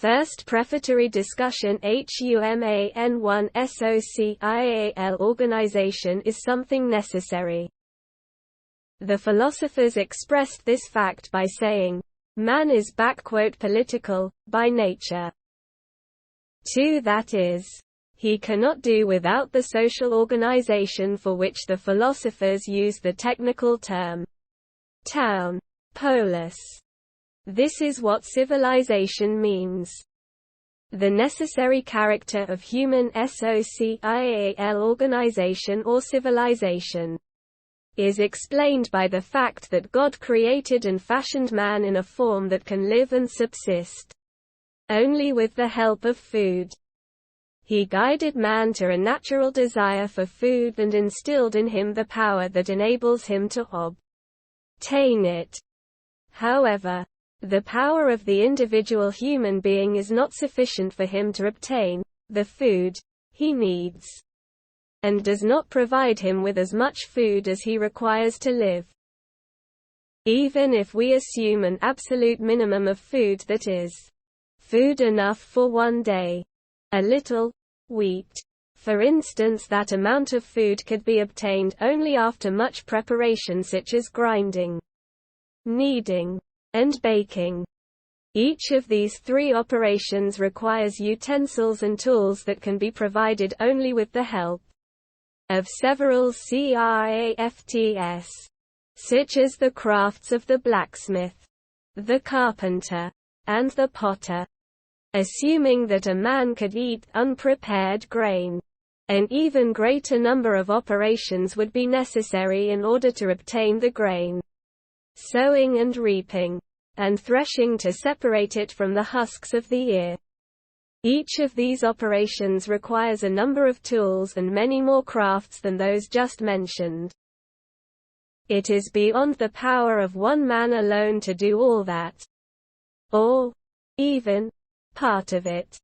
First prefatory discussion HUMAN1 SOCIAL organization is something necessary. The philosophers expressed this fact by saying, man is "political, by nature." 2. That is, he cannot do without the social organization for which the philosophers use the technical term town, polis. This is what civilization means. The necessary character of human social organization or civilization is explained by the fact that God created and fashioned man in a form that can live and subsist only with the help of food. He guided man to a natural desire for food and instilled in him the power that enables him to obtain it. However, the power of the individual human being is not sufficient for him to obtain the food he needs, and does not provide him with as much food as he requires to live. Even if we assume an absolute minimum of food that is food enough for one day, a little wheat, for instance, that amount of food could be obtained only after much preparation such as grinding, kneading, and baking. Each of these three operations requires utensils and tools that can be provided only with the help of several crafts, such as the crafts of the blacksmith, the carpenter, and the potter. Assuming that a man could eat unprepared grain, an even greater number of operations would be necessary in order to obtain the grain: sowing and reaping, and threshing to separate it from the husks of the ear. Each of these operations requires a number of tools and many more crafts than those just mentioned. It is beyond the power of one man alone to do all that, or even part of it,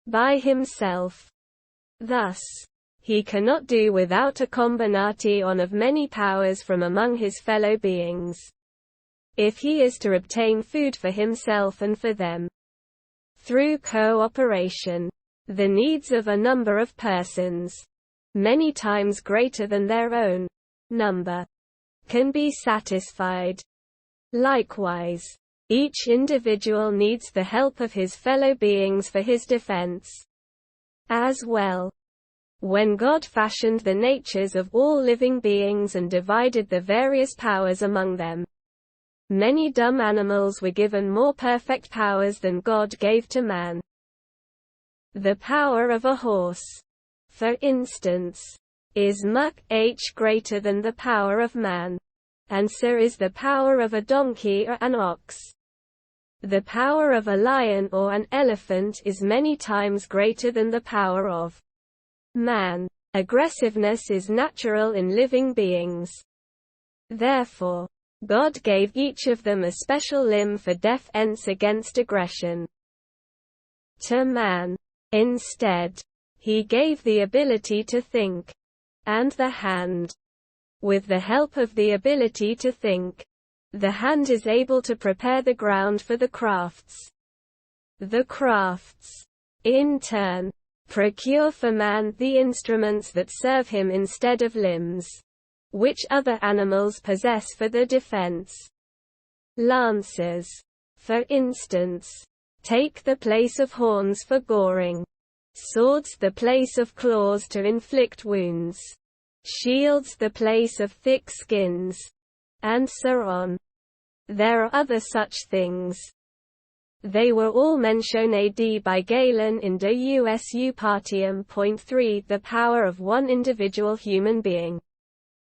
by himself. Thus, he cannot do without a combination of many powers from among his fellow beings, if he is to obtain food for himself and for them. Through cooperation, the needs of a number of persons, many times greater than their own number, can be satisfied. Likewise, each individual needs the help of his fellow beings for his defense as well. When God fashioned the natures of all living beings and divided the various powers among them, many dumb animals were given more perfect powers than God gave to man. The power of a horse, for instance, is much greater than the power of man, and so is the power of a donkey or an ox. The power of a lion or an elephant is many times greater than the power of man. Aggressiveness is natural in living beings. Therefore, God gave each of them a special limb for defense against aggression. To man, instead, he gave the ability to think, and the hand. With the help of the ability to think, the hand is able to prepare the ground for the crafts. The crafts, in turn, procure for man the instruments that serve him instead of limbs, which other animals possess for the defense. Lances, for instance, take the place of horns for goring, swords the place of claws to inflict wounds, shields the place of thick skins, and so on. There are other such things. They were all mentioned by Galen in De Usu Partium. 3. The power of one individual human being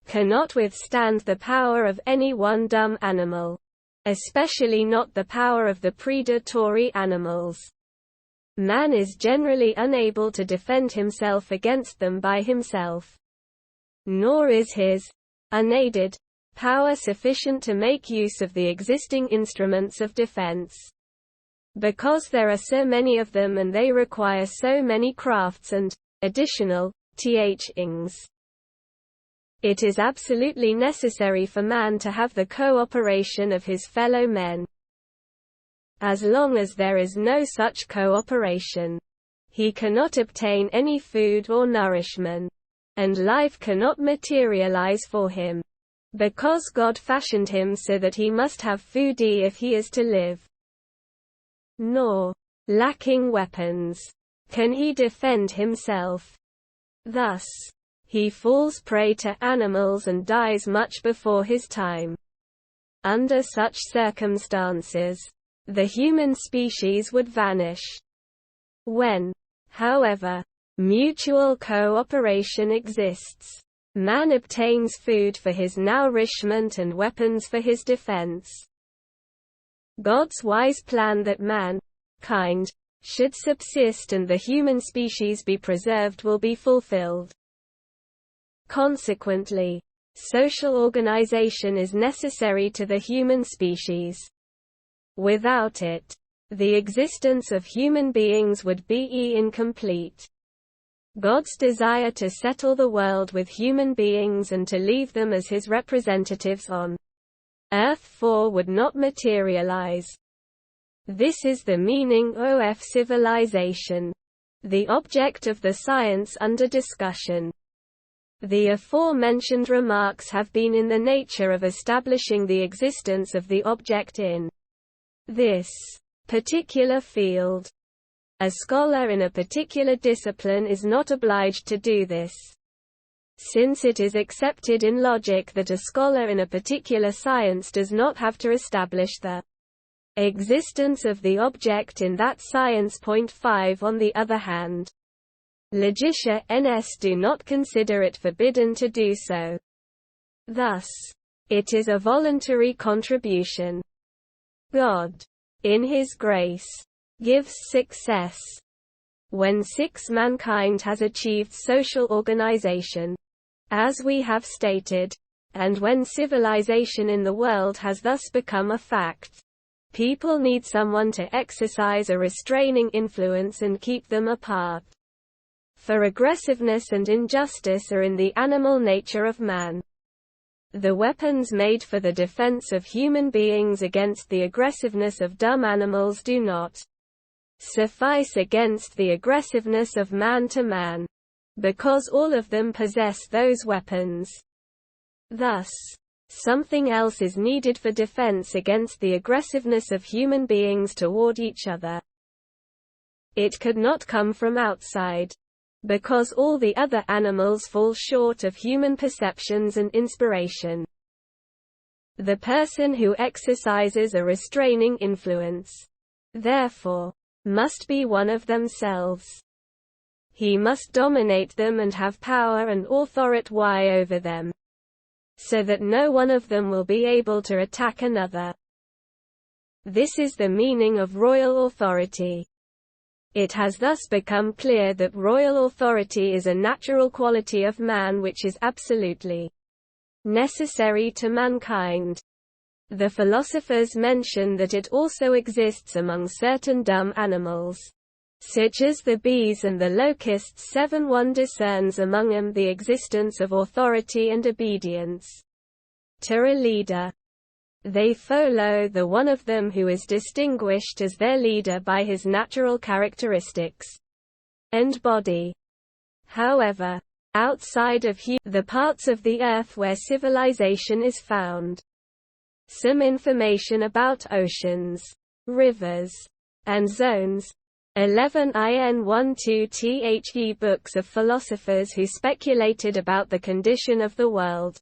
cannot withstand the power of any one dumb animal, especially not the power of the predatory animals. Man is generally unable to defend himself against them by himself, nor is his unaided power sufficient to make use of the existing instruments of defense. Because there are so many of them and they require so many crafts and additional things, it is absolutely necessary for man to have the cooperation of his fellow men. As long as there is no such cooperation, he cannot obtain any food or nourishment, and life cannot materialize for him. Because God fashioned him so that he must have food if he is to live. Nor, lacking weapons, can he defend himself. Thus, he falls prey to animals and dies much before his time. Under such circumstances, the human species would vanish. When, however, mutual cooperation exists, man obtains food for his nourishment and weapons for his defense. God's wise plan that mankind should subsist and the human species be preserved will be fulfilled. Consequently, social organization is necessary to the human species. Without it, the existence of human beings would be incomplete. God's desire to settle the world with human beings and to leave them as his representatives on earth would not materialize. This is the meaning of civilization, the object of the science under discussion. The aforementioned remarks have been in the nature of establishing the existence of the object in this particular field. A scholar in a particular discipline is not obliged to do this. Since it is accepted in logic that a scholar in a particular science does not have to establish the existence of the object in that science. 5 On the other hand, logicians do not consider it forbidden to do so. Thus, it is a voluntary contribution. God, in his grace, gives success. When mankind has achieved social organization, as we have stated, and when civilization in the world has thus become a fact, people need someone to exercise a restraining influence and keep them apart. For aggressiveness and injustice are in the animal nature of man. The weapons made for the defense of human beings against the aggressiveness of dumb animals do not suffice against the aggressiveness of man to man, because all of them possess those weapons. Thus, something else is needed for defense against the aggressiveness of human beings toward each other. It could not come from outside, because all the other animals fall short of human perceptions and inspiration. The person who exercises a restraining influence, therefore, must be one of themselves. He must dominate them and have power and authority over them, so that no one of them will be able to attack another. This is the meaning of royal authority. It has thus become clear that royal authority is a natural quality of man which is absolutely necessary to mankind. The philosophers mention that it also exists among certain dumb animals, such as the bees and the locusts. 7 One discerns among them the existence of authority and obedience to a leader. They follow the one of them who is distinguished as their leader by his natural characteristics and body. However, outside of the parts of the earth where civilization is found, some information about oceans, rivers, and zones. 11 In 1-2 The books of philosophers who speculated about the condition of the world.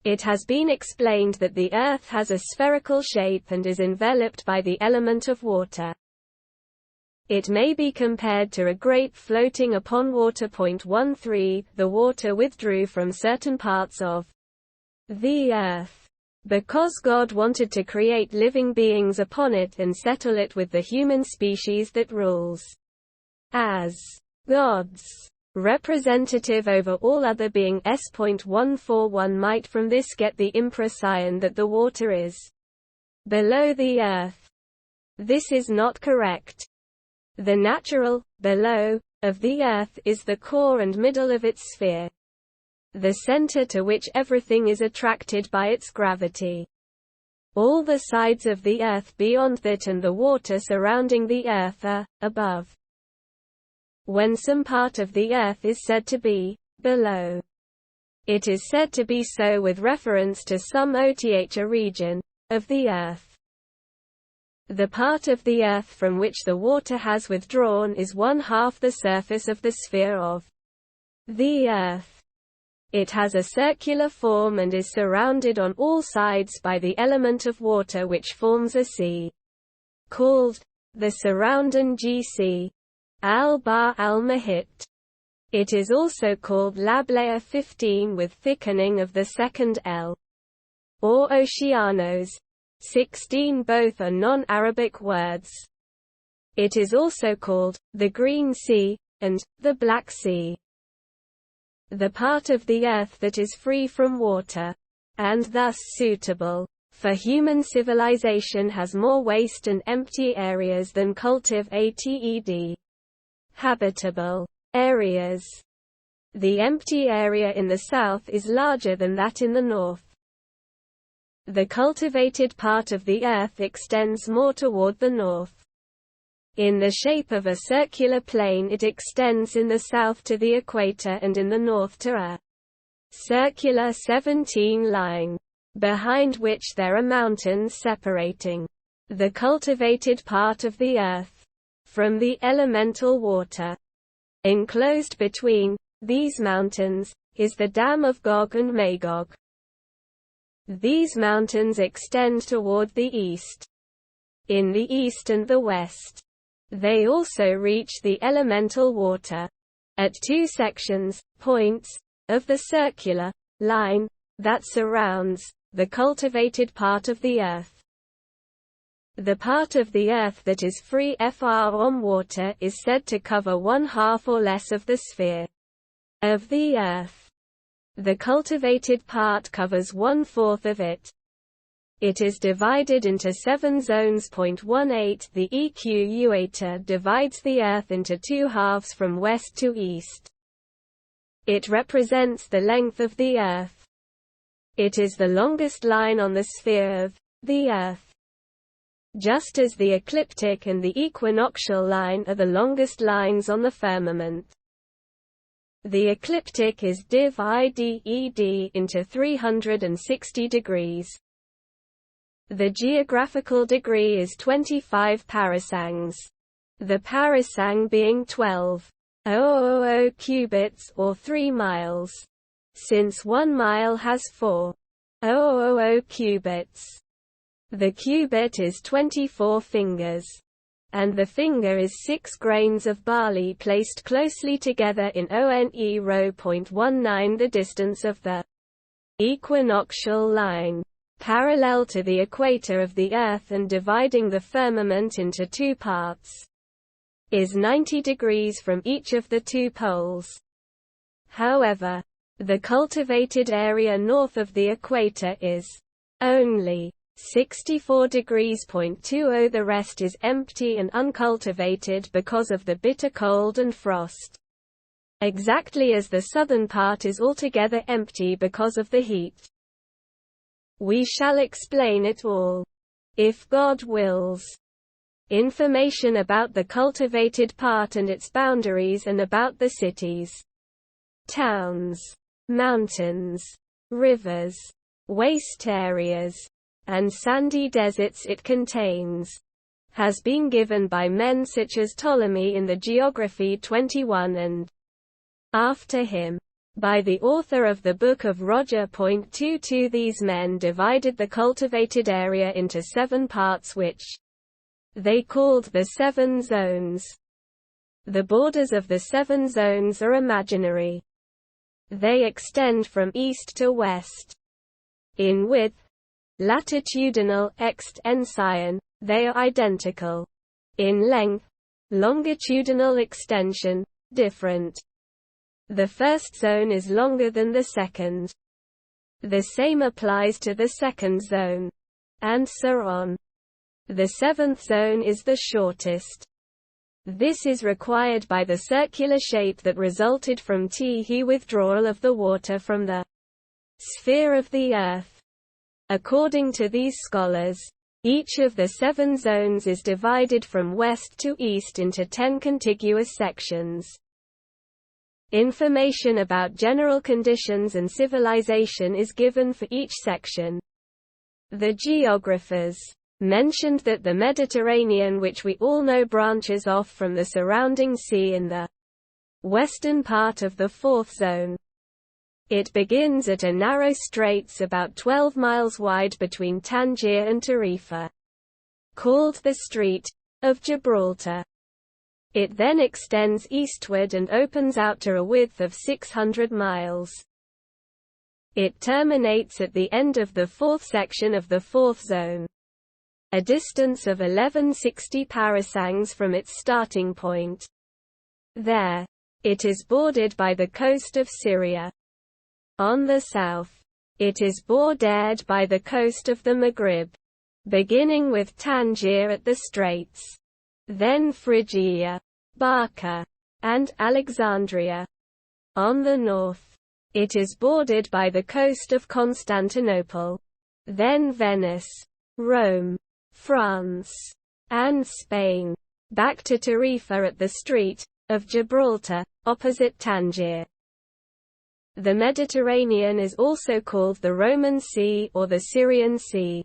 It has been explained that the earth has a spherical shape and is enveloped by the element of water. It may be compared to a grape floating upon water. 13 The water withdrew from certain parts of the earth, because God wanted to create living beings upon it and settle it with the human species that rules as God's representative over all other beings. 141 might from this get the impression that the water is below the earth. This is not correct. The natural below of the earth is the core and middle of its sphere, the center to which everything is attracted by its gravity. all the sides of the earth beyond that and the water surrounding the earth are above. When some part of the earth is said to be below, it is said to be so with reference to some OTH region of the earth. The part of the earth from which the water has withdrawn is 1/2 the surface of the sphere of the earth. It has a circular form and is surrounded on all sides by the element of water which forms a sea, called the surrounden Sea, al-Bahr al-Muhit. It is also called Lablea 15 with thickening of the second L, or Oceanos 16. Both are non-Arabic words. It is also called the Green Sea and the Black Sea. The part of the earth that is free from water, and thus suitable for human civilization, has more waste and empty areas than cultivated, habitable areas. The empty area in the south is larger than that in the north. The cultivated part of the earth extends more toward the north. In the shape of a circular plane, it extends in the south to the equator and in the north to a circular 17 line, behind which there are mountains separating the cultivated part of the earth from the elemental water. Enclosed between these mountains is the dam of Gog and Magog. These mountains extend toward the east. In the east and the west, they also reach the elemental water at 2 sections, points, of the circular line that surrounds the cultivated part of the earth. The part of the earth that is free from water is said to cover 1/2 or less of the sphere of the earth. The cultivated part covers 1/4 of it. It is divided into 7 zones. 18 The equator divides the earth into 2 halves from west to east. It represents the length of the earth. It is the longest line on the sphere of the earth, just as the ecliptic and the equinoctial line are the longest lines on the firmament. The ecliptic is divided into 360 degrees. The geographical degree is 25 parasangs, the parasang being 12,000 cubits or 3 miles, since 1 mile has 4,000 cubits. The cubit is 24 fingers, and the finger is 6 grains of barley placed closely together in one row. 19 The distance of the equinoctial line, parallel to the equator of the earth and dividing the firmament into 2 parts, is 90 degrees from each of the 2 poles. However, the cultivated area north of the equator is only 64 degrees. 20 The rest is empty and uncultivated because of the bitter cold and frost, exactly as the southern part is altogether empty because of the heat. We shall explain it all, if God wills. Information about the cultivated part and its boundaries, and about the cities, towns, mountains, rivers, waste areas, and sandy deserts it contains, has been given by men such as Ptolemy in the Geography 21 and, after him, by the author of the Book of Roger. 22 These men divided the cultivated area into 7 parts which they called the 7 zones. The borders of the 7 zones are imaginary. They extend from east to west. In width, latitudinal ext ensign, they are identical. In length, longitudinal extension, different. The first zone is longer than the second. The same applies to the second zone, and so on. The 7th zone is the shortest. This is required by the circular shape that resulted from the withdrawal of the water from the sphere of the earth. According to these scholars, each of the 7 zones is divided from west to east into 10 contiguous sections. Information about general conditions and civilization is given for each section. The geographers mentioned that the Mediterranean, which we all know, branches off from the surrounding sea in the western part of the 4th zone. It begins at a narrow straits about 12 miles wide between Tangier and Tarifa, called the Strait of Gibraltar. It then extends eastward and opens out to a width of 600 miles. It terminates at the end of the 4th section of the 4th zone, a distance of 1160 parasangs from its starting point. There, it is bordered by the coast of Syria. On the south, it is bordered by the coast of the Maghrib, beginning with Tangier at the straits, then Phrygia, Barca, and Alexandria. On the north, it is bordered by the coast of Constantinople, then Venice, Rome, France, and Spain, back to Tarifa at the Strait of Gibraltar, opposite Tangier. The Mediterranean is also called the Roman Sea or the Syrian Sea.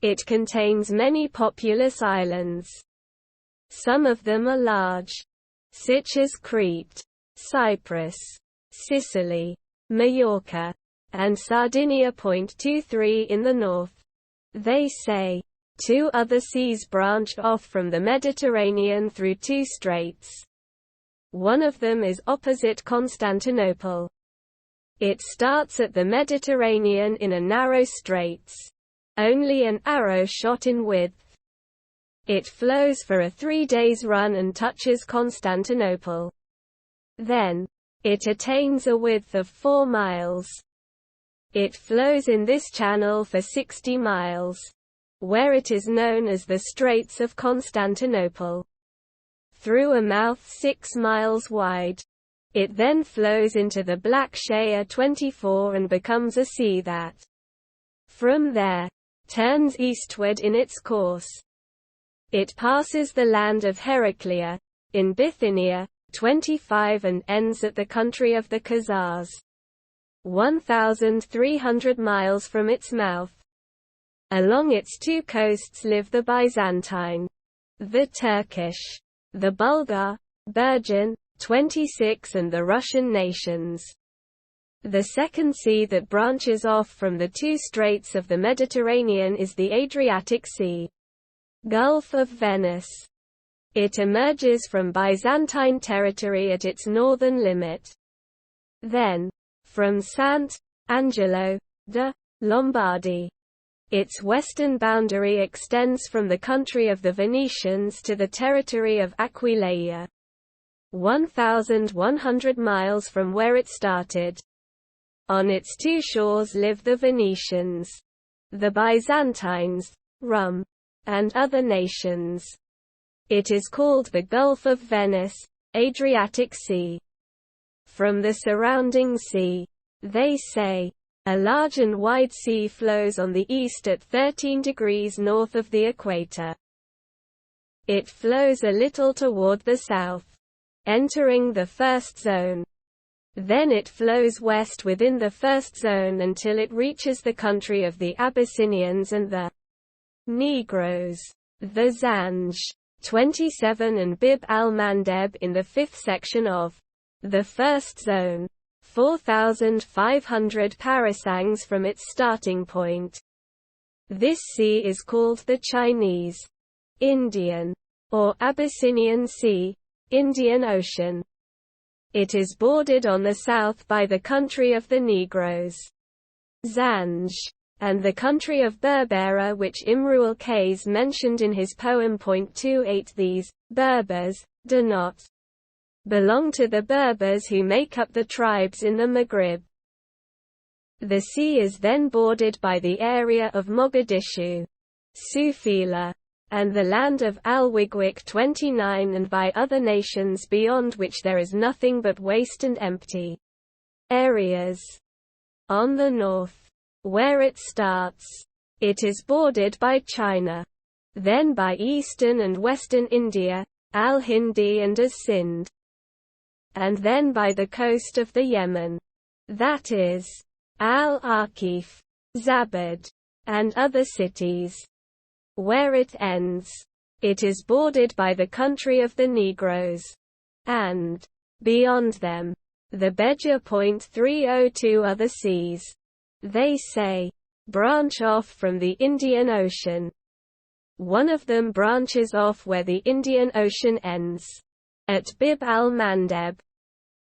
It contains many populous islands. Some of them are large, such as Crete, Cyprus, Sicily, Majorca, and Sardinia. 23 in the north. They say, 2 other seas branch off from the Mediterranean through 2 straits. One of them is opposite Constantinople. It starts at the Mediterranean in a narrow straits, only an arrow shot in width. It flows for a 3 days run and touches Constantinople. Then, it attains a width of 4 miles. It flows in this channel for 60 miles, where it is known as the Straits of Constantinople, through a mouth 6 miles wide. It then flows into the Black Sea 24 and becomes a sea that, from there, turns eastward in its course. It passes the land of Heraclea, in Bithynia, 25 and ends at the country of the Khazars, 1,300 miles from its mouth. Along its 2 coasts live the Byzantine, the Turkish, the Bulgar, Burjan, 26 and the Russian nations. The second sea that branches off from the 2 straits of the Mediterranean is the Adriatic Sea, Gulf of Venice. It emerges from Byzantine territory at its northern limit. Then, from Sant'Angelo de' Lombardi, its western boundary extends from the country of the Venetians to the territory of Aquileia, 1,100 miles from where it started. On its 2 shores live the Venetians, the Byzantines, Rum, and other nations. It is called the Gulf of Venice, Adriatic Sea. From the surrounding sea, they say, a large and wide sea flows on the east at 13 degrees north of the equator. It flows a little toward the south, entering the 1st zone. Then it flows west within the 1st zone until it reaches the country of the Abyssinians and the Negroes, the Zanj, 27 and Bib al-Mandeb in the 5th section of the 1st zone, 4,500 parasangs from its starting point. This sea is called the Chinese, Indian, or Abyssinian Sea, Indian Ocean. It is bordered on the south by the country of the Negroes, Zanj, and the country of Berbera, which Imru al-Qays mentioned in his poem. 28. These Berbers do not belong to the Berbers who make up the tribes in the Maghrib. The sea is then bordered by the area of Mogadishu, Sufila, and the land of Al-Wigwik 29 and by other nations beyond which there is nothing but waste and empty areas. On the north, where it starts. It is bordered by China, then by eastern and western India, al-Hindi and as-Sind, and then by the coast of the Yemen, that is, al-Aqif, Zabad, and other cities. Where it ends, it is bordered by the country of the Negroes, and, beyond them, the Beja. 302 other seas. They say, branch off from the Indian Ocean. One of them branches off where the Indian Ocean ends, at Bib al-Mandeb.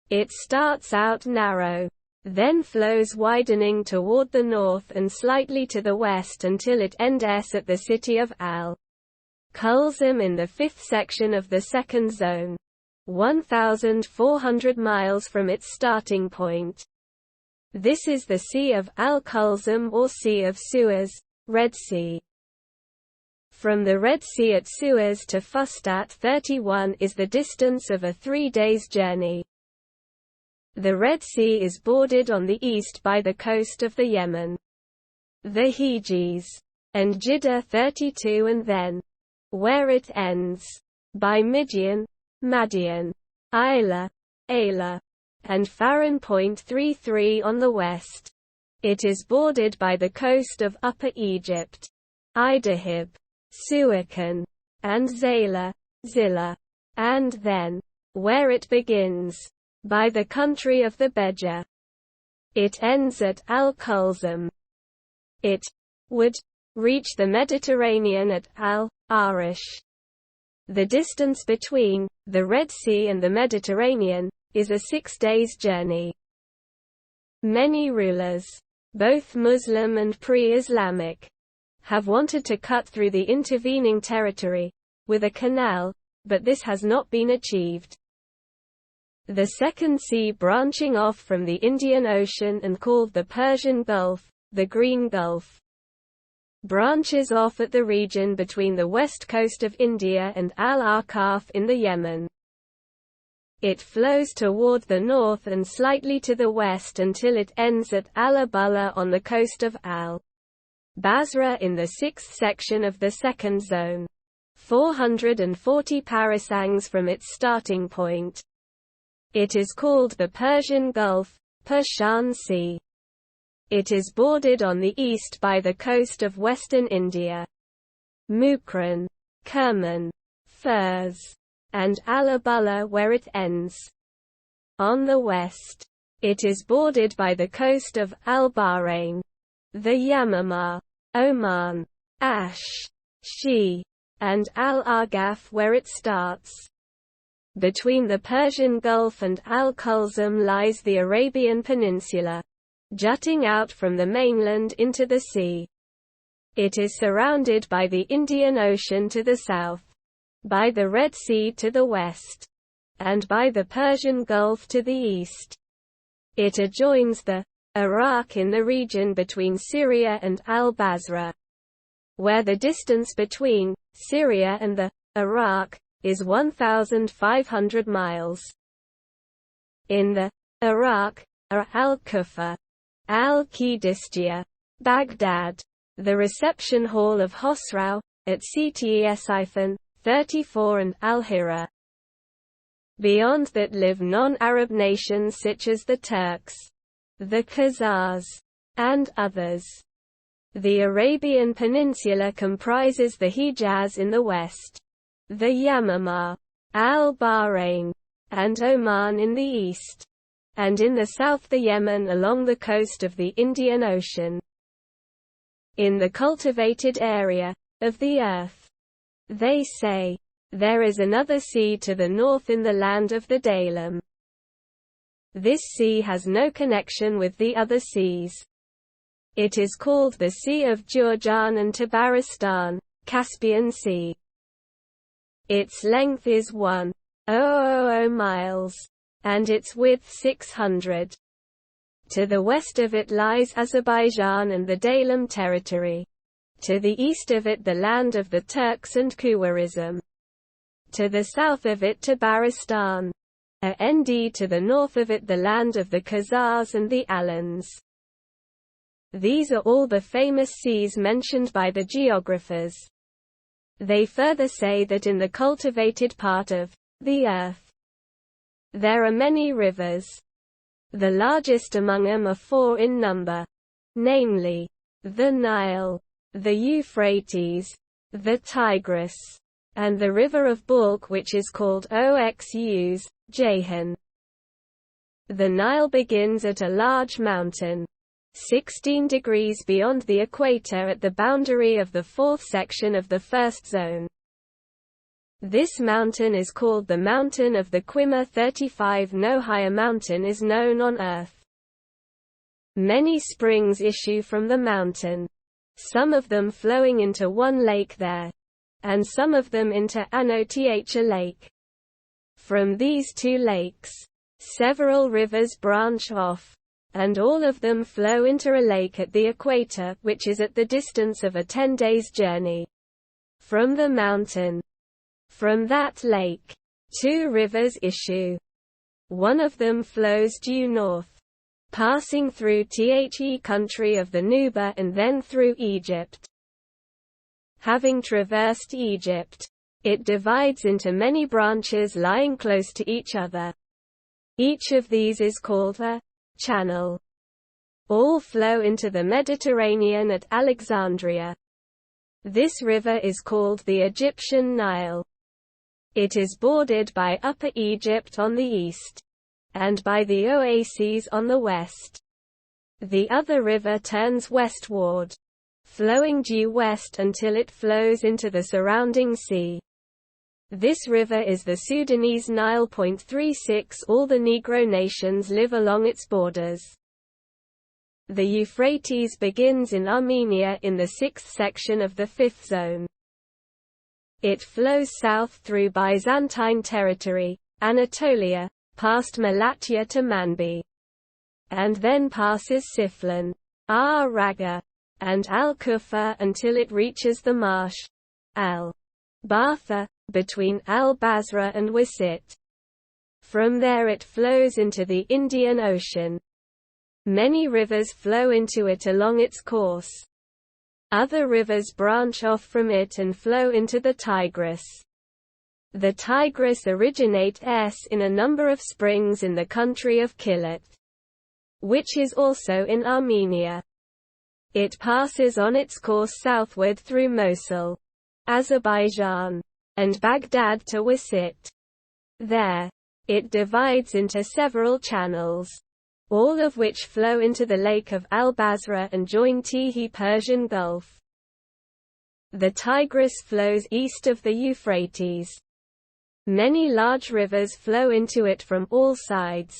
It starts out narrow, then flows widening toward the north and slightly to the west until it ends at the city of al-Khaldun in the fifth section of the second zone, 1,400 miles from its starting point. This is the Sea of al-Khaldun or Sea of Suez, Red Sea. From the Red Sea at Suez to Fustat 31 is the distance of a 3 days' journey. The Red Sea is bordered on the east by the coast of the Yemen, the Hejaz, and Jeddah 32 and then, where it ends, by Midian, Madian, Ayla, and Faran. 33 on the west. It is bordered by the coast of Upper Egypt, Idahib, Suakan, and Zillah, and then, where it begins, by the country of the Beja. It ends at al-Khaldun. It would reach the Mediterranean at al-Arish. The distance between the Red Sea and the Mediterranean is a 6 days' journey. Many rulers, both Muslim and pre-Islamic, have wanted to cut through the intervening territory with a canal, but this has not been achieved. The second sea branching off from the Indian Ocean and called the Persian Gulf, the Green Gulf, branches off at the region between the west coast of India and al-Aqaf in the Yemen. It flows toward the north and slightly to the west until it ends at al-Abullah on the coast of al-Basra in the sixth section of the second zone, 440 parasangs from its starting point. It is called the Persian Gulf, Persian Sea. It is bordered on the east by the coast of western India, Mukran, Kerman, Furs, and al-Abullah where it ends. On the west, it is bordered by the coast of al-Bahrain, the Yamamah, Oman, Ash, Shi, and al-Argaf where it starts. Between the Persian Gulf and al-Khaldun lies the Arabian Peninsula, jutting out from the mainland into the sea. It is surrounded by the Indian Ocean to the south, by the Red Sea to the west, and by the Persian Gulf to the east. It adjoins the Iraq in the region between Syria and al-Basra, where the distance between Syria and the Iraq is 1,500 miles. In the Iraq are al-Kufa, al-Qidisiyah, Baghdad, the reception hall of Khosrau, at Ctesiphon, 34 and al-Hira. Beyond that live non-Arab nations such as the Turks, the Khazars, and others. The Arabian Peninsula comprises the Hejaz in the west, the Yamamah, al-Bahrain, and Oman in the east, and in the south the Yemen along the coast of the Indian Ocean. In the cultivated area of the earth, they say, there is another sea to the north in the land of the Dalim. This sea has no connection with the other seas. It is called the Sea of Jurjan and Tabaristan, Caspian Sea. Its length is 1,000 miles, and its width 600. To the west of it lies Azerbaijan and the Dalim territory. To the east of it the land of the Turks and Khuwarizm. To the south of it Tabaristan. To the north of it the land of the Khazars and the Alans. These are all the famous seas mentioned by the geographers. They further say that in the cultivated part of the earth, there are many rivers. The largest among them are 4 in number, namely, the Nile, the Euphrates, the Tigris, and the river of Balk, which is called Oxus, Jahan. The Nile begins at a large mountain, 16 degrees beyond the equator at the boundary of the 4th section of the 1st zone. This mountain is called the Mountain of the Qimar. 35 No higher mountain is known on Earth. Many springs issue from the mountain, some of them flowing into one lake there, and some of them into Anotha Lake. From these 2 lakes, several rivers branch off, and all of them flow into a lake at the equator, which is at the distance of a 10 days' journey from the mountain. From that lake, 2 rivers issue. One of them flows due north, passing through the country of the Nuba and then through Egypt. Having traversed Egypt, it divides into many branches lying close to each other. Each of these is called a channel. All flow into the Mediterranean at Alexandria. This river is called the Egyptian Nile. It is bordered by Upper Egypt on the east, and by the oases on the west. The other river turns westward, flowing due west until it flows into the surrounding sea. This river is the Sudanese Nile. 36 All the Negro nations live along its borders. The Euphrates begins in Armenia in the 6th section of the 5th zone. It flows south through Byzantine territory, Anatolia, past Malatya to Manbi, and then passes Siflin, Raga, and Al-Kufa until it reaches the marsh, Al-Batha, between Al-Basra and Wasit. From there it flows into the Indian Ocean. Many rivers flow into it along its course. Other rivers branch off from it and flow into the Tigris. The Tigris originates in a number of springs in the country of Kilit, which is also in Armenia. It passes on its course southward through Mosul, Azerbaijan, and Baghdad to Wasit. There, it divides into several channels, all of which flow into the Lake of Al-Basra and join the Persian Gulf. The Tigris flows east of the Euphrates. Many large rivers flow into it from all sides.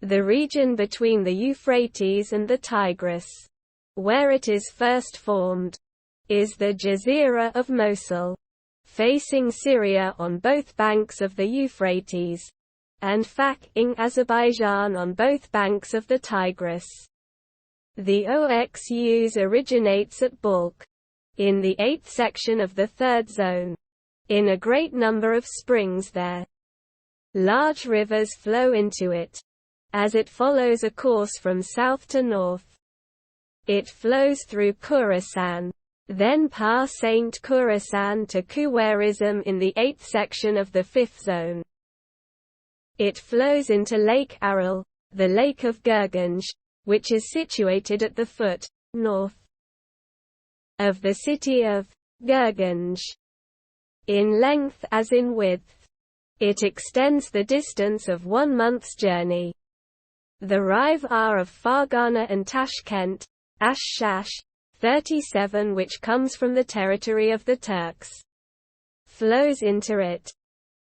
The region between the Euphrates and the Tigris, where it is first formed, is the Jazeera of Mosul, facing Syria on both banks of the Euphrates, and Fak-ing Azerbaijan on both banks of the Tigris. The Oxus originates at Balk, in the 8th section of the 3rd zone, in a great number of springs there. Large rivers flow into it, as it follows a course from south to north. It flows through Khorasan, then past Saint Khorasan to Khawarizm in the 8th section of the 5th zone. It flows into Lake Aral, the Lake of Gurganj, which is situated at the foot, north, of the city of Gurganj. In length as in width, it extends the distance of 1 month's journey. The Rive of Fargana and Tashkent, Ash-Shash, 37, which comes from the territory of the Turks, flows into it.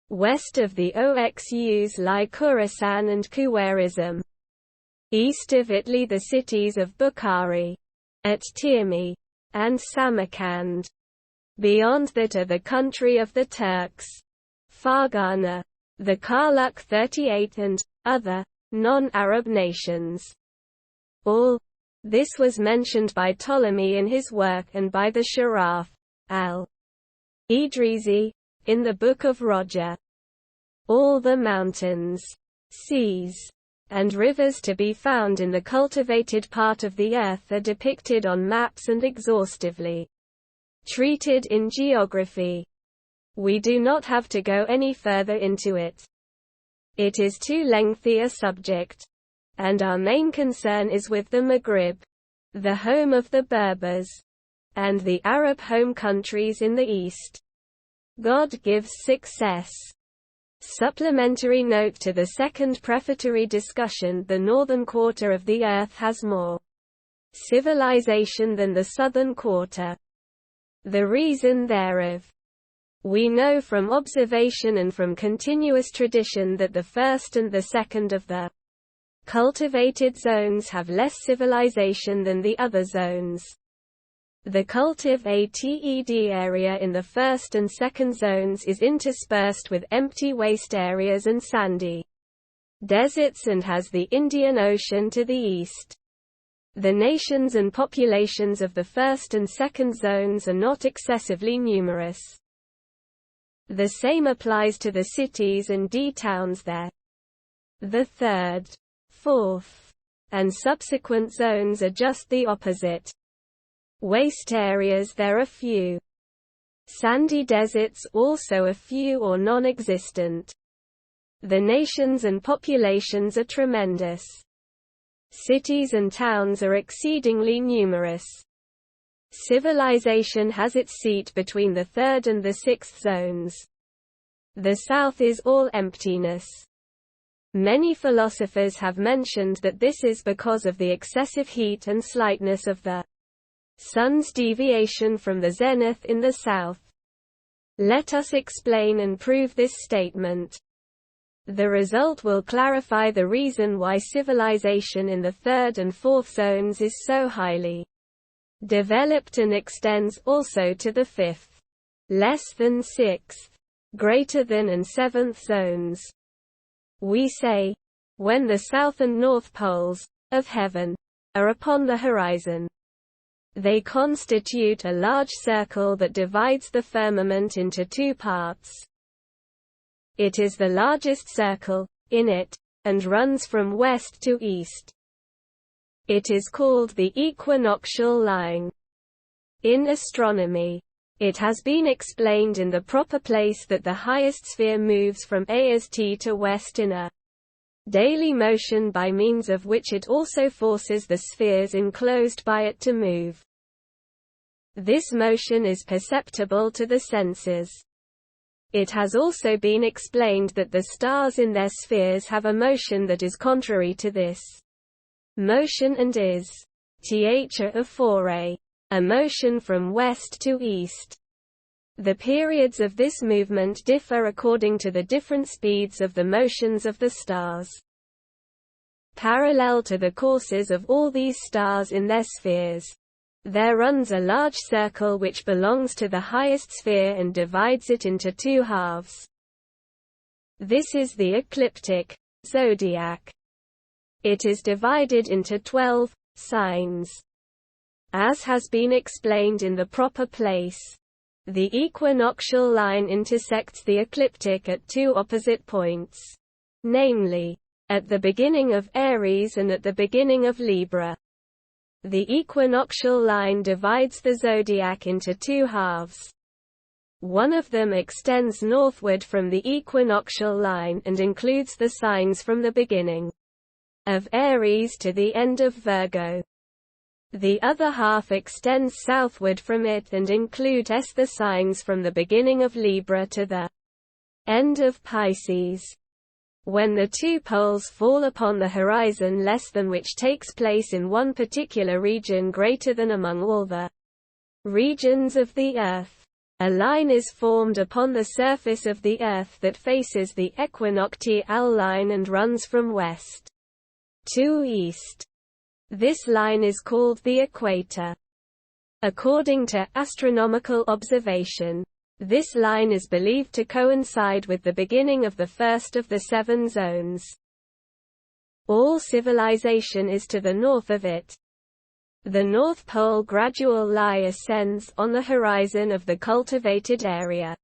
West of the Oxus lie Khorasan and Khawarizm. East of it lie the cities of Bukhari, at-Tirmi, and Samarkand. Beyond that are the country of the Turks, Fargana, the Karluk 38 and other non-Arab nations. All this was mentioned by Ptolemy in his work and by the Sharaf al-Idrisi in the Book of Roger. All the mountains, seas, and rivers to be found in the cultivated part of the earth are depicted on maps and exhaustively treated in geography. We do not have to go any further into it. It is too lengthy a subject, and our main concern is with the Maghrib, the home of the Berbers, and the Arab home countries in the east. God gives success. Supplementary note to the second prefatory discussion: the northern quarter of the earth has more civilization than the southern quarter. The reason thereof. We know from observation and from continuous tradition that the first and the second of the cultivated zones have less civilization than the other zones. The cultivated area in the first and second zones is interspersed with empty waste areas and sandy deserts and has the Indian Ocean to the east. The nations and populations of the first and second zones are not excessively numerous. The same applies to the cities and towns there. The third, fourth, and subsequent zones are just the opposite. Waste areas there are few. Sandy deserts also are few or non-existent. The nations and populations are tremendous. Cities and towns are exceedingly numerous. Civilization has its seat between the third and the sixth zones. The south is all emptiness. Many philosophers have mentioned that this is because of the excessive heat and slightness of the sun's deviation from the zenith in the south. Let us explain and prove this statement. The result will clarify the reason why civilization in the third and fourth zones is so highly developed and extends also to the fifth, less than sixth, greater than and seventh zones. We say, when the south and north poles of heaven are upon the horizon, they constitute a large circle that divides the firmament into two parts. It is the largest circle in it, and runs from west to east. It is called the equinoctial line. In astronomy, it has been explained in the proper place that the highest sphere moves from AST to west in a daily motion by means of which it also forces the spheres enclosed by it to move. This motion is perceptible to the senses. It has also been explained that the stars in their spheres have a motion that is contrary to this motion and is a motion from west to east. The periods of this movement differ according to the different speeds of the motions of the stars. Parallel to the courses of all these stars in their spheres, there runs a large circle which belongs to the highest sphere and divides it into two halves. This is the ecliptic zodiac. It is divided into 12 signs. As has been explained in the proper place, the equinoctial line intersects the ecliptic at two opposite points, namely, at the beginning of Aries and at the beginning of Libra. The equinoctial line divides the zodiac into two halves. One of them extends northward from the equinoctial line and includes the signs from the beginning of Aries to the end of Virgo. The other half extends southward from it and includes the signs from the beginning of Libra to the end of Pisces. When the two poles fall upon the horizon less than which takes place in one particular region greater than among all the regions of the Earth, a line is formed upon the surface of the Earth that faces the equinoctial line and runs from west to east. This line is called the equator. According to astronomical observation, this line is believed to coincide with the beginning of the first of the 7 zones. All civilization is to the north of it. The North Pole gradually ascends on the horizon of the cultivated area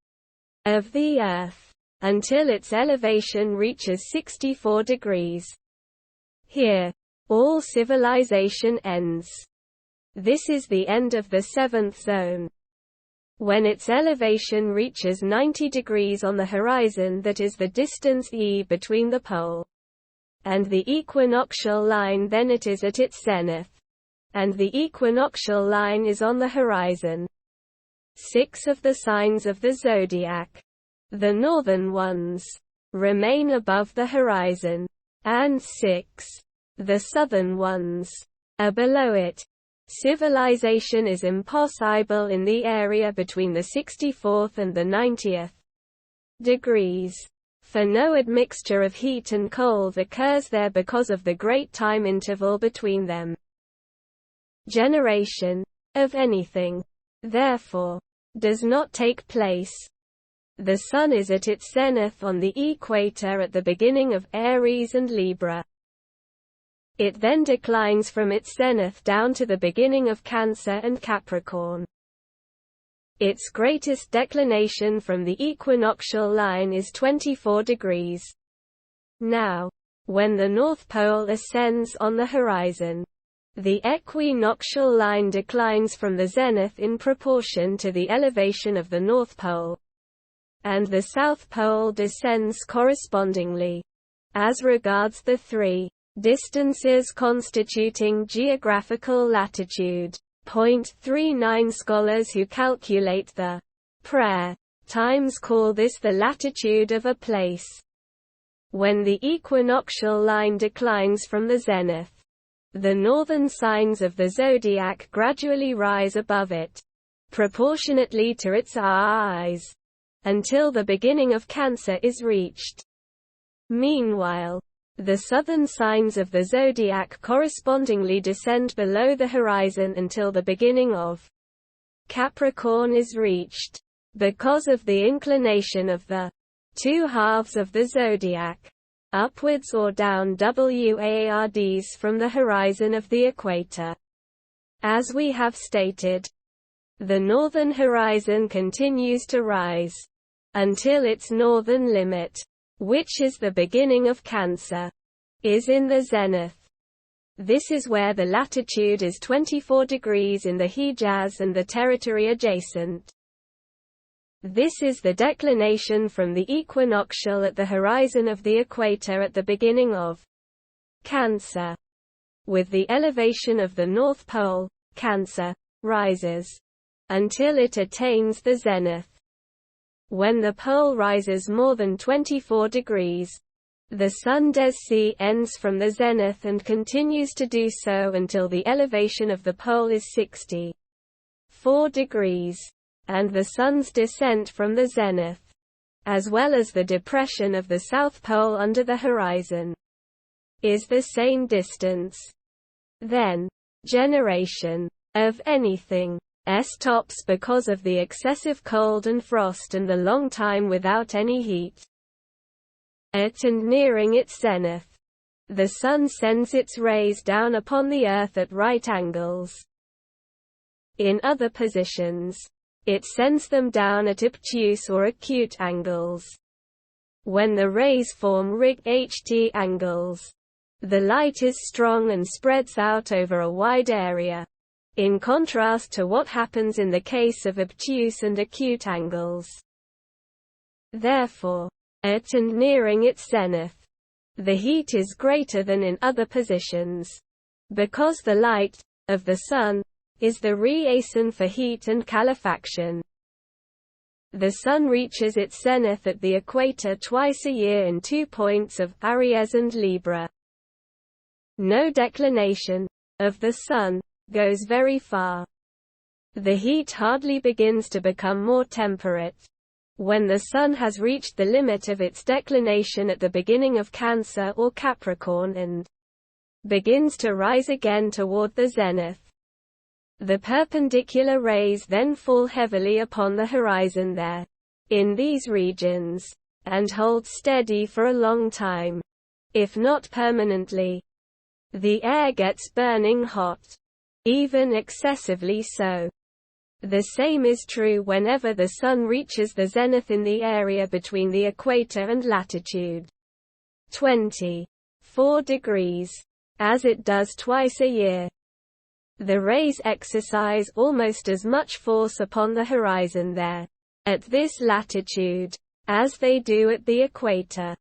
of the Earth, until its elevation reaches 64 degrees. Here, all civilization ends. This is the end of the seventh zone. When its elevation reaches 90 degrees on the horizon, that is the distance e between the pole and the equinoctial line, then it is at its zenith, and the equinoctial line is on the horizon. 6 of the signs of the zodiac, the northern ones, remain above the horizon, and 6, the southern ones, are below it. Civilization is impossible in the area between the 64th and the 90th degrees, for no admixture of heat and cold occurs there because of the great time interval between them. Generation of anything, therefore, does not take place. The Sun is at its zenith on the equator at the beginning of Aries and Libra. It then declines from its zenith down to the beginning of Cancer and Capricorn. Its greatest declination from the equinoctial line is 24 degrees. Now, when the North Pole ascends on the horizon, the equinoctial line declines from the zenith in proportion to the elevation of the North Pole, and the South Pole descends correspondingly. As regards the three distances constituting geographical latitude, 0.39 scholars who calculate the prayer times call this the latitude of a place. When the equinoctial line declines from the zenith, the northern signs of the zodiac gradually rise above it, proportionately to its eyes, until the beginning of Cancer is reached. Meanwhile, the southern signs of the zodiac correspondingly descend below the horizon until the beginning of Capricorn is reached. Because of the inclination of the two halves of the zodiac, upwards or down wards from the horizon of the equator. As we have stated, the northern horizon continues to rise until its northern limit, which is the beginning of Cancer, is in the zenith. This is where the latitude is 24 degrees in the Hejaz and the territory adjacent. This is the declination from the equinoctial at the horizon of the equator at the beginning of Cancer. With the elevation of the North Pole, Cancer rises until it attains the zenith. When the pole rises more than 24 degrees, the Sun descends from the zenith and continues to do so until the elevation of the pole is 64 degrees, and the Sun's descent from the zenith, as well as the depression of the South Pole under the horizon, is the same distance. Then, generation of anything stops because of the excessive cold and frost and the long time without any heat. At and nearing its zenith, the Sun sends its rays down upon the Earth at right angles. In other positions, it sends them down at obtuse or acute angles. When the rays form right angles, the light is strong and spreads out over a wide area, in contrast to what happens in the case of obtuse and acute angles. Therefore, at and nearing its zenith, the heat is greater than in other positions, because the light of the Sun is the reason for heat and calefaction. The Sun reaches its zenith at the equator twice a year in 2 points of Aries and Libra. No declination of the Sun goes very far. The heat hardly begins to become more temperate when the Sun has reached the limit of its declination at the beginning of Cancer or Capricorn and begins to rise again toward the zenith. The perpendicular rays then fall heavily upon the horizon there, in these regions, and hold steady for a long time, if not permanently. The air gets burning hot, even excessively so. The same is true whenever the Sun reaches the zenith in the area between the equator and latitude 24 degrees. as it does twice a year. The rays exercise almost as much force upon the horizon there, at this latitude, as they do at the equator.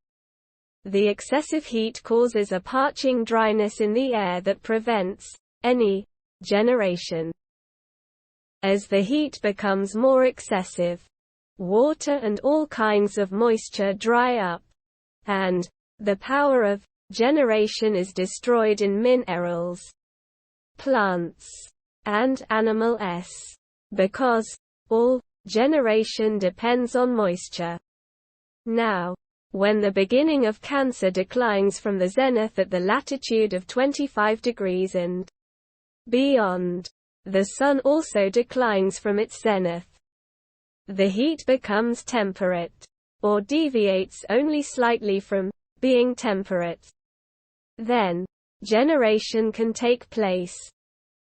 The excessive heat causes a parching dryness in the air that prevents any generation. As the heat becomes more excessive, water and all kinds of moisture dry up, and the power of generation is destroyed in minerals, plants, and animals, because all generation depends on moisture. Now, when the beginning of Cancer declines from the zenith at the latitude of 25 degrees and beyond, the Sun also declines from its zenith. The heat becomes temperate, or deviates only slightly from being temperate. Then, generation can take place.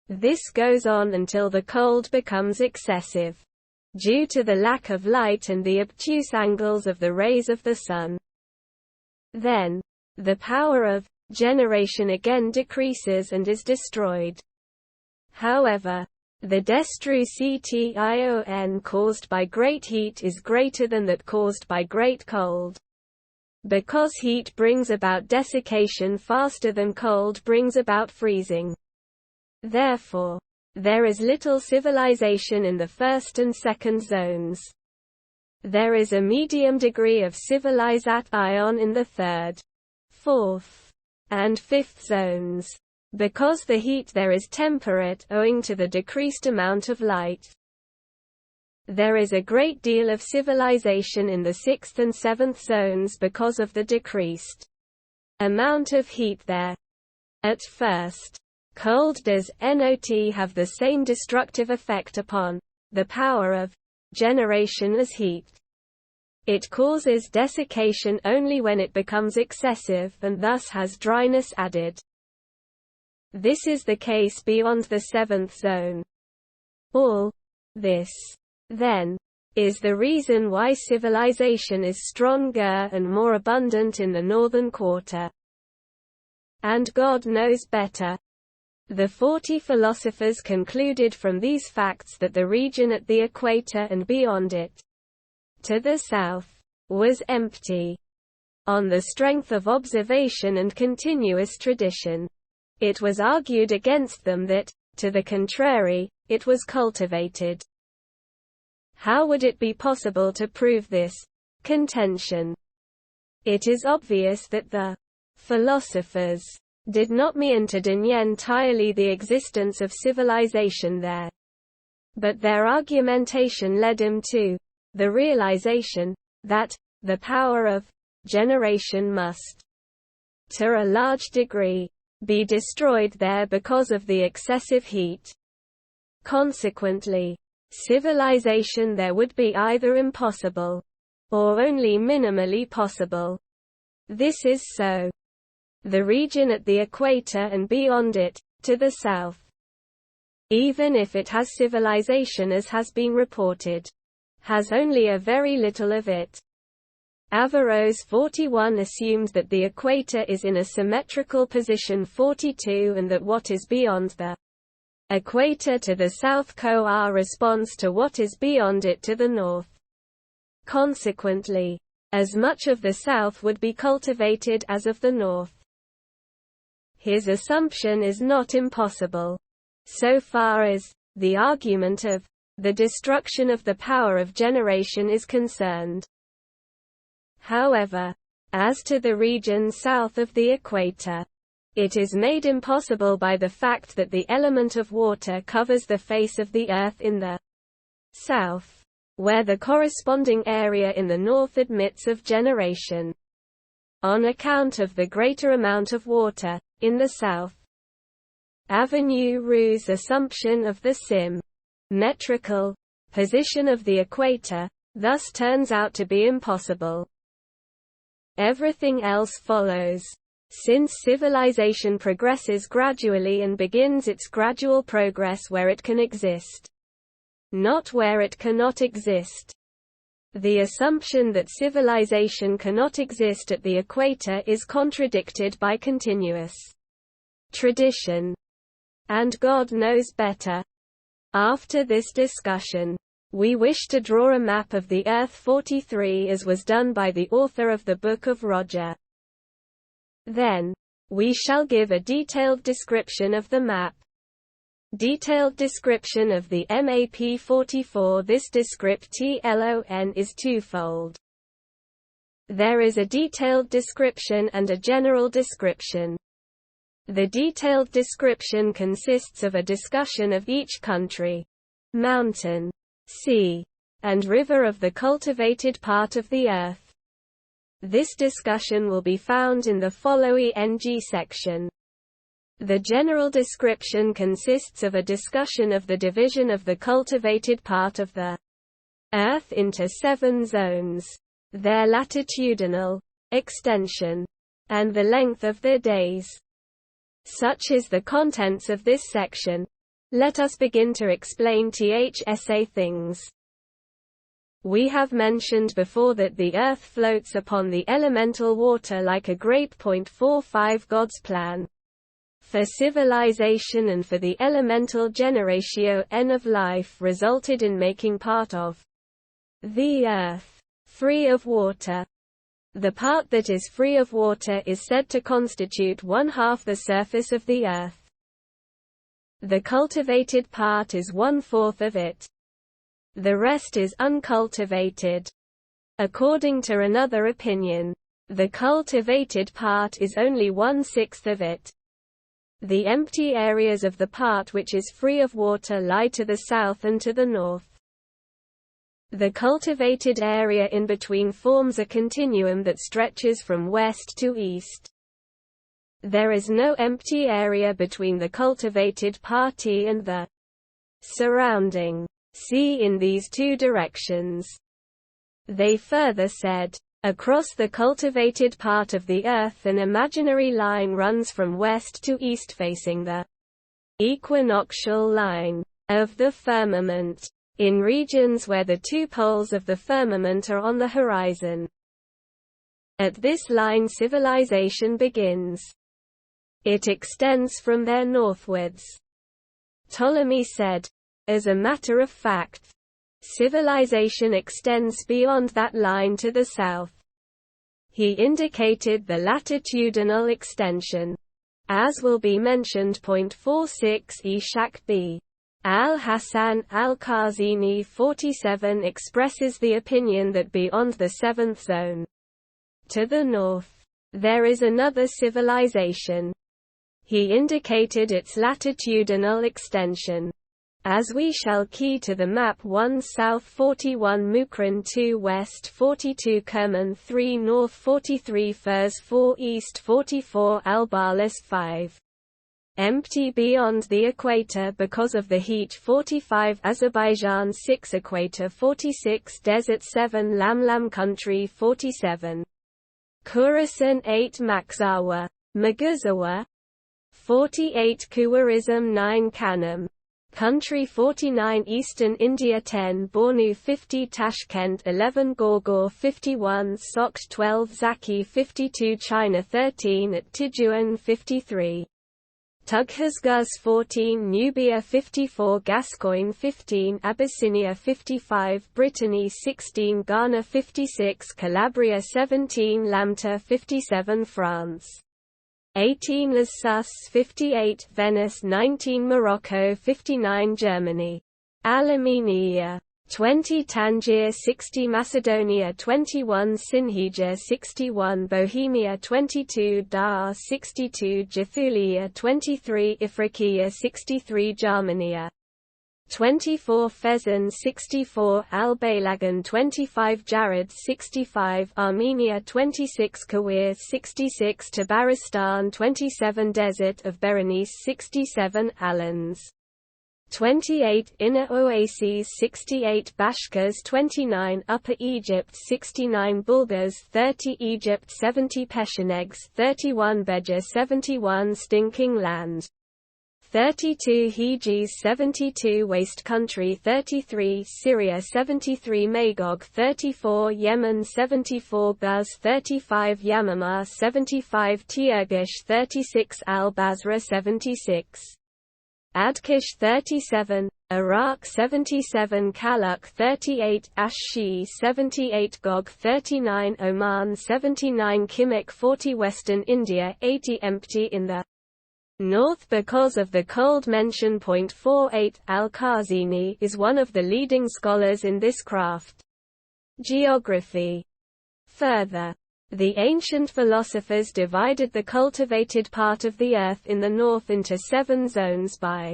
This goes on until the cold becomes excessive, due to the lack of light and the obtuse angles of the rays of the Sun. Then, the power of generation again decreases and is destroyed. However, the destruction caused by great heat is greater than that caused by great cold. Because heat brings about desiccation faster than cold brings about freezing. Therefore, there is little civilization in the first and second zones. There is a medium degree of civilization in the third, fourth, and fifth zones, because the heat there is temperate owing to the decreased amount of light. There is a great deal of civilization in the sixth and seventh zones because of the decreased amount of heat there. At first, cold does not have the same destructive effect upon the power of generation as heat. It causes desiccation only when it becomes excessive and thus has dryness added. This is the case beyond the seventh zone. All this, then, is the reason why civilization is stronger and more abundant in the northern quarter. And God knows better. The 40 philosophers concluded from these facts that the region at the equator and beyond it, to the south, was empty. On the strength of observation and continuous tradition, it was argued against them that, to the contrary, it was cultivated. How would it be possible to prove this contention? It is obvious that the philosophers did not mean to deny entirely the existence of civilization there. But their argumentation led them to the realization that the power of generation must, to a large degree, be destroyed there because of the excessive heat. Consequently, civilization there would be either impossible, or only minimally possible. This is so. The region at the equator and beyond it, to the south, even if it has civilization as has been reported, has only a very little of it. Averroes 41 assumed that the equator is in a symmetrical position 42 and that what is beyond the equator to the south corresponds to what is beyond it to the north. Consequently, as much of the south would be cultivated as of the north. His assumption is not impossible, so far as the argument of the destruction of the power of generation is concerned. However, as to the region south of the equator, it is made impossible by the fact that the element of water covers the face of the earth in the south, where the corresponding area in the north admits of generation. On account of the greater amount of water in the south, Avenue-Roux's assumption of the symmetrical position of the equator thus turns out to be impossible. Everything else follows, since civilization progresses gradually and begins its gradual progress where it can exist, not where it cannot exist. The assumption that civilization cannot exist at the equator is contradicted by continuous tradition, and God knows better. After this discussion, we wish to draw a map of the Earth 43 as was done by the author of the Book of Roger. Then, we shall give a detailed description of the map. Detailed description of the map 44. This description is twofold. There is a detailed description and a general description. The detailed description consists of a discussion of each country, mountain, sea, and river of the cultivated part of the earth. This discussion will be found in the following section. The general description consists of a discussion of the division of the cultivated part of the earth into 7 zones, their latitudinal extension, and the length of the days. Such is the contents of this section. Let us begin to explain things. We have mentioned before that the Earth floats upon the elemental water like a grape. 45 God's plan for civilization and for the elemental generatio n of life resulted in making part of the Earth free of water. The part that is free of water is said to constitute 1/2 the surface of the Earth. The cultivated part is 1/4 of it. The rest is uncultivated. According to another opinion, the cultivated part is only 1/6 of it. The empty areas of the part which is free of water lie to the south and to the north. The cultivated area in between forms a continuum that stretches from west to east. There is no empty area between the cultivated part and the surrounding sea in these 2 directions. They further said, across the cultivated part of the earth an imaginary line runs from west to east facing the equinoctial line of the firmament, in regions where the 2 poles of the firmament are on the horizon. At this line civilization begins. It extends from there northwards. Ptolemy said, as a matter of fact, civilization extends beyond that line to the south. He indicated the latitudinal extension, as will be mentioned. 46 Ishaq B. Al-Hassan al-Khazini 47 expresses the opinion that beyond the 7th zone, to the north, there is another civilization. He indicated its latitudinal extension, as we shall key to the map: 1 south 41 Mukran, 2 west 42 Kerman, 3 north 43 Furs, 4 east 44 Albalis, 5 empty beyond the equator because of the heat, 45 Azerbaijan, 6 equator 46 desert, 7 Lamlam country, 47 Khorasan, 8 Makzawa, Magazawa, 48 Khawarizm, 9 Kanam country, 49 eastern India, 10 Bornu, 50 Tashkent, 11 Gorgor, 51 Sokht, 12 Zaki, 52 China, 13 at Tijuan, 53 Tughazguz, 14 Nubia, 54 Gascoigne, 15 Abyssinia, 55 Brittany, 16 Ghana, 56 Calabria, 17 Lambta, 57 France, 18 Lessus, 58 Venice, 19 Morocco, 59 Germany, Armenia, 20 Tangier, 60 Macedonia, 21 Sinhija, 61 Bohemia, 22 Dar, 62 Jathulia, 23 Ifriqiya, 63 Jarmania, 24 Fezzan, 64 Al-Balagan, 25 Jared, 65 Armenia, 26 Kawir, 66 Tabaristan, 27 Desert of Berenice, 67 Alans, 28 Inner Oases, 68 Bashkirs, 29 Upper Egypt, 69 Bulgars, 30 Egypt, 70 Pechenegs, 31 Beja, 71 Stinking Land, 32 Hejaz 72 Waste Country 33 Syria 73 Magog 34 Yemen 74 Buz 35 Yamamah 75 Tirgish 36 Al-Basra 76 Adkish 37 Iraq 77 Kaluk 38 Ash-Shi 78 Gog 39 Oman 79 Kimik 40 Western India 80 Empty in the north because of the cold mention. 48 Al-Khazini is one of the leading scholars in this craft. Geography. Further, the ancient philosophers divided the cultivated part of the earth in the north into 7 zones by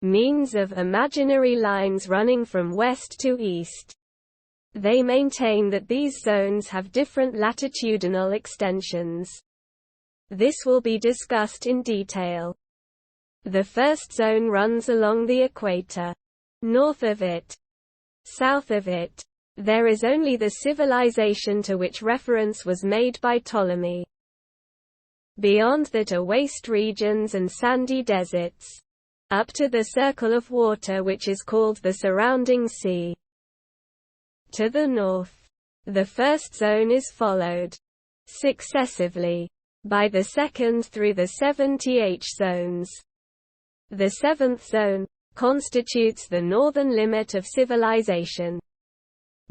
means of imaginary lines running from west to east. They maintain that these zones have different latitudinal extensions. This will be discussed in detail. The first zone runs along the equator. North of it, south of it, there is only the civilization to which reference was made by Ptolemy. Beyond that are waste regions and sandy deserts, up to the circle of water which is called the surrounding sea. To the north, the first zone is followed successively by the second through the 7 th zones. The 7th zone constitutes the northern limit of civilization.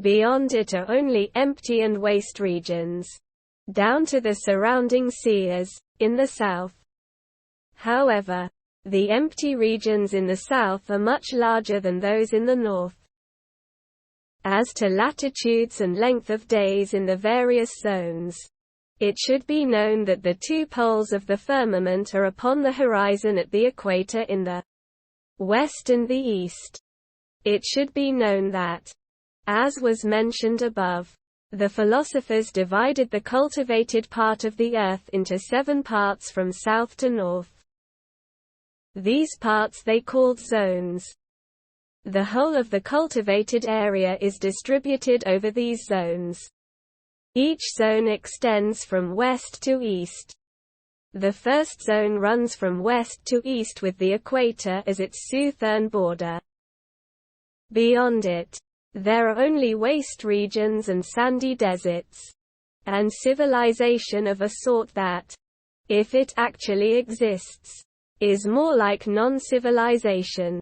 Beyond it are only empty and waste regions, down to the surrounding sea as, in the south. However, the empty regions in the south are much larger than those in the north. As to latitudes and length of days in the various zones, it should be known that the 2 poles of the firmament are upon the horizon at the equator in the west and the east. It should be known that, as was mentioned above, the philosophers divided the cultivated part of the earth into 7 parts from south to north. These parts they called zones. The whole of the cultivated area is distributed over these zones. Each zone extends from west to east. The first zone runs from west to east with the equator as its southern border. Beyond it, there are only waste regions and sandy deserts, and civilization of a sort that, if it actually exists, is more like non-civilization.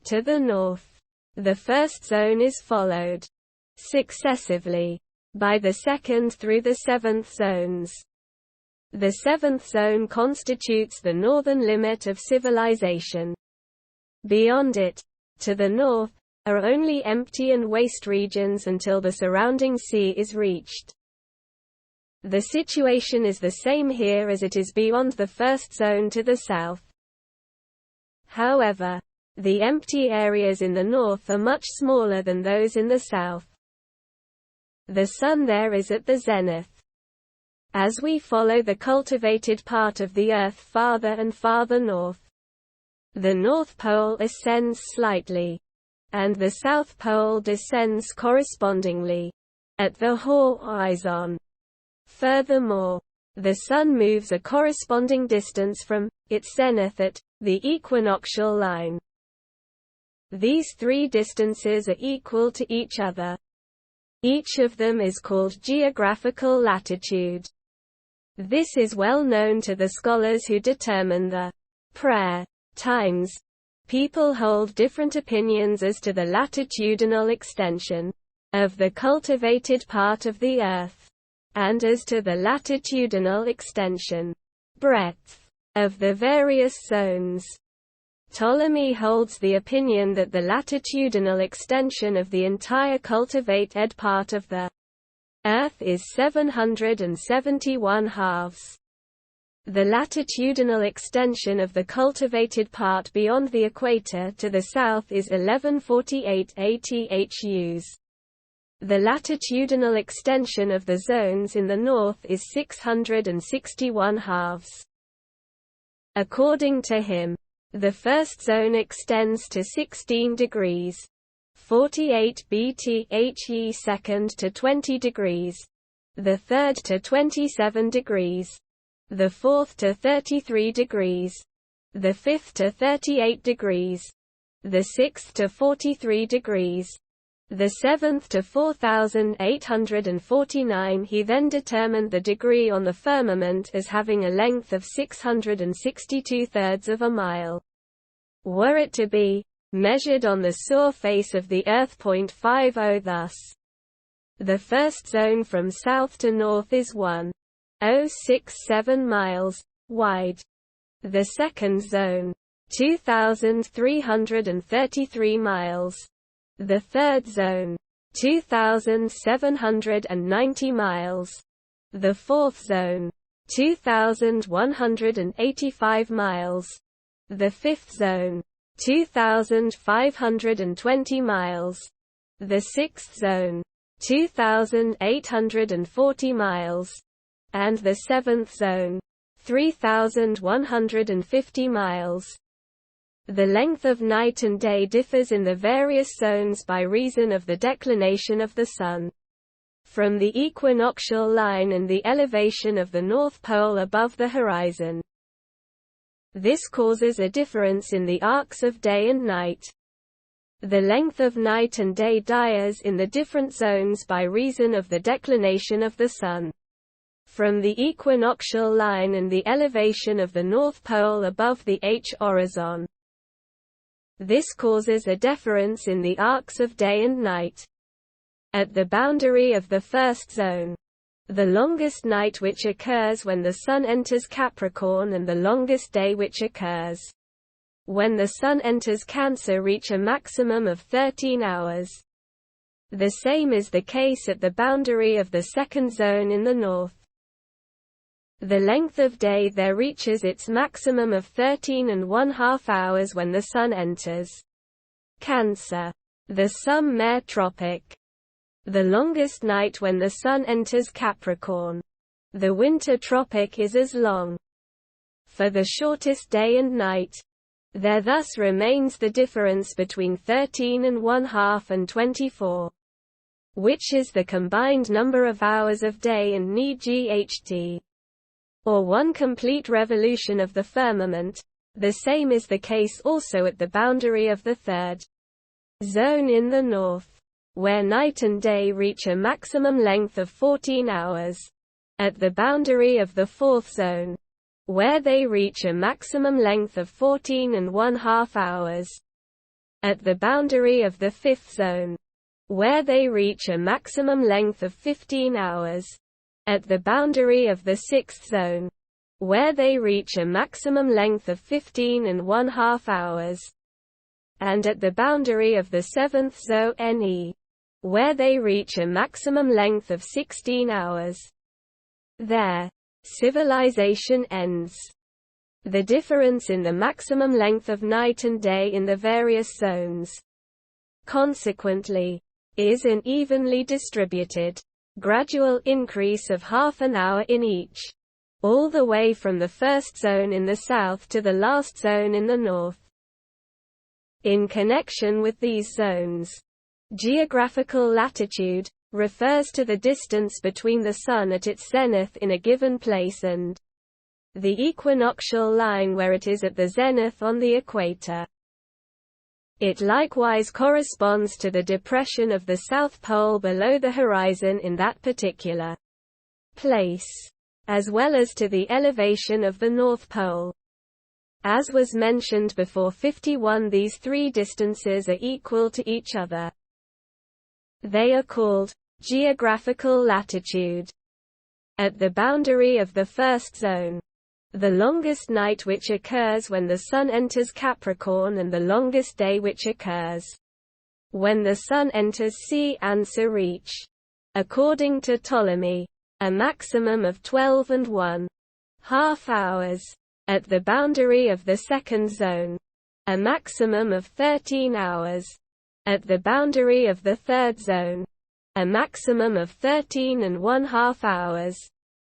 To the north, the first zone is followed successively by the 2nd through the 7th zones. The 7th zone constitutes the northern limit of civilization. Beyond it, to the north, are only empty and waste regions until the surrounding sea is reached. The situation is the same here as it is beyond the first zone to the south. However, the empty areas in the north are much smaller than those in the south. The sun there is at the zenith. As we follow the cultivated part of the earth farther and farther north, the North Pole ascends slightly, and the South Pole descends correspondingly, at the horizon. Furthermore, the sun moves a corresponding distance from its zenith at the equinoctial line. These 3 distances are equal to each other. Each of them is called geographical latitude. This is well known to the scholars who determine the prayer times. People hold different opinions as to the latitudinal extension of the cultivated part of the earth, and as to the latitudinal extension breadth of the various zones. Ptolemy holds the opinion that the latitudinal extension of the entire cultivated part of the earth is 771 halves. The latitudinal extension of the cultivated part beyond the equator to the south is 1148 ATHUs. The latitudinal extension of the zones in the north is 661 halves. According to him, the first zone extends to 16 degrees, 48 BTHE second to 20 degrees, the third to 27 degrees, the fourth to 33 degrees, the 5th to 38 degrees, the 6th to 43 degrees, the 7th to 4,849. He then determined the degree on the firmament as having a length of 662/3 of a mile. Were it to be measured on the surface of the Earth, 0.50 thus. The first zone from south to north is 1,067 miles wide. The second zone, 2,333 miles. The third zone, 2,790 miles. The fourth zone, 2,185 miles. The fifth zone, 2,520 miles. The sixth zone, 2,840 miles. And the seventh zone, 3,150 miles. The length of night and day differs in the various zones by reason of the declination of the Sun from the equinoctial line and the elevation of the North Pole above the horizon. This causes a difference in the arcs of day and night. The length of night and day differs in the different zones by reason of the declination of the Sun from the equinoctial line and the elevation of the North Pole above the horizon. This causes a difference in the arcs of day and night. At the boundary of the first zone, the longest night which occurs when the Sun enters Capricorn and the longest day which occurs when the Sun enters Cancer reach a maximum of 13 hours. The same is the case at the boundary of the second zone in the north. The length of day there reaches its maximum of 13½ hours when the Sun enters Cancer, the Summer tropic. The longest night when the Sun enters Capricorn, the Winter tropic, is as long. For the shortest day and night, there thus remains the difference between 13½ and 24, which is the combined number of hours of day and night GHT. Or one complete revolution of the firmament. The same is the case also at the boundary of the third zone in the north, where night and day reach a maximum length of 14 hours. At the boundary of the fourth zone, where they reach a maximum length of 14½ hours. At the boundary of the fifth zone, where they reach a maximum length of 15 hours. At the boundary of the sixth zone, where they reach a maximum length of 15½ hours. And at the boundary of the seventh zone, where they reach a maximum length of 16 hours. There, civilization ends. The difference in the maximum length of night and day in the various zones, consequently, is an evenly distributed gradual increase of half an hour in each, all the way from the first zone in the south to the last zone in the north. In connection with these zones, geographical latitude refers to the distance between the Sun at its zenith in a given place and the equinoctial line where it is at the zenith on the equator. It likewise corresponds to the depression of the South Pole below the horizon in that particular place, as well as to the elevation of the North Pole. As was mentioned before 51, these three distances are equal to each other. They are called geographical latitude. At the boundary of the first zone, the longest night which occurs when the Sun enters Capricorn and the longest day which occurs when the Sun enters Cancer reach, according to Ptolemy, a maximum of 12½ hours. At the boundary of the second zone, a maximum of 13 hours. At the boundary of the third zone, a maximum of 13½ hours.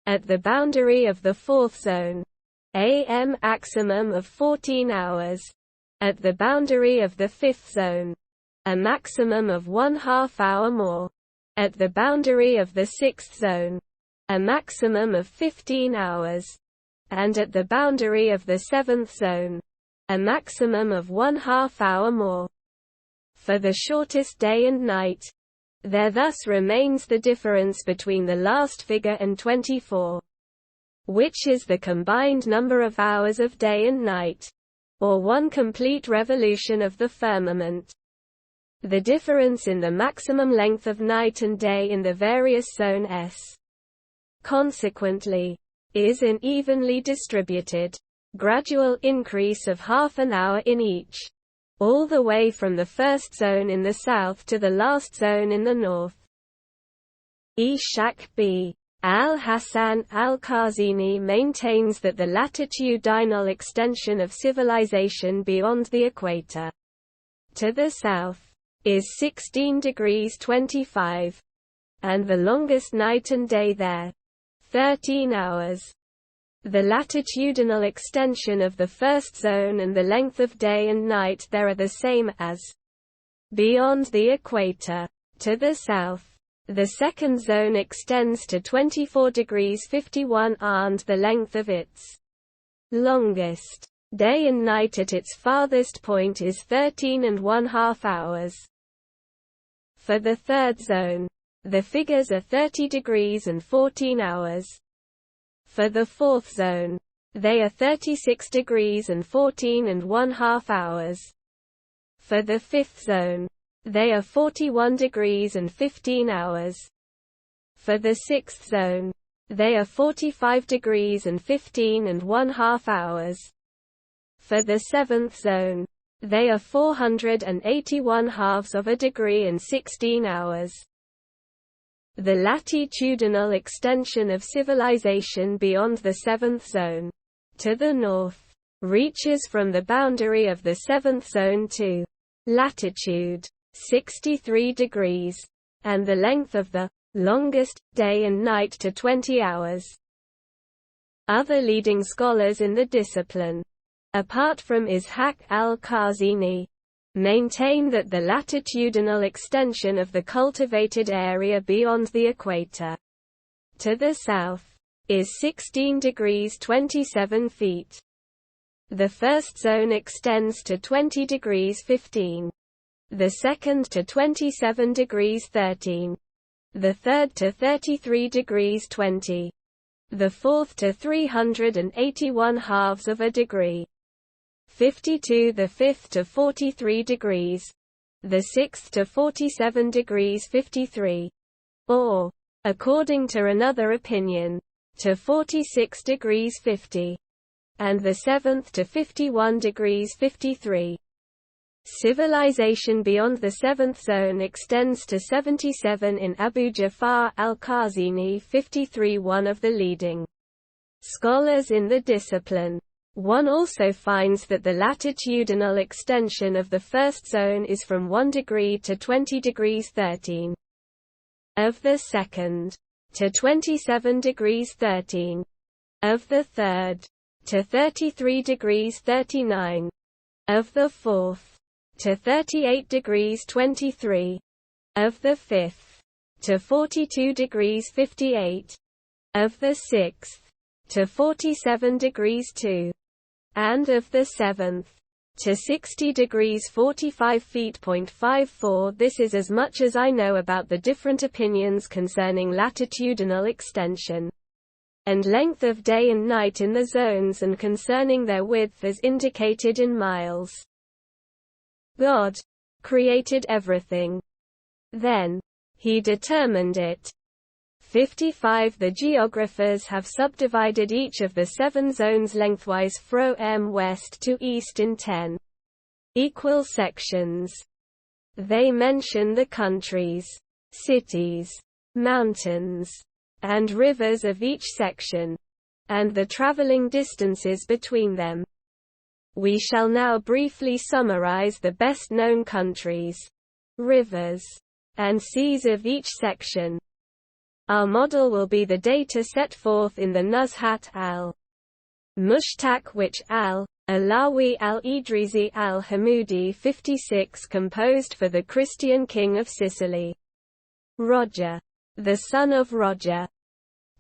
At the boundary of the fourth zone, a maximum of 14 hours. At the boundary of the fifth zone, a maximum of ½ hour more. At the boundary of the sixth zone, a maximum of 15 hours. And at the boundary of the seventh zone, a maximum of 1/2 hour more. For the shortest day and night, there thus remains the difference between the last figure and 24, which is the combined number of hours of day and night, or one complete revolution of the firmament. The difference in the maximum length of night and day in the various zones, consequently, is an evenly distributed, gradual increase of half an hour in each, all the way from the first zone in the south to the last zone in the north. Ishaq B. Al-Hassan al-Khazini maintains that the latitudinal extension of civilization beyond the equator, to the south, is 16 degrees 25, and the longest night and day there, 13 hours. The latitudinal extension of the first zone and the length of day and night there are the same as beyond the equator, to the south. The second zone extends to 24 degrees 51 and the length of its longest day and night at its farthest point is 13½ hours. For the third zone, the figures are 30 degrees and 14 hours. For the fourth zone, they are 36 degrees and 14½ hours. For the fifth zone, they are 41 degrees and 15 hours. For the sixth zone, they are 45 degrees and 15½ hours. For the seventh zone, they are 481/2 of a degree and 16 hours. The latitudinal extension of civilization beyond the seventh zone, to the north, reaches from the boundary of the seventh zone to latitude 63 degrees, and the length of the longest day and night to 20 hours. Other leading scholars in the discipline, apart from Ishaq al-Khazini, maintain that the latitudinal extension of the cultivated area beyond the equator, to the south, is 16 degrees 27 feet. The first zone extends to 20 degrees 15. The second to 27 degrees 13. The third to 33 degrees 20. The fourth to 381/2 of a degree. 52. The fifth to 43 degrees. The sixth to 47 degrees 53. Or, according to another opinion, to 46 degrees 50. And the seventh to 51 degrees 53. Civilization beyond the seventh zone extends to 77 in Abu Jafar al-Khazini 53, one of the leading scholars in the discipline. One also finds that the latitudinal extension of the first zone is from 1 degree to 20 degrees 13. Of the second, to 27 degrees 13. Of the third, to 33 degrees 39. Of the fourth, to 38 degrees 23. Of the fifth, to 42 degrees 58. Of the sixth, to 47 degrees 2. And of the seventh, to 60 degrees 45 feet. 54. This is as much as I know about the different opinions concerning latitudinal extension and length of day and night in the zones and concerning their width as indicated in miles. God created everything. Then He determined it. 55. The geographers have subdivided each of the 7 zones lengthwise from west to east in 10 equal sections. They mention the countries, cities, mountains, and rivers of each section, and the traveling distances between them. We shall now briefly summarize the best-known countries, rivers, and seas of each section. Our model will be the data set forth in the Nuzhat al-Mushtaq which al-Alawi al-Idrisi al-Hamudi 56 composed for the Christian king of Sicily. Roger, the son of Roger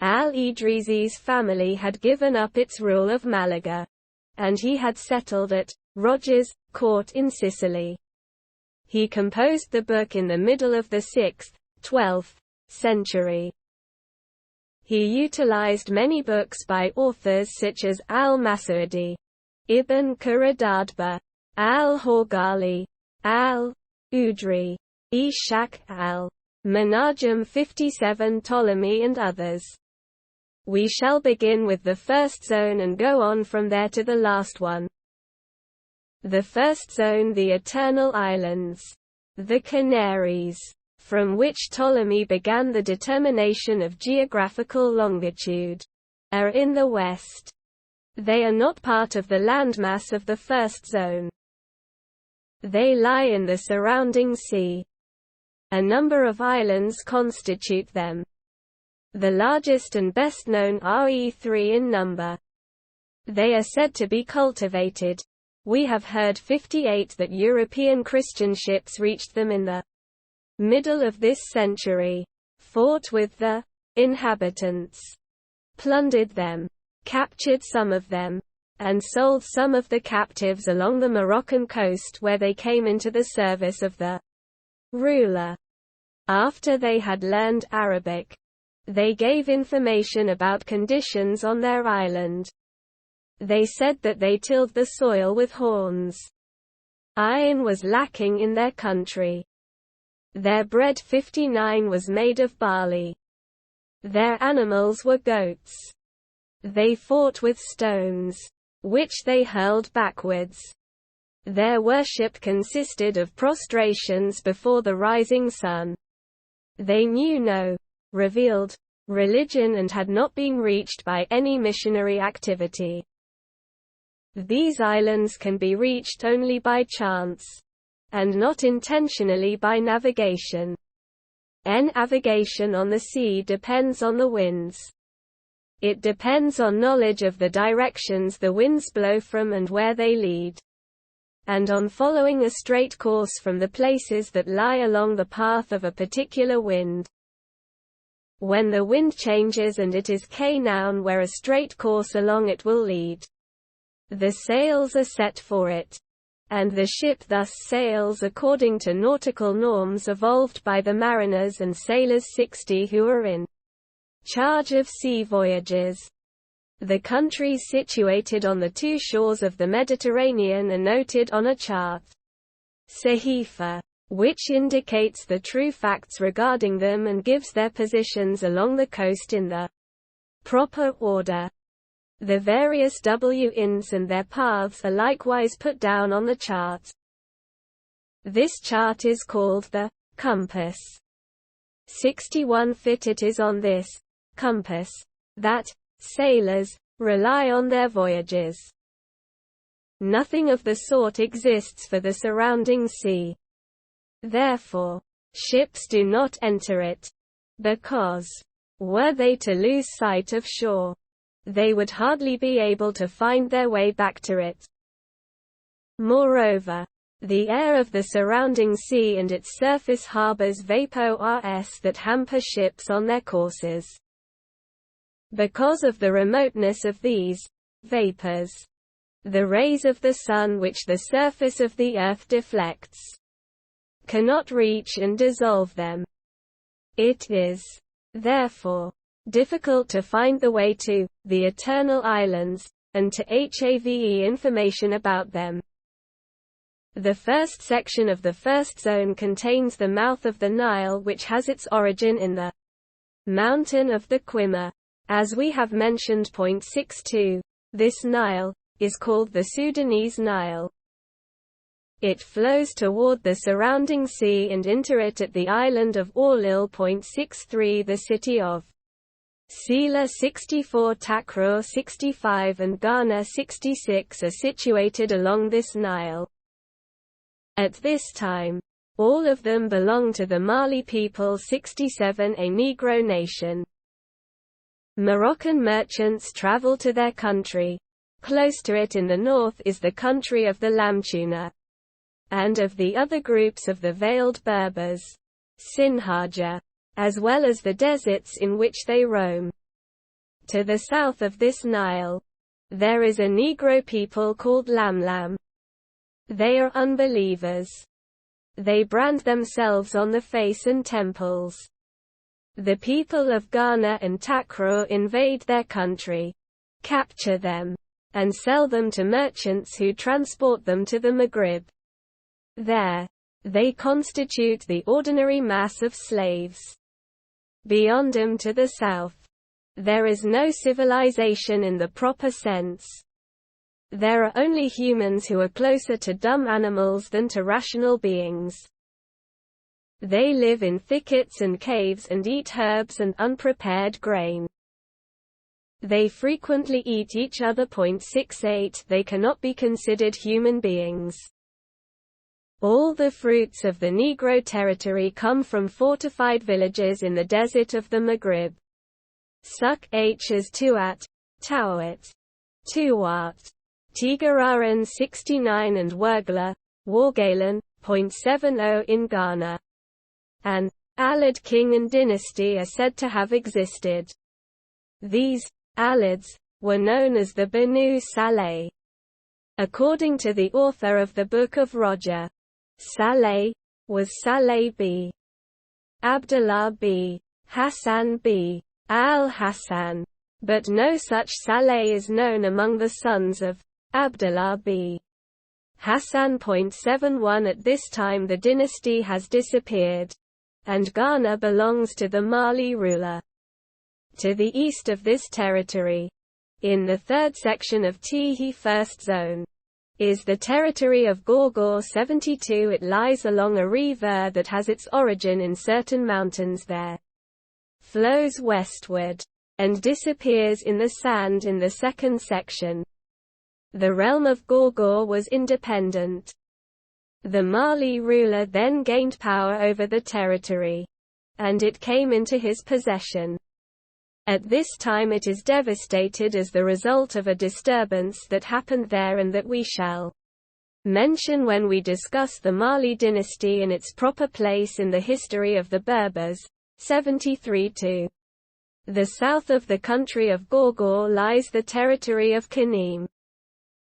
al-Idrisi's family had given up its rule of Malaga. and he had settled at Roger's court in Sicily. He composed the book in the middle of the 6th, 12th century. He utilized many books by authors such as al-Masudi, Ibn Khaldun, al-Horgali, al-Udri, Ishaq al-Manajim 57, Ptolemy and others. We shall begin with the first zone and go on from there to the last one. The first zone, the Eternal Islands, the Canaries, from which Ptolemy began the determination of geographical longitude, are in the west. They are not part of the landmass of the first zone. They lie in the surrounding sea. A number of islands constitute them. The largest and best known are 3 in number. They are said to be cultivated. We have heard 58 that European Christian ships reached them in the middle of this century, fought with the inhabitants, plundered them, captured some of them, and sold some of the captives along the Moroccan coast where they came into the service of the ruler. After they had learned Arabic, they gave information about conditions on their island. They said that they tilled the soil with horns. Iron was lacking in their country. Their bread 59 was made of barley. Their animals were goats. They fought with stones, which they hurled backwards. Their worship consisted of prostrations before the rising sun. They knew no revealed religion and had not been reached by any missionary activity. These islands can be reached only by chance, and not intentionally by navigation. Navigation on the sea depends on the winds. It depends on knowledge of the directions the winds blow from and where they lead, and on following a straight course from the places that lie along the path of a particular wind. When the wind changes and it is K-noun where a straight course along it will lead, the sails are set for it, and the ship thus sails according to nautical norms evolved by the mariners and sailors 60 who are in charge of sea voyages. The countries situated on the 2 shores of the Mediterranean are noted on a chart, Sahifa, which indicates the true facts regarding them and gives their positions along the coast in the proper order. The various W-ins and their paths are likewise put down on the chart. This chart is called the compass. 61 fit it is on this compass that sailors rely on their voyages. Nothing of the sort exists for the surrounding sea. Therefore, ships do not enter it, because, were they to lose sight of shore, they would hardly be able to find their way back to it. Moreover, the air of the surrounding sea and its surface harbors vapors that hamper ships on their courses. Because of the remoteness of these vapors, the rays of the sun which the surface of the earth deflects cannot reach and dissolve them. It is, therefore, difficult to find the way to the Eternal Islands, and to have information about them. The first section of the first zone contains the mouth of the Nile, which has its origin in the mountain of the Qimma. As we have mentioned. 62. This Nile is called the Sudanese Nile. It flows toward the surrounding sea and into it at the island of Orlil. 63. The city of Sela 64, Takrur 65 and Ghana 66 are situated along this Nile. At this time, all of them belong to the Mali people 67, a Negro nation. Moroccan merchants travel to their country. Close to it in the north is the country of the Lamtuna, and of the other groups of the veiled Berbers, Sinhaja, as well as the deserts in which they roam. To the south of this Nile, There is a Negro people called Lamlam. They are unbelievers. They brand themselves on the face and temples. The people of Ghana and Takrur invade their country, capture them, and sell them to merchants who transport them to the Maghrib. There, they constitute the ordinary mass of slaves. Beyond them to the south, there is no civilization in the proper sense. There are only humans who are closer to dumb animals than to rational beings. They live in thickets and caves and eat herbs and unprepared grain. They frequently eat each other. 68 They cannot be considered human beings. All the fruits of the Negro territory come from fortified villages in the desert of the Maghrib. Suk H as Tuat, Tawat, Tuwat, Tigararan 69 and Wergla, Wargalan, 70 in Ghana. An Alid king and dynasty are said to have existed. These Alids were known as the Banu Saleh. According to the author of the Book of Roger, Saleh was Saleh b. Abdullah b. Hassan b. al-Hassan, but no such Saleh is known among the sons of Abdullah b. Hassan. 71 At this time the dynasty has disappeared, and Ghana belongs to the Mali ruler. To the east of this territory, in the third section of Tihi First Zone, is the territory of Gorgor 72. It lies along a river that has its origin in certain mountains there, flows westward, and disappears in the sand in the second section. The realm of Gorgor was independent. The Mali ruler then gained power over the territory, and it came into his possession. At this time it is devastated as the result of a disturbance that happened there and that we shall mention when we discuss the Mali dynasty in its proper place in the history of the Berbers. 73-2. The south of the country of Gorgor lies the territory of Kaneem,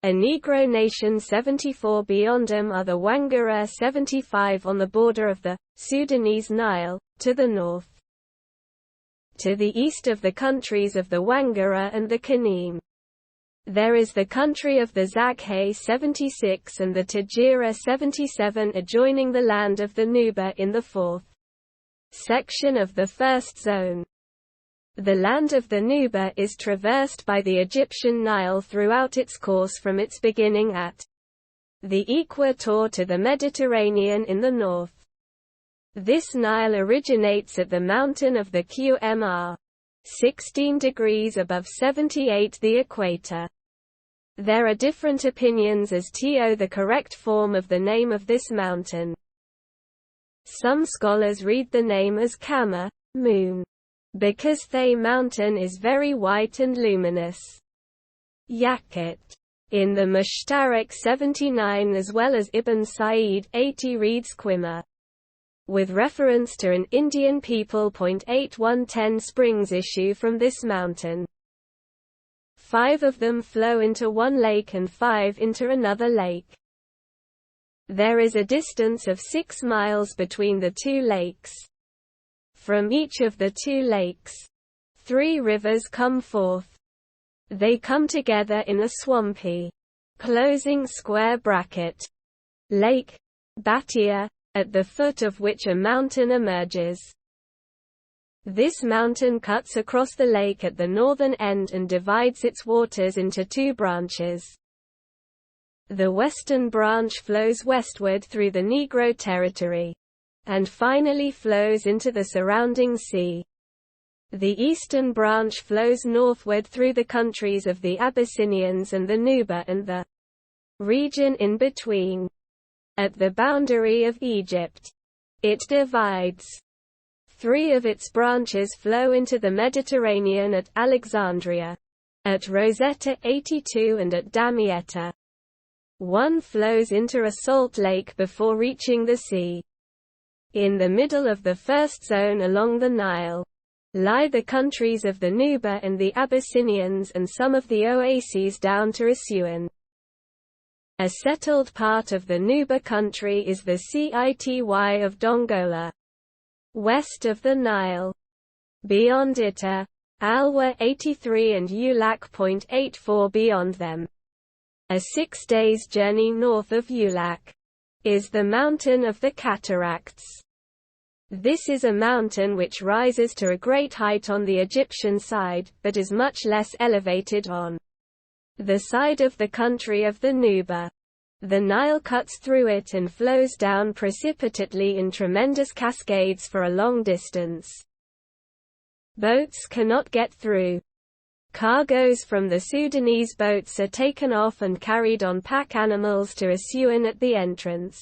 a Negro nation. 74 Beyond them are the Wangara. 75 On the border of the Sudanese Nile, to the north. To the east of the countries of the Wangara and the Kaneem, there is the country of the Zaghe. 76 and the Tajira. 77 adjoining the land of the Nuba in the fourth section of the first zone. The land of the Nuba is traversed by the Egyptian Nile throughout its course from its beginning at the equator to the Mediterranean in the north. This Nile originates at the mountain of the Qmr, 16 degrees above 78 the equator. There are different opinions as to the correct form of the name of this mountain. Some scholars read the name as Kama, moon, because Thay mountain is very white and luminous. Yaqut, in the Mushtarak. 79 as well as Ibn Sa'id 80 reads Qimar, with reference to an Indian people. 8110 springs issue from this mountain. 5 of them flow into one lake and 5 into another lake. There is a distance of 6 miles between the two lakes. From each of the two lakes, 3 rivers come forth. They come together in a swampy, closing square bracket, Lake Batia, at the foot of which a mountain emerges. This mountain cuts across the lake at the northern end and divides its waters into 2 branches. The western branch flows westward through the Negro territory, and finally flows into the surrounding sea. The eastern branch flows northward through the countries of the Abyssinians and the Nuba and the region in between. At the boundary of Egypt, it divides. 3 of its branches flow into the Mediterranean at Alexandria, at Rosetta 82 and at Damietta. 1 flows into a salt lake before reaching the sea. In the middle of the first zone along the Nile, lie the countries of the Nuba and the Abyssinians and some of the oases down to Assuan. A settled part of the Nuba country is the City of Dongola, west of the Nile. Beyond it are Alwa 83 and Ulak .84 beyond them. A 6 days' journey north of Ulak is the Mountain of the Cataracts. This is a mountain which rises to a great height on the Egyptian side, but is much less elevated on the side of the country of the Nuba. The Nile cuts through it and flows down precipitately in tremendous cascades for a long distance. Boats cannot get through. Cargoes from the Sudanese boats are taken off and carried on pack animals to Assuan at the entrance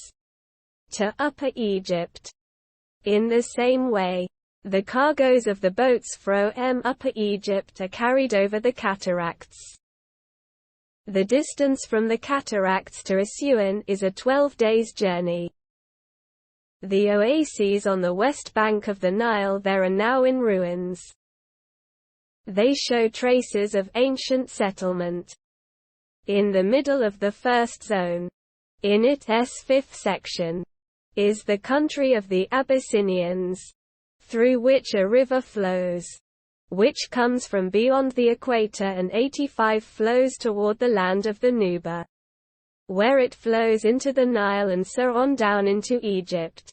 to Upper Egypt. In the same way, the cargoes of the boats from Upper Egypt are carried over the cataracts. The distance from the cataracts to Assuan is a 12 days' journey. The oases on the west bank of the Nile there are now in ruins. They show traces of ancient settlement. In the middle of the first zone, in its fifth section, is the country of the Abyssinians, through which a river flows, which comes from beyond the equator, and 85 flows toward the land of the Nuba, where it flows into the Nile and so on down into Egypt.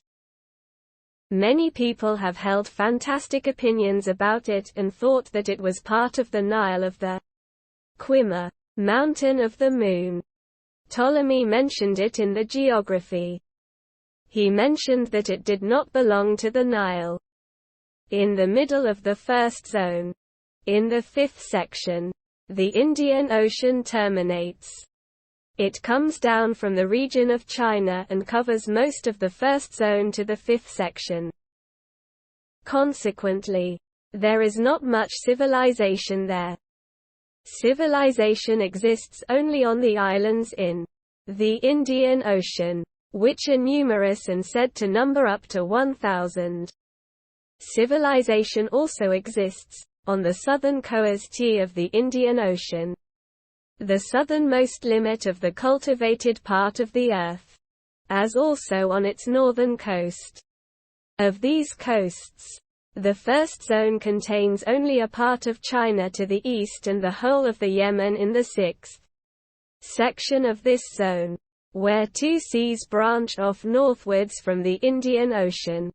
Many people have held fantastic opinions about it and thought that it was part of the Nile of the Qimar, Mountain of the Moon. Ptolemy mentioned it in the Geography. He mentioned that it did not belong to the Nile. In the middle of the first zone, in the fifth section, the Indian Ocean terminates. It comes down from the region of China and covers most of the first zone to the fifth section. Consequently, there is not much civilization there. Civilization exists only on the islands in the Indian Ocean, which are numerous and said to number up to 1,000. Civilization also exists on the southern coast of the Indian Ocean, the southernmost limit of the cultivated part of the earth, as also on its northern coast. Of these coasts, the first zone contains only a part of China to the east and the whole of the Yemen in the sixth section of this zone, where two seas branch off northwards from the Indian Ocean,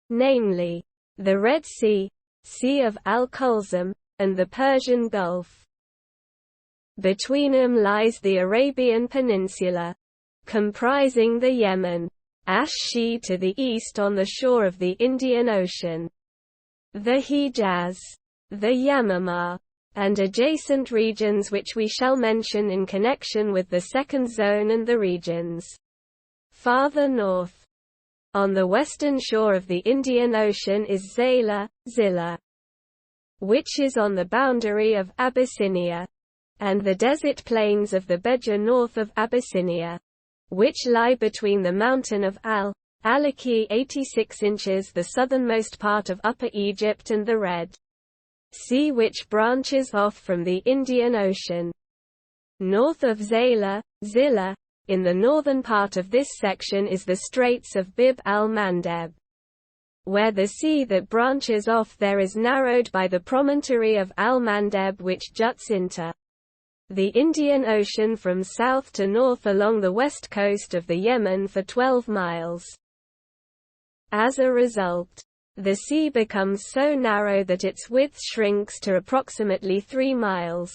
namely, the Red Sea, Sea of Al-Kulzum, and the Persian Gulf. Between them lies the Arabian Peninsula, comprising the Yemen, Ash-Shi to the east on the shore of the Indian Ocean, the Hijaz, the Yamamah, and adjacent regions which we shall mention in connection with the second zone, and the regions farther north. On the western shore of the Indian Ocean is Zilla, which is on the boundary of Abyssinia, and the desert plains of the Beja north of Abyssinia, which lie between the mountain of Al-Alaki 86 inches, the southernmost part of Upper Egypt, and the Red Sea, which branches off from the Indian Ocean. North of Zilla, in the northern part of this section is the Straits of Bib al-Mandeb, where the sea that branches off there is narrowed by the promontory of al-Mandeb, which juts into the Indian Ocean from south to north along the west coast of the Yemen for 12 miles. As a result, the sea becomes so narrow that its width shrinks to approximately 3 miles.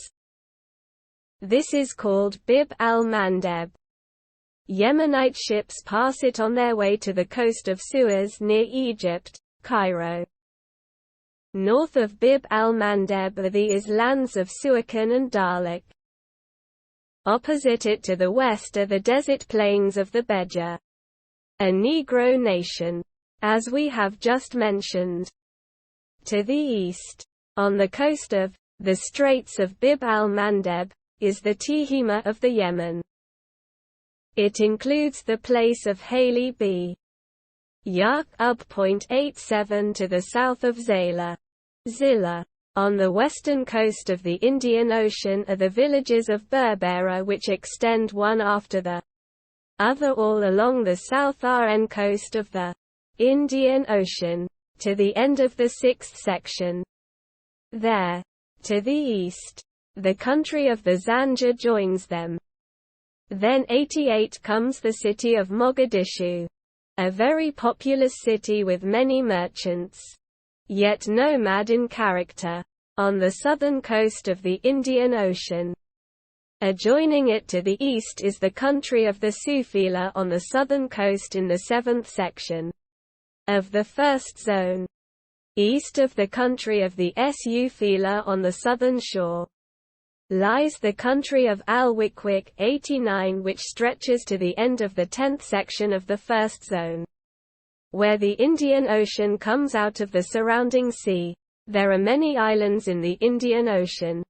This is called Bib al-Mandeb. Yemenite ships pass it on their way to the coast of Suez near Egypt, Cairo. North of Bib al-Mandeb are the islands of Suakin and Dalek. Opposite it to the west are the desert plains of the Beja, a Negro nation, as we have just mentioned. To the east, on the coast of the Straits of Bib al-Mandeb, is the Tihima of the Yemen. It includes the place of Haley B. Yaq Ub.87 to the south of Zayla, Zilla. On the western coast of the Indian Ocean are the villages of Berbera, which extend one after the other all along the South Rn coast of the Indian Ocean, to the end of the sixth section. There, to the east, the country of the Zanja joins them. Then 88 comes the city of Mogadishu, a very populous city with many merchants, yet nomad in character, on the southern coast of the Indian Ocean. Adjoining it to the east is the country of the Sufila on the southern coast in the seventh section of the first zone. East of the country of the Sufila on the southern shore lies the country of Al-Wikwik 89, which stretches to the end of the 10th section of the first zone. Where the Indian Ocean comes out of the surrounding sea, there are many islands in the Indian Ocean.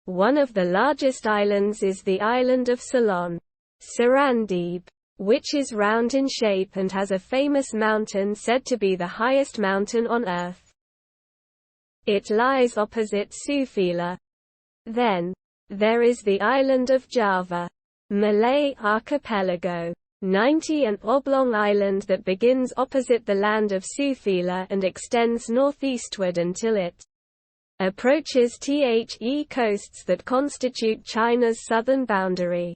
One of the largest islands is the island of Ceylon, Sarandib, which is round in shape and has a famous mountain said to be the highest mountain on earth. It lies opposite Sufila. Then, there is the island of Java, Malay archipelago, 90 an oblong island that begins opposite the land of Sufila and extends northeastward until it approaches the coasts that constitute China's southern boundary.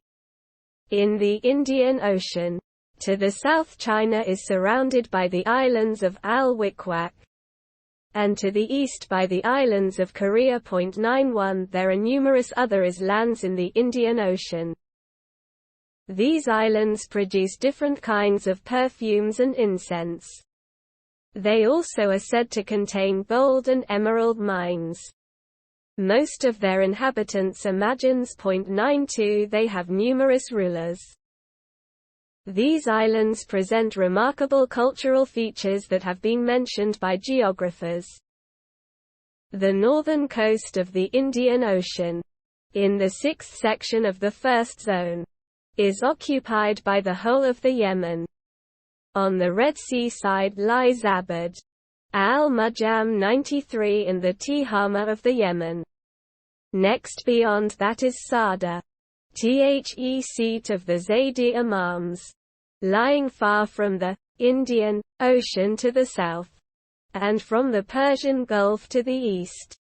In the Indian Ocean, to the south China is surrounded by the islands of Al-Wikwak, and to the east by the islands of Korea. 91 There are numerous other islands in the Indian Ocean. These islands produce different kinds of perfumes and incense. They also are said to contain gold and emerald mines. Most of their inhabitants are Magyans. 92 They have numerous rulers. These islands present remarkable cultural features that have been mentioned by geographers. The northern coast of the Indian Ocean, in the sixth section of the first zone, is occupied by the whole of the Yemen. On the Red Sea side lie Zabad, Al-Mujam 93 and the Tihama of the Yemen. Next beyond that is Sada, the seat of the Zaydi Imams, lying far from the Indian Ocean to the south, and from the Persian Gulf to the east.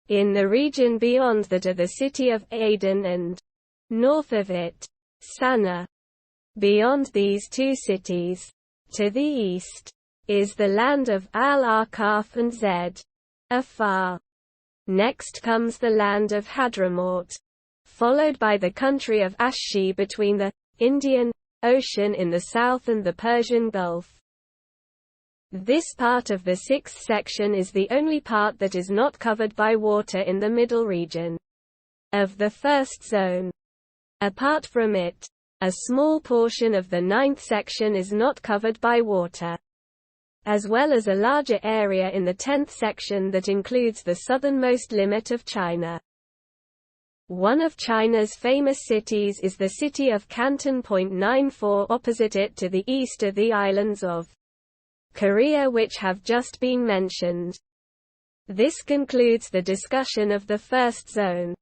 In the region beyond that are the city of Aden and, north of it, Sana'a. Beyond these two cities, to the east, is the land of Al-Arqaf and Zed, afar. Next comes the land of Hadramaut, followed by the country of Ashshi between the Indian Ocean in the south and the Persian Gulf. This part of the sixth section is the only part that is not covered by water in the middle region of the first zone. Apart from it, a small portion of the ninth section is not covered by water, as well as a larger area in the 10th section that includes the southernmost limit of China. One of China's famous cities is the city of Canton. 94 Opposite it to the east are the islands of Korea, which have just been mentioned. This concludes the discussion of the first zone.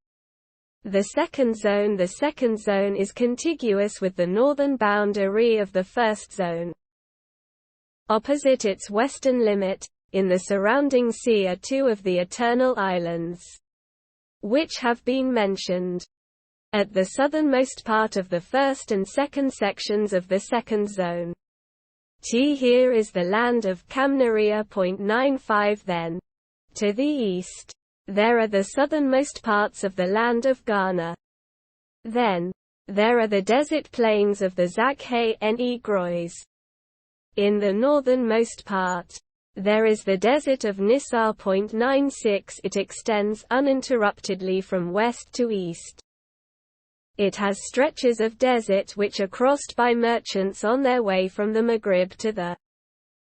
The second zone is contiguous with the northern boundary of the first zone. Opposite its western limit, in the surrounding sea are two of the Eternal Islands, which have been mentioned. At the southernmost part of the first and second sections of the second zone. Here is the land of Kamnaria. 95 Then, to the east, there are the southernmost parts of the land of Ghana. Then, there are the desert plains of the Zakhe Groys. In the northernmost part, there is the desert of Nisar. 96 It extends uninterruptedly from west to east. It has stretches of desert which are crossed by merchants on their way from the Maghrib to the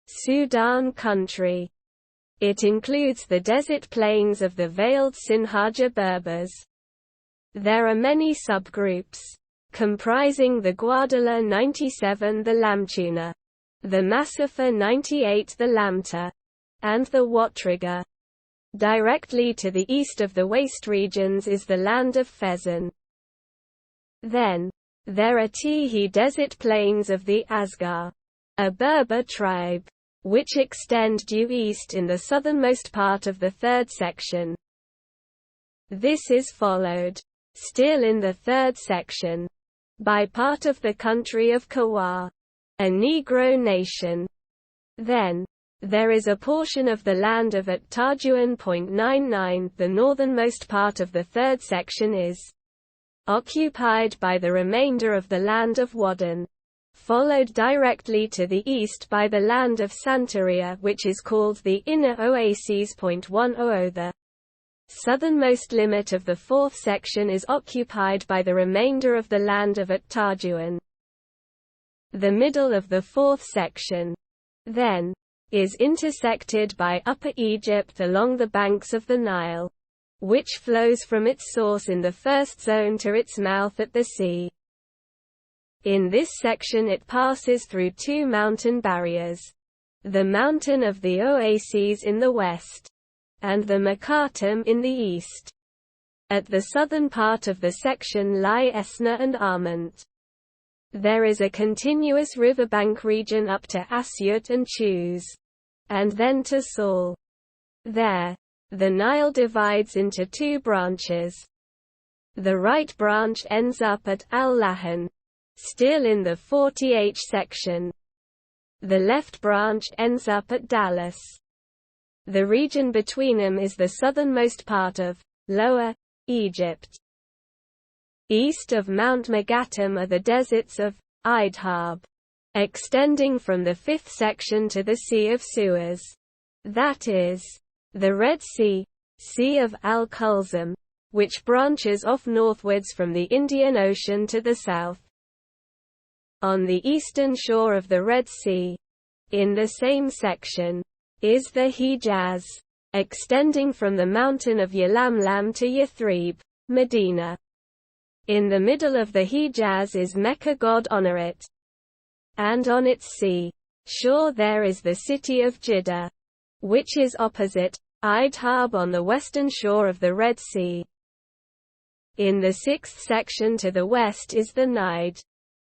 Sudan country. It includes the desert plains of the veiled Sinhaja Berbers. There are many subgroups, comprising the Guadala 97, the Lamtuna, the Masafa 98, the Lamta, and the Watriga. Directly to the east of the waste regions is the land of Fezzan. Then, there are Tihi desert plains of the Asgar, a Berber tribe, which extend due east in the southernmost part of the third section. This is followed, still in the third section, by part of the country of Kawa, a Negro nation. Then, there is a portion of the land of at Tarjuan. 99. The northernmost part of the third section is occupied by the remainder of the land of Wadden, followed directly to the east by the land of Santeria, which is called the Inner Oases. 100. The southernmost limit of the fourth section is occupied by the remainder of the land of at Tarjuan. The middle of the fourth section, then, is intersected by Upper Egypt along the banks of the Nile, which flows from its source in the first zone to its mouth at the sea. In this section it passes through two mountain barriers, the mountain of the Oases in the west, and the Makatim in the east. At the southern part of the section lie Esna and Armant. There is a continuous riverbank region up to Asyut and Chus, and then to Saul. There, the Nile divides into two branches. The right branch ends up at Al-Lahan, still in the 40H section. The left branch ends up at Dallas. The region between them is the southernmost part of Lower Egypt. East of Mount Megatim are the deserts of Idhab, extending from the fifth section to the Sea of Suez. That is, the Red Sea, Sea of Al-Kulzum, which branches off northwards from the Indian Ocean to the south. On the eastern shore of the Red Sea, in the same section, is the Hijaz, extending from the mountain of Yalamlam to Yathrib, Medina. In the middle of the Hijaz is Mecca God Honorit. And on its sea shore there is the city of Jeddah, which is opposite Idhab on the western shore of the Red Sea. In the sixth section to the west is the Najd,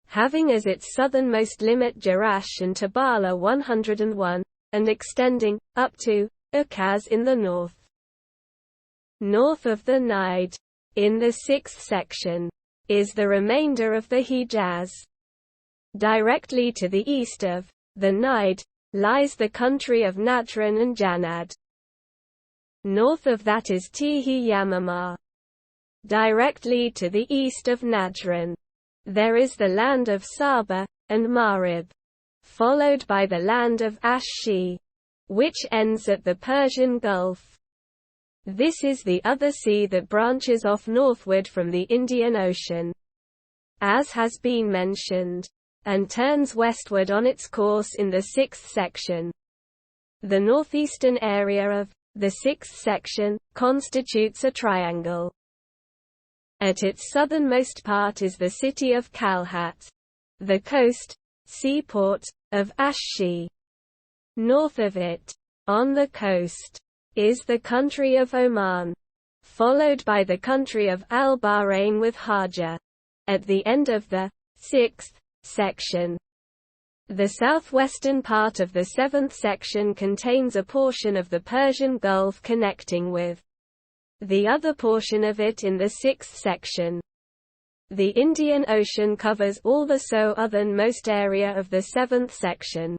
having as its southernmost limit Jerash and Tabala 101, and extending up to Ukaz in the north. North of the Najd, in the sixth section, is the remainder of the Hijaz. Directly to the east of the Najd lies the country of Natran and Janad. North of that is Tihi Yamamah. Directly to the east of Natran, there is the land of Saba and Marib, followed by the land of Ash-Shi, which ends at the Persian Gulf. This is the other sea that branches off northward from the Indian Ocean, as has been mentioned, and turns westward on its course in the sixth section. The northeastern area of the sixth section constitutes a triangle. At its southernmost part is the city of Kalhat, the coast, seaport, of Ash-Shi. North of it, on the coast, is the country of Oman, followed by the country of Al-Bahrain with Hajar, at the end of the sixth section. The southwestern part of the seventh section contains a portion of the Persian Gulf connecting with the other portion of it in the sixth section. The Indian Ocean covers all the southernmost area of the seventh section.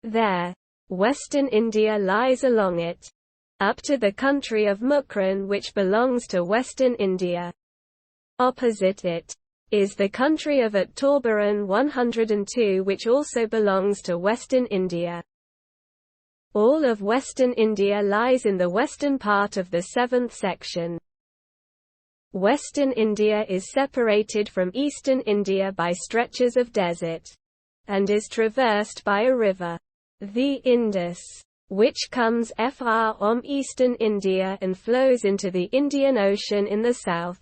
There, western India lies along it, up to the country of Mukran, which belongs to western India. Opposite it is the country of At-Tawbaran 102, which also belongs to western India. All of western India lies in the western part of the seventh section. Western India is separated from eastern India by stretches of desert, and is traversed by a river, the Indus, which comes from eastern India and flows into the Indian Ocean in the south.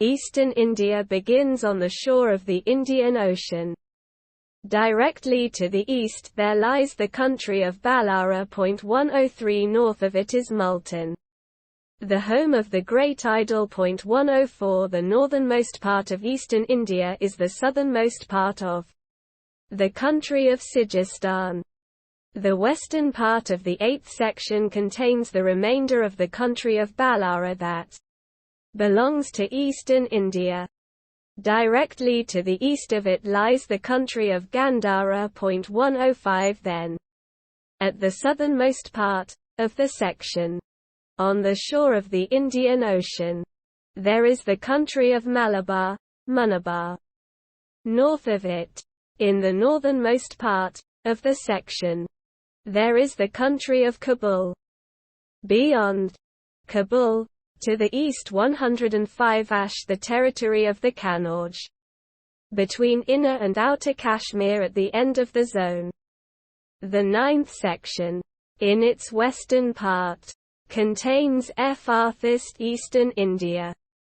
Eastern India begins on the shore of the Indian Ocean. Directly to the east there lies the country of Ballara. 103 north of it is Multan, the home of the great idol. 104 The northernmost part of eastern India is the southernmost part of the country of Sijistan. The western part of the 8th section contains the remainder of the country of Ballara that belongs to eastern India. Directly to the east of it lies the country of Gandhara. 105 Then, at the southernmost part of the section, on the shore of the Indian Ocean, there is the country of Malabar, Munabar. North of it, in the northernmost part of the section, there is the country of Kabul. Beyond Kabul, to the east 105 the territory of the Kannauj. Between inner and outer Kashmir at the end of the zone. The 9th section, in its western part, contains farthest eastern India,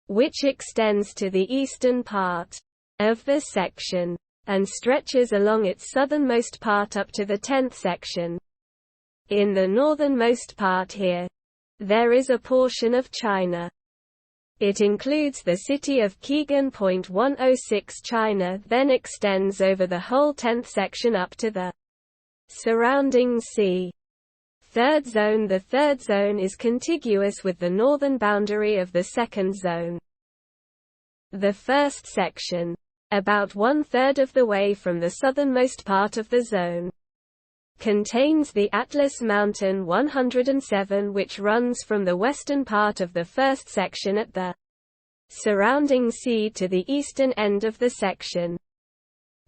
which extends to the eastern part of the section, and stretches along its southernmost part up to the 10th section. In the northernmost part here, there is a portion of China. It includes the city of Keegan. 106 China then extends over the whole 10th section up to the surrounding sea. Third zone. The third zone is contiguous with the northern boundary of the second zone. The first section, about 1/3 of the way from the southernmost part of the zone, contains the Atlas Mountain 107, which runs from the western part of the first section at the surrounding sea to the eastern end of the section.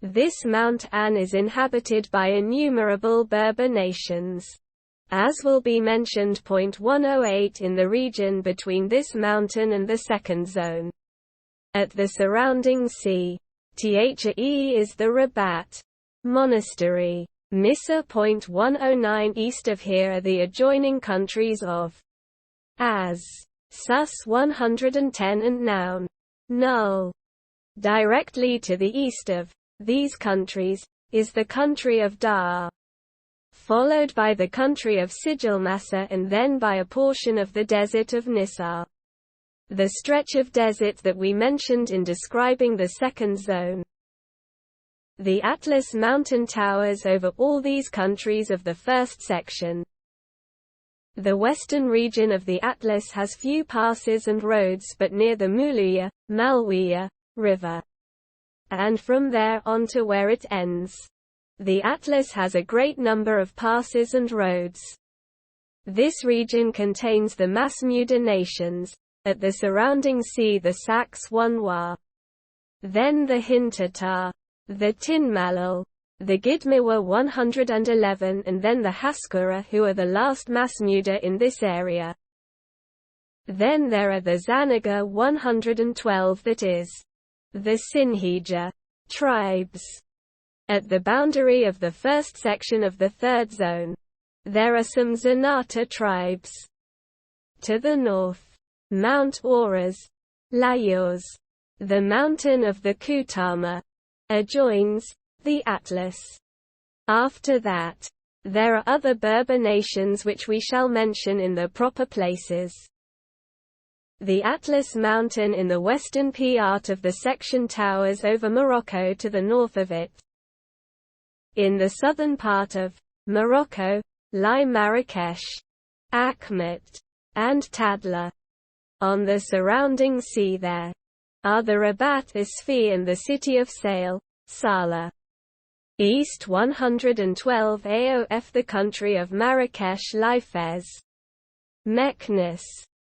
This Mount An is inhabited by innumerable Berber nations, as will be mentioned. 108 In the region between this mountain and the second zone, at the surrounding sea, The is the Rabat Monastery. Misa. 109 East of here are the adjoining countries of As, Sus 110 and Noun, Null. Directly to the east of these countries is the country of Dar, followed by the country of Sijilmassa and then by a portion of the desert of Nisar. The stretch of desert that we mentioned in describing the second zone. The Atlas Mountain towers over all these countries of the first section. The western region of the Atlas has few passes and roads but near the Muluya, Malwiya, river. And from there on to where it ends, the Atlas has a great number of passes and roads. This region contains the Masmuda nations, at the surrounding sea the Saks Wanwa, then the Hintatar, the Tinmalal, the Gidmiwa 111 and then the Haskura, who are the last Masmuda in this area. Then there are the Zanaga 112, that is, the Sinhija tribes. At the boundary of the first section of the third zone, there are some Zanata tribes. To the north, Mount Auras, Layurs, the mountain of the Kutama, adjoins the Atlas. After that, there are other Berber nations which we shall mention in the proper places. The Atlas mountain in the western part of the section towers over Morocco to the north of it. In the southern part of Morocco lie Marrakesh, Akhmet, and Tadla. On the surrounding sea there are the Rabat Isfi and the city of Sail, Sala. East 112 AOF the country of Marrakesh lie Fez, Meknes,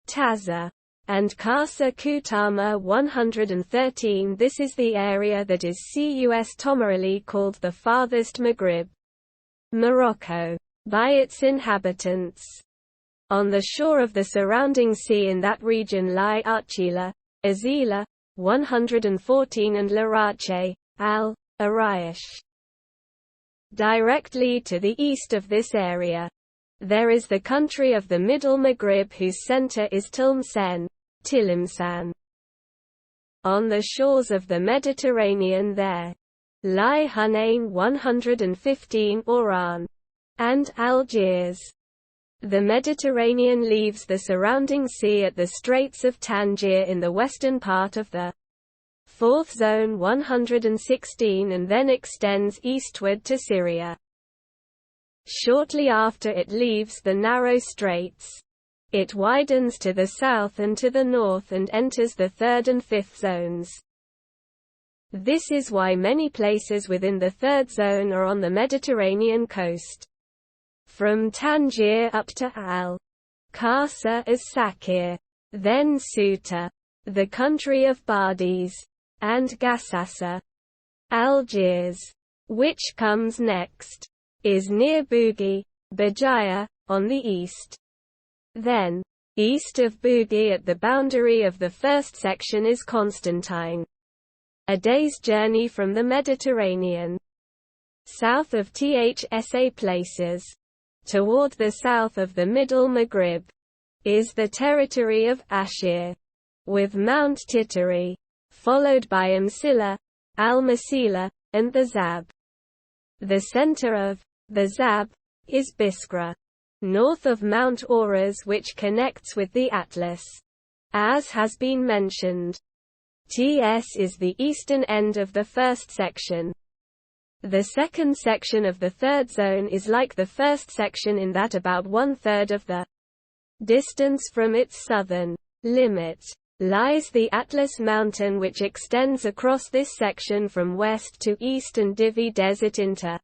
Taza, and Kasa Kutama 113. This is the area that is custommarily called the farthest Maghrib, Morocco, by its inhabitants. On the shore of the surrounding sea in that region lie Archila, Azila, 114 and Larache, Al-Arish. Directly to the east of this area, there is the country of the Middle Maghrib whose center is Tlemcen, Tilimsan. On the shores of the Mediterranean there lie Hunain 115 Oran, and Algiers. The Mediterranean leaves the surrounding sea at the Straits of Tangier in the western part of the fourth zone 116 and then extends eastward to Syria. Shortly after it leaves the narrow straits, it widens to the south and to the north and enters the third and fifth zones. This is why many places within the third zone are on the Mediterranean coast. From Tangier up to Al-Qasa as Sakir, then Ceuta, the country of Bardis, and Gassasa. Algiers, which comes next, is near Bougie, Bajaya, on the east. Then, east of Bougie at the boundary of the first section is Constantine, a day's journey from the Mediterranean. South of Thsa places, toward the south of the Middle Maghrib, is the territory of Ashir, with Mount Titari, followed by Amsila, Al-Masila, and the Zab. The center of the Zab is Biskra, north of Mount Auras, which connects with the Atlas. As has been mentioned, Ts is the eastern end of the first section. The second section of the third zone is like the first section in that about one-third of the distance from its southern limit lies the Atlas mountain, which extends across this section from west to east and divides it into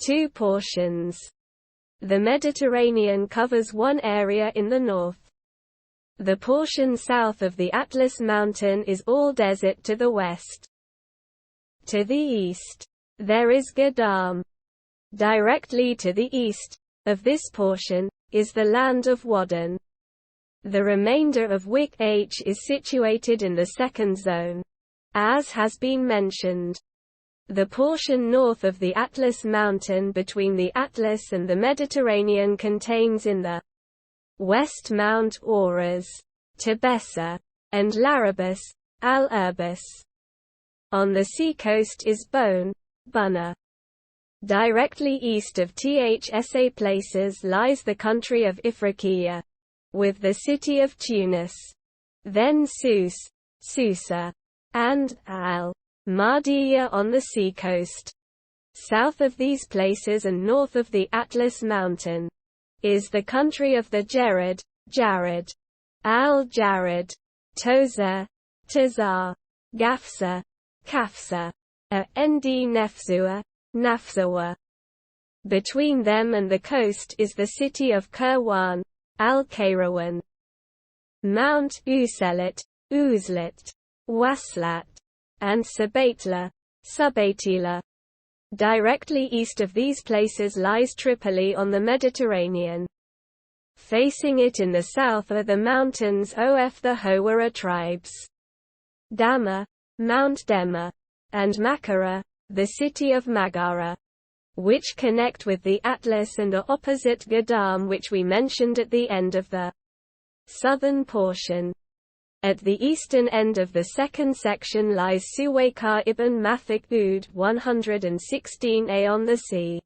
two portions. The Mediterranean covers one area in the north. The portion south of the Atlas mountain is all desert to the west. To the east, there is Gadam. Directly to the east of this portion is the land of Wadden. The remainder of Wik H is situated in the second zone. As has been mentioned, the portion north of the Atlas mountain between the Atlas and the Mediterranean contains in the west Mount Auras, Tebessa, and Larabus, Al-Urbus. On the seacoast is Bone, Bunna. Directly east of Thsa places lies the country of Ifriqiya, with the city of Tunis, then Sus, Susa, and Al-Mahdiya on the seacoast. South of these places and north of the Atlas mountain is the country of the Jared, Jared, Al-Jared, Toza, Tazar, Gafsa, Kafsa, Nd Nefzua, Nafzawa. Between them and the coast is the city of Kirwan, Al-Kairouan. Mount Uselit, Uzlit, Waslat, and Sabaitla, Subaitila. Directly east of these places lies Tripoli on the Mediterranean. Facing it in the south are the mountains of the Hawara tribes, Dama, Mount Dema, and Makara, the city of Magara, which connect with the Atlas and are opposite Gadam, which we mentioned at the end of the southern portion. At the eastern end of the second section lies Suwaykar ibn Mathik Oud 116a on the sea.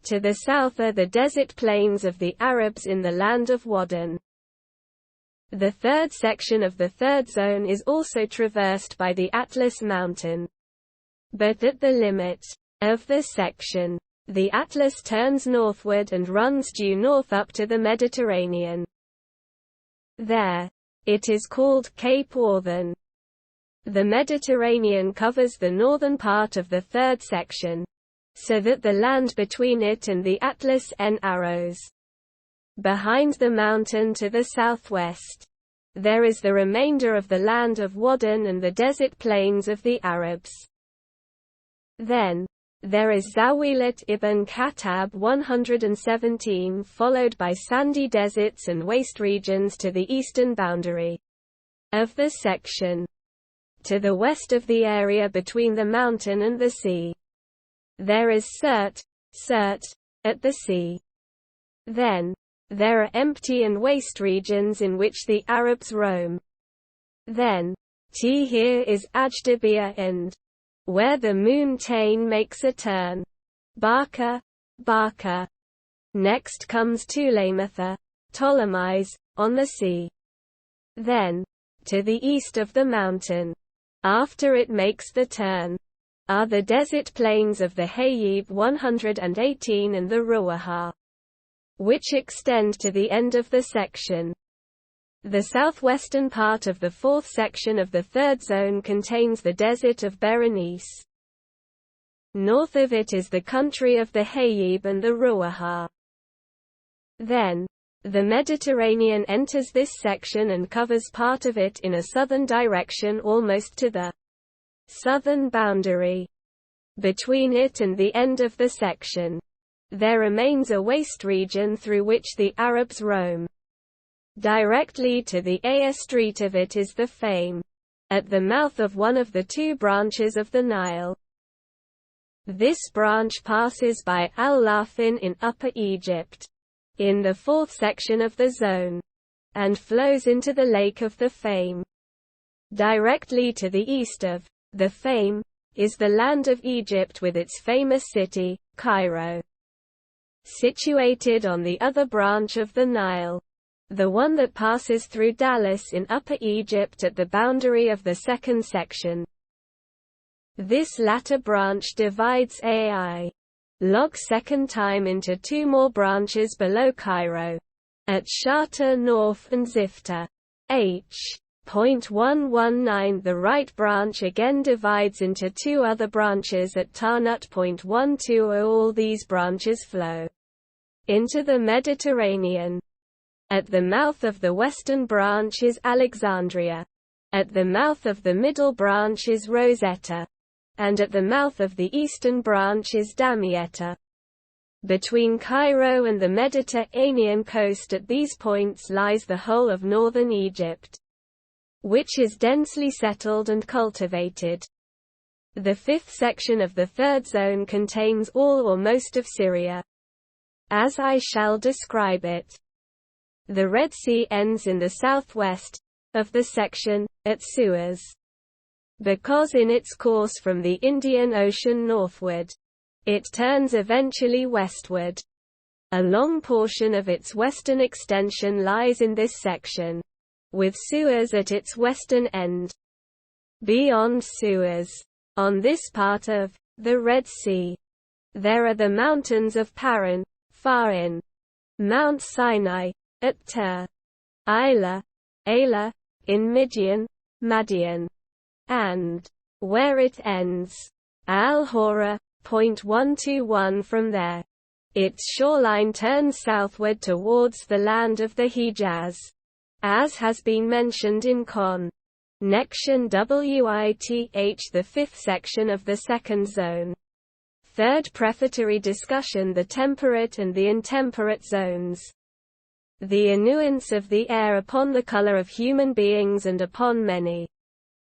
To the south are the desert plains of the Arabs in the land of Wadden. The third section of the third zone is also traversed by the Atlas mountain. But at the limit of the section, the Atlas turns northward and runs due north up to the Mediterranean. There, it is called Cape Orthan. The Mediterranean covers the northern part of the third section, so that the land between it and the Atlas narrows. Behind the mountain to the southwest, there is the remainder of the land of Wadden and the desert plains of the Arabs. Then, there is Zawilat ibn Khattab 117, followed by sandy deserts and waste regions to the eastern boundary of the section. To the west of the area between the mountain and the sea, there is Sirte, at the sea. Then, there are empty and waste regions in which the Arabs roam. Then, Here is Ajdabiya and where the mountain makes a turn. Barca, Barca. Next comes Ptolemytha, Ptolemais, on the sea. Then, to the east of the mountain, after it makes the turn, are the desert plains of the Hayib 118 and the Ruwaha, which extend to the end of the section. The southwestern part of the fourth section of the third zone contains the desert of Berenice. North of it is the country of the Hayib and the Ruwaha. Then, the Mediterranean enters this section and covers part of it in a southern direction almost to the southern boundary. Between it and the end of the section, there remains a waste region through which the Arabs roam. Directly to the street of it is the Fame, at the mouth of one of the two branches of the Nile. This branch passes by Al-Lafin in Upper Egypt, in the fourth section of the zone, and flows into the Lake of the Fame. Directly to the east of the Fame is the land of Egypt with its famous city, Cairo. Situated on the other branch of the Nile, the one that passes through Dallas in Upper Egypt at the boundary of the second section. This latter branch divides Ai log second time into two more branches below Cairo, at Sharta North and Zifta. H.119. The right branch again divides into two other branches at Tarnut.120. All these branches flow into the Mediterranean. At the mouth of the western branch is Alexandria. At the mouth of the middle branch is Rosetta. And at the mouth of the eastern branch is Damietta. Between Cairo and the Mediterranean coast at these points lies the whole of northern Egypt, which is densely settled and cultivated. The fifth section of the third zone contains all or most of Syria, as I shall describe it. The Red Sea ends in the southwest of the section, at Suez, because in its course from the Indian Ocean northward, it turns eventually westward. A long portion of its western extension lies in this section, with Suez at its western end. Beyond Suez, on this part of the Red Sea, there are the mountains of Paran, far in Mount Sinai, at Tur, Ayla, in Midian, Madian, and, where it ends, Al-Hora. 121. From there, its shoreline turns southward towards the land of the Hijaz, as has been mentioned in Connection WITH. The fifth section of the second zone. Third prefatory discussion: the temperate and the intemperate zones. The influence of the air upon the color of human beings and upon many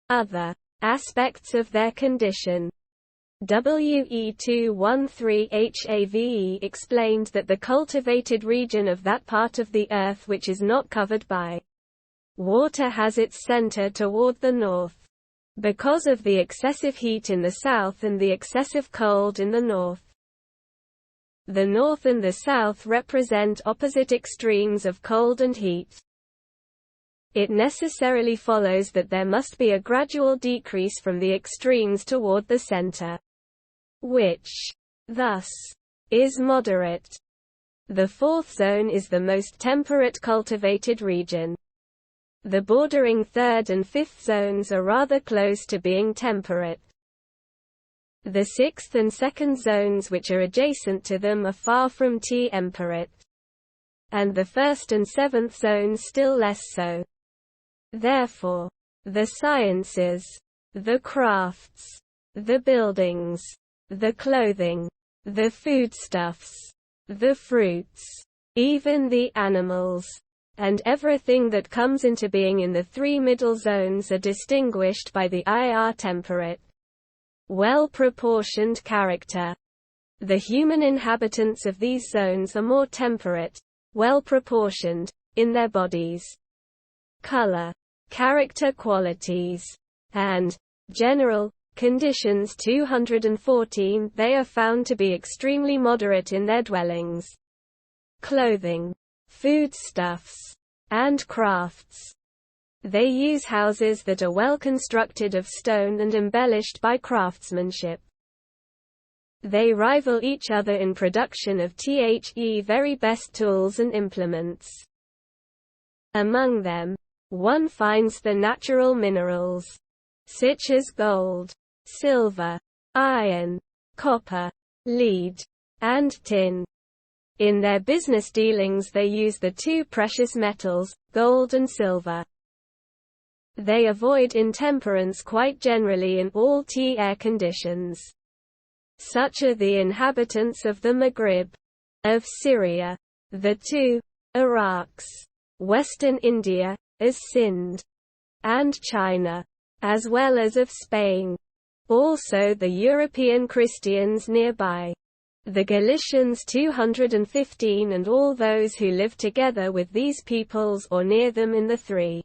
other aspects of their condition. WE213HAVE explained that the cultivated region of that part of the earth which is not covered by water has its center toward the north, because of the excessive heat in the south and the excessive cold in the north. The north and the south represent opposite extremes of cold and heat. It necessarily follows that there must be a gradual decrease from the extremes toward the center, which, thus, is moderate. The fourth zone is the most temperate cultivated region. The bordering third and fifth zones are rather close to being temperate. The sixth and second zones which are adjacent to them are far from temperate, and the first and seventh zones still less so. Therefore, the sciences, the crafts, the buildings, the clothing, the foodstuffs, the fruits, even the animals, and everything that comes into being in the three middle zones are distinguished by the temperate, well-proportioned character. The human inhabitants of these zones are more temperate, well-proportioned, in their bodies, color, character qualities, and general Conditions 214. They are found to be extremely moderate in their dwellings, clothing, foodstuffs, and crafts. They use houses that are well constructed of stone and embellished by craftsmanship. They rival each other in production of the very best tools and implements. Among them, one finds the natural minerals, such as gold, silver, iron, copper, lead, and tin. In their business dealings they use the two precious metals, gold and silver. They avoid intemperance quite generally in all air conditions. Such are the inhabitants of the Maghrib, of Syria, the two Iraqs, Western India, as Sind, and China, as well as of Spain. Also the European Christians nearby, the Galicians 215, and all those who live together with these peoples or near them in the three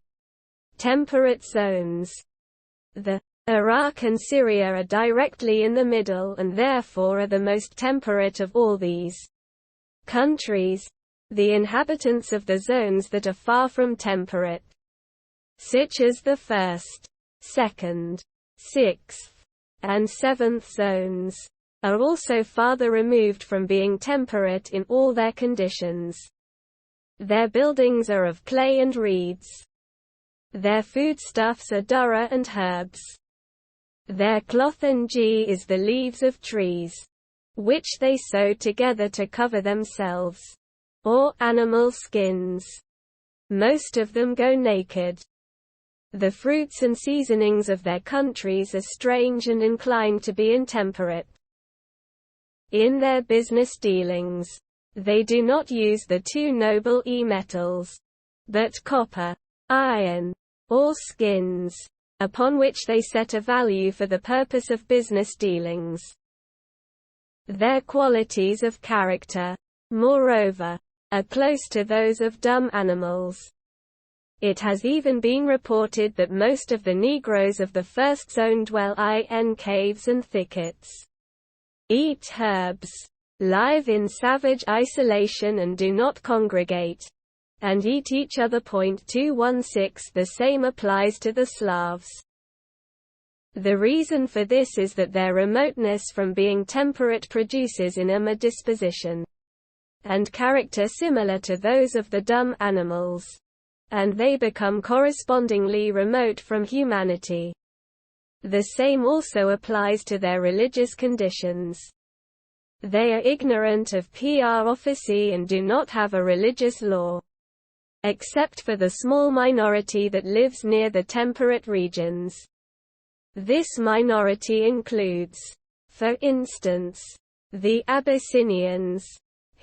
temperate zones. The Iraq and Syria are directly in the middle and therefore are the most temperate of all these countries. The inhabitants of the zones that are far from temperate, such as the first, second, sixth, and seventh zones, are also farther removed from being temperate in all their conditions. Their buildings are of clay and reeds. Their foodstuffs are durra and herbs. Their cloth and is the leaves of trees, which they sew together to cover themselves, or animal skins. Most of them go naked. The fruits and seasonings of their countries are strange and inclined to be intemperate. In their business dealings, they do not use the two noble metals, but copper, iron, or skins, upon which they set a value for the purpose of business dealings. Their qualities of character, moreover, are close to those of dumb animals. It has even been reported that most of the Negroes of the first zone dwell in caves and thickets, eat herbs, live in savage isolation and do not congregate, and eat each other. 216 The same applies to the Slavs. The reason for this is that their remoteness from being temperate produces in them a disposition and character similar to those of the dumb animals, and they become correspondingly remote from humanity. The same also applies to their religious conditions. They are ignorant of prophecy and do not have a religious law, except for the small minority that lives near the temperate regions. This minority includes, for instance, the Abyssinians,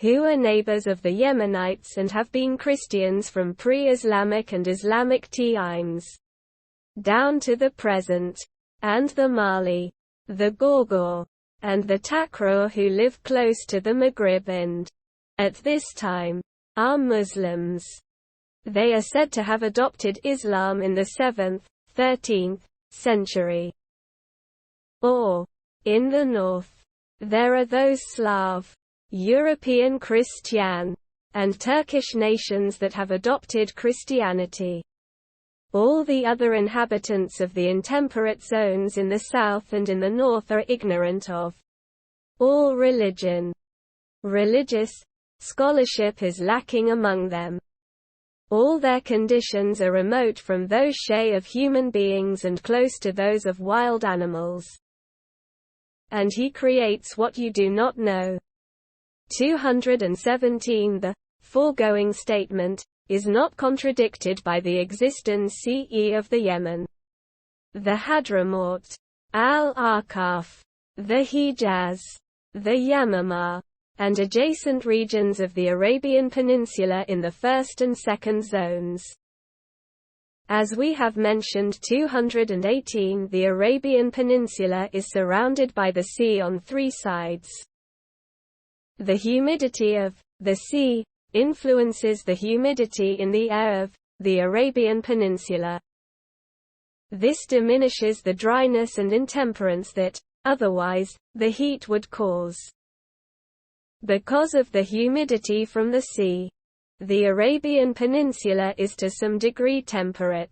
who are neighbors of the Yemenites and have been Christians from pre-Islamic and Islamic times down to the present, and the Mali, the Gorgor, and the Takrur who live close to the Maghrib and, at this time, are Muslims. They are said to have adopted Islam in the 7th, 13th century. Or, in the north, there are those Slav, European Christian, and Turkish nations that have adopted Christianity. All the other inhabitants of the intemperate zones in the south and in the north are ignorant of all religion. Religious scholarship is lacking among them. All their conditions are remote from those of human beings and close to those of wild animals. And he creates what you do not know. 217 The foregoing statement is not contradicted by the existence of the Yemen, the Hadramaut, Al-Arqaf, the Hijaz, the Yamamah, and adjacent regions of the Arabian Peninsula in the first and second zones. As we have mentioned 218, the Arabian Peninsula is surrounded by the sea on three sides. The humidity of the sea influences the humidity in the air of the Arabian Peninsula. This diminishes the dryness and intemperance that, otherwise, the heat would cause. Because of the humidity from the sea, the Arabian Peninsula is to some degree temperate.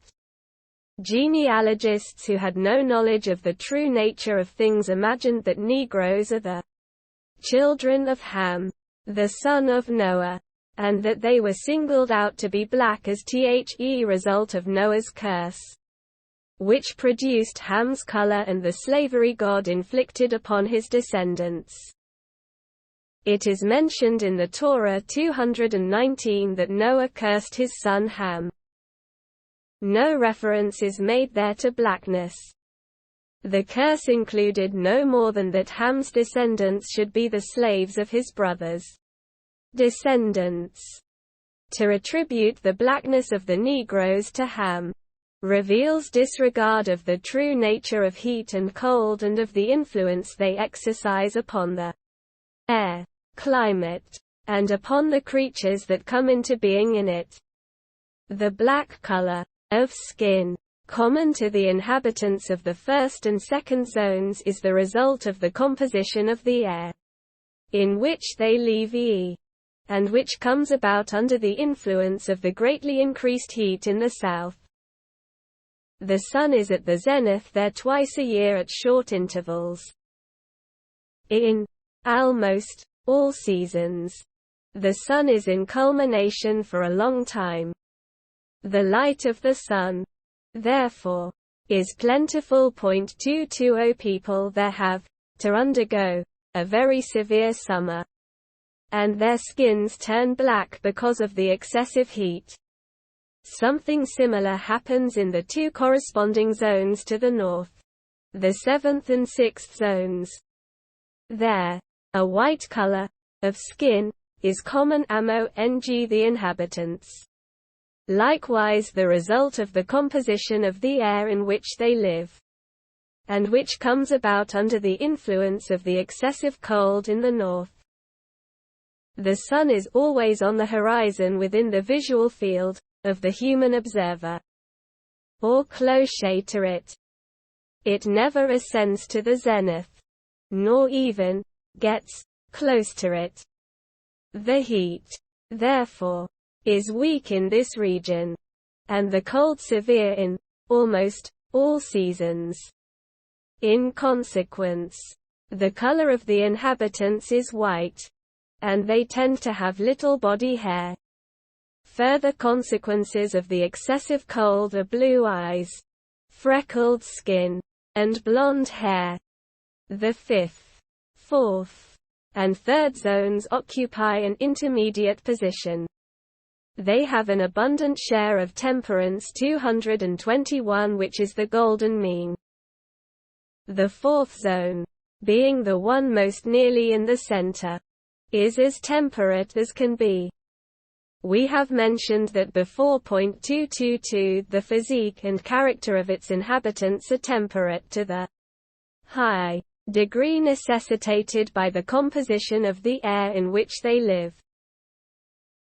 Genealogists who had no knowledge of the true nature of things imagined that Negroes are the children of Ham, the son of Noah, and that they were singled out to be black as the result of Noah's curse, which produced Ham's color and the slavery God inflicted upon his descendants. It is mentioned in the Torah 219 that Noah cursed his son Ham. No reference is made there to blackness. The curse included no more than that Ham's descendants should be the slaves of his brothers' descendants. To attribute the blackness of the Negroes to Ham reveals disregard of the true nature of heat and cold and of the influence they exercise upon the air, climate, and upon the creatures that come into being in it. The black color of skin, common to the inhabitants of the first and second zones, is the result of the composition of the air in which they live, and which comes about under the influence of the greatly increased heat in the south. The sun is at the zenith there twice a year at short intervals. In almost all seasons, the sun is in culmination for a long time. The light of the sun, therefore, is plentiful. 220 people there have to undergo a very severe summer, and their skins turn black because of the excessive heat. Something similar happens in the two corresponding zones to the north, the 7th and 6th zones. There, a white color of skin is common among the inhabitants. Likewise the result of the composition of the air in which they live, and which comes about under the influence of the excessive cold in the north. The sun is always on the horizon within the visual field of the human observer, or close to it. It never ascends to the zenith, nor even gets close to it. The heat, therefore, is weak in this region, and the cold severe in almost all seasons. In consequence, the color of the inhabitants is white, and they tend to have little body hair. Further consequences of the excessive cold are blue eyes, freckled skin, and blonde hair. The 5th, 4th, and 3rd zones occupy an intermediate position. They have an abundant share of temperance 221, which is the golden mean. The 4th zone, being the one most nearly in the center, is as temperate as can be. We have mentioned that before. 222 The physique and character of its inhabitants are temperate to the high degree necessitated by the composition of the air in which they live.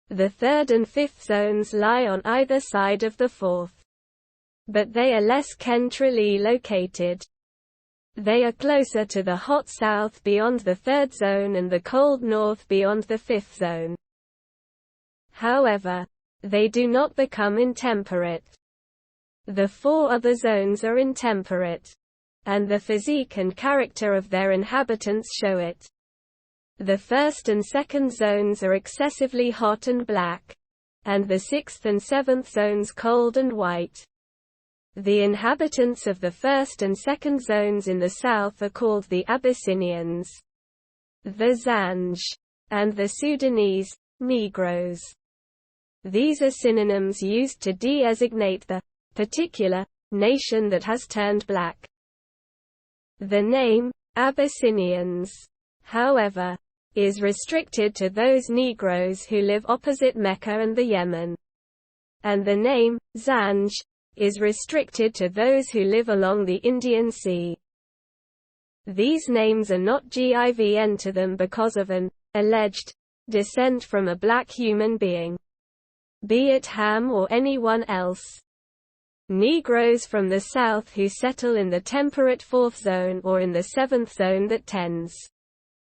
The 3rd and 5th zones lie on either side of the 4th, but they are less centrally located. They are closer to the hot south beyond the 3rd zone and the cold north beyond the 5th zone. However, they do not become intemperate. The 4 other zones are intemperate, and the physique and character of their inhabitants show it. The 1st and 2nd zones are excessively hot and black, and the 6th and 7th zones cold and white. The inhabitants of the 1st and 2nd zones in the south are called the Abyssinians, the Zanj, and the Sudanese, Negroes. These are synonyms used to designate the particular nation that has turned black. The name, Abyssinians, however, is restricted to those Negroes who live opposite Mecca and the Yemen. And the name, Zanj, is restricted to those who live along the Indian Sea. These names are not given to them because of an alleged descent from a black human being, be it Ham or anyone else. Negroes from the south who settle in the temperate 4th zone or in the 7th zone that tends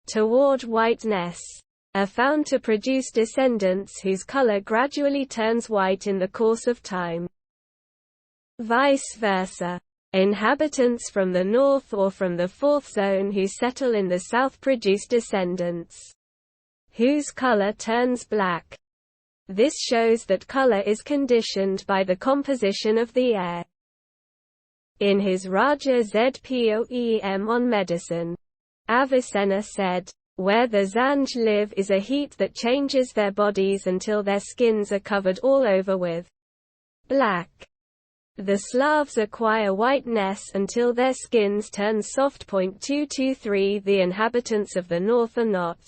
toward whiteness are found to produce descendants whose color gradually turns white in the course of time. Vice versa. Inhabitants from the north or from the 4th zone who settle in the south produce descendants whose color turns black. This shows that color is conditioned by the composition of the air. In his Raja Zpoem on medicine, Avicenna said, "Where the Zanj live is a heat that changes their bodies until their skins are covered all over with black. The Slavs acquire whiteness until their skins turn soft. 223 The inhabitants of the north are not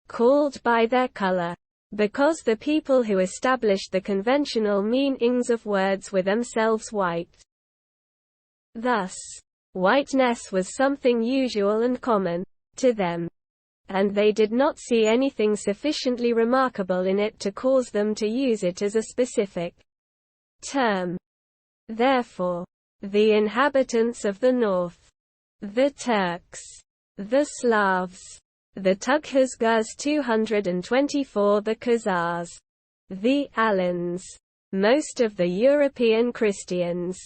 called by their color, because the people who established the conventional meanings of words were themselves white. Thus, whiteness was something usual and common to them, and they did not see anything sufficiently remarkable in it to cause them to use it as a specific term. Therefore, the inhabitants of the north, the Turks, the Slavs, the Tughuzgars 224 the Khazars, the Alans, most of the European Christians,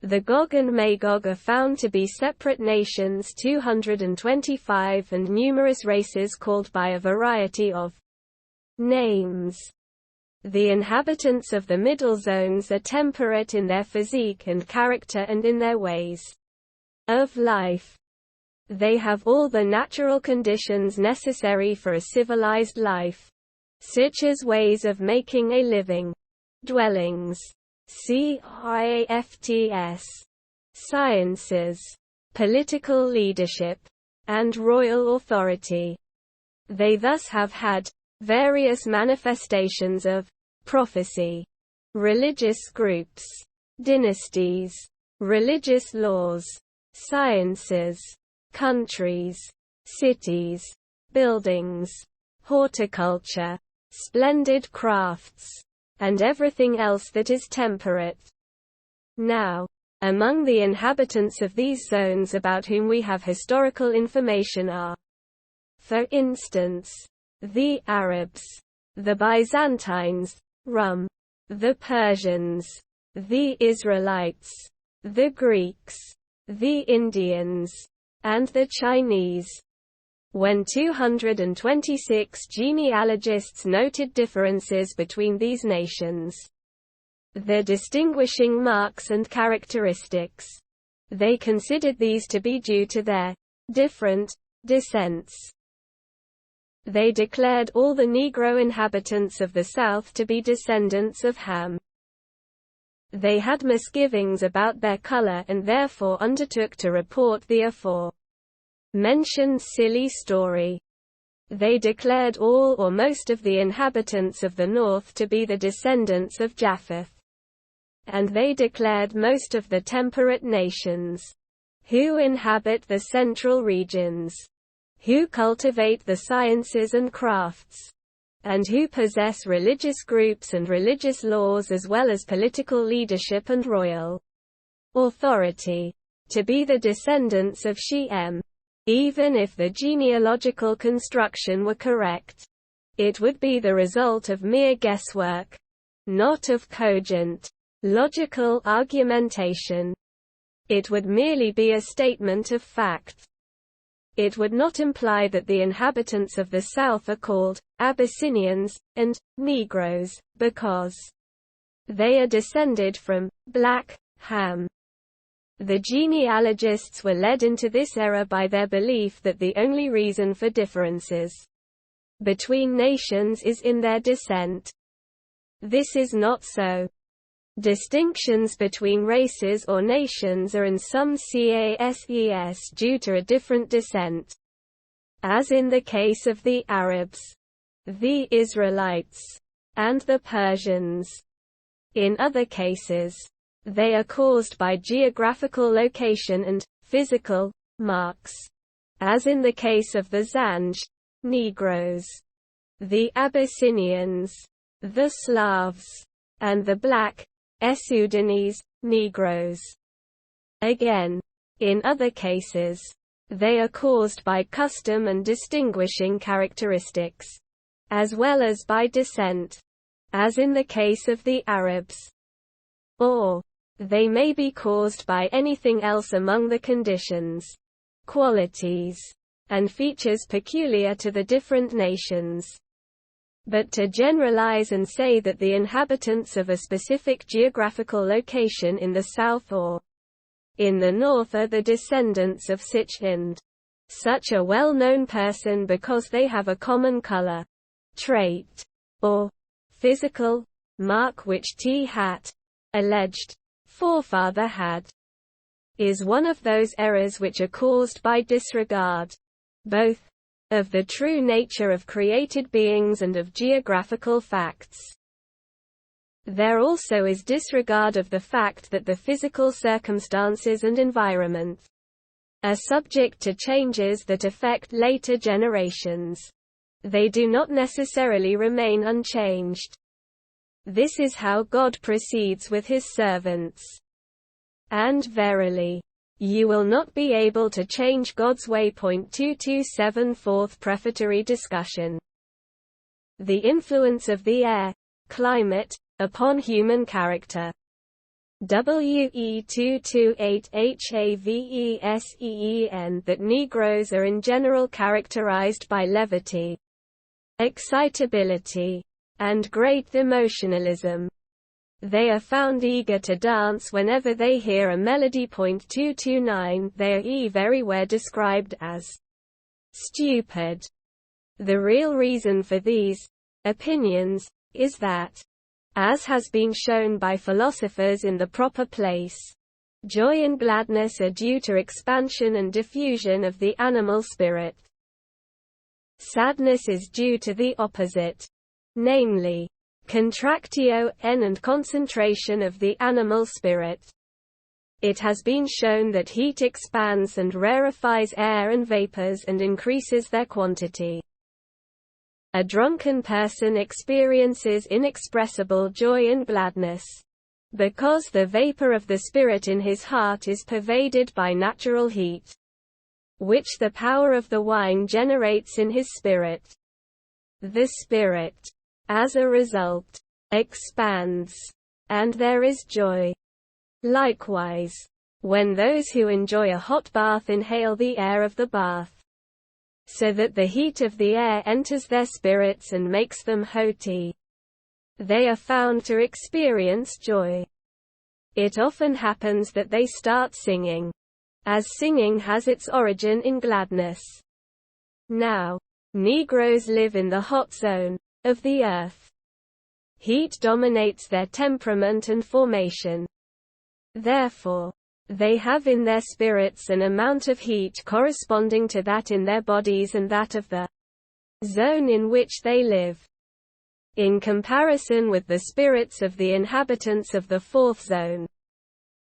the Gog and Magog are found to be separate nations 225 and numerous races called by a variety of names. The inhabitants of the middle zones are temperate in their physique and character and in their ways of life. They have all the natural conditions necessary for a civilized life, such as ways of making a living, dwellings, crafts, sciences, political leadership, and royal authority. They thus have had various manifestations of prophecy, religious groups, dynasties, religious laws, sciences, countries, cities, buildings, horticulture, splendid crafts, and everything else that is temperate. Now, among the inhabitants of these zones about whom we have historical information are, for instance, the Arabs, the Byzantines, Rum, the Persians, the Israelites, the Greeks, the Indians, and the Chinese. When 226 genealogists noted differences between these nations, their distinguishing marks and characteristics, they considered these to be due to their different descents. They declared all the Negro inhabitants of the South to be descendants of Ham. They had misgivings about their color and therefore undertook to report the aforementioned silly story. They declared all or most of the inhabitants of the North to be the descendants of Japheth. And they declared most of the temperate nations, who inhabit the central regions, who cultivate the sciences and crafts, and who possess religious groups and religious laws as well as political leadership and royal authority, to be the descendants of Shem. Even if the genealogical construction were correct, it would be the result of mere guesswork, not of cogent, logical argumentation. It would merely be a statement of fact. It would not imply that the inhabitants of the South are called Abyssinians and Negroes because they are descended from black Ham. The genealogists were led into this error by their belief that the only reason for differences between nations is in their descent. This is not so. Distinctions between races or nations are in some cases due to a different descent, as in the case of the Arabs, the Israelites, and the Persians. In other cases, they are caused by geographical location and physical marks, as in the case of the Zanj, Negroes, the Abyssinians, the Slavs, and the black Sudanese, Negroes. Again, in other cases, they are caused by custom and distinguishing characteristics, as well as by descent, as in the case of the Arabs. Or, they may be caused by anything else among the conditions, qualities, and features peculiar to the different nations. But to generalize and say that the inhabitants of a specific geographical location in the south or in the north are the descendants of such and such a well-known person because they have a common color, trait, or physical mark which alleged forefather had, is one of those errors which are caused by disregard, both of the true nature of created beings and of geographical facts. There also is disregard of the fact that the physical circumstances and environment are subject to changes that affect later generations. They do not necessarily remain unchanged. This is how God proceeds with his servants. And verily, you will not be able to change God's way. 227 Fourth prefatory discussion. The influence of the air, climate, upon human character. WE 228 HAVESEEN that Negroes are in general characterized by levity, excitability, and great emotionalism. They are found eager to dance whenever they hear a melody. 229 They are everywhere described as stupid. The real reason for these opinions is that, as has been shown by philosophers in the proper place, joy and gladness are due to expansion and diffusion of the animal spirit. Sadness is due to the opposite, namely, contractio and concentration of the animal spirit. It has been shown that heat expands and rarefies air and vapors and increases their quantity. A drunken person experiences inexpressible joy and gladness, because the vapor of the spirit in his heart is pervaded by natural heat, which the power of the wine generates in his spirit. The spirit, as a result, expands, and there is joy. Likewise, when those who enjoy a hot bath inhale the air of the bath, so that the heat of the air enters their spirits and makes them haughty, they are found to experience joy. It often happens that they start singing, as singing has its origin in gladness. Now, Negroes live in the hot zone of the earth. Heat dominates their temperament and formation. Therefore, they have in their spirits an amount of heat corresponding to that in their bodies and that of the zone in which they live. In comparison with the spirits of the inhabitants of the fourth zone,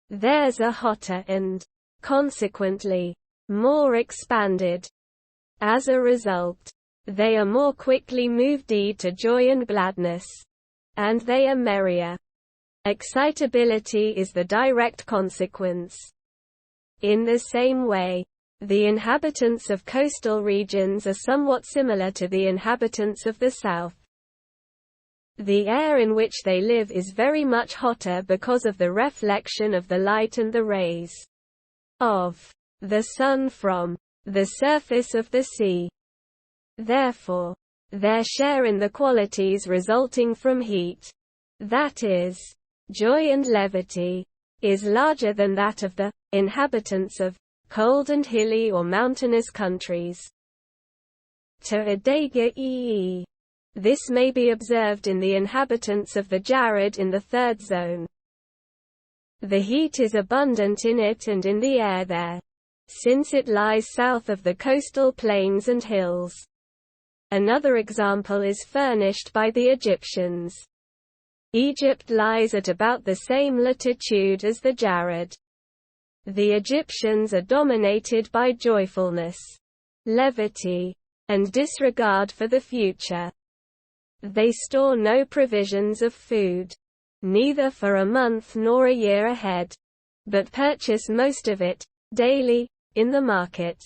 theirs are hotter and, consequently, more expanded. As a result, they are more quickly moved to joy and gladness, and they are merrier. Excitability is the direct consequence. In the same way, the inhabitants of coastal regions are somewhat similar to the inhabitants of the south. The air in which they live is very much hotter because of the reflection of the light and the rays of the sun from the surface of the sea. Therefore, their share in the qualities resulting from heat, that is, joy and levity, is larger than that of the inhabitants of cold and hilly or mountainous countries. To a degree, this may be observed in the inhabitants of the Jared in the third zone. The heat is abundant in it and in the air there, since it lies south of the coastal plains and hills. Another example is furnished by the Egyptians. Egypt lies at about the same latitude as the Jared. The Egyptians are dominated by joyfulness, levity, and disregard for the future. They store no provisions of food. neither for a month nor a year ahead, but purchase most of it, daily, in the market.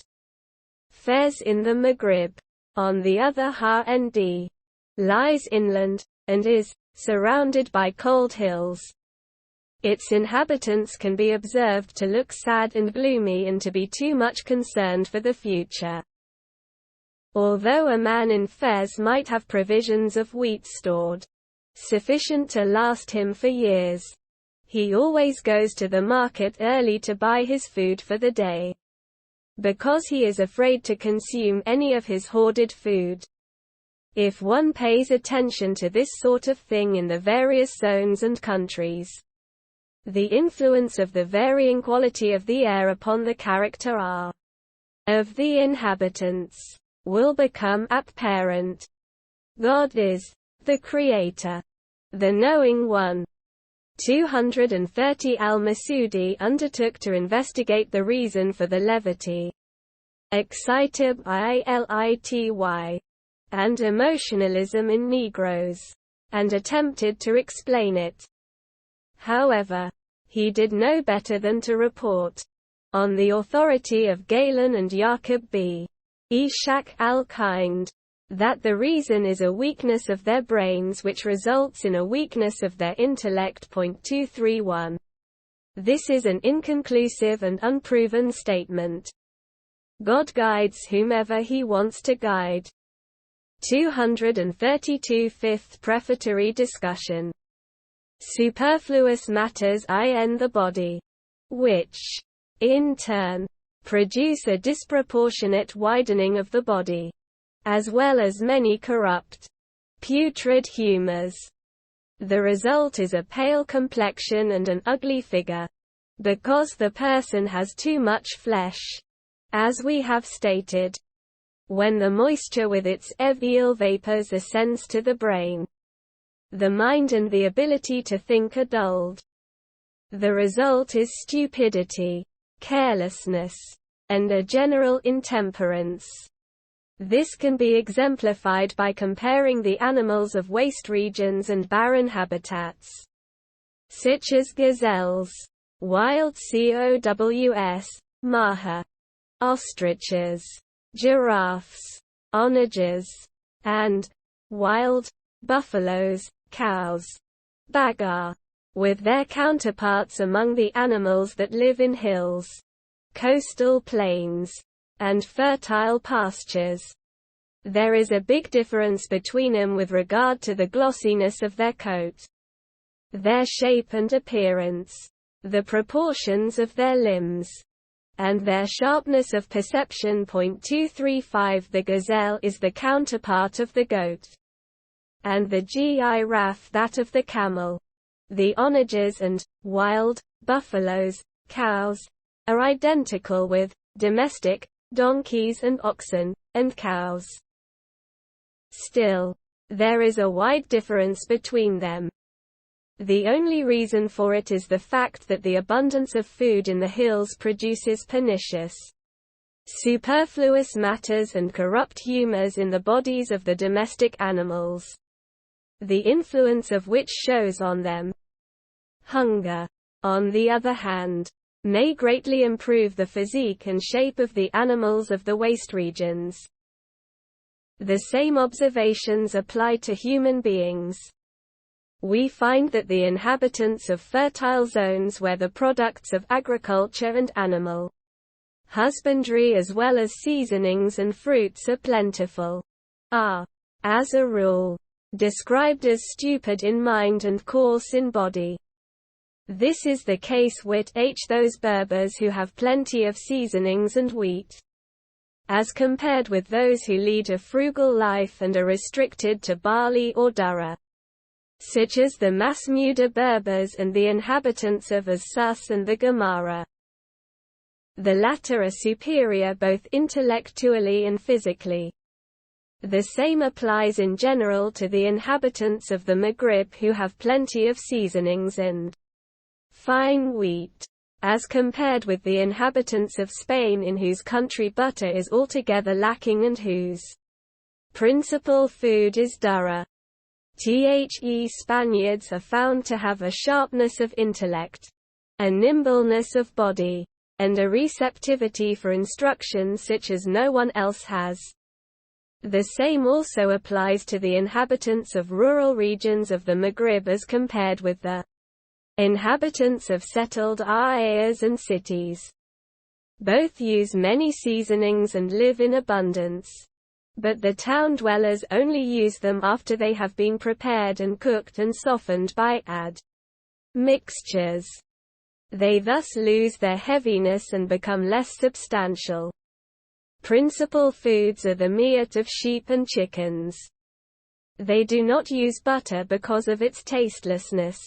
Fez in the Maghrib, on the other hand, lies inland, and is surrounded by cold hills. Its inhabitants can be observed to look sad and gloomy and to be too much concerned for the future. Although a man in Fez might have provisions of wheat stored, sufficient to last him for years, he always goes to the market early to buy his food for the day, because he is afraid to consume any of his hoarded food. If one pays attention to this sort of thing in the various zones and countries, the influence of the varying quality of the air upon the character of the inhabitants will become apparent. God is the Creator, the Knowing One. 230 Al-Masudi undertook to investigate the reason for the levity, excitability, and emotionalism in Negroes, and attempted to explain it. However, he did no better than to report, on the authority of Galen and Yaqub b. Ishaq al-Kind, that the reason is a weakness of their brains which results in a weakness of their intellect. 231. This is an inconclusive and unproven statement. God guides whomever he wants to guide. 232 Fifth prefatory discussion. Superfluous matters in the body, which, in turn, produce a disproportionate widening of the body, as well as many corrupt, putrid humors. The result is a pale complexion and an ugly figure, because the person has too much flesh, as we have stated. When the moisture with its evil vapors ascends to the brain, the mind and the ability to think are dulled. The result is stupidity, carelessness, and a general intemperance. This can be exemplified by comparing the animals of waste regions and barren habitats, such as gazelles, wild cows, maha, ostriches, giraffes, onagers, and wild buffaloes, cows, bagar, with their counterparts among the animals that live in hills, coastal plains, and fertile pastures. There is a big difference between them with regard to the glossiness of their coat, their shape and appearance, the proportions of their limbs, and their sharpness of perception. 235 The gazelle is the counterpart of the goat, and the giraffe that of the camel. The onagers and wild buffaloes, cows, are identical with domestic donkeys and oxen, and cows. Still, there is a wide difference between them. The only reason for it is the fact that the abundance of food in the hills produces pernicious, superfluous matters and corrupt humors in the bodies of the domestic animals, the influence of which shows on them. Hunger, on the other hand, may greatly improve the physique and shape of the animals of the waste regions. The same observations apply to human beings. We find that the inhabitants of fertile zones where the products of agriculture and animal husbandry as well as seasonings and fruits are plentiful, are, as a rule, described as stupid in mind and coarse in body. This is the case with those Berbers who have plenty of seasonings and wheat, as compared with those who lead a frugal life and are restricted to barley or durra, such as the Masmuda Berbers and the inhabitants of As-Sus and the Gemara. The latter are superior both intellectually and physically. The same applies in general to the inhabitants of the Maghrib who have plenty of seasonings and fine wheat, as compared with the inhabitants of Spain in whose country butter is altogether lacking and whose principal food is durra. The Spaniards are found to have a sharpness of intellect, a nimbleness of body, and a receptivity for instruction such as no one else has. The same also applies to the inhabitants of rural regions of the Maghrib as compared with the inhabitants of settled areas and cities. Both use many seasonings and live in abundance. But the town dwellers only use them after they have been prepared and cooked and softened by mixtures. They thus lose their heaviness and become less substantial. Principal foods are the meat of sheep and chickens. They do not use butter because of its tastelessness.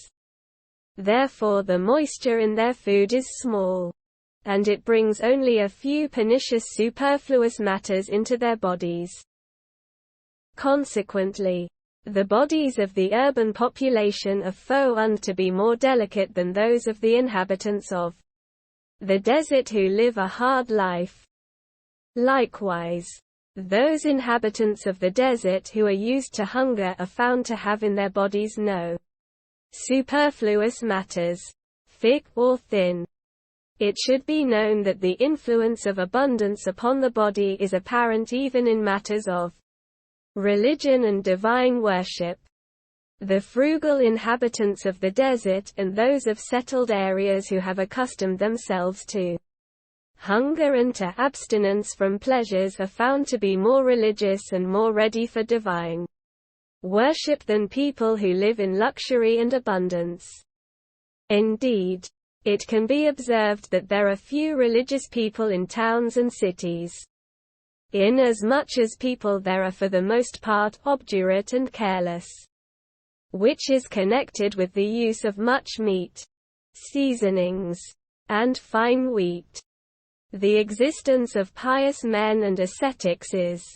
Therefore the moisture in their food is small, and it brings only a few pernicious superfluous matters into their bodies. Consequently, the bodies of the urban population are found to be more delicate than those of the inhabitants of the desert who live a hard life. Likewise, those inhabitants of the desert who are used to hunger are found to have in their bodies no superfluous matters, thick or thin. It should be known that the influence of abundance upon the body is apparent even in matters of religion and divine worship. The frugal inhabitants of the desert and those of settled areas who have accustomed themselves to hunger and to abstinence from pleasures are found to be more religious and more ready for divine worship than people who live in luxury and abundance. Indeed, it can be observed that there are few religious people in towns and cities. Inasmuch as people there are for the most part obdurate and careless, which is connected with the use of much meat, seasonings, and fine wheat. The existence of pious men and ascetics is,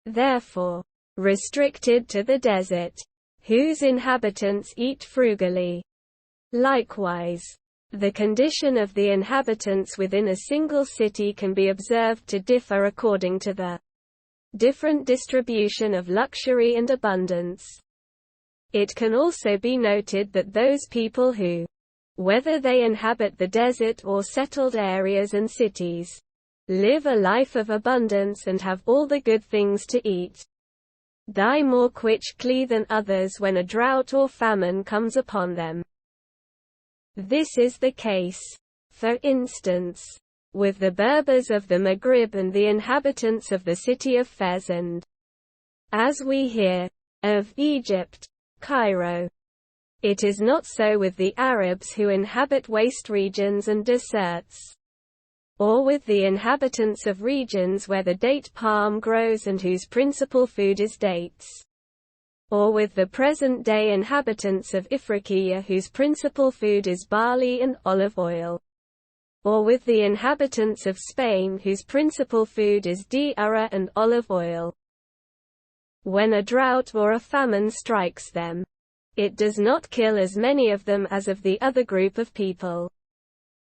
therefore, restricted to the desert, whose inhabitants eat frugally. Likewise, the condition of the inhabitants within a single city can be observed to differ according to the different distribution of luxury and abundance. It can also be noted that those people who, whether they inhabit the desert or settled areas and cities, live a life of abundance and have all the good things to eat, die more quickly than others when a drought or famine comes upon them. This is the case, for instance, with the Berbers of the Maghrib and the inhabitants of the city of Fez and, as we hear, of Egypt, Cairo. It is not so with the Arabs who inhabit waste regions and deserts, or with the inhabitants of regions where the date palm grows and whose principal food is dates, or with the present-day inhabitants of Ifriqiya whose principal food is barley and olive oil, or with the inhabitants of Spain whose principal food is diarrhea and olive oil. When a drought or a famine strikes them, it does not kill as many of them as of the other group of people,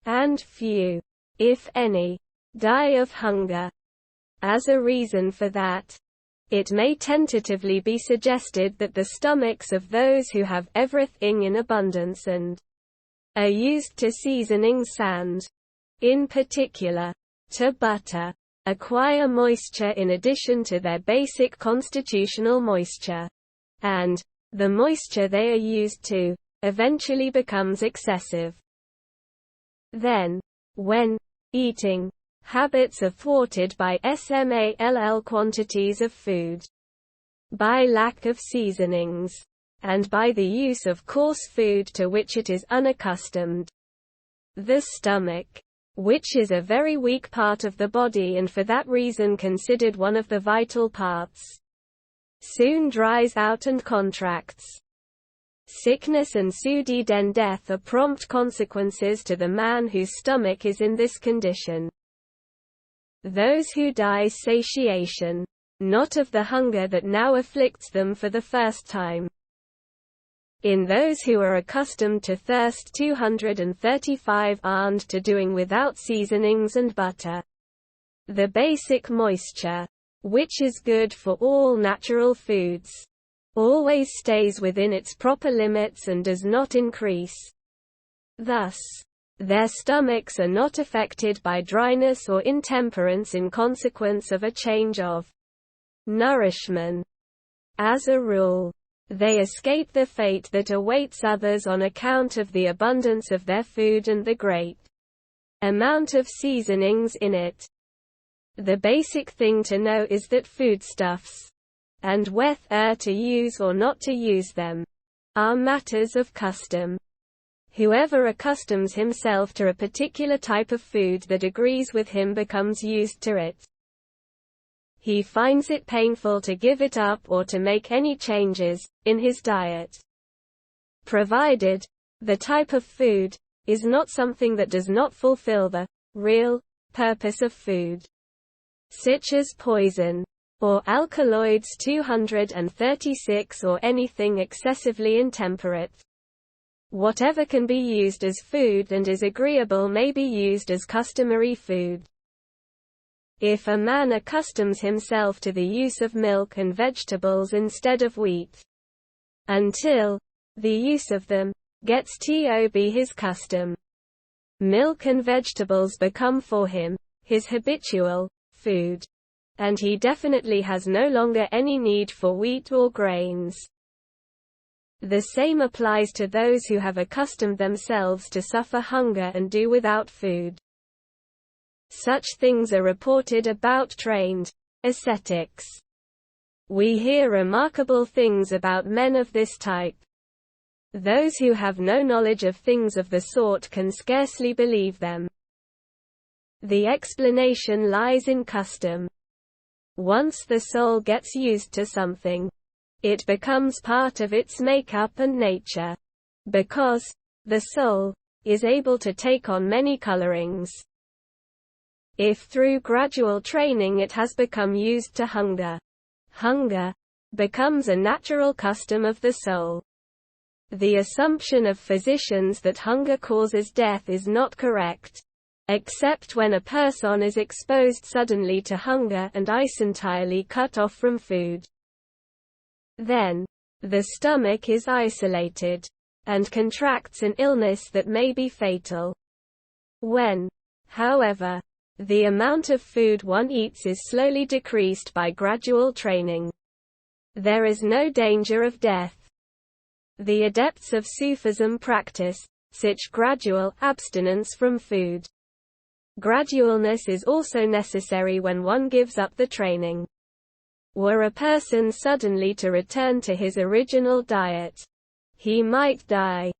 and few, if any, die of hunger. As a reason for that, it may tentatively be suggested that the stomachs of those who have everything in abundance and are used to seasoning sand, in particular, to butter, acquire moisture in addition to their basic constitutional moisture, and the moisture they are used to eventually becomes excessive. Then, when eating, habits are thwarted by small quantities of food, by lack of seasonings, and by the use of coarse food to which it is unaccustomed. The stomach, which is a very weak part of the body and for that reason considered one of the vital parts, soon dries out and contracts. Sickness and then death are prompt consequences to the man whose stomach is in this condition. Those who die satiation, not of the hunger that now afflicts them for the first time. In those who are accustomed to thirst 235 aren't to doing without seasonings and butter. The basic moisture, which is good for all natural foods, always stays within its proper limits and does not increase. Thus, their stomachs are not affected by dryness or intemperance in consequence of a change of nourishment. As a rule, they escape the fate that awaits others on account of the abundance of their food and the great amount of seasonings in it. The basic thing to know is that foodstuffs, and whether to use or not to use them, are matters of custom. Whoever accustoms himself to a particular type of food that agrees with him becomes used to it. He finds it painful to give it up or to make any changes in his diet, provided the type of food is not something that does not fulfill the real purpose of food, such as poison or alkaloids 236 or anything excessively intemperate. Whatever can be used as food and is agreeable may be used as customary food. If a man accustoms himself to the use of milk and vegetables instead of wheat, until the use of them gets to be his custom, milk and vegetables become for him his habitual food, and he definitely has no longer any need for wheat or grains. The same applies to those who have accustomed themselves to suffer hunger and do without food. Such things are reported about trained ascetics. We hear remarkable things about men of this type. Those who have no knowledge of things of the sort can scarcely believe them. The explanation lies in custom. Once the soul gets used to something, it becomes part of its makeup and nature, because the soul is able to take on many colorings. If through gradual training it has become used to hunger, hunger becomes a natural custom of the soul. The assumption of physicians that hunger causes death is not correct, except when a person is exposed suddenly to hunger and is entirely cut off from food. Then, the stomach is isolated, and contracts an illness that may be fatal. When, however, the amount of food one eats is slowly decreased by gradual training, there is no danger of death. The adepts of Sufism practice such gradual abstinence from food. Gradualness is also necessary when one gives up the training. Were a person suddenly to return to his original diet, he might die.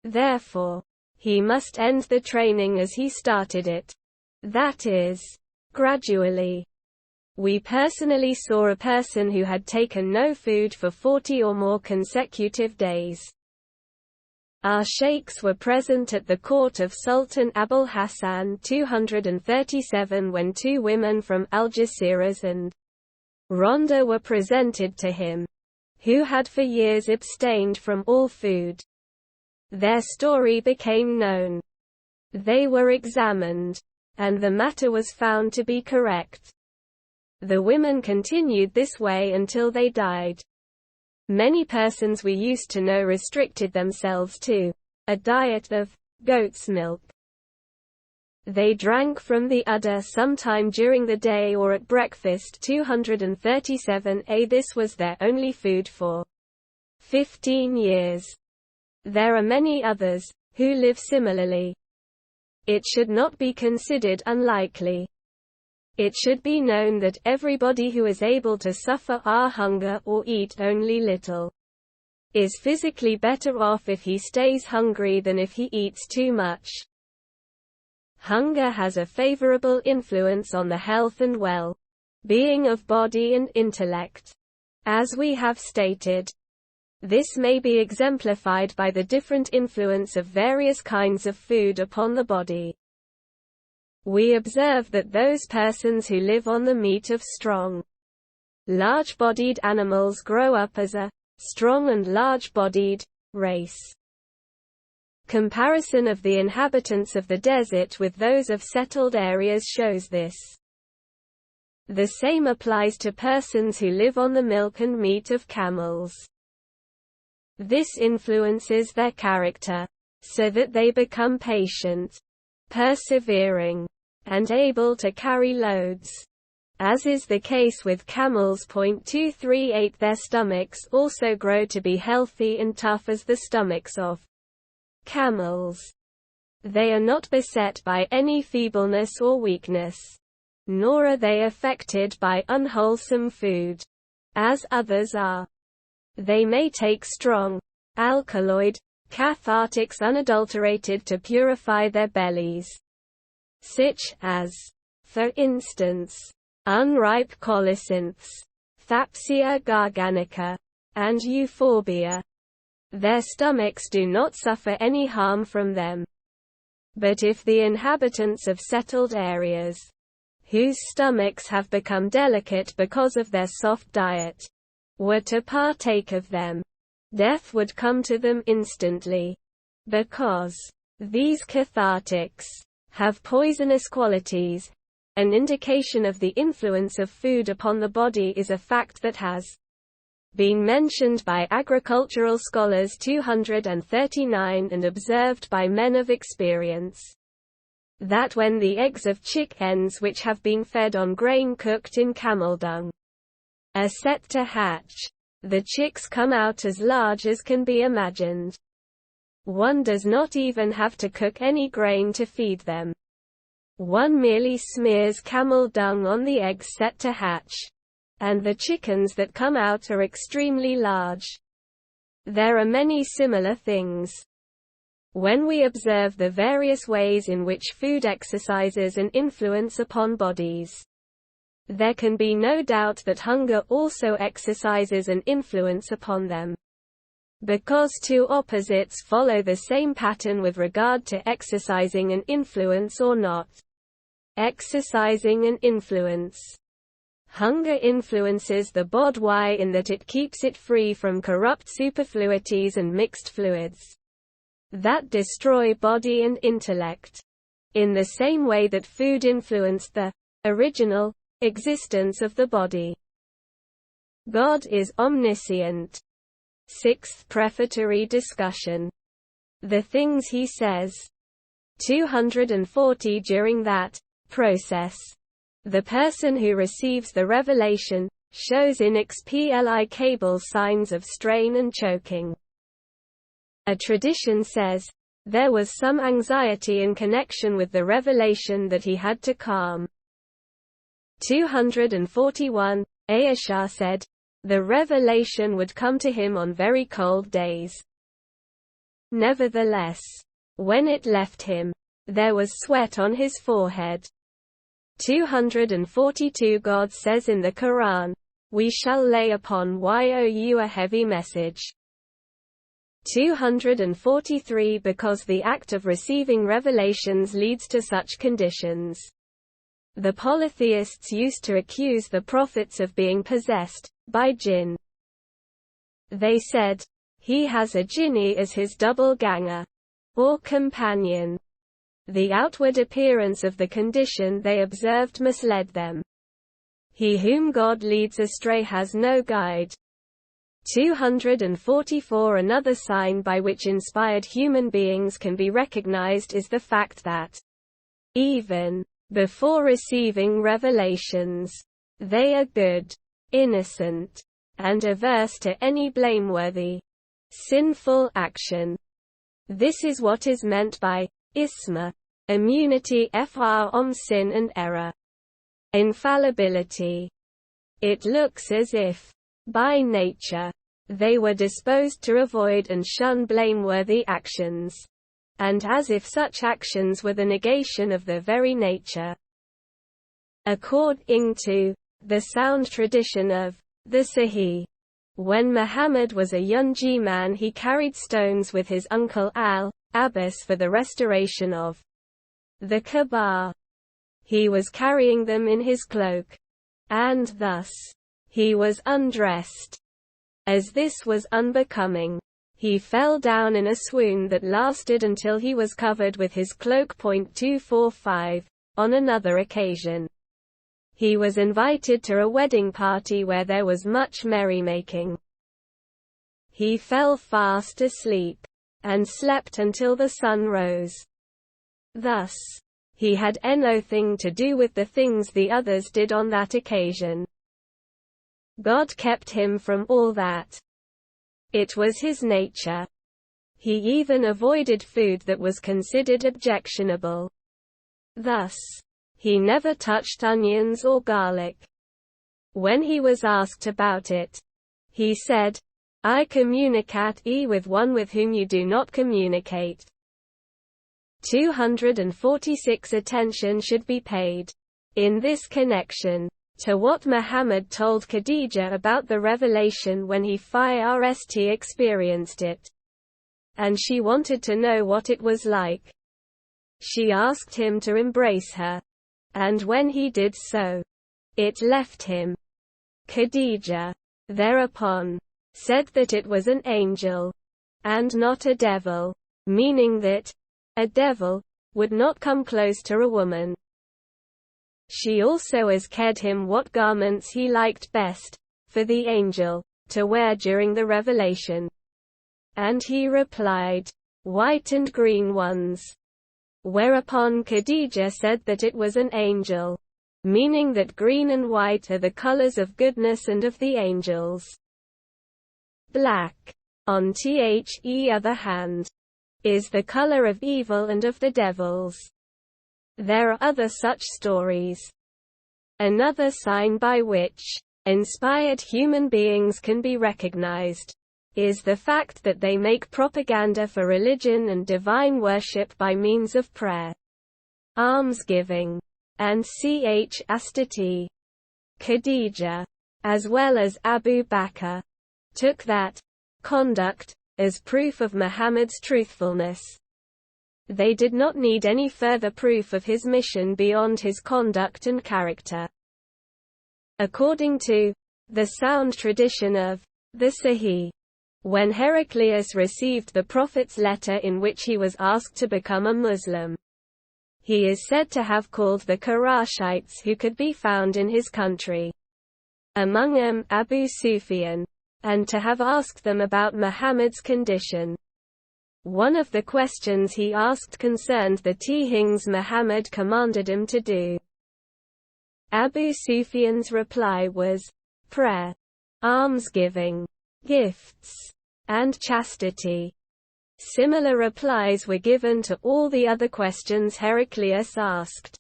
Therefore, he must end the training as he started it. That is, gradually. We personally saw a person who had taken no food for 40 or more consecutive days. Our sheikhs were present at the court of Sultan Abul Hassan 237 when two women from Algeciras and Ronda were presented to him, who had for years abstained from all food. Their story became known. They were examined, and the matter was found to be correct. The women continued this way until they died. Many persons we used to know restricted themselves to a diet of goat's milk. They drank from the udder sometime during the day or at breakfast 237a. This was their only food for 15 years. There are many others who live similarly. It should not be considered unlikely. It should be known that everybody who is able to suffer hunger or eat only little is physically better off if he stays hungry than if he eats too much. Hunger has a favorable influence on the health and well-being of body and intellect. As we have stated, this may be exemplified by the different influence of various kinds of food upon the body. We observe that those persons who live on the meat of strong, large-bodied animals grow up as a strong and large-bodied race. Comparison of the inhabitants of the desert with those of settled areas shows this. The same applies to persons who live on the milk and meat of camels. This influences their character, so that they become patient, persevering, and able to carry loads. As is the case with camels. 238 Their stomachs also grow to be healthy and tough as the stomachs of camels. They are not beset by any feebleness or weakness, nor are they affected by unwholesome food, as others are. They may take strong, alkaloid, cathartics unadulterated to purify their bellies, such as, for instance, unripe colocynths, Thapsia garganica, and euphorbia. Their stomachs do not suffer any harm from them. But if the inhabitants of settled areas, whose stomachs have become delicate because of their soft diet, were to partake of them, death would come to them instantly. Because these cathartics have poisonous qualities, an indication of the influence of food upon the body is a fact that has been mentioned by agricultural scholars 239 and observed by men of experience. That when the eggs of chickens which have been fed on grain cooked in camel dung are set to hatch, the chicks come out as large as can be imagined. One does not even have to cook any grain to feed them. One merely smears camel dung on the eggs set to hatch, and the chickens that come out are extremely large. There are many similar things. When we observe the various ways in which food exercises an influence upon bodies, there can be no doubt that hunger also exercises an influence upon them. Because two opposites follow the same pattern with regard to exercising an influence or not exercising an influence. Hunger influences the body in that it keeps it free from corrupt superfluities and mixed fluids that destroy body and intellect, in the same way that food influenced the original existence of the body. God is omniscient. Sixth prefatory discussion. The things he says. 240 During that process, the person who receives the revelation shows inexplicable signs of strain and choking. A tradition says, there was some anxiety in connection with the revelation that he had to calm. 241 Aisha said, the revelation would come to him on very cold days. Nevertheless, when it left him, there was sweat on his forehead. 242 God says in the Quran, we shall lay upon you a heavy message. 243 Because the act of receiving revelations leads to such conditions. The polytheists used to accuse the prophets of being possessed by jinn. They said, he has a jinni as his double-ganger, or companion. The outward appearance of the condition they observed misled them. He whom God leads astray has no guide. 244 Another sign by which inspired human beings can be recognized is the fact that, even before receiving revelations, they are good, innocent, and averse to any blameworthy, sinful action. This is what is meant by isma, immunity from sin and error. Infallibility. It looks as if, by nature, they were disposed to avoid and shun blameworthy actions, and as if such actions were the negation of their very nature. According to the sound tradition of the Sahih, when Muhammad was a young man, he carried stones with his uncle Abbas for the restoration of the Kaaba. He was carrying them in his cloak, and thus he was undressed. As this was unbecoming, he fell down in a swoon that lasted until he was covered with his cloak. 245 On another occasion, he was invited to a wedding party where there was much merrymaking. he fell fast asleep, and slept until the sun rose. Thus, he had nothing to do with the things the others did on that occasion. God kept him from all that. It was his nature. He even avoided food that was considered objectionable. Thus, he never touched onions or garlic. When he was asked about it, he said, "I communicate with one with whom you do not communicate." 246 Attention should be paid, in this connection, to what Muhammad told Khadija about the revelation when he first experienced it. And she wanted to know what it was like. She asked him to embrace her. And when he did so, it left him. Khadija, thereupon, said that it was an angel, and not a devil, meaning that a devil would not come close to a woman. She also asked him what garments he liked best for the angel to wear during the revelation. And he replied, "White and green ones." Whereupon Khadija said that it was an angel, meaning that green and white are the colors of goodness and of the angels. Black, on the other hand, is the color of evil and of the devils. There are other such stories. Another sign by which inspired human beings can be recognized is the fact that they make propaganda for religion and divine worship by means of prayer, almsgiving, and chastity. Khadija, as well as Abu Bakr, took that conduct as proof of Muhammad's truthfulness. They did not need any further proof of his mission beyond his conduct and character. According to the sound tradition of the Sahih, when Heraclius received the Prophet's letter in which he was asked to become a Muslim, he is said to have called the Qurayshites who could be found in his country, among them Abu Sufyan, and to have asked them about Muhammad's condition. One of the questions he asked concerned the things Muhammad commanded him to do. Abu Sufyan's reply was, prayer, almsgiving, gifts, and chastity. Similar replies were given to all the other questions Heraclius asked.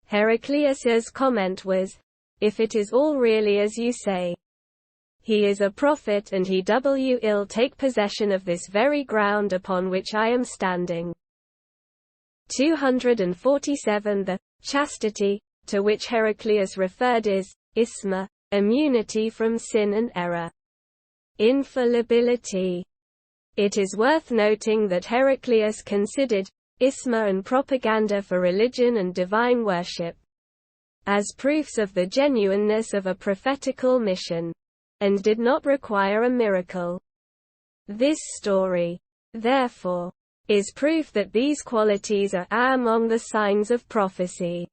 Heraclius's comment was, "If it is all really as you say, he is a prophet and he will take possession of this very ground upon which I am standing." 247 The chastity, to which Heraclius referred is, isma, immunity from sin and error. Infallibility. It is worth noting that Heraclius considered isma and propaganda for religion and divine worship as proofs of the genuineness of a prophetical mission, and did not require a miracle. This story, therefore, is proof that these qualities are among the signs of prophecy.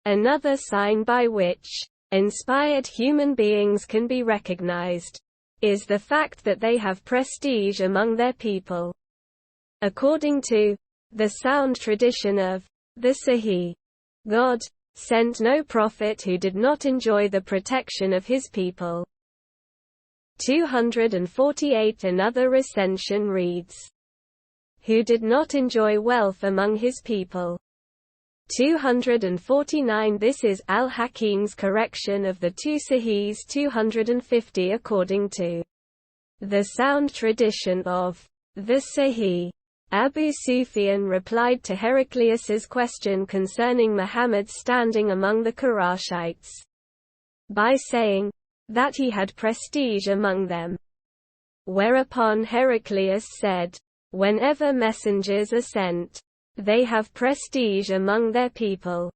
Another sign by which inspired human beings can be recognized is the fact that they have prestige among their people. According to the sound tradition of the Sahih, God sent no prophet who did not enjoy the protection of his people. 248 Another recension reads, who did not enjoy wealth among his people. 249 This is Al-Hakim's correction of the two Sahihs. 250 According to the sound tradition of the Sahih, Abu Sufyan replied to Heraclius's question concerning Muhammad's standing among the Qurayshites by saying that he had prestige among them. Whereupon Heraclius said, "Whenever messengers are sent, they have prestige among their people."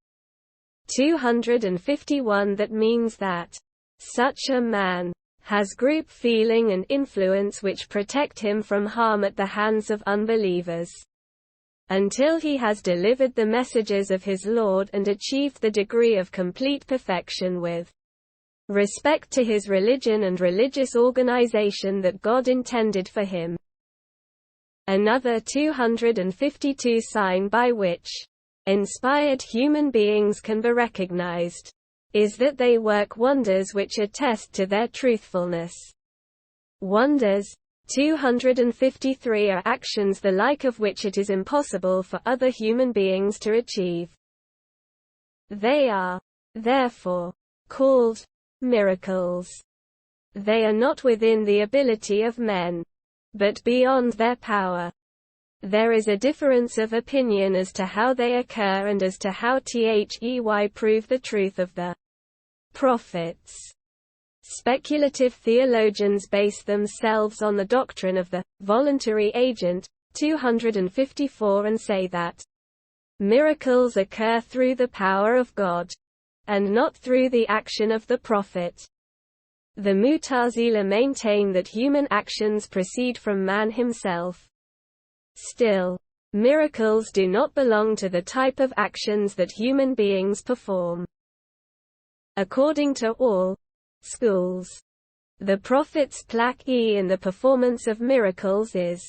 251 That means that such a man has group feeling and influence which protect him from harm at the hands of unbelievers, until he has delivered the messages of his Lord and achieved the degree of complete perfection with respect to his religion and religious organization that God intended for him. Another 252 sign by which inspired human beings can be recognized is that they work wonders which attest to their truthfulness. Wonders 253 are actions the like of which it is impossible for other human beings to achieve. They are, therefore, called miracles. They are not within the ability of men, but beyond their power. There is a difference of opinion as to how they occur and as to how they prove the truth of the prophets. Speculative theologians base themselves on the doctrine of the voluntary agent, 254, and say that miracles occur through the power of God, and not through the action of the prophet. The Mu'tazila maintain that human actions proceed from man himself. Still, miracles do not belong to the type of actions that human beings perform. According to all schools, the prophet's plaque in the performance of miracles is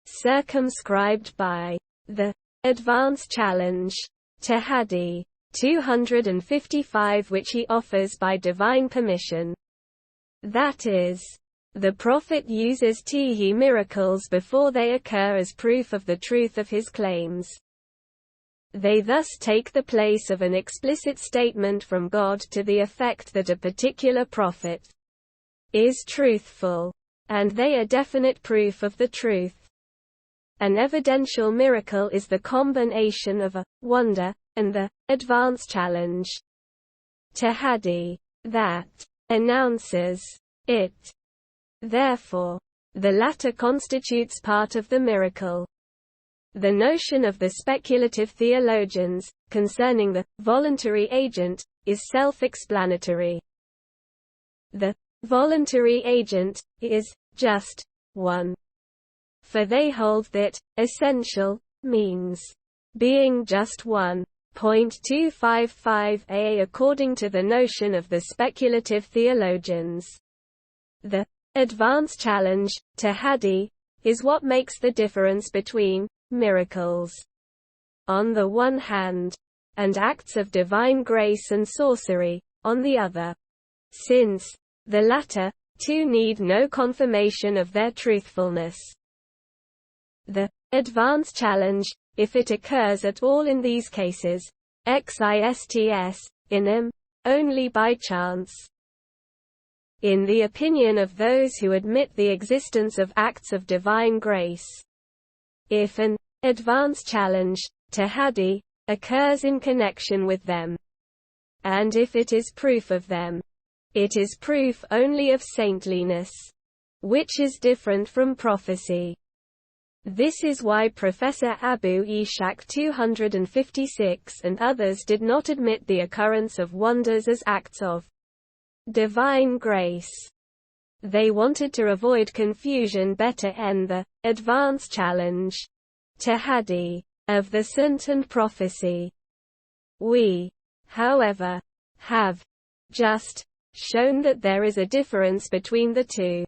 circumscribed by the advance challenge, Tahaddi 255, which he offers by divine permission. That is, the prophet uses miracles before they occur as proof of the truth of his claims. They thus take the place of an explicit statement from God to the effect that a particular prophet is truthful, and they are definite proof of the truth. An evidential miracle is the combination of a wonder and the advance challenge, Tahaddi, that announces it. Therefore, the latter constitutes part of the miracle. The notion of the speculative theologians, concerning the voluntary agent, is self-explanatory. The voluntary agent is just one. For they hold that essential means being just one. 255a according to the notion of the speculative theologians. The advance challenge, Tahaddi, is what makes the difference between miracles, on the one hand, and acts of divine grace and sorcery, on the other, since the latter, too, need no confirmation of their truthfulness. The advance challenge, if it occurs at all in these cases, exists, in only by chance. In the opinion of those who admit the existence of acts of divine grace, if an advance challenge, Tahaddi, occurs in connection with them, and if it is proof of them, it is proof only of saintliness, which is different from prophecy. This is why Professor Abu Ishaq 256 and others did not admit the occurrence of wonders as acts of divine grace. They wanted to avoid confusion better end the advance challenge, Tahaddi, of the Sunt and prophecy. We, however, have just shown that there is a difference between the two.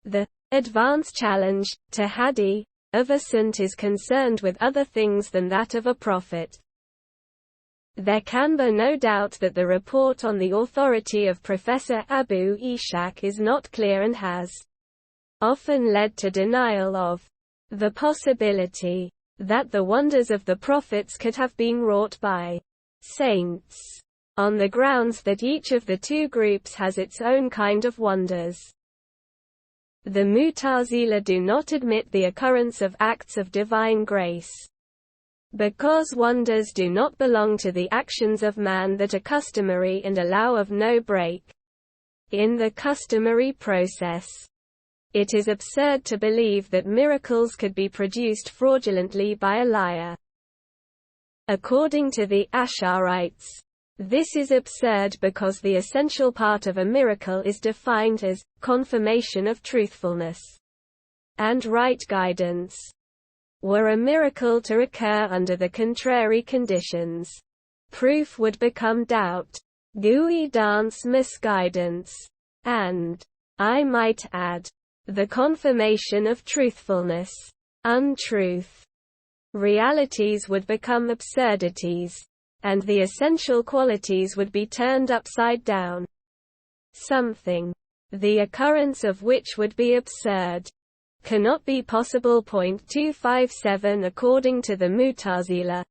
The advance challenge, Tahaddi, of a Sunt is concerned with other things than that of a prophet. There can be no doubt that the report on the authority of Professor Abu Ishaq is not clear and has often led to denial of the possibility that the wonders of the prophets could have been wrought by saints, on the grounds that each of the two groups has its own kind of wonders. The Mu'tazila do not admit the occurrence of acts of divine grace, because wonders do not belong to the actions of man that are customary and allow of no break in the customary process. It is absurd to believe that miracles could be produced fraudulently by a liar. According to the Ash'arites, this is absurd because the essential part of a miracle is defined as confirmation of truthfulness and right guidance. Were a miracle to occur under the contrary conditions, proof would become doubt. gooey dance misguidance, and, I might add, the confirmation of truthfulness, untruth. Realities would become absurdities, and the essential qualities would be turned upside down. Something, the occurrence of which would be absurd, cannot be possible. 257 According to the Mu'tazila,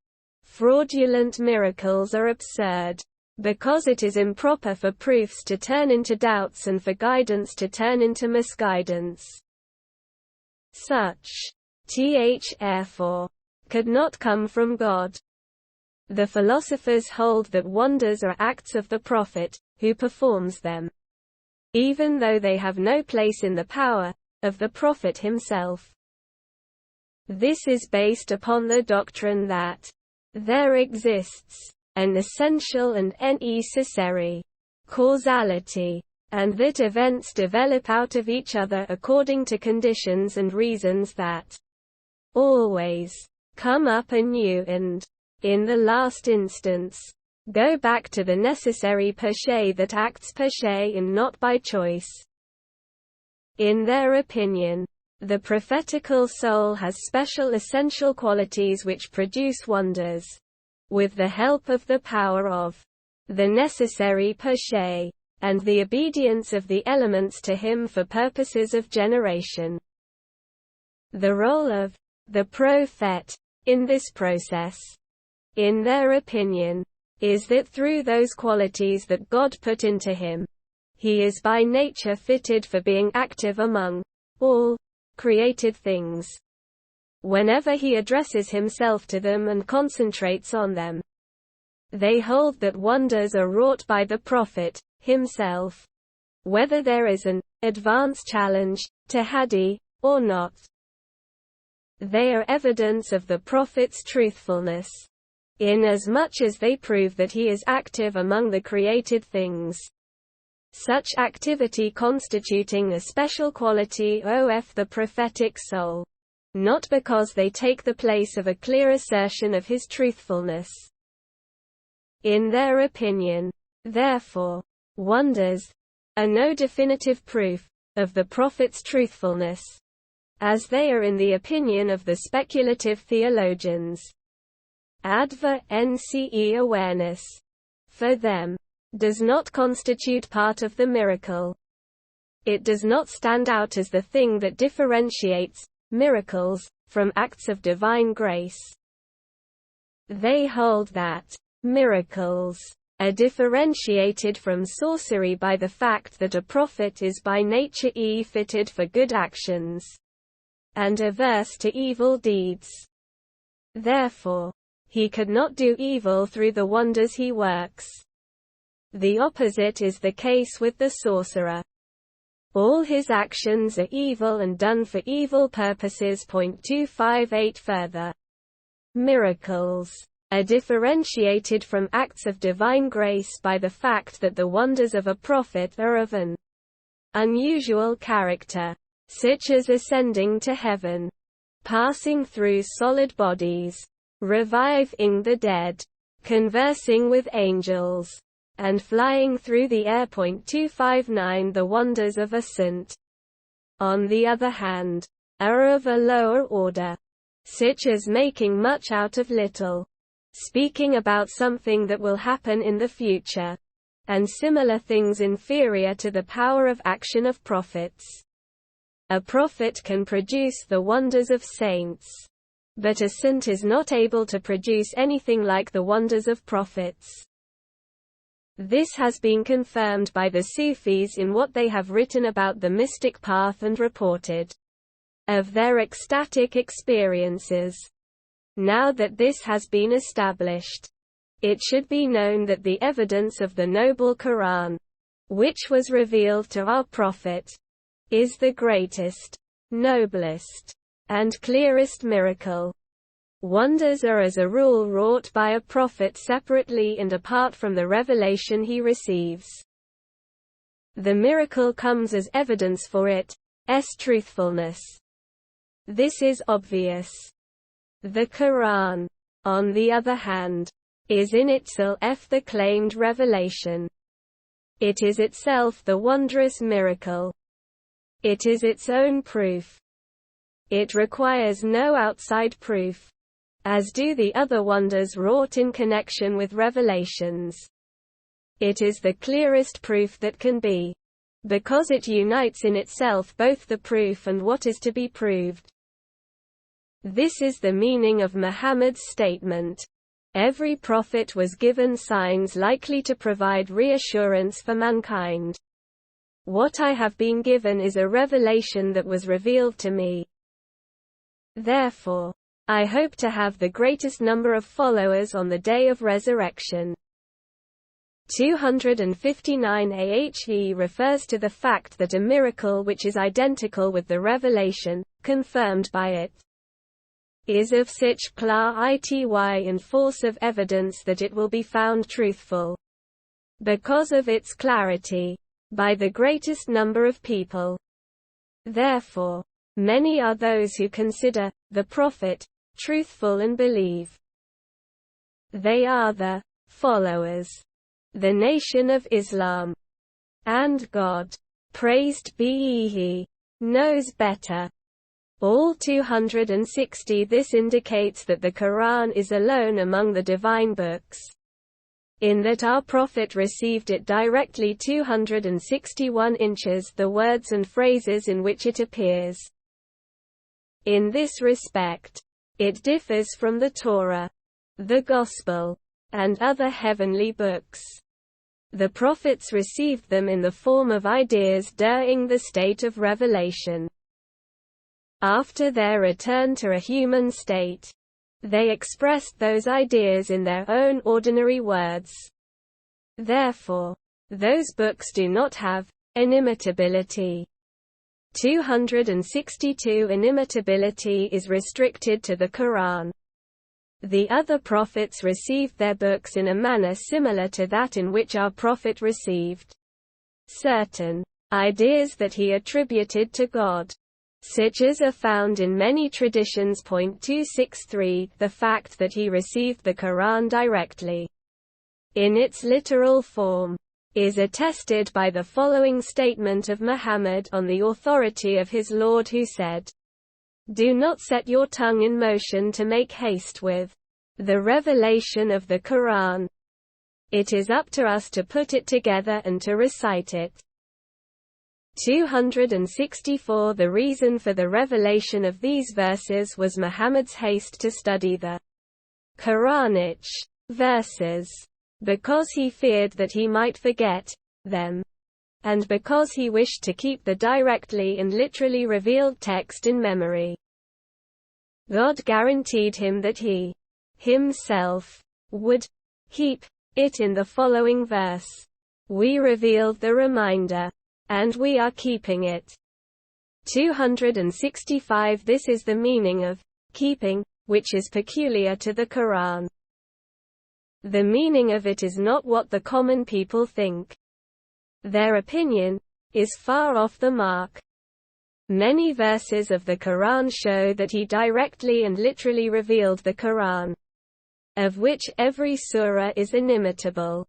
fraudulent miracles are absurd, because it is improper for proofs to turn into doubts and for guidance to turn into misguidance. Such, therefore, could not come from God. The philosophers hold that wonders are acts of the prophet, who performs them, even though they have no place in the power of the prophet himself. This is based upon the doctrine that there exists an essential and necessary causality, and that events develop out of each other according to conditions and reasons that always come up anew and, in the last instance, go back to the necessary per se that acts per se and not by choice. In their opinion, the prophetical soul has special essential qualities which produce wonders, with the help of the power of the necessary per se, and the obedience of the elements to him for purposes of generation. The role of the prophet in this process, in their opinion, is that through those qualities that God put into him, he is by nature fitted for being active among all created things. Whenever he addresses himself to them and concentrates on them, they hold that wonders are wrought by the prophet himself, whether there is an advance challenge to Hadi or not. They are evidence of the prophet's truthfulness, inasmuch as they prove that he is active among the created things, such activity constituting a special quality of the prophetic soul, not because they take the place of a clear assertion of his truthfulness. In their opinion, therefore, wonders are no definitive proof of the prophet's truthfulness, as they are in the opinion of the speculative theologians. Adva nce awareness, for them, does not constitute part of the miracle. It does not stand out as the thing that differentiates miracles from acts of divine grace. They hold that miracles are differentiated from sorcery by the fact that a prophet is by nature fitted for good actions and averse to evil deeds. Therefore, he could not do evil through the wonders he works. The opposite is the case with the sorcerer. All his actions are evil and done for evil purposes. 258 Further, miracles are differentiated from acts of divine grace by the fact that the wonders of a prophet are of an unusual character, such as ascending to heaven, passing through solid bodies, reviving the dead, conversing with angels, and flying through the air. 259 The wonders of a saint, on the other hand, are of a lower order, such as making much out of little, speaking about something that will happen in the future, and similar things inferior to the power of action of prophets. A prophet can produce the wonders of saints, but a saint is not able to produce anything like the wonders of prophets. This has been confirmed by the Sufis in what they have written about the mystic path and reported of their ecstatic experiences. Now that this has been established, it should be known that the evidence of the noble Quran, which was revealed to our prophet, is the greatest, noblest, and clearest miracle. Wonders are as a rule wrought by a prophet separately and apart from the revelation he receives. The miracle comes as evidence for its truthfulness. This is obvious. The Quran, on the other hand, is in itself the claimed revelation. It is itself the wondrous miracle. It is its own proof. It requires no outside proof, as do the other wonders wrought in connection with revelations. It is the clearest proof that can be, because it unites in itself both the proof and what is to be proved. This is the meaning of Muhammad's statement. Every prophet was given signs likely to provide reassurance for mankind. What I have been given is a revelation that was revealed to me. Therefore, I hope to have the greatest number of followers on the day of resurrection. 259 AHE refers to the fact that a miracle which is identical with the revelation, confirmed by it, is of such clarity and force of evidence that it will be found truthful, because of its clarity, by the greatest number of people. Therefore, many are those who consider the prophet truthful and believe. They are the followers, the nation of Islam, and God, praised be He, knows better. All 260. This indicates that the Quran is alone among the divine books, in that our prophet received it directly. 261 inches the words and phrases in which it appears. In this respect, it differs from the Torah, the Gospel, and other heavenly books. The prophets received them in the form of ideas during the state of revelation. After their return to a human state, they expressed those ideas in their own ordinary words. Therefore, those books do not have inimitability. 262 Inimitability is restricted to the Quran. The other prophets received their books in a manner similar to that in which our prophet received certain ideas that he attributed to God. Such as are found in many traditions. 263 The fact that he received the Quran directly, in its literal form, is attested by the following statement of Muhammad on the authority of his Lord, who said, "Do not set your tongue in motion to make haste with the revelation of the Quran. It is up to us to put it together and to recite it." 264 The reason for the revelation of these verses was Muhammad's haste to study the Quranic verses, because he feared that he might forget them, and because he wished to keep the directly and literally revealed text in memory. God guaranteed him that he himself would keep it in the following verse. We revealed the reminder, and we are keeping it. 265 This is the meaning of keeping, which is peculiar to the Quran. The meaning of it is not what the common people think. Their opinion is far off the mark. Many verses of the Quran show that he directly and literally revealed the Quran, of which every surah is inimitable.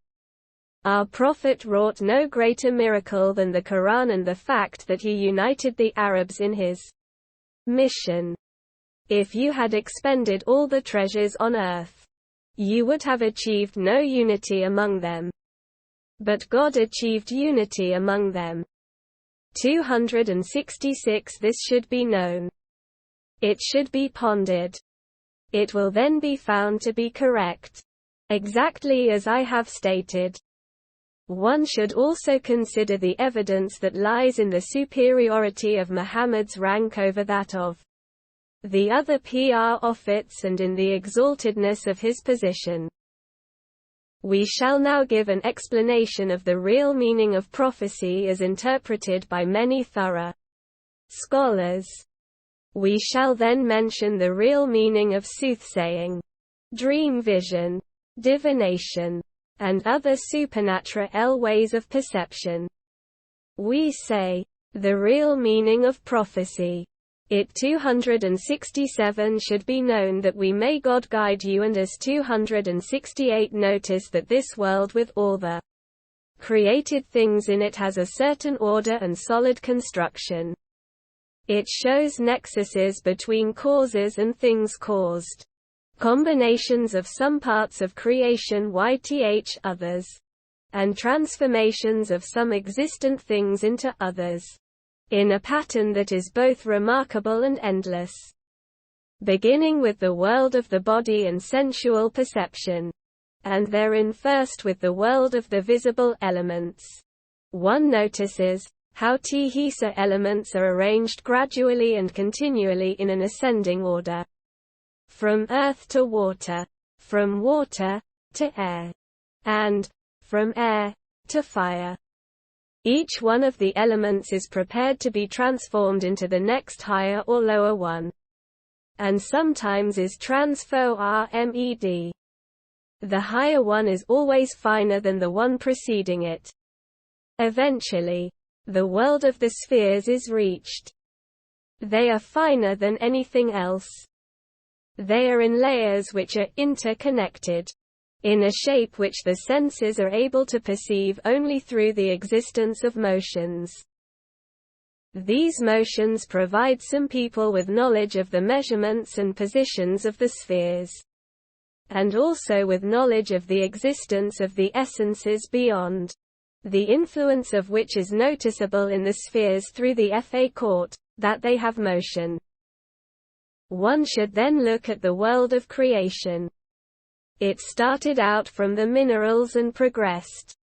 Our prophet wrought no greater miracle than the Quran and the fact that he united the Arabs in his mission. If you had expended all the treasures on earth, you would have achieved no unity among them. But God achieved unity among them. 266 This should be known. It should be pondered. It will then be found to be correct, exactly as I have stated. One should also consider the evidence that lies in the superiority of Muhammad's rank over that of the other prophets and in the exaltedness of his position. We shall now give an explanation of the real meaning of prophecy as interpreted by many thorough scholars. We shall then mention the real meaning of soothsaying, dream vision, divination, and other supernatural ways of perception. We say, the real meaning of prophecy It 267 should be known that we may God guide you, and as 268 notice that this world with all the created things in it has a certain order and solid construction. It shows nexuses between causes and things caused. Combinations of some parts of creation yth others. And transformations of some existent things into others. In a pattern that is both remarkable and endless. Beginning with the world of the body and sensual perception. And therein first with the world of the visible elements. One notices how Thesa elements are arranged gradually and continually in an ascending order. From earth to water, from water to air, and from air to fire. Each one of the elements is prepared to be transformed into the next higher or lower one, and sometimes is transformed. The higher one is always finer than the one preceding it. Eventually, the world of the spheres is reached. They are finer than anything else. They are in layers which are interconnected, in a shape which the senses are able to perceive only through the existence of motions. These motions provide some people with knowledge of the measurements and positions of the spheres, and also with knowledge of the existence of the essences beyond, the influence of which is noticeable in the spheres through the Fa court, that they have motion. One should then look at the world of creation. It started out from the minerals and progressed,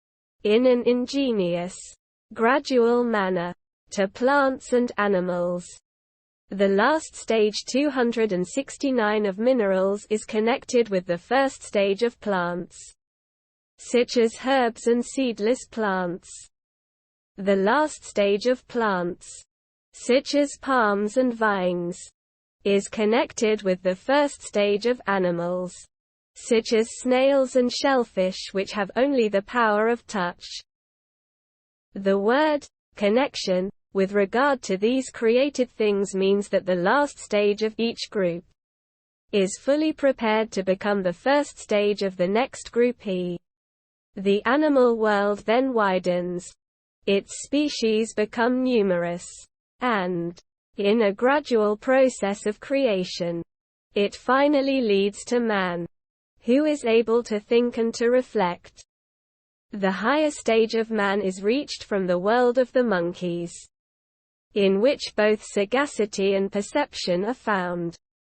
in an ingenious, gradual manner, to plants and animals. The last stage 269 of minerals is connected with the first stage of plants, such as herbs and seedless plants. The last stage of plants, such as palms and vines, is connected with the first stage of animals, such as snails and shellfish, which have only the power of touch. The word connection with regard to these created things means that the last stage of each group is fully prepared to become the first stage of the next group E. The animal world then widens. Its species become numerous. And, in a gradual process of creation, it finally leads to man, who is able to think and to reflect. The higher stage of man is reached from the world of the monkeys, in which both sagacity and perception are found,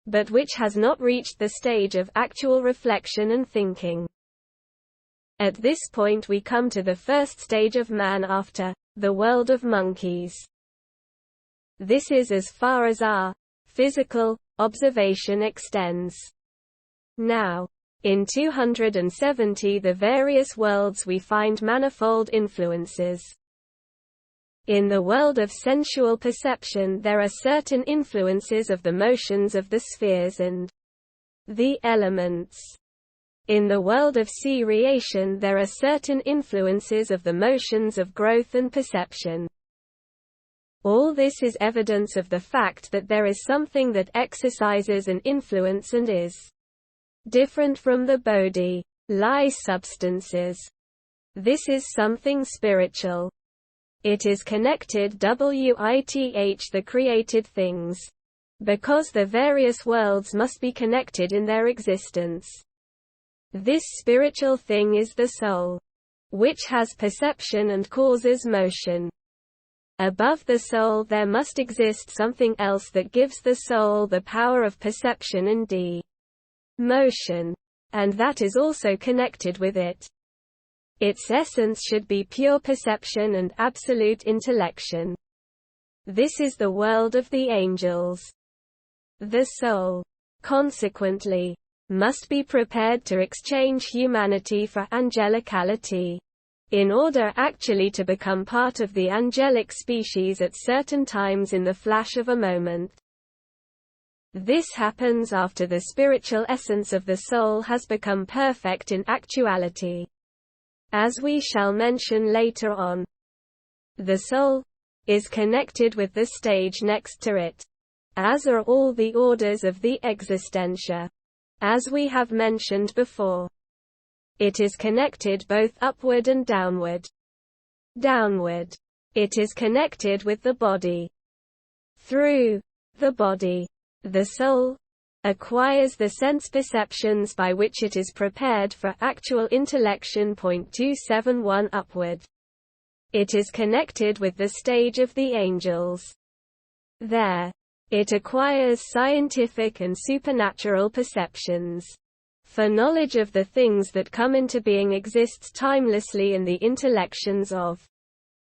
but which has not reached the stage of actual reflection and thinking. At this point we come to the first stage of man after the world of monkeys. This is as far as our physical observation extends. Now, in 270 the various worlds we find manifold influences. In the world of sensual perception there are certain influences of the motions of the spheres and the elements. In the world of seriation there are certain influences of the motions of growth and perception. All this is evidence of the fact that there is something that exercises an influence and is different from the bodhi, lie substances. This is something spiritual. It is connected with the created things, because the various worlds must be connected in their existence. This spiritual thing is the soul, which has perception and causes motion. Above the soul there must exist something else that gives the soul the power of perception and motion, and that is also connected with it. Its essence should be pure perception and absolute intellection. This is the world of the angels. The soul, consequently, must be prepared to exchange humanity for angelicality, in order actually to become part of the angelic species at certain times in the flash of a moment. This happens after the spiritual essence of the soul has become perfect in actuality. As we shall mention later on, the soul is connected with the stage next to it, as are all the orders of the existentia. As we have mentioned before, it is connected both upward and downward. Downward, it is connected with the body. Through the body, the soul acquires the sense perceptions by which it is prepared for actual intellection. 271 Upward, it is connected with the stage of the angels. There, it acquires scientific and supernatural perceptions. For knowledge of the things that come into being exists timelessly in the intellections of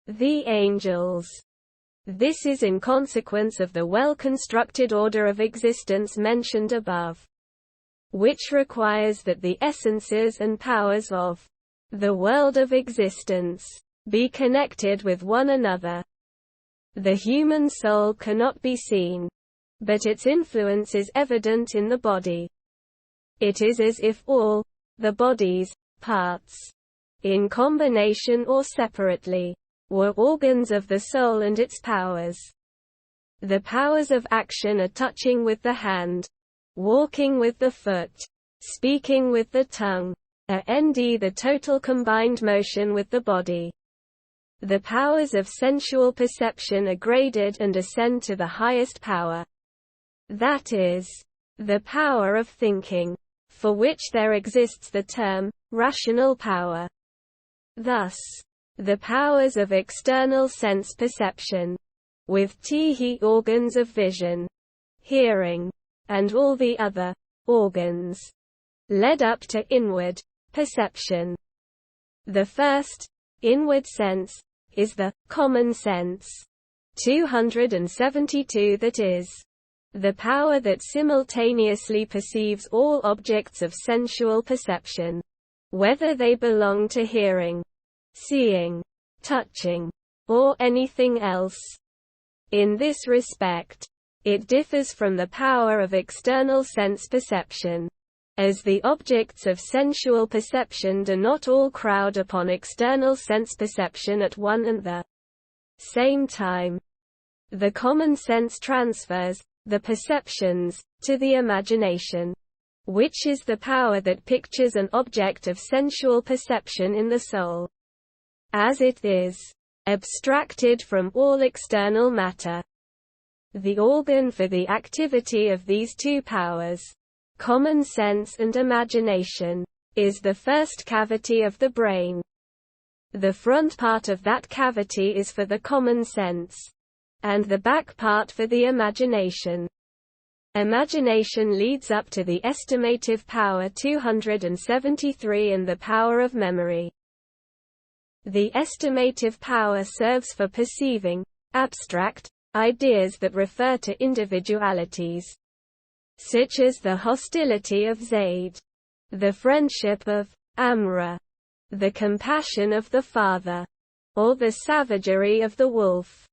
the angels. This is in consequence of the well-constructed order of existence mentioned above, which requires that the essences and powers of the world of existence be connected with one another. The human soul cannot be seen, but its influence is evident in the body. It is as if all the body's parts, in combination or separately, were organs of the soul and its powers. The powers of action are touching with the hand, walking with the foot, speaking with the tongue, the total combined motion with the body. The powers of sensual perception are graded and ascend to the highest power. That is, the power of thinking, for which there exists the term, rational power. Thus, the powers of external sense perception, with the organs of vision, hearing, and all the other organs, led up to inward perception. The first, inward sense, is the common sense. 272 That is, the power that simultaneously perceives all objects of sensual perception, whether they belong to hearing, seeing, touching, or anything else. In this respect, it differs from the power of external sense perception, as the objects of sensual perception do not all crowd upon external sense perception at one and the same time. The common sense transfers the perceptions to the imagination, which is the power that pictures an object of sensual perception in the soul, as it is abstracted from all external matter. The organ for the activity of these two powers, common sense and imagination, is the first cavity of the brain. The front part of that cavity is for the common sense, and the back part for the imagination. Imagination leads up to the estimative power 273 and the power of memory. The estimative power serves for perceiving abstract ideas that refer to individualities, such as the hostility of Zaid, the friendship of Amra, the compassion of the father, or the savagery of the wolf.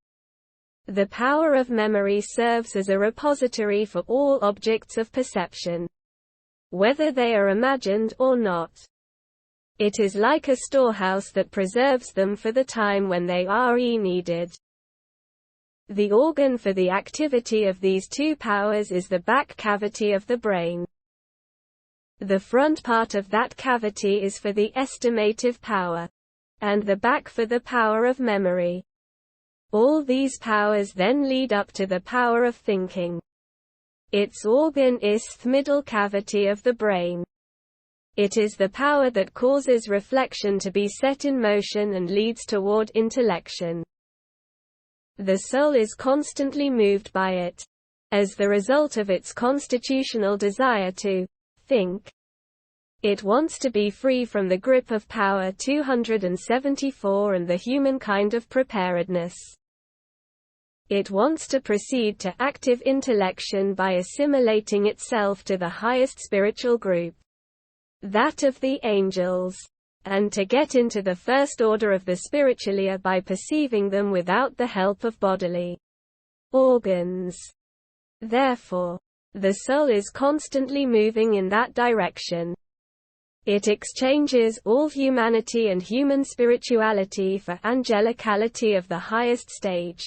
The power of memory serves as a repository for all objects of perception, whether they are imagined or not. It is like a storehouse that preserves them for the time when they are needed. The organ for the activity of these two powers is the back cavity of the brain. The front part of that cavity is for the estimative power, and the back for the power of memory. All these powers then lead up to the power of thinking. Its organ is the middle cavity of the brain. It is the power that causes reflection to be set in motion and leads toward intellection. The soul is constantly moved by it, as the result of its constitutional desire to think. It wants to be free from the grip of power 274 and the human kind of preparedness. It wants to proceed to active intellection by assimilating itself to the highest spiritual group, that of the angels, and to get into the first order of the spiritualia by perceiving them without the help of bodily organs. Therefore, the soul is constantly moving in that direction. It exchanges all humanity and human spirituality for angelicality of the highest stage.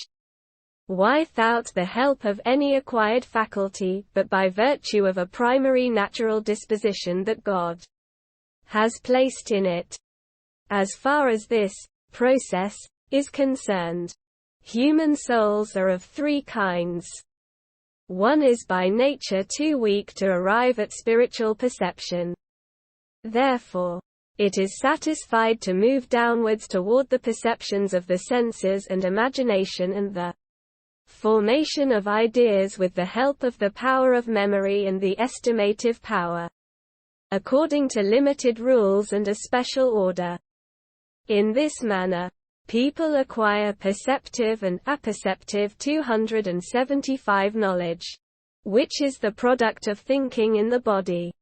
without the help of any acquired faculty, but by virtue of a primary natural disposition that God has placed in it. As far as this process is concerned, human souls are of three kinds. One is by nature too weak to arrive at spiritual perception. Therefore, it is satisfied to move downwards toward the perceptions of the senses and imagination and the formation of ideas with the help of the power of memory and the estimative power, according to limited rules and a special order. In this manner, people acquire perceptive and apperceptive 275 knowledge, which is the product of thinking in the body.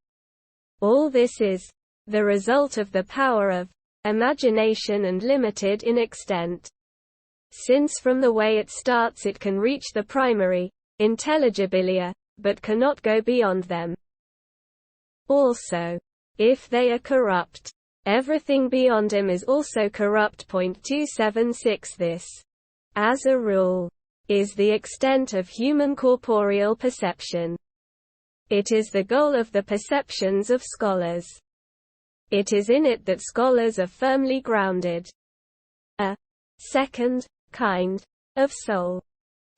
All this is the result of the power of imagination and limited in extent, since from the way it starts it can reach the primary intelligibilia, but cannot go beyond them. Also, if they are corrupt, everything beyond him is also corrupt. 276 This, as a rule, is the extent of human corporeal perception. It is the goal of the perceptions of scholars. It is in it that scholars are firmly grounded. A second kind of soul,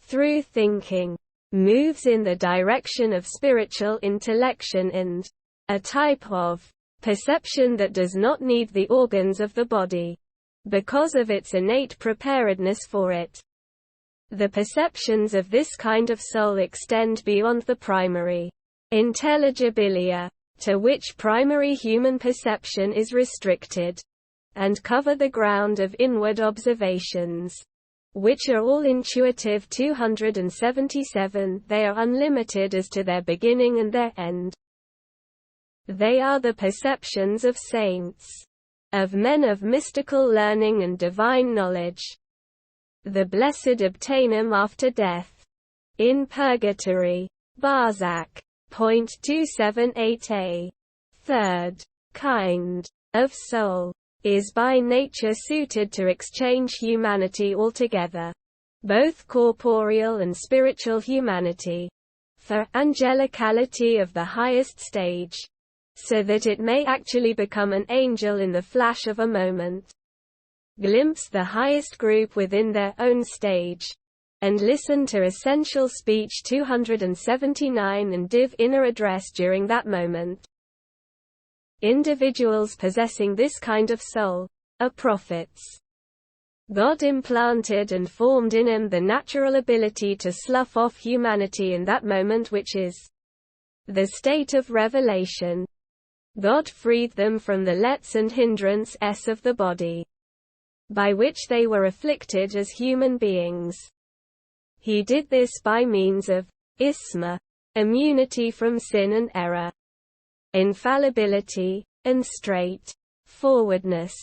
through thinking, moves in the direction of spiritual intellection and a type of perception that does not need the organs of the body, because of its innate preparedness for it. The perceptions of this kind of soul extend beyond the primary intelligibilia, to which primary human perception is restricted, and cover the ground of inward observations, which are all intuitive. 277 They are unlimited as to their beginning and their end. They are the perceptions of saints, of men of mystical learning and divine knowledge. The blessed obtain them after death, in purgatory. Barzak. 278a. Third kind of soul is by nature suited to exchange humanity altogether, both corporeal and spiritual humanity, for angelicality of the highest stage, so that it may actually become an angel in the flash of a moment, glimpse the highest group within their own stage, and listen to essential speech 279 and div inner address during that moment. Individuals possessing this kind of soul are prophets. God implanted and formed in him the natural ability to slough off humanity in that moment, which is the state of revelation. God freed them from the lets and hindrances of the body, by which they were afflicted as human beings. He did this by means of isma, immunity from sin and error, infallibility, and straight forwardness,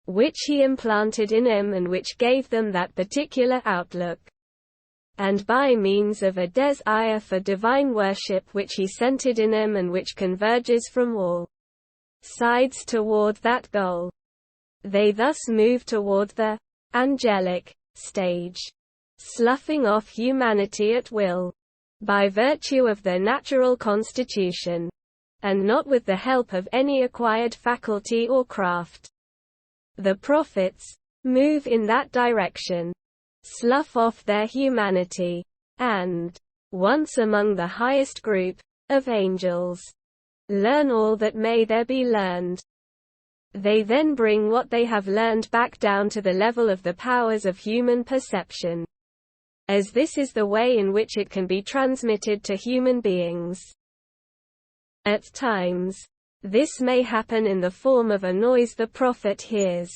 which he implanted in him and which gave them that particular outlook, and by means of a desire for divine worship which he centered in him and which converges from all sides toward that goal. They thus move toward the angelic stage, sloughing off humanity at will, by virtue of their natural constitution, and not with the help of any acquired faculty or craft. The prophets move in that direction, slough off their humanity, and, once among the highest group of angels, learn all that may there be learned. They then bring what they have learned back down to the level of the powers of human perception, as this is the way in which it can be transmitted to human beings. At times, this may happen in the form of a noise the prophet hears.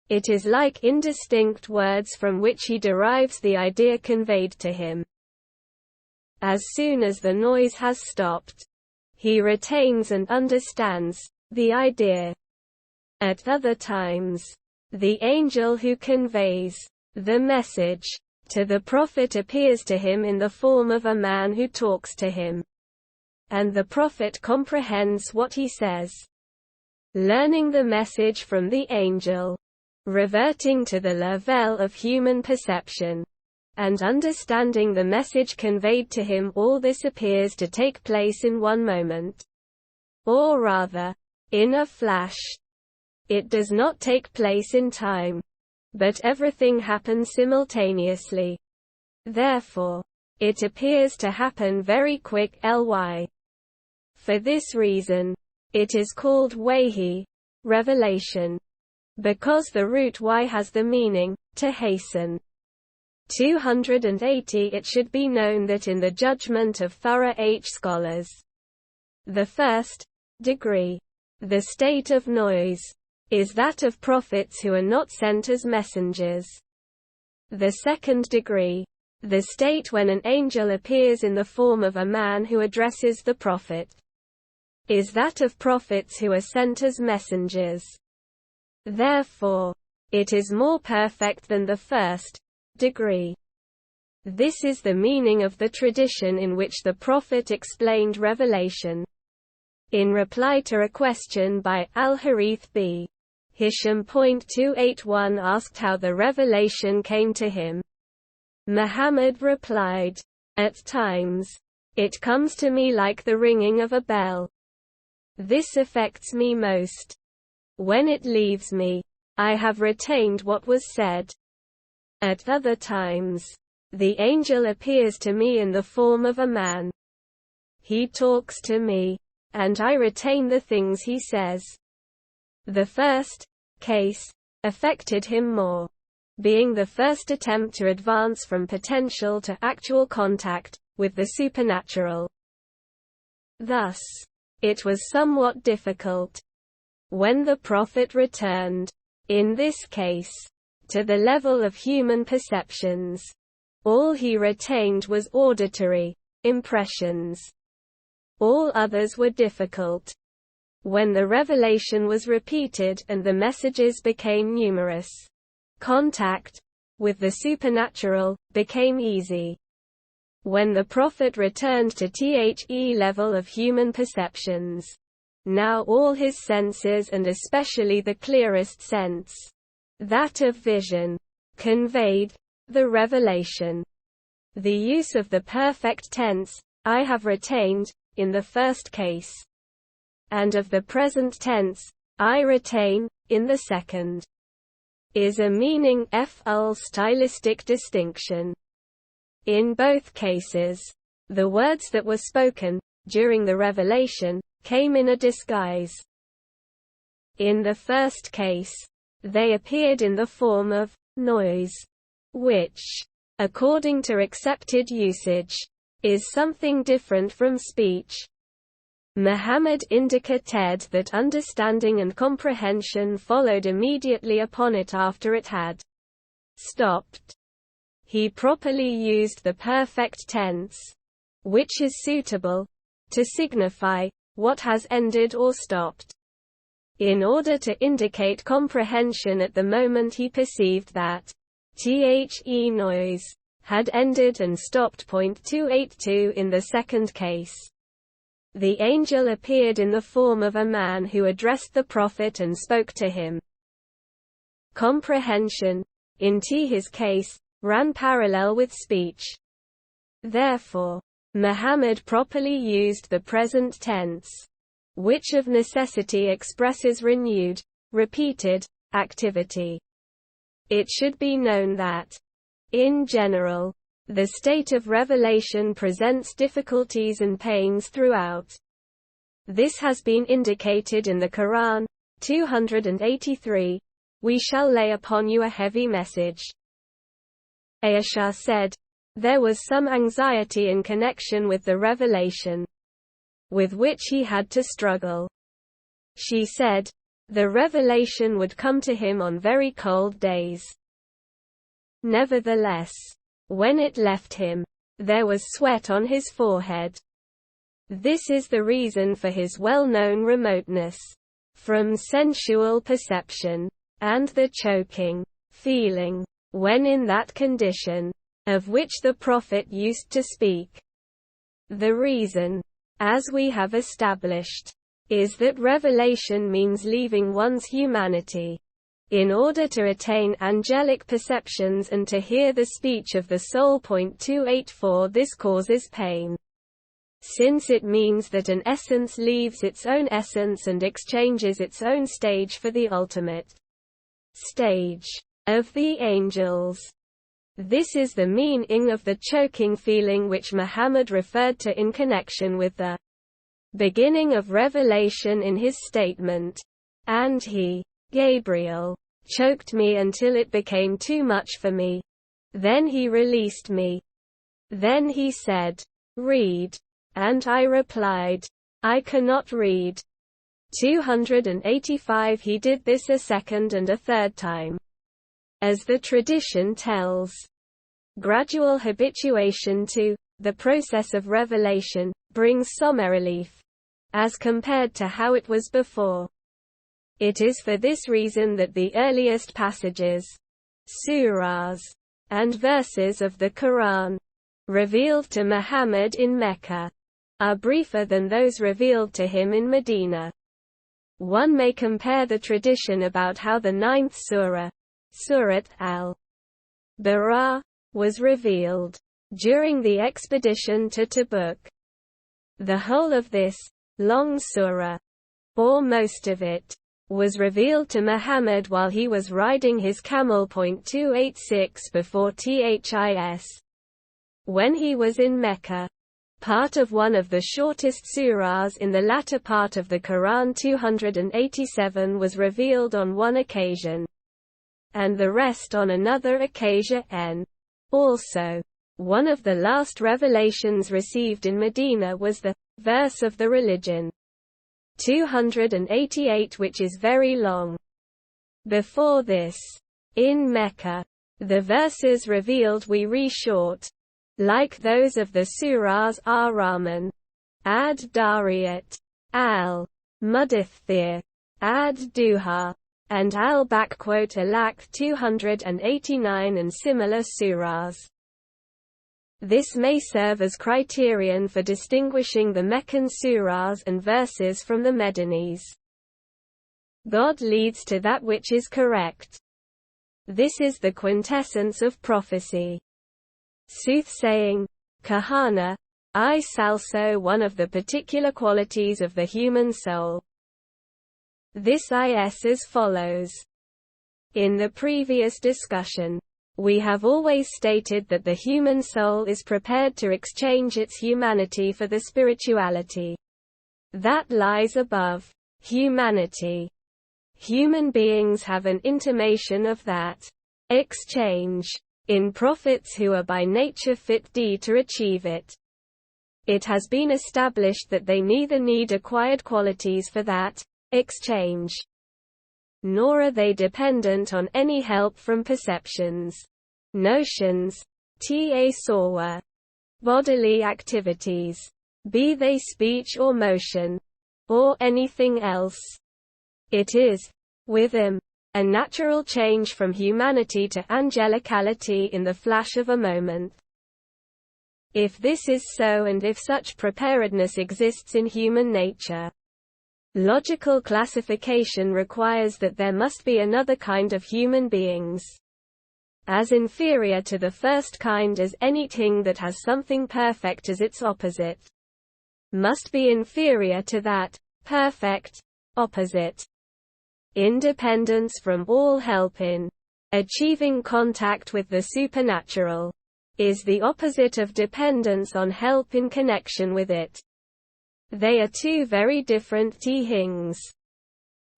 It is like indistinct words from which he derives the idea conveyed to him. As soon as the noise has stopped, he retains and understands the idea. At other times, the angel who conveys the message to the prophet appears to him in the form of a man who talks to him, and the prophet comprehends what he says, learning the message from the angel, reverting to the level of human perception. and understanding the message conveyed to him. All this appears to take place in one moment. Or rather, in a flash. It does not take place in time. But everything happens simultaneously. Therefore, it appears to happen very quick. For this reason, it is called wahi, revelation. Because the root y has the meaning, to hasten. 280 It should be known that in the judgment of thorough scholars, the first degree, the state of noise, is that of prophets who are not sent as messengers. The second degree, the state when an angel appears in the form of a man who addresses the prophet, is that of prophets who are sent as messengers. Therefore, it is more perfect than the first degree. This is the meaning of the tradition in which the prophet explained revelation. In reply to a question by Al-Harith b. Hisham. 281 asked how the revelation came to him. Muhammad replied, "At times, it comes to me like the ringing of a bell. This affects me most. When it leaves me, I have retained what was said. At other times, the angel appears to me in the form of a man. He talks to me, and I retain the things he says." The first case affected him more, being the first attempt to advance from potential to actual contact with the supernatural. Thus, it was somewhat difficult. When the prophet returned, in this case, to the level of human perceptions, all he retained was auditory impressions. All others were difficult. When the revelation was repeated and the messages became numerous, contact with the supernatural became easy. When the prophet returned to the level of human perceptions, now all his senses, and especially the clearest sense, that of vision, conveyed the revelation. The use of the perfect tense, "I have retained," in the first case, and of the present tense, "I retain," in the second, is a meaning stylistic distinction. In both cases, the words that were spoken during the revelation came in a disguise. In the first case, they appeared in the form of noise, which, according to accepted usage, is something different from speech. Muhammad indicated that understanding and comprehension followed immediately upon it after it had stopped. He properly used the perfect tense, which is suitable to signify what has ended or stopped, in order to indicate comprehension at the moment he perceived that the noise had ended and stopped. 282 In the second case, the angel appeared in the form of a man who addressed the prophet and spoke to him. Comprehension, in his case, ran parallel with speech. Therefore, Muhammad properly used the present tense, which of necessity expresses renewed, repeated, activity. It should be known that, in general, the state of revelation presents difficulties and pains throughout. This has been indicated in the Quran, 283, "We shall lay upon you a heavy message." Aisha said, there was some anxiety in connection with the revelation, with which he had to struggle. She said, the revelation would come to him on very cold days. Nevertheless, when it left him, there was sweat on his forehead. This is the reason for his well-known remoteness from sensual perception, and the choking feeling, when in that condition, of which the prophet used to speak. The reason, as we have established, is that revelation means leaving one's humanity, in order to attain angelic perceptions and to hear the speech of the soul. 284 This causes pain, since it means that an essence leaves its own essence and exchanges its own stage for the ultimate stage of the angels. This is the meaning of the choking feeling which Muhammad referred to in connection with the beginning of revelation in his statement, "And he, Gabriel, choked me until it became too much for me. Then he released me. Then he said, 'Read.' And I replied, 'I cannot read.'" 285 He did this a second and a third time. As the tradition tells, gradual habituation to the process of revelation brings some relief, as compared to how it was before. It is for this reason that the earliest passages, surahs, and verses of the Quran, revealed to Muhammad in Mecca, are briefer than those revealed to him in Medina. One may compare the tradition about how the 9th surah, Surat al-Bara, was revealed during the expedition to Tabuk. The whole of this long surah, or most of it, was revealed to Muhammad while he was riding his camel. 286 Before This. When he was in Mecca. Part of one of the shortest surahs in the latter part of the Quran 287 was revealed on one occasion, and the rest on another occasion. Also, one of the last revelations received in Medina was the verse of the religion 288, which is very long. Before this, in Mecca, the verses revealed were short, like those of the surahs Ar-Rahman, Ad-Dariyat, Al-Mudaththir, Ad-Duha, and Al-Alaq 289 and similar surahs. This may serve as criterion for distinguishing the Meccan surahs and verses from the Medinis. God leads to that which is correct. This is the quintessence of prophecy. Soothsaying, kahana, is also one of the particular qualities of the human soul. This is as follows. In the previous discussion, we have always stated that the human soul is prepared to exchange its humanity for the spirituality that lies above humanity. Human beings have an intimation of that exchange in prophets who are by nature fit to achieve it. It has been established that they neither need acquired qualities for that exchange, nor are they dependent on any help from perceptions, notions, or bodily activities, be they speech or motion, or anything else. It is, with them, a natural change from humanity to angelicality in the flash of a moment. If this is so, and if such preparedness exists in human nature, logical classification requires that there must be another kind of human beings, as inferior to the first kind as anything that has something perfect as its opposite, must be inferior to that perfect opposite. Independence from all help in achieving contact with the supernatural is the opposite of dependence on help in connection with it. They are two very different things.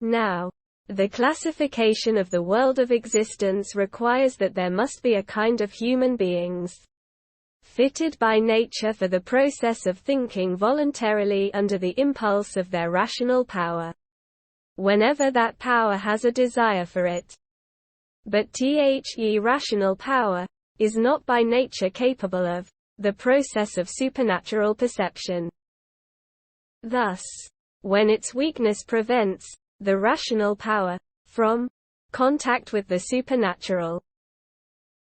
Now, the classification of the world of existence requires that there must be a kind of human beings fitted by nature for the process of thinking voluntarily under the impulse of their rational power, whenever that power has a desire for it. But the rational power is not by nature capable of the process of supernatural perception. Thus, when its weakness prevents the rational power from contact with the supernatural,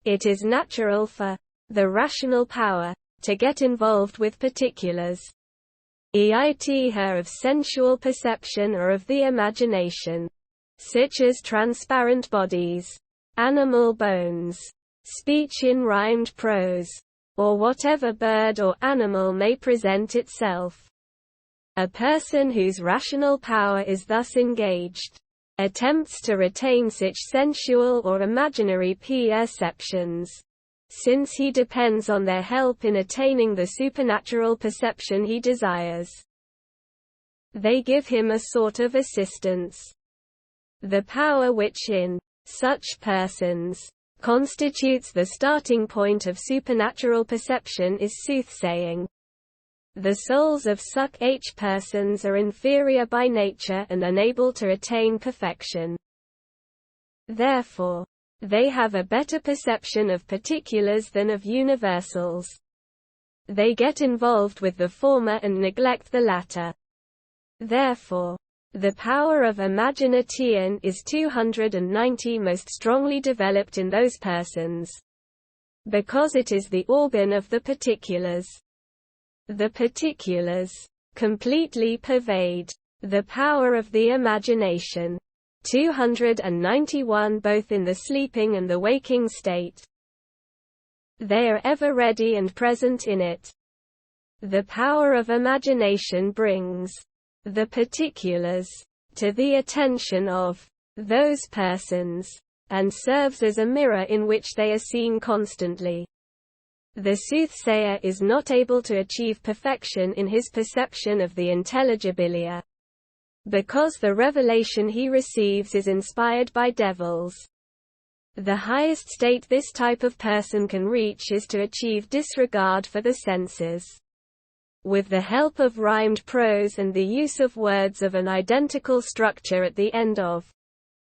it is natural for the rational power to get involved with particulars, either of sensual perception or of the imagination. such as transparent bodies, animal bones, speech in rhymed prose, or whatever bird or animal may present itself. A person whose rational power is thus engaged attempts to retain such sensual or imaginary perceptions, since he depends on their help in attaining the supernatural perception he desires. They give him a sort of assistance. The power which in such persons constitutes the starting point of supernatural perception is soothsaying. The souls of such persons are inferior by nature and unable to attain perfection. Therefore, they have a better perception of particulars than of universals. They get involved with the former and neglect the latter. Therefore, the power of imagination is 290 most strongly developed in those persons, because it is the organ of the particulars. The particulars completely pervade the power of the imagination. 291 both in the sleeping and the waking state. They are ever ready and present in it. The power of imagination brings the particulars to the attention of those persons, and serves as a mirror in which they are seen constantly. The soothsayer is not able to achieve perfection in his perception of the intelligibilia, because the revelation he receives is inspired by devils. The highest state this type of person can reach is to achieve disregard for the senses. With the help of rhymed prose and the use of words of an identical structure at the end of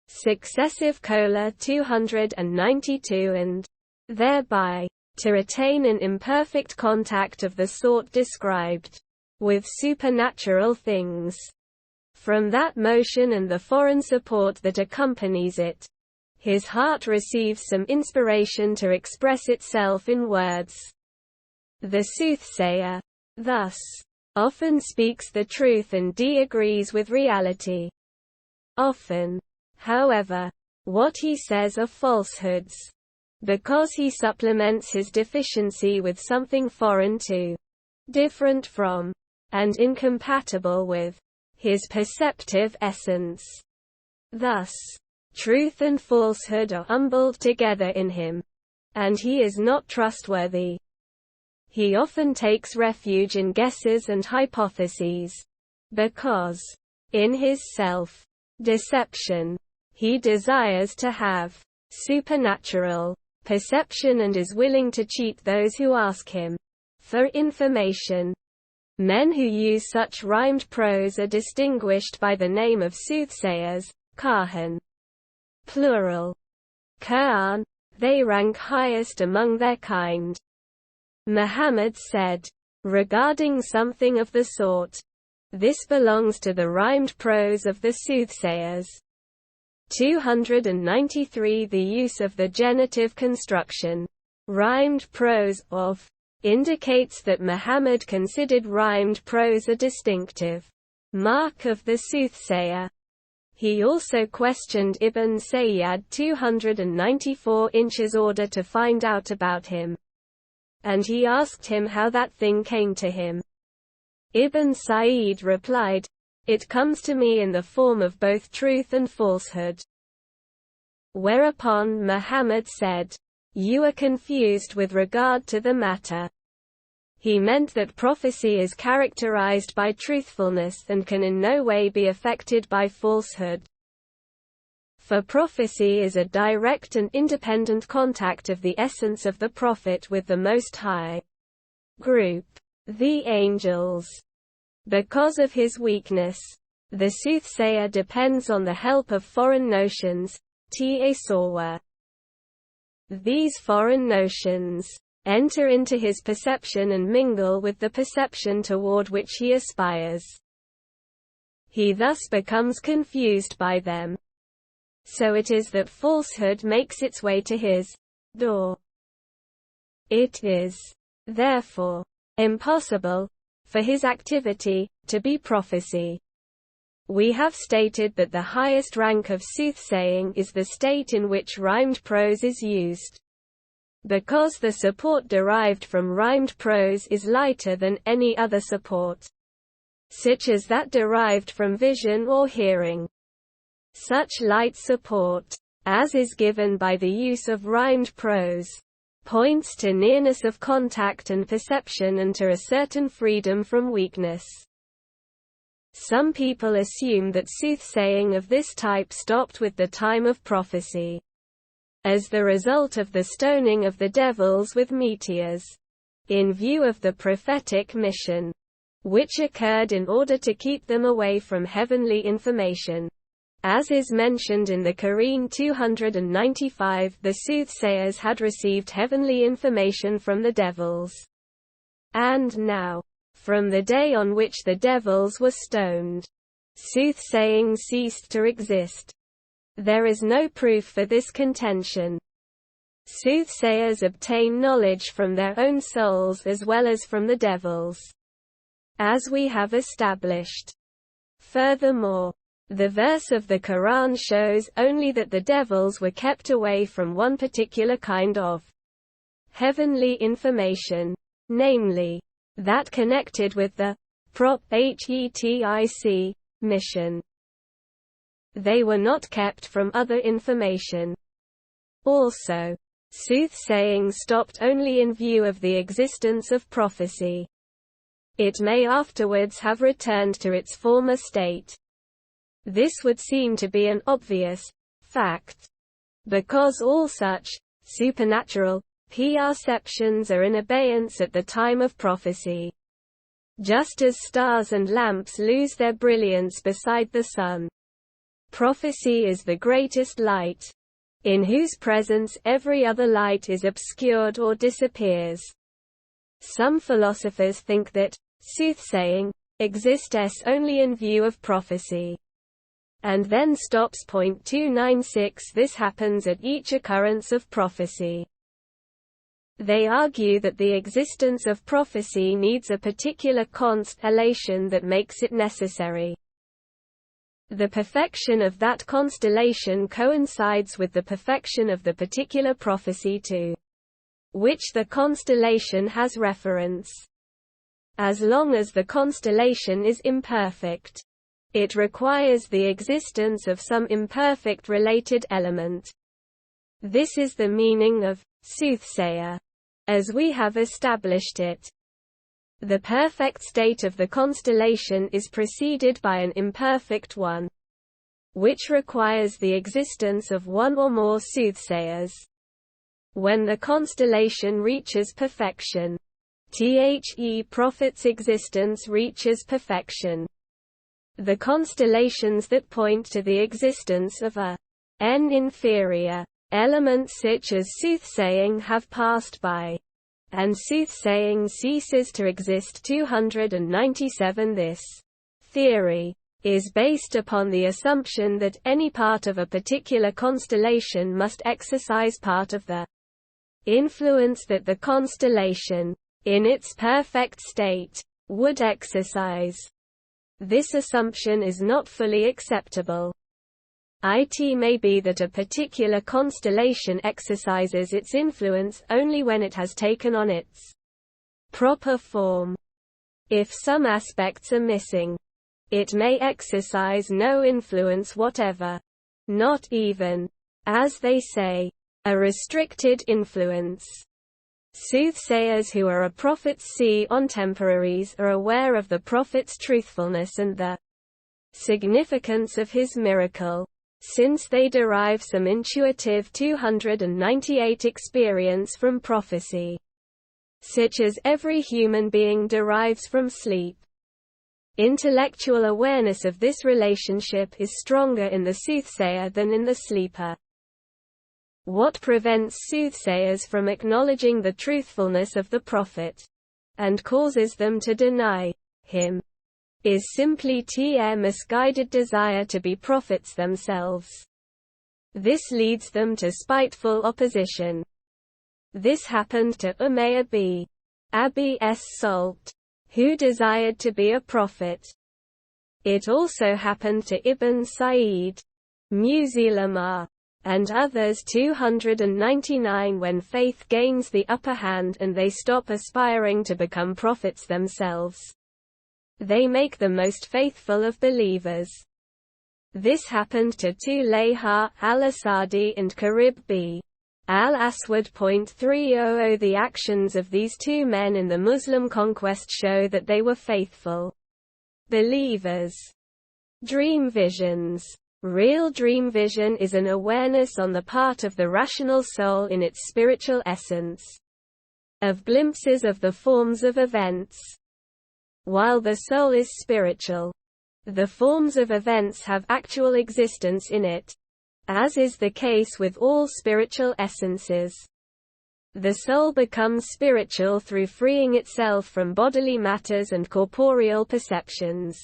successive cola 292 and thereby to retain an imperfect contact of the sort described with supernatural things. From that motion and the foreign support that accompanies it, his heart receives some inspiration to express itself in words. The soothsayer, thus, often speaks the truth and agrees with reality. Often, however, what he says are falsehoods, because he supplements his deficiency with something foreign to, different from, and incompatible with his perceptive essence. Thus, truth and falsehood are umbled together in him, and he is not trustworthy. He often takes refuge in guesses and hypotheses, because, in his self-deception, he desires to have supernatural perception and is willing to cheat those who ask him for information. Men who use such rhymed prose are distinguished by the name of soothsayers, kahan, plural, Quran. They rank highest among their kind. Muhammad said, regarding something of the sort, this belongs to the rhymed prose of the soothsayers. 293 The use of the genitive construction, rhymed prose, of, indicates that Muhammad considered rhymed prose a distinctive mark of the soothsayer. He also questioned Ibn Sayyad 294 in order to find out about him, and he asked him how that thing came to him. Ibn Sa'id replied, "It comes to me in the form of both truth and falsehood." Whereupon Muhammad said, "You are confused with regard to the matter." He meant that prophecy is characterized by truthfulness and can in no way be affected by falsehood. For prophecy is a direct and independent contact of the essence of the prophet with the Most High group, the angels. Because of his weakness, the soothsayer depends on the help of foreign notions, ta'asawa. These foreign notions enter into his perception and mingle with the perception toward which he aspires. He thus becomes confused by them. So it is that falsehood makes its way to his door. It is, therefore, impossible for his activity to be prophecy. We have stated that the highest rank of soothsaying is the state in which rhymed prose is used. Because the support derived from rhymed prose is lighter than any other support, such as that derived from vision or hearing. Such light support, as is given by the use of rhymed prose, points to nearness of contact and perception and to a certain freedom from weakness. Some people assume that soothsaying of this type stopped with the time of prophecy, as the result of the stoning of the devils with meteors, in view of the prophetic mission, which occurred in order to keep them away from heavenly information. As is mentioned in the Quran 295, the soothsayers had received heavenly information from the devils. And now, from the day on which the devils were stoned, soothsaying ceased to exist. There is no proof for this contention. Soothsayers obtain knowledge from their own souls as well as from the devils, as we have established. Furthermore, the verse of the Quran shows only that the devils were kept away from one particular kind of heavenly information, namely, that connected with the prophetic mission. They were not kept from other information. Also, soothsaying stopped only in view of the existence of prophecy. It may afterwards have returned to its former state. This would seem to be an obvious fact, because all such supernatural perceptions are in abeyance at the time of prophecy, just as stars and lamps lose their brilliance beside the sun. Prophecy is the greatest light, in whose presence every other light is obscured or disappears. Some philosophers think that soothsaying exists only in view of prophecy, and then stops. 296 This happens at each occurrence of prophecy. They argue that the existence of prophecy needs a particular constellation that makes it necessary. The perfection of that constellation coincides with the perfection of the particular prophecy to which the constellation has reference. As long as the constellation is imperfect, it requires the existence of some imperfect related element. This is the meaning of soothsayer, as we have established it. The perfect state of the constellation is preceded by an imperfect one, which requires the existence of one or more soothsayers. When the constellation reaches perfection, the prophet's existence reaches perfection. The constellations that point to the existence of an inferior element such as soothsaying have passed by, and soothsaying ceases to exist. 297 This theory is based upon the assumption that any part of a particular constellation must exercise part of the influence that the constellation, in its perfect state, would exercise. This assumption is not fully acceptable. It may be that a particular constellation exercises its influence only when it has taken on its proper form. If some aspects are missing, it may exercise no influence whatever, not even, as they say, a restricted influence. Soothsayers who are a prophet's contemporaries are aware of the prophet's truthfulness and the significance of his miracle, since they derive some intuitive 298 experience from prophecy, such as every human being derives from sleep. Intellectual awareness of this relationship is stronger in the soothsayer than in the sleeper. What prevents soothsayers from acknowledging the truthfulness of the prophet, and causes them to deny him, is simply their misguided desire to be prophets themselves. This leads them to spiteful opposition. This happened to Umayyah b. Abi Salt, who desired to be a prophet. It also happened to Ibn Said, Muzilamar, and others 299 when faith gains the upper hand and they stop aspiring to become prophets themselves. They make the most faithful of believers. This happened to Tulayha al-Asadi and Karib b. al-Aswad. 300 The actions of these two men in the Muslim conquest show that they were faithful believers. Dream visions. Real dream vision is an awareness on the part of the rational soul in its spiritual essence, of glimpses of the forms of events. While the soul is spiritual, the forms of events have actual existence in it, as is the case with all spiritual essences. The soul becomes spiritual through freeing itself from bodily matters and corporeal perceptions.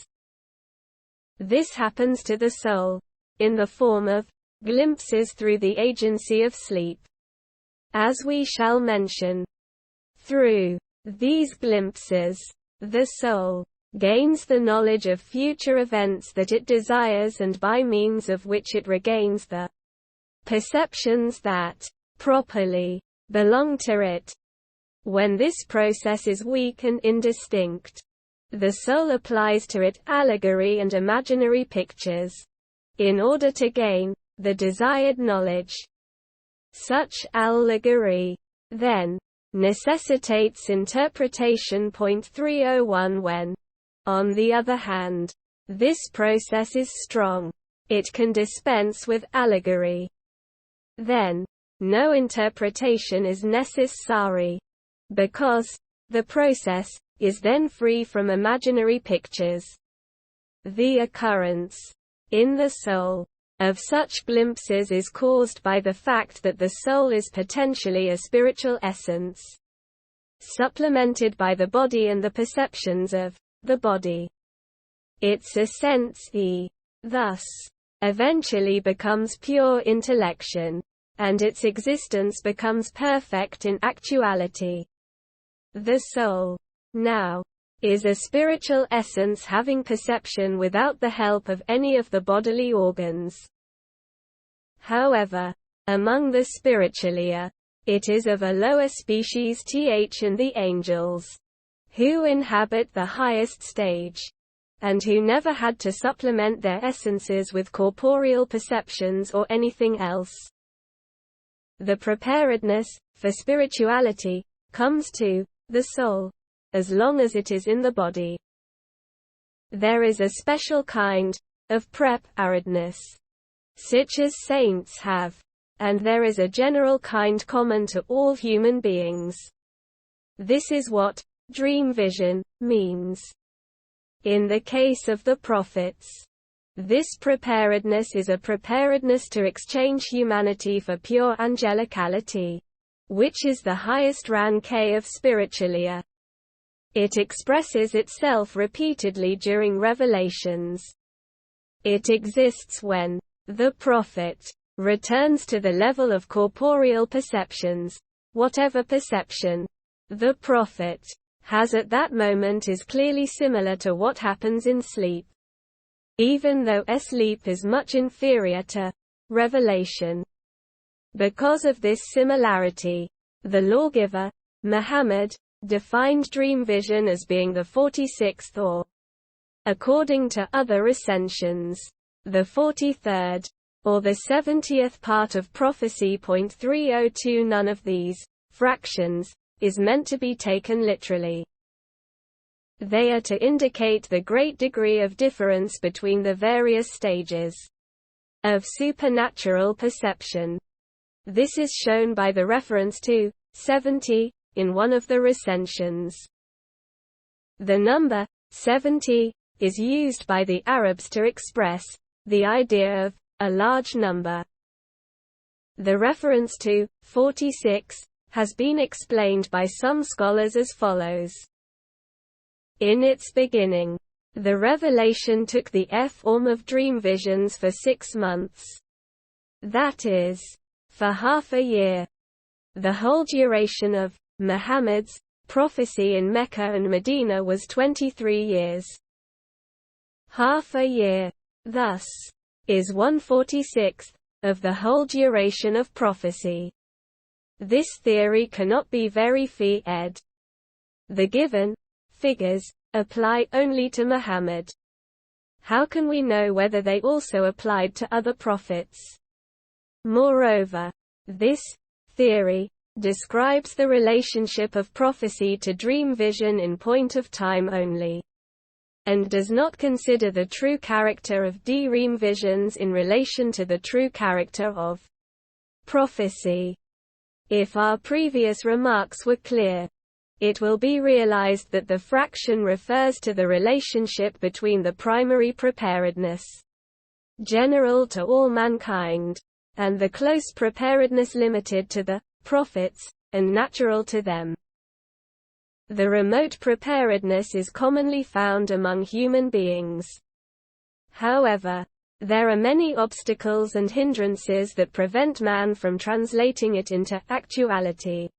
This happens to the soul, in the form of glimpses through the agency of sleep. As we shall mention, through these glimpses, the soul gains the knowledge of future events that it desires and by means of which it regains the perceptions that properly belong to it. When this process is weak and indistinct, the soul applies to it allegory and imaginary pictures, in order to gain the desired knowledge. Such allegory, then, necessitates interpretation. 301 When, on the other hand, this process is strong, it can dispense with allegory. Then, no interpretation is necessary, because the process is then free from imaginary pictures. The occurrence, in the soul, of such glimpses is caused by the fact that the soul is potentially a spiritual essence, supplemented by the body and the perceptions of the body. Its essence thus eventually becomes pure intellection, and its existence becomes perfect in actuality. The soul, now, is a spiritual essence having perception without the help of any of the bodily organs. However, among the spiritualia, it is of a lower species and the angels, who inhabit the highest stage, and who never had to supplement their essences with corporeal perceptions or anything else. The preparedness for spirituality comes to the soul as long as it is in the body. There is a special kind of preparedness, such as saints have, and there is a general kind common to all human beings. This is what dream vision means. In the case of the prophets, this preparedness is a preparedness to exchange humanity for pure angelicality, which is the highest rank of spiritualia. It expresses itself repeatedly during revelations. It exists when the prophet returns to the level of corporeal perceptions. Whatever perception the prophet has at that moment is clearly similar to what happens in sleep, even though sleep is much inferior to revelation. Because of this similarity, the lawgiver, Muhammad, defined dream vision as being the 46th or, according to other recensions, the 43rd, or the 70th part of prophecy. 302 None of these fractions is meant to be taken literally. They are to indicate the great degree of difference between the various stages of supernatural perception. This is shown by the reference to 70 in one of the recensions. The number 70 is used by the Arabs to express the idea of a large number. The reference to 46 has been explained by some scholars as follows. In its beginning, the revelation took the form of dream visions for 6 months. That is, for half a year. The whole duration of Muhammad's prophecy in Mecca and Medina was 23 years. half a year. Thus, is 1/46 of the whole duration of prophecy. This theory cannot be verified. The given figures apply only to Muhammad. How can we know whether they also applied to other prophets? Moreover, this theory describes the relationship of prophecy to dream vision in point of time only, and does not consider the true character of dream visions in relation to the true character of prophecy. If our previous remarks were clear, it will be realized that the fraction refers to the relationship between the primary preparedness, general to all mankind, and the close preparedness limited to the prophets, and natural to them. The remote preparedness is commonly found among human beings. However, there are many obstacles and hindrances that prevent man from translating it into actuality.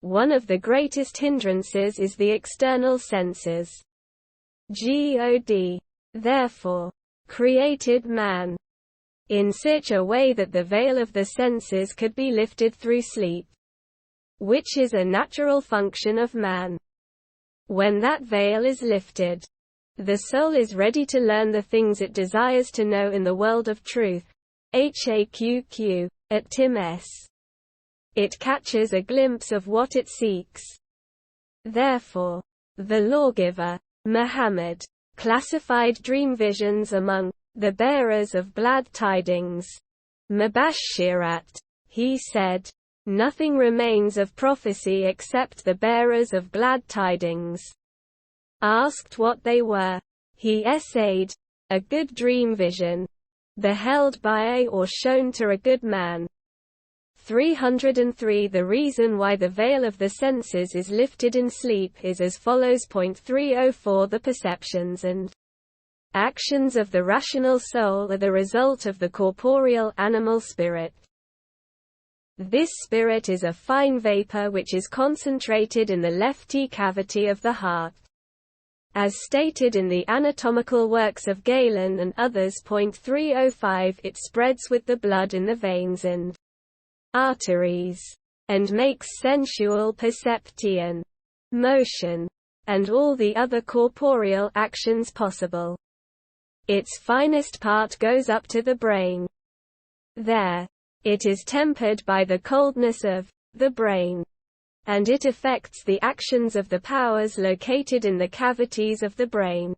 One of the greatest hindrances is the external senses. God, therefore, created man in such a way that the veil of the senses could be lifted through sleep, which is a natural function of man. When that veil is lifted, the soul is ready to learn the things it desires to know in the world of truth. Haqq at Tim.s. It catches a glimpse of what it seeks. Therefore, the lawgiver, Muhammad, classified dream visions among the bearers of glad tidings. Mubashirat, he said, nothing remains of prophecy except the bearers of glad tidings. Asked what they were, he essayed, a good dream vision, beheld by a or shown to a good man. 303 The reason why the veil of the senses is lifted in sleep is as follows. 304 The perceptions and actions of the rational soul are the result of the corporeal animal spirit. This spirit is a fine vapor which is concentrated in the left cavity of the heart. As stated in the anatomical works of Galen and others. 305 It spreads with the blood in the veins and arteries, and makes sensual perception, motion, and all the other corporeal actions possible. Its finest part goes up to the brain. There, it is tempered by the coldness of the brain, and it affects the actions of the powers located in the cavities of the brain.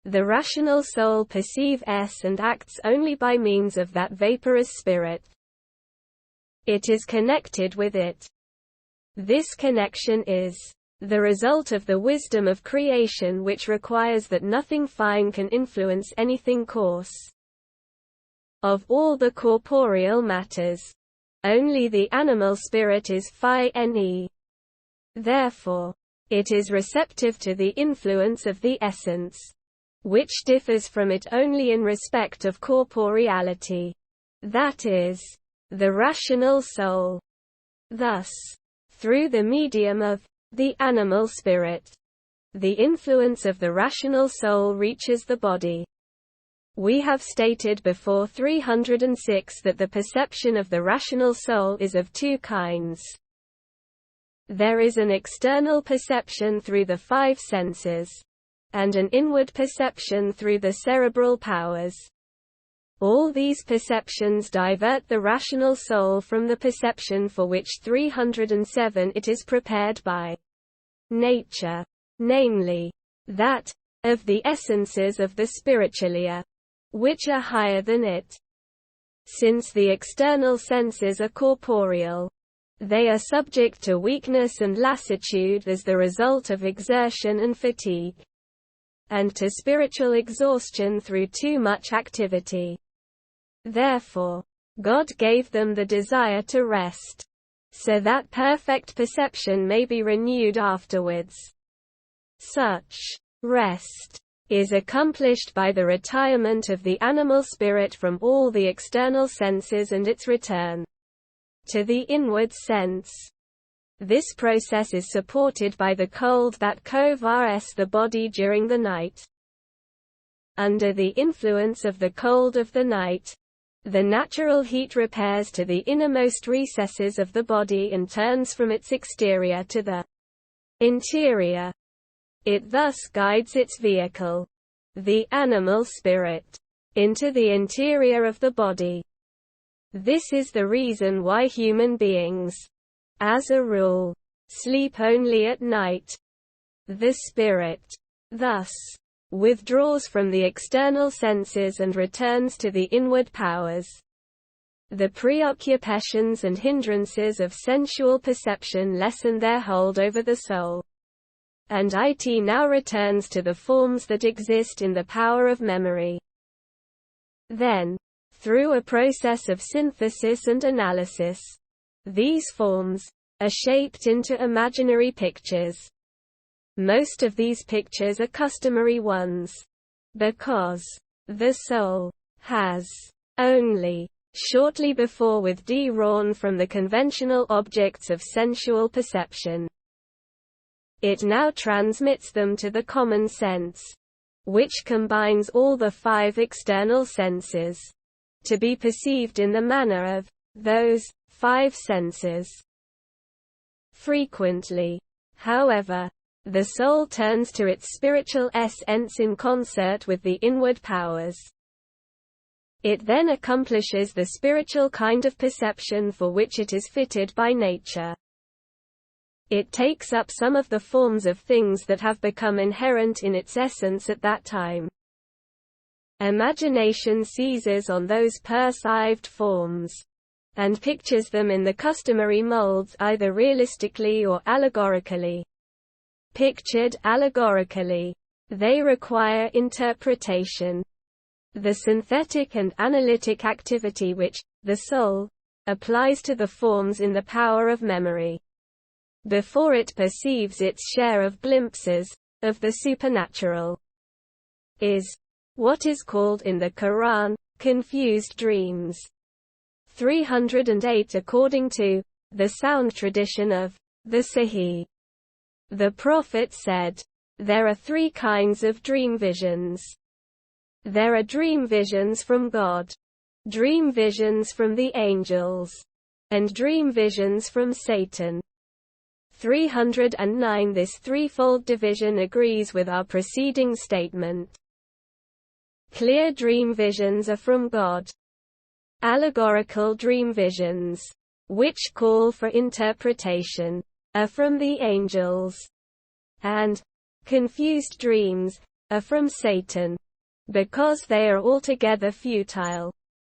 The rational soul perceives and acts only by means of that vaporous spirit. It is connected with it. This connection is the result of the wisdom of creation, which requires that nothing fine can influence anything coarse. Of all the corporeal matters, only the animal spirit is fine. Therefore, it is receptive to the influence of the essence, which differs from it only in respect of corporeality. That is, the rational soul. Thus, through the medium of the animal spirit, the influence of the rational soul reaches the body. We have stated before 306 that the perception of the rational soul is of two kinds. There is an external perception through the five senses, and an inward perception through the cerebral powers. All these perceptions divert the rational soul from the perception for which 307 it is prepared by nature, namely, that of the essences of the spiritualia, which are higher than it. Since the external senses are corporeal, they are subject to weakness and lassitude as the result of exertion and fatigue, and to spiritual exhaustion through too much activity. Therefore, God gave them the desire to rest, so that perfect perception may be renewed afterwards. Such rest is accomplished by the retirement of the animal spirit from all the external senses and its return to the inward sense. This process is supported by the cold that covers the body during the night. under the influence of the cold of the night, the natural heat repairs to the innermost recesses of the body and turns from its exterior to the interior. It thus guides its vehicle, the animal spirit, into the interior of the body. This is the reason why human beings, as a rule, sleep only at night. The spirit, thus, withdraws from the external senses and returns to the inward powers. The preoccupations and hindrances of sensual perception lessen their hold over the soul, and it now returns to the forms that exist in the power of memory. Then, through a process of synthesis and analysis, these forms are shaped into imaginary pictures. Most of these pictures are customary ones, because the soul has only shortly before withdrawn from the conventional objects of sensual perception. It now transmits them to the common sense, which combines all the 5 external senses, to be perceived in the manner of those 5 senses. Frequently, however, the soul turns to its spiritual essence in concert with the inward powers. It then accomplishes the spiritual kind of perception for which it is fitted by nature. It takes up some of the forms of things that have become inherent in its essence at that time. Imagination seizes on those perceived forms, and pictures them in the customary molds either realistically or allegorically. Pictured allegorically, they require interpretation. The synthetic and analytic activity which, the soul, applies to the forms in the power of memory, before it perceives its share of glimpses of the supernatural, is what is called in the Quran, confused dreams. 308 According to the sound tradition of the Sahih, the Prophet said, there are 3 kinds of dream visions. There are dream visions from God, dream visions from the angels, and dream visions from Satan. 309 This threefold division agrees with our preceding statement. Clear dream visions are from God. Allegorical dream visions, which call for interpretation, are from the angels. And confused dreams are from Satan, because they are altogether futile,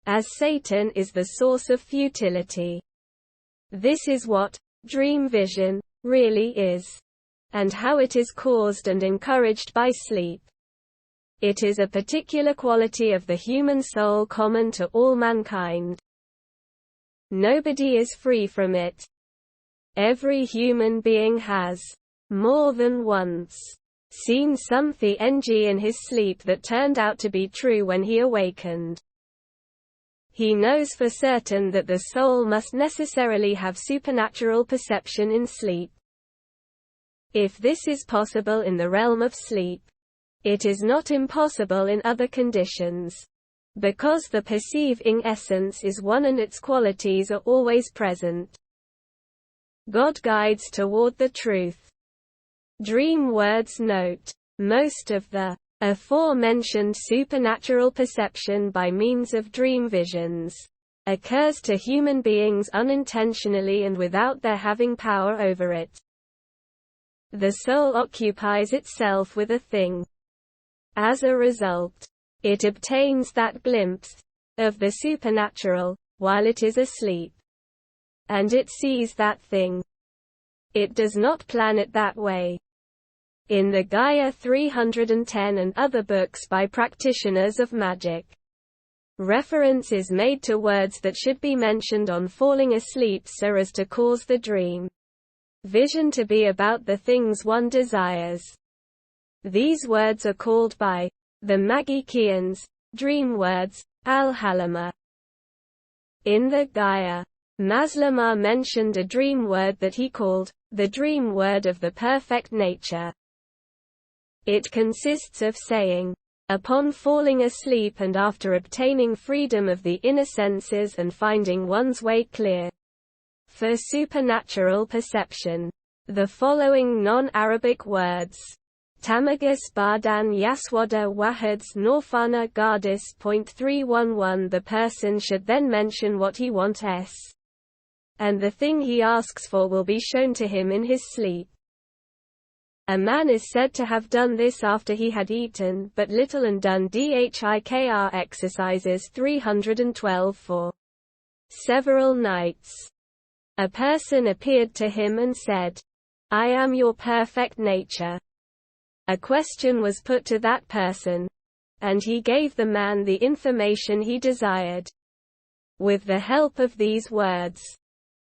as Satan is the source of futility. This is what dream vision really is, and how it is caused and encouraged by sleep. It is a particular quality of the human soul common to all mankind. Nobody is free from it. Every human being has, more than once, seen something in his sleep that turned out to be true when he awakened. He knows for certain that the soul must necessarily have supernatural perception in sleep. If this is possible in the realm of sleep, it is not impossible in other conditions, because the perceiving essence is one and its qualities are always present. God guides toward the truth. Dream words note, most of the aforementioned supernatural perception by means of dream visions occurs to human beings unintentionally and without their having power over it. The soul occupies itself with a thing. As a result, it obtains that glimpse of the supernatural while it is asleep, and it sees that thing. It does not plan it that way. In the Gaia 310 and other books by practitioners of magic, reference is made to words that should be mentioned on falling asleep so as to cause the dream vision to be about the things one desires. These words are called by the Magikians dream words, al-halama. In the Gaia, Maslama mentioned a dream word that he called the dream word of the perfect nature. It consists of saying, Upon falling asleep and after obtaining freedom of the inner senses and finding one's way clear for supernatural perception. The following non-Arabic words. Tamagus Bardan Yaswada Wahads Norfana Gardis. 311. The person should then mention what he wants, and the thing he asks for will be shown to him in his sleep. A man is said to have done this after he had eaten but little and done dhikr exercises 312 for several nights. A person appeared to him and said, "I am your perfect nature." A question was put to that person, and he gave the man the information he desired. With the help of these words,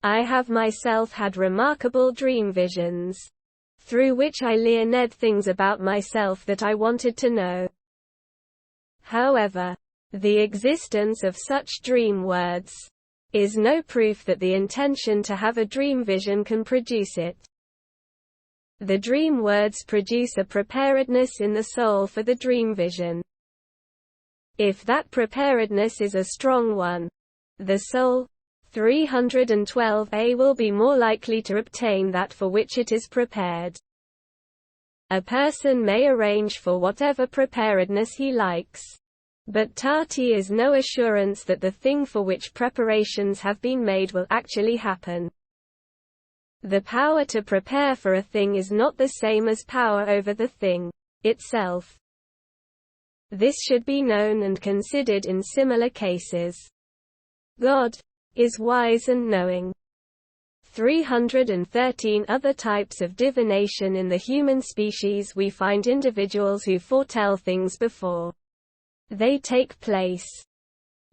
I have myself had remarkable dream visions, through which I learned things about myself that I wanted to know. However, the existence of such dream words is no proof that the intention to have a dream vision can produce it. The dream words produce a preparedness in the soul for the dream vision. If that preparedness is a strong one, the soul, 312a, will be more likely to obtain that for which it is prepared. A person may arrange for whatever preparedness he likes, but tati is no assurance that the thing for which preparations have been made will actually happen. The power to prepare for a thing is not the same as power over the thing itself. This should be known and considered in similar cases. God is wise and knowing. 313 other types of divination. In the human species we find individuals who foretell things before they take place.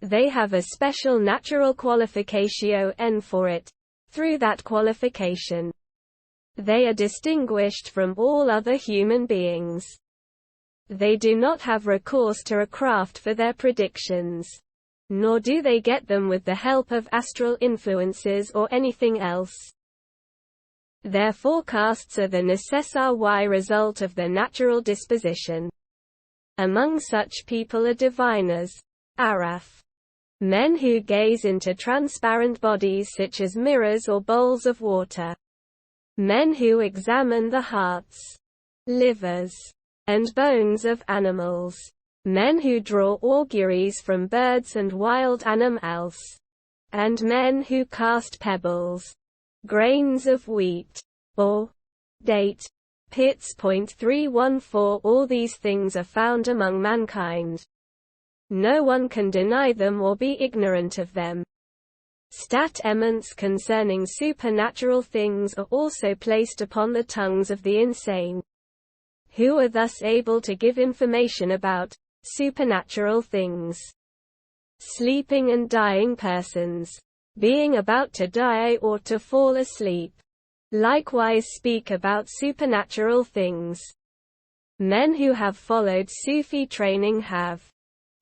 They have a special natural qualification for it. Through that qualification, they are distinguished from all other human beings. They do not have recourse to a craft for their predictions, nor do they get them with the help of astral influences or anything else. Their forecasts are the necessary result of their natural disposition. Among such people are diviners, araf, men who gaze into transparent bodies such as mirrors or bowls of water, men who examine the hearts, livers, and bones of animals, men who draw auguries from birds and wild animals, and men who cast pebbles, grains of wheat, or date pits. 314. All these things are found among mankind. No one can deny them or be ignorant of them. Statements concerning supernatural things are also placed upon the tongues of the insane, who are thus able to give information about supernatural things. Sleeping and dying persons, being about to die or to fall asleep, likewise speak about supernatural things. Men who have followed Sufi training have,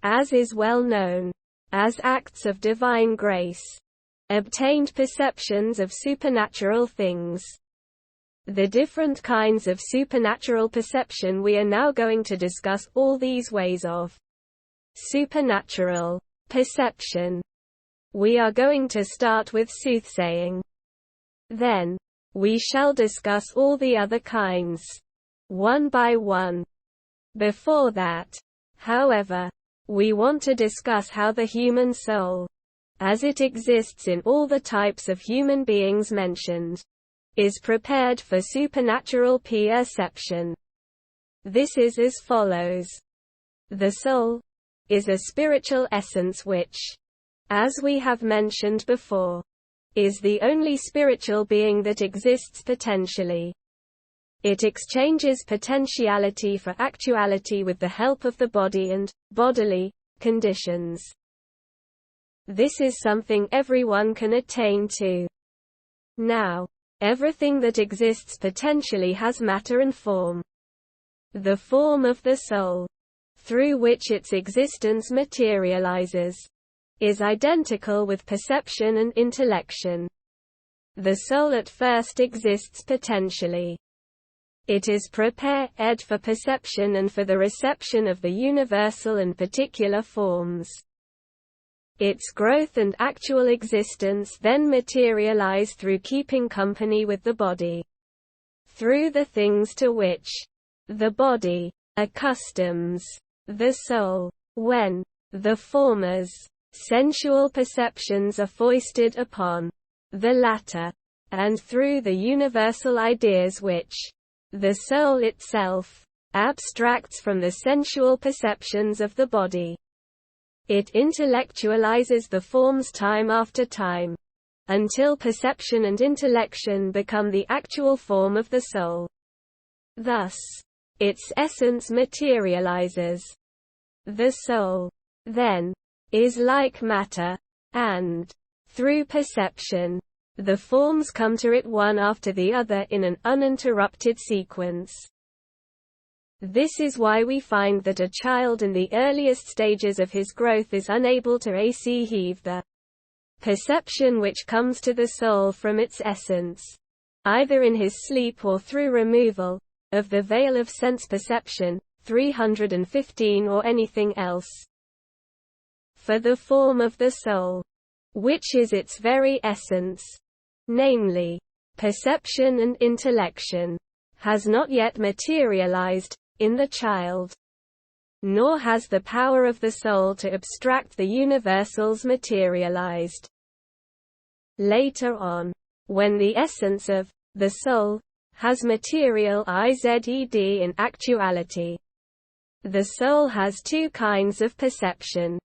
as is well known, as acts of divine grace, obtained perceptions of supernatural things. The different kinds of supernatural perception. We are now going to discuss all these ways of supernatural perception. We are going to start with soothsaying. Then, we shall discuss all the other kinds, one by one. Before that, however, we want to discuss how the human soul, as it exists in all the types of human beings mentioned, is prepared for supernatural perception. This is as follows. The soul is a spiritual essence which, as we have mentioned before, is the only spiritual being that exists potentially. It exchanges potentiality for actuality with the help of the body and bodily conditions. This is something everyone can attain to. Now, everything that exists potentially has matter and form. The form of the soul, through which its existence materializes, is identical with perception and intellection. The soul at first exists potentially. It is prepared for perception and for the reception of the universal and particular forms. Its growth and actual existence then materialize through keeping company with the body. Through the things to which the body accustoms the soul. When the former's sensual perceptions are foisted upon the latter, and through the universal ideas which the soul itself abstracts from the sensual perceptions of the body, it intellectualizes the forms time after time, until perception and intellection become the actual form of the soul. Thus, its essence materializes. The soul, then, is like matter, and, through perception, the forms come to it one after the other in an uninterrupted sequence. This is why we find that a child in the earliest stages of his growth is unable to achieve the perception which comes to the soul from its essence, either in his sleep or through removal of the veil of sense perception, 315 or anything else. For the form of the soul, which is its very essence, namely, perception and intellection, has not yet materialized in the child, nor has the power of the soul to abstract the universals materialized. Later on, when the essence of the soul has materialized in actuality, the soul has two kinds of perception,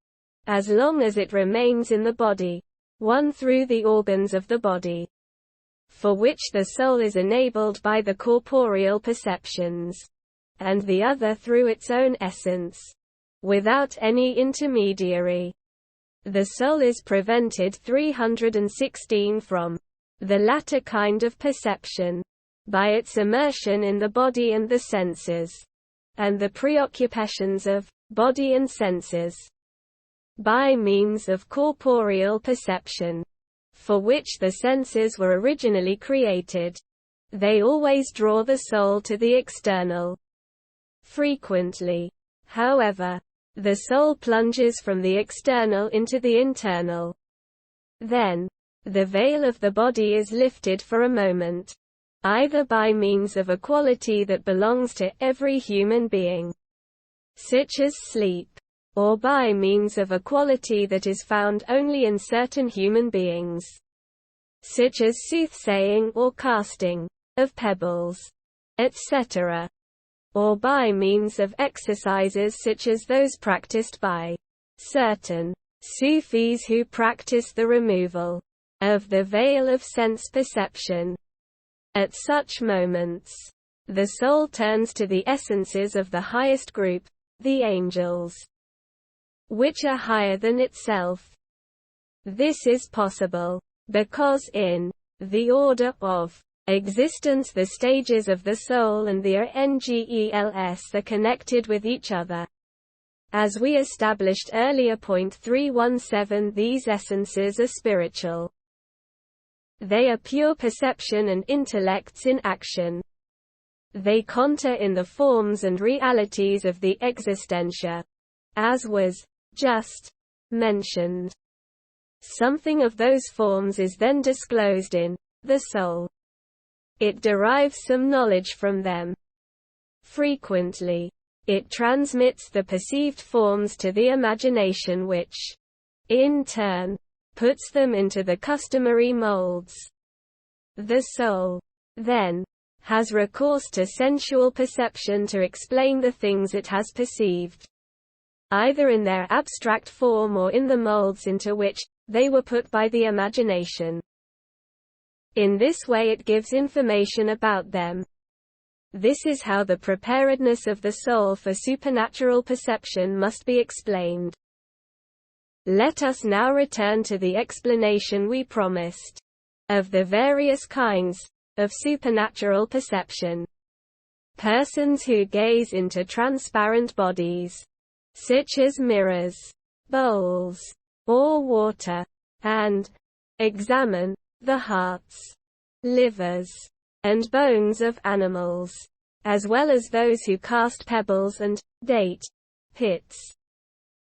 as long as it remains in the body, one through the organs of the body, for which the soul is enabled by the corporeal perceptions, and the other through its own essence, without any intermediary. The soul is prevented 316 from the latter kind of perception by its immersion in the body and the senses, and the preoccupations of body and senses, by means of corporeal perception, for which the senses were originally created. They always draw the soul to the external. Frequently, however, the soul plunges from the external into the internal. Then, the veil of the body is lifted for a moment, either by means of a quality that belongs to every human being, such as sleep, or by means of a quality that is found only in certain human beings, such as soothsaying or casting of pebbles, etc., or by means of exercises such as those practiced by certain Sufis who practice the removal of the veil of sense perception. At such moments, the soul turns to the essences of the highest group, the angels, which are higher than itself. This is possible because in the order of existence the stages of the soul and the angels are connected with each other. As we established earlier, point 317, these essences are spiritual. They are pure perception and intellects in action. They contour in the forms and realities of the existentia, as was just mentioned. Something of those forms is then disclosed in the soul. It derives some knowledge from them. Frequently, it transmits the perceived forms to the imagination which, in turn, puts them into the customary molds. The soul, then, has recourse to sensual perception to explain the things it has perceived, either in their abstract form or in the molds into which they were put by the imagination. In this way it gives information about them. This is how the preparedness of the soul for supernatural perception must be explained. Let us now return to the explanation we promised of the various kinds of supernatural perception. Persons who gaze into transparent bodies, such as mirrors, bowls, or water, and examine the hearts, livers, and bones of animals, as well as those who cast pebbles and date pits,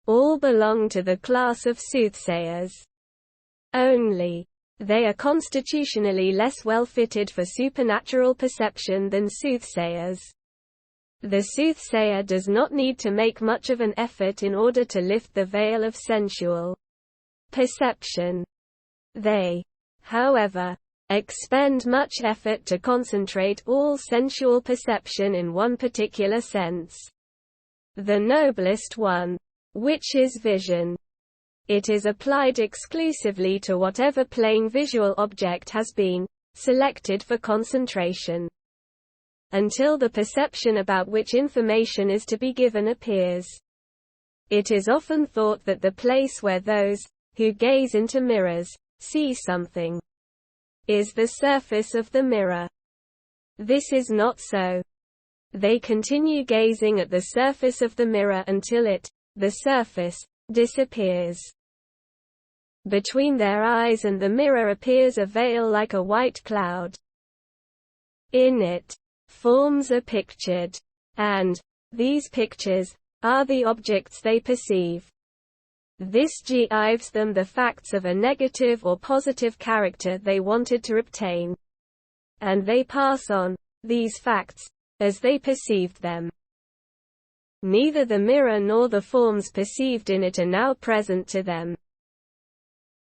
all belong to the class of soothsayers. Only, they are constitutionally less well fitted for supernatural perception than soothsayers. The soothsayer does not need to make much of an effort in order to lift the veil of sensual perception. They, however, expend much effort to concentrate all sensual perception in one particular sense, the noblest one, which is vision. It is applied exclusively to whatever plane visual object has been selected for concentration, until the perception about which information is to be given appears. It is often thought that the place where those who gaze into mirrors see something is the surface of the mirror. This is not so. They continue gazing at the surface of the mirror until it, the surface, disappears. Between their eyes and the mirror appears a veil like a white cloud. In it, forms are pictured, and these pictures are the objects they perceive. This gives them the facts of a negative or positive character they wanted to obtain, and they pass on these facts as they perceived them. Neither the mirror nor the forms perceived in it are now present to them.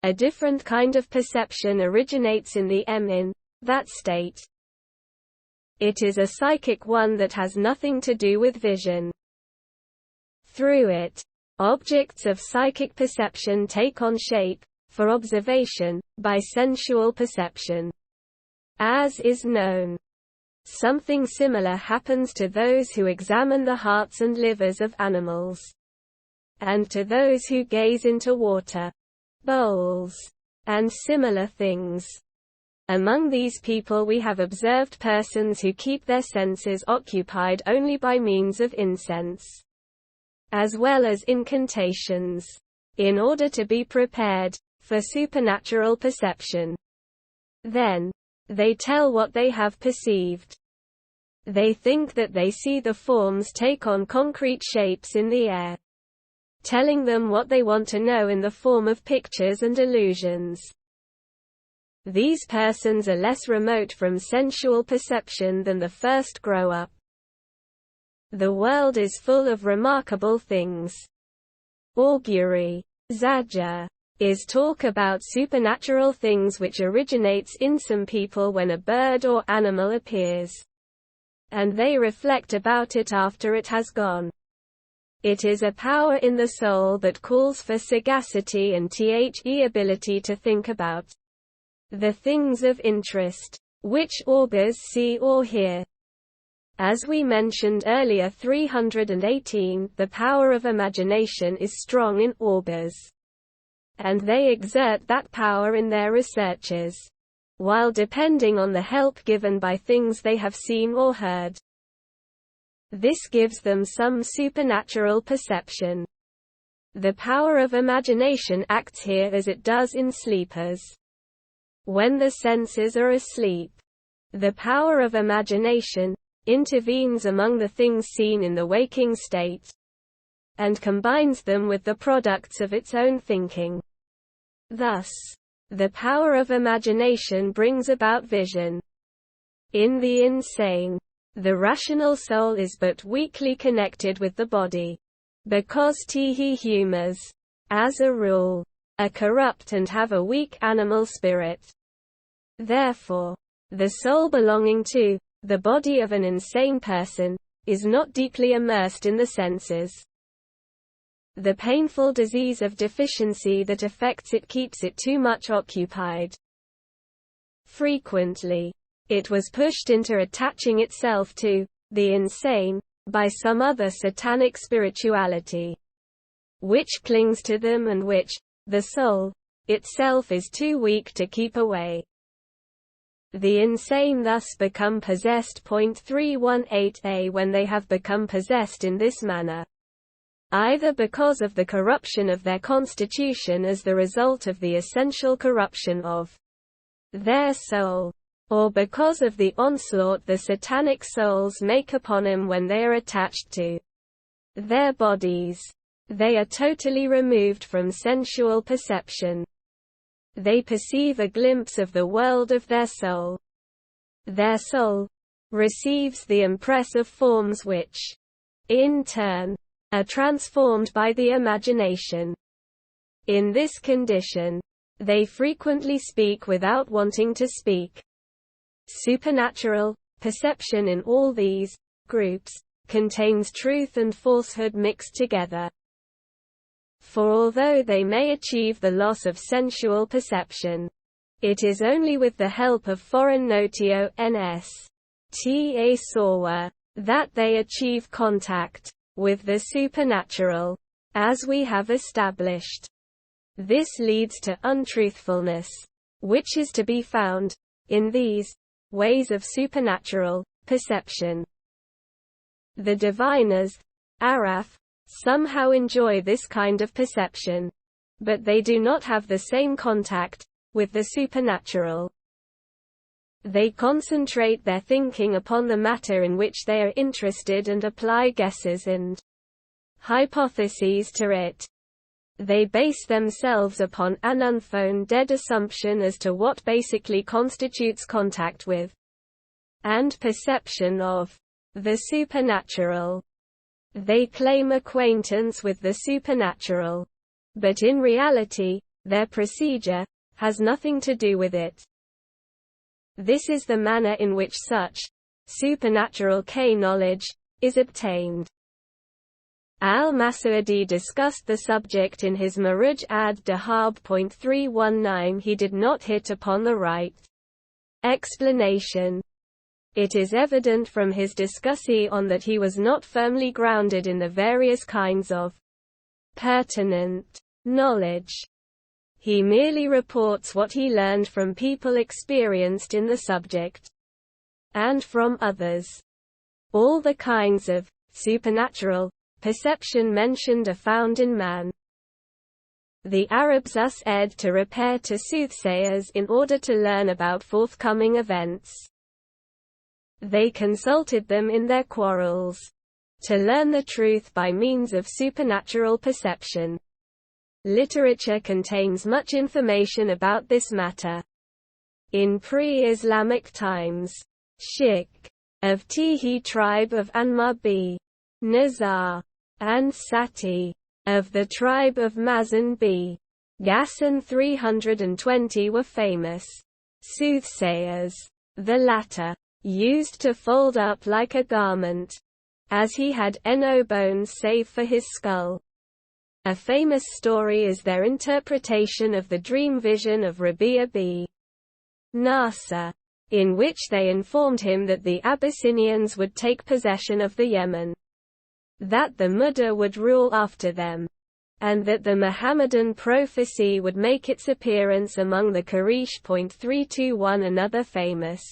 A different kind of perception originates in the in that state. It is a psychic one that has nothing to do with vision. Through it, objects of psychic perception take on shape, for observation, by sensual perception. As is known, something similar happens to those who examine the hearts and livers of animals, and to those who gaze into water bowls, and similar things. Among these people we have observed persons who keep their senses occupied only by means of incense, as well as incantations, in order to be prepared for supernatural perception. Then, they tell what they have perceived. They think that they see the forms take on concrete shapes in the air, telling them what they want to know in the form of pictures and illusions. These persons are less remote from sensual perception than the first grow-up. The world is full of remarkable things. Augury, Zaja, is talk about supernatural things which originates in some people when a bird or animal appears, and they reflect about it after it has gone. It is a power in the soul that calls for sagacity and the ability to think about the things of interest, which augurs see or hear. As we mentioned earlier 318, the power of imagination is strong in augurs, and they exert that power in their researches, while depending on the help given by things they have seen or heard. This gives them some supernatural perception. The power of imagination acts here as it does in sleepers. When the senses are asleep, the power of imagination intervenes among the things seen in the waking state, and combines them with the products of its own thinking. Thus, the power of imagination brings about vision. In the insane, the rational soul is but weakly connected with the body, because the humors, as a rule, are corrupt and have a weak animal spirit. Therefore, the soul belonging to the body of an insane person is not deeply immersed in the senses. The painful disease of deficiency that affects it keeps it too much occupied. Frequently, it was pushed into attaching itself to the insane by some other satanic spirituality, which clings to them and which the soul itself is too weak to keep away. The insane thus become possessed. 318a When they have become possessed in this manner, either because of the corruption of their constitution as the result of the essential corruption of their soul, or because of the onslaught the satanic souls make upon him when they are attached to their bodies. They are totally removed from sensual perception. They perceive a glimpse of the world of their soul. Their soul receives the impress of forms which, in turn, are transformed by the imagination. In this condition, they frequently speak without wanting to speak. Supernatural perception in all these groups contains truth and falsehood mixed together. For although they may achieve the loss of sensual perception, it is only with the help of foreign notio ns ta sawa that they achieve contact with the supernatural, as we have established. This leads to untruthfulness, which is to be found in these ways of supernatural perception. The diviners, Araf, somehow enjoy this kind of perception, but they do not have the same contact with the supernatural. They concentrate their thinking upon the matter in which they are interested and apply guesses and hypotheses to it. They base themselves upon an unfounded assumption as to what basically constitutes contact with and perception of the supernatural. They claim acquaintance with the supernatural, but in reality, their procedure has nothing to do with it. This is the manner in which such supernatural knowledge is obtained. Al-Masudi discussed the subject in his Maruj ad-Dahab. 319. He did not hit upon the right explanation. It is evident from his discussion that he was not firmly grounded in the various kinds of pertinent knowledge. He merely reports what he learned from people experienced in the subject, and from others. All the kinds of supernatural perception mentioned are found in man. The Arabs thus erred to repair to soothsayers in order to learn about forthcoming events. They consulted them in their quarrels, to learn the truth by means of supernatural perception. Literature contains much information about this matter. In pre-Islamic times, Sheikh of Tihi tribe of Anmar b. Nizar, and Sati of the tribe of Mazan b. Ghassan 320 were famous soothsayers. The latter used to fold up like a garment, as he had no bones save for his skull. A famous story is their interpretation of the dream vision of Rabi'a b. Nasr, in which they informed him that the Abyssinians would take possession of the Yemen, that the Mudda would rule after them, and that the Muhammadan prophecy would make its appearance among the Quraysh. 321. Another famous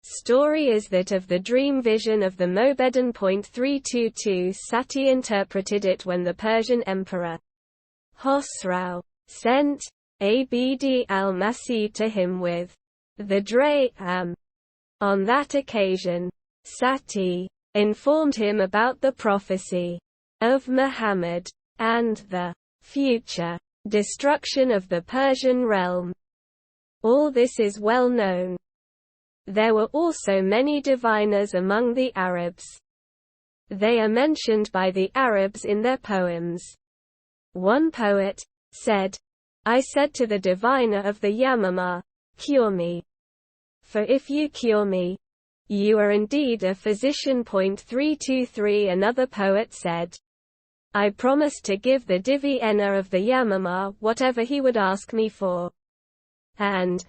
story is that of the dream vision of the Mobedan. 322. Sati interpreted it when the Persian emperor Khosrau sent Abd al-Masih to him with the Dra'am. On that occasion, Sati informed him about the prophecy of Muhammad and the future destruction of the Persian realm. All this is well known. There were also many diviners among the Arabs. They are mentioned by the Arabs in their poems. One poet said, "I said to the diviner of the Yamama, 'Cure me. For if you cure me, you are indeed a physician.' 323. Another poet said, "I promised to give the diviner of the Yamama whatever he would ask me for. And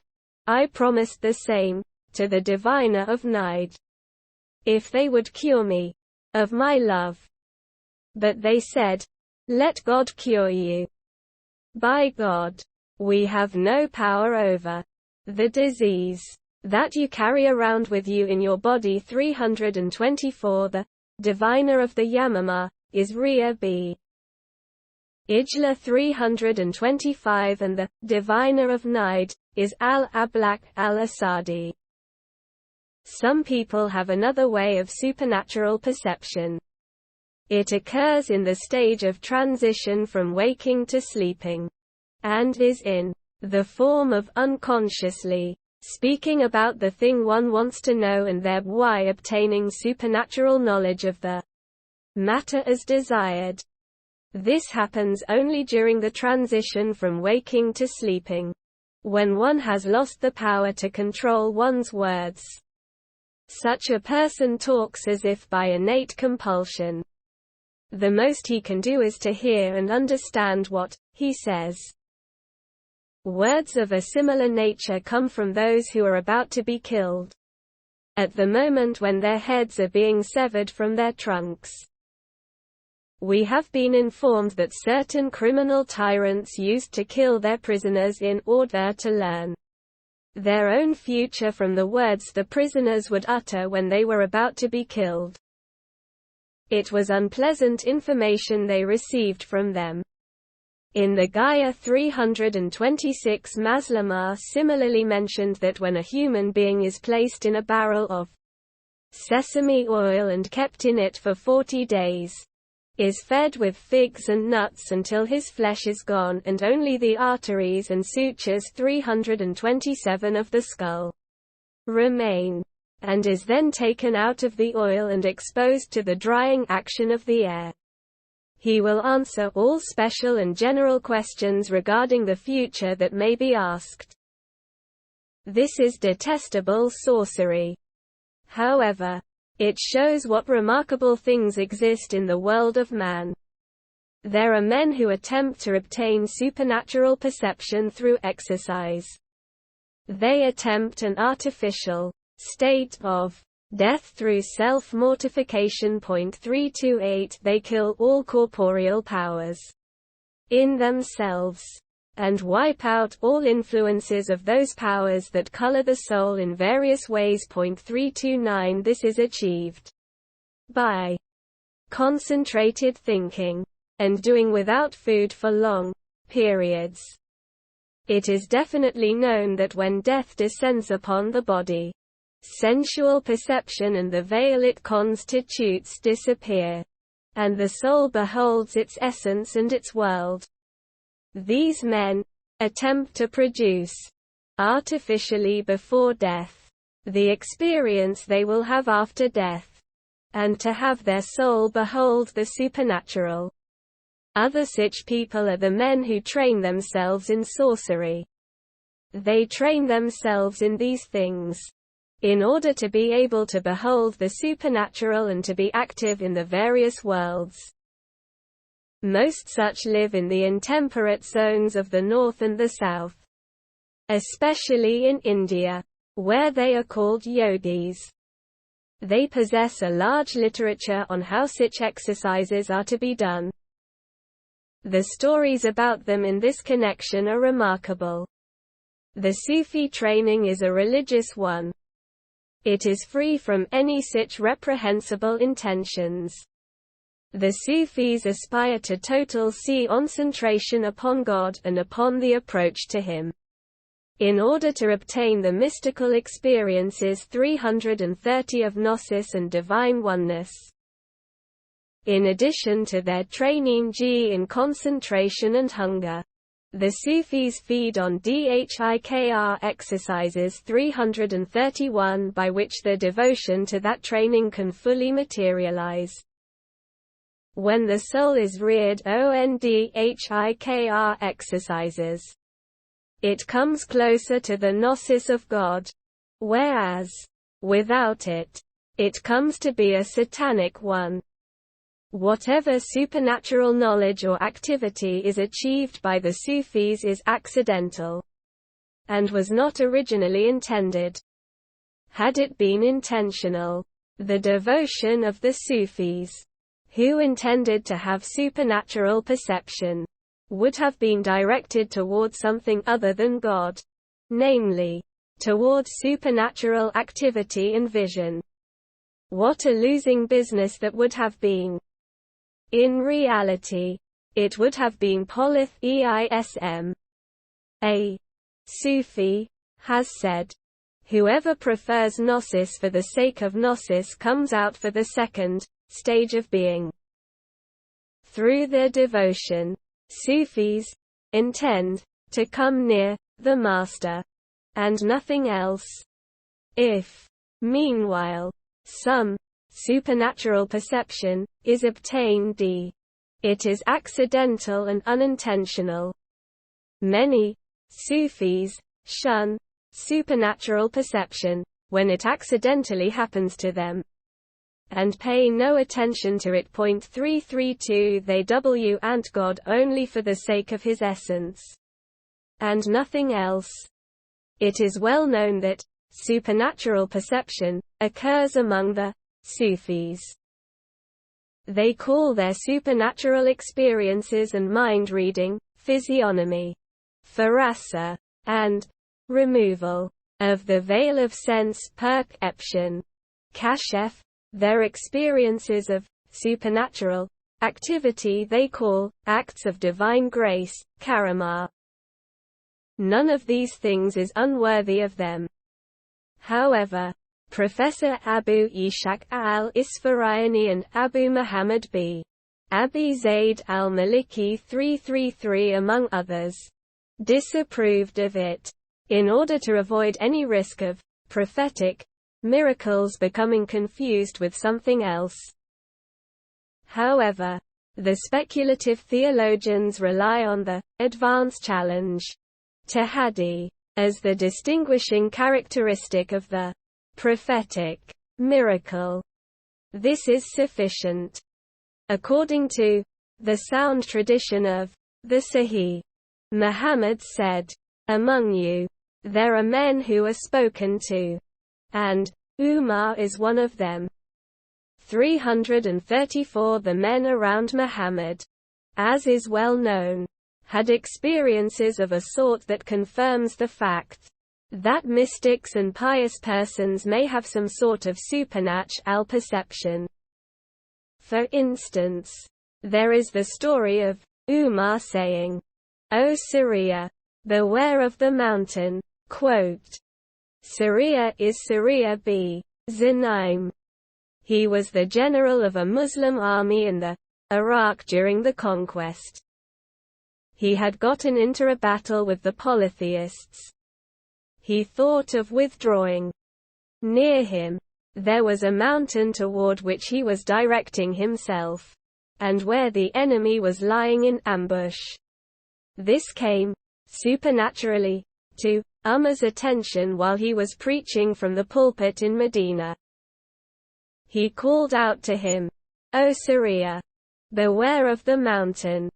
I promised the same to the diviner of Najd, if they would cure me of my love. But they said, 'Let God cure you. By God, we have no power over the disease that you carry around with you in your body.' 324. The diviner of the Yamama is Rhea b. Ijla. 325. And the diviner of Najd is Al-Ablaq al-Asadi. Some people have another way of supernatural perception. It occurs in the stage of transition from waking to sleeping, and is in the form of unconsciously speaking about the thing one wants to know and thereby obtaining supernatural knowledge of the matter as desired. This happens only during the transition from waking to sleeping, when one has lost the power to control one's words. Such a person talks as if by innate compulsion. The most he can do is to hear and understand what he says. Words of a similar nature come from those who are about to be killed, at the moment when their heads are being severed from their trunks. We have been informed that certain criminal tyrants used to kill their prisoners in order to learn their own future from the words the prisoners would utter when they were about to be killed. It was unpleasant information they received from them. In the Gaia 326, Maslamah similarly mentioned that when a human being is placed in a barrel of sesame oil and kept in it for 40 days, is fed with figs and nuts until his flesh is gone and only the arteries and sutures 327 of the skull remain, and is then taken out of the oil and exposed to the drying action of the air. He will answer all special and general questions regarding the future that may be asked. This is detestable sorcery. However, it shows what remarkable things exist in the world of man. There are men who attempt to obtain supernatural perception through exercise. They attempt an artificial state of death through self-mortification. 328 They kill all corporeal powers in themselves, and wipe out all influences of those powers that color the soul in various ways. 329 This is achieved by concentrated thinking, and doing without food for long periods. It is definitely known that when death descends upon the body, sensual perception and the veil it constitutes disappear, and the soul beholds its essence and its world. These men attempt to produce artificially before death the experience they will have after death, and to have their soul behold the supernatural. Other such people are the men who train themselves in sorcery. They train themselves in these things in order to be able to behold the supernatural and to be active in the various worlds. Most such live in the intemperate zones of the north and the south, especially in India, where they are called yogis. They possess a large literature on how such exercises are to be done. The stories about them in this connection are remarkable. The Sufi training is a religious one. It is free from any such reprehensible intentions. The Sufis aspire to total concentration upon God and upon the approach to Him, in order to obtain the mystical experiences 330 of gnosis and divine oneness. In addition to their training in concentration and hunger, the Sufis feed on dhikr exercises 331 by which their devotion to that training can fully materialize. When the soul is reared on dhikr exercises, it comes closer to the gnosis of God, whereas, without it, it comes to be a satanic one. Whatever supernatural knowledge or activity is achieved by the Sufis is accidental, and was not originally intended. Had it been intentional, the devotion of the Sufis, who intended to have supernatural perception, would have been directed toward something other than God, namely, toward supernatural activity and vision. What a losing business that would have been! In reality, it would have been polytheism. A Sufi has said, Whoever prefers gnosis for the sake of gnosis comes out for the second stage of being. Through their devotion, Sufis intend to come near the Master, and nothing else. If, meanwhile, some supernatural perception is obtained, it is accidental and unintentional. Many Sufis shun supernatural perception when it accidentally happens to them, and pay no attention to it. 332 They want God only for the sake of his essence, and nothing else. It is well known that supernatural perception occurs among the Sufis. They call their supernatural experiences and mind-reading physiognomy, farasa, and removal of the veil of sense perception, kashef. Their experiences of supernatural activity they call acts of divine grace, karama. None of these things is unworthy of them. However, Professor Abu Ishaq al-Isfarayani and Abu Muhammad b. Abi Zayd al-Maliki 333 among others, disapproved of it, in order to avoid any risk of prophetic miracles becoming confused with something else. However, the speculative theologians rely on the advance challenge tahaddi as the distinguishing characteristic of the prophetic miracle. This is sufficient. According to the sound tradition of the Sahih, Muhammad said, "Among you, there are men who are spoken to, and Umar is one of them." 334 The men around Muhammad, as is well known, had experiences of a sort that confirms the fact that mystics and pious persons may have some sort of supernatural perception. For instance, there is the story of Umar saying, "O Syria, beware of the mountain." Quote, Syria is Syria b. Zanaim. He was the general of a Muslim army in the Iraq during the conquest. He had gotten into a battle with the polytheists. He thought of withdrawing. Near him, there was a mountain toward which he was directing himself, and where the enemy was lying in ambush. This came, supernaturally, to Umar's attention while he was preaching from the pulpit in Medina. He called out to him, "O Syria, beware of the mountain."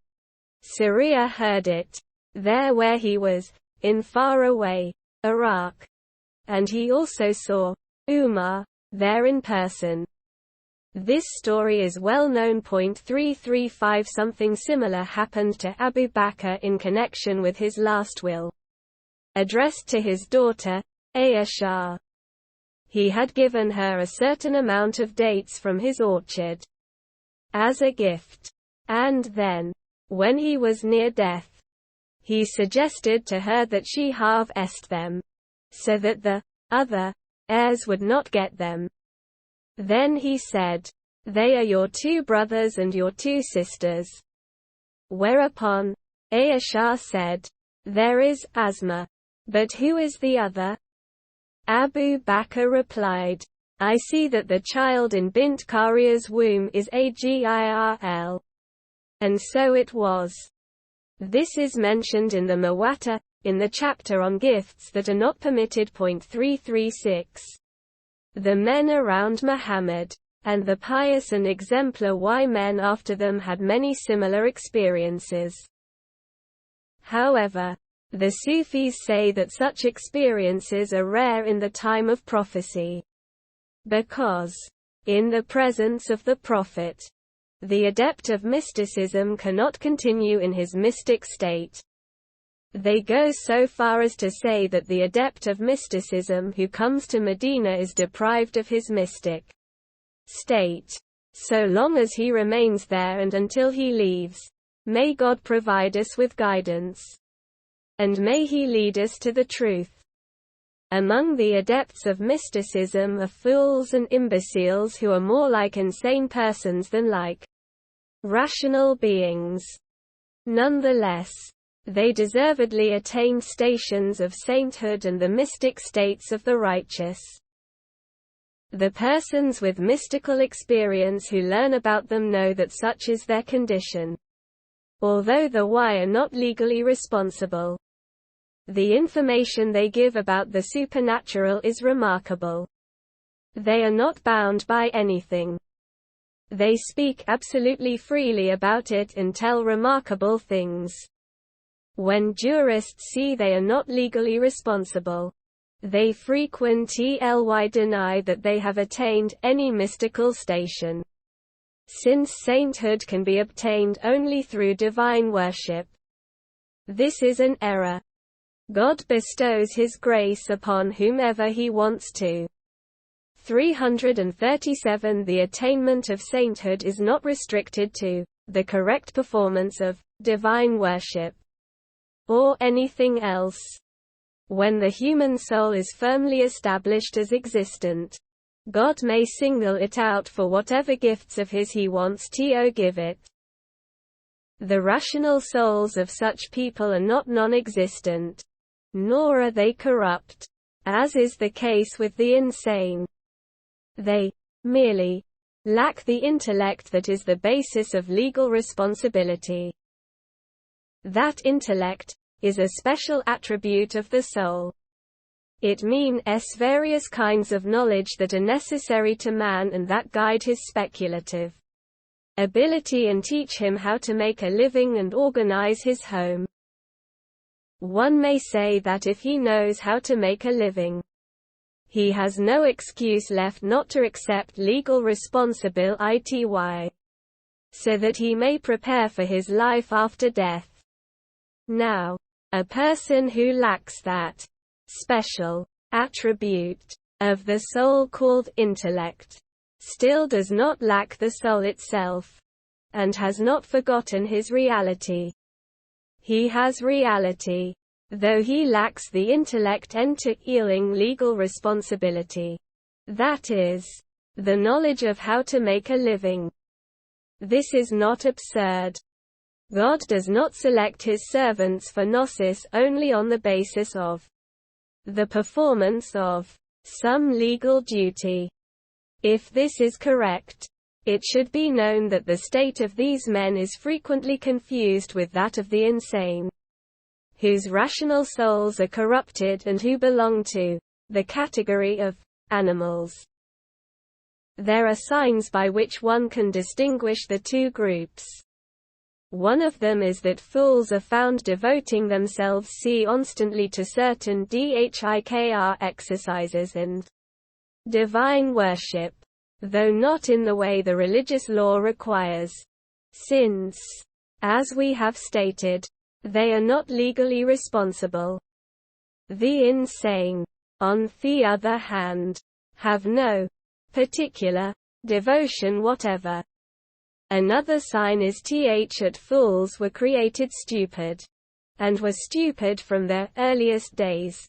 Syria heard it, there where he was, in faraway Iraq. And he also saw Umar there in person. This story is well known. 335 Something similar happened to Abu Bakr in connection with his last will, addressed to his daughter, Aisha. He had given her a certain amount of dates from his orchard as a gift. And then, when he was near death, he suggested to her that she harvest them, so that the other heirs would not get them. Then he said, "They are your two brothers and your two sisters." Whereupon, Aisha said, "There is Asma. But who is the other?" Abu Bakr replied, "I see that the child in Bint Karia's womb is Agirl." And so it was. This is mentioned in the Muwatta, in the chapter on gifts that are not permitted. 336. The men around Muhammad, and the pious and exemplar men after them had many similar experiences. However, the Sufis say that such experiences are rare in the time of prophecy, because, in the presence of the prophet, the adept of mysticism cannot continue in his mystic state. They go so far as to say that the adept of mysticism who comes to Medina is deprived of his mystic state, so long as he remains there and until he leaves. May God provide us with guidance, and may He lead us to the truth. Among the adepts of mysticism are fools and imbeciles who are more like insane persons than like rational beings. Nonetheless, they deservedly attain stations of sainthood and the mystic states of the righteous. The persons with mystical experience who learn about them know that such is their condition. Although the why are not legally responsible, the information they give about the supernatural is remarkable. They are not bound by anything. They speak absolutely freely about it and tell remarkable things. When jurists see they are not legally responsible, they frequently deny that they have attained any mystical station. Since sainthood can be obtained only through divine worship, this is an error. God bestows His grace upon whomever He wants to. 337 The attainment of sainthood is not restricted to the correct performance of divine worship or anything else. When the human soul is firmly established as existent, God may single it out for whatever gifts of His He wants to give it. The rational souls of such people are not non-existent, nor are they corrupt, as is the case with the insane. They merely lack the intellect that is the basis of legal responsibility. That intellect is a special attribute of the soul. It means various kinds of knowledge that are necessary to man and that guide his speculative ability and teach him how to make a living and organize his home. One may say that if he knows how to make a living, he has no excuse left not to accept legal responsibility, so that he may prepare for his life after death. Now, a person who lacks that special attribute of the soul called intellect still does not lack the soul itself, and has not forgotten his reality. He has reality, though he lacks the intellect entailing legal responsibility. That is, the knowledge of how to make a living. This is not absurd. God does not select His servants for gnosis only on the basis of the performance of some legal duty. If this is correct, it should be known that the state of these men is frequently confused with that of the insane, whose rational souls are corrupted and who belong to the category of animals. There are signs by which one can distinguish the two groups. One of them is that fools are found devoting themselves constantly to certain dhikr exercises and divine worship, though not in the way the religious law requires, since, as we have stated, they are not legally responsible. The insane, on the other hand, have no particular devotion whatever. Another sign is that fools were created stupid, and were stupid from their earliest days.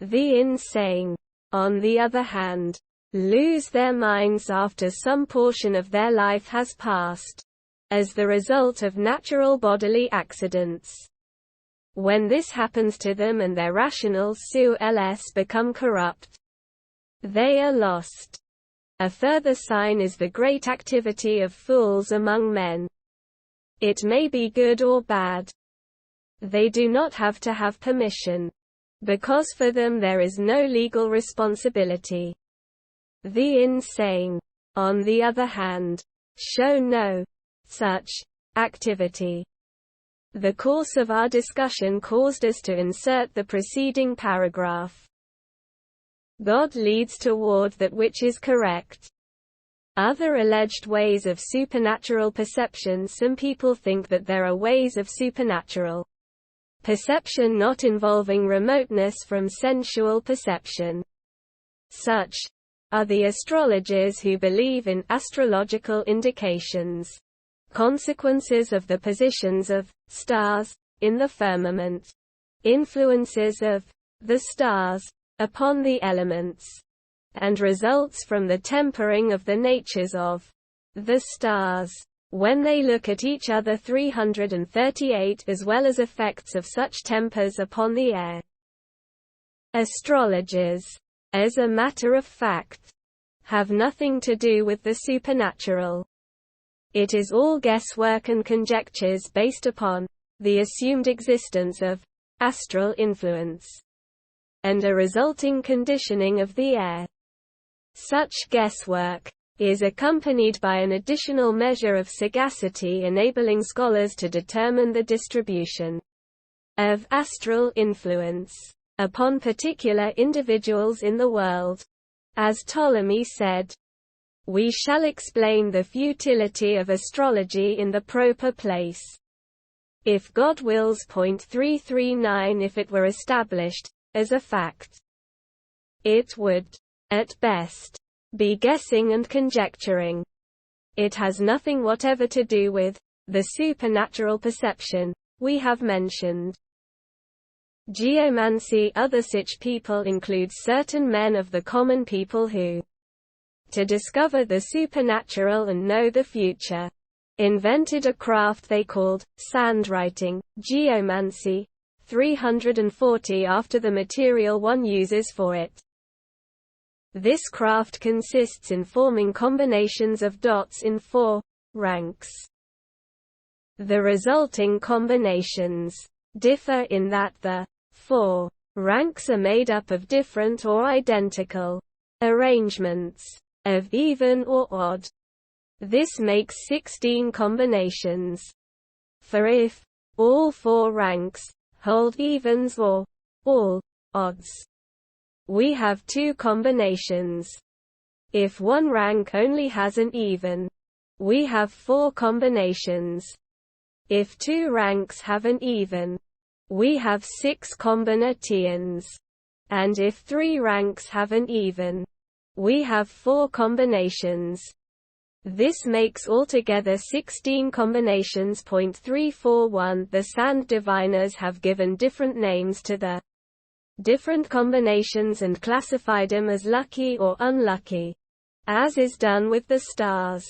The insane, on the other hand, lose their minds after some portion of their life has passed, as the result of natural bodily accidents. When this happens to them and their rational souls become corrupt, they are lost. A further sign is the great activity of fools among men. It may be good or bad. They do not have to have permission, because for them there is no legal responsibility. The insane, on the other hand, show no such activity. The course of our discussion caused us to insert the preceding paragraph. God leads toward that which is correct. Other alleged ways of supernatural perception. Some people think that there are ways of supernatural perception not involving remoteness from sensual perception. Such are the astrologers who believe in astrological indications, consequences of the positions of stars in the firmament, influences of the stars upon the elements, and results from the tempering of the natures of the stars, when they look at each other. 338 as well as effects of such tempers upon the air. Astrologers, as a matter of fact, have nothing to do with the supernatural. It is all guesswork and conjectures based upon the assumed existence of astral influence and a resulting conditioning of the air. Such guesswork is accompanied by an additional measure of sagacity, enabling scholars to determine the distribution of astral influence upon particular individuals in the world. As Ptolemy said, "We shall explain the futility of astrology in the proper place. If God wills." 339 If it were established as a fact, it would, at best, be guessing and conjecturing. It has nothing whatever to do with the supernatural perception we have mentioned. Geomancy. Other such people include certain men of the common people who, to discover the supernatural and know the future, invented a craft they called sandwriting, geomancy. 340 After the material one uses for it. This craft consists in forming combinations of dots in 4 ranks. The resulting combinations differ in that the 4 ranks are made up of different or identical arrangements of even or odd. This makes 16 combinations. For if all 4 ranks hold evens or all odds, we have 2 combinations. If one rank only has an even, we have 4 combinations. If 2 ranks have an even, we have 6 combinations. And if 3 ranks have an even, we have 4 combinations. This makes altogether 16 combinations. 341 The sand diviners have given different names to the different combinations and classified them as lucky or unlucky, as is done with the stars.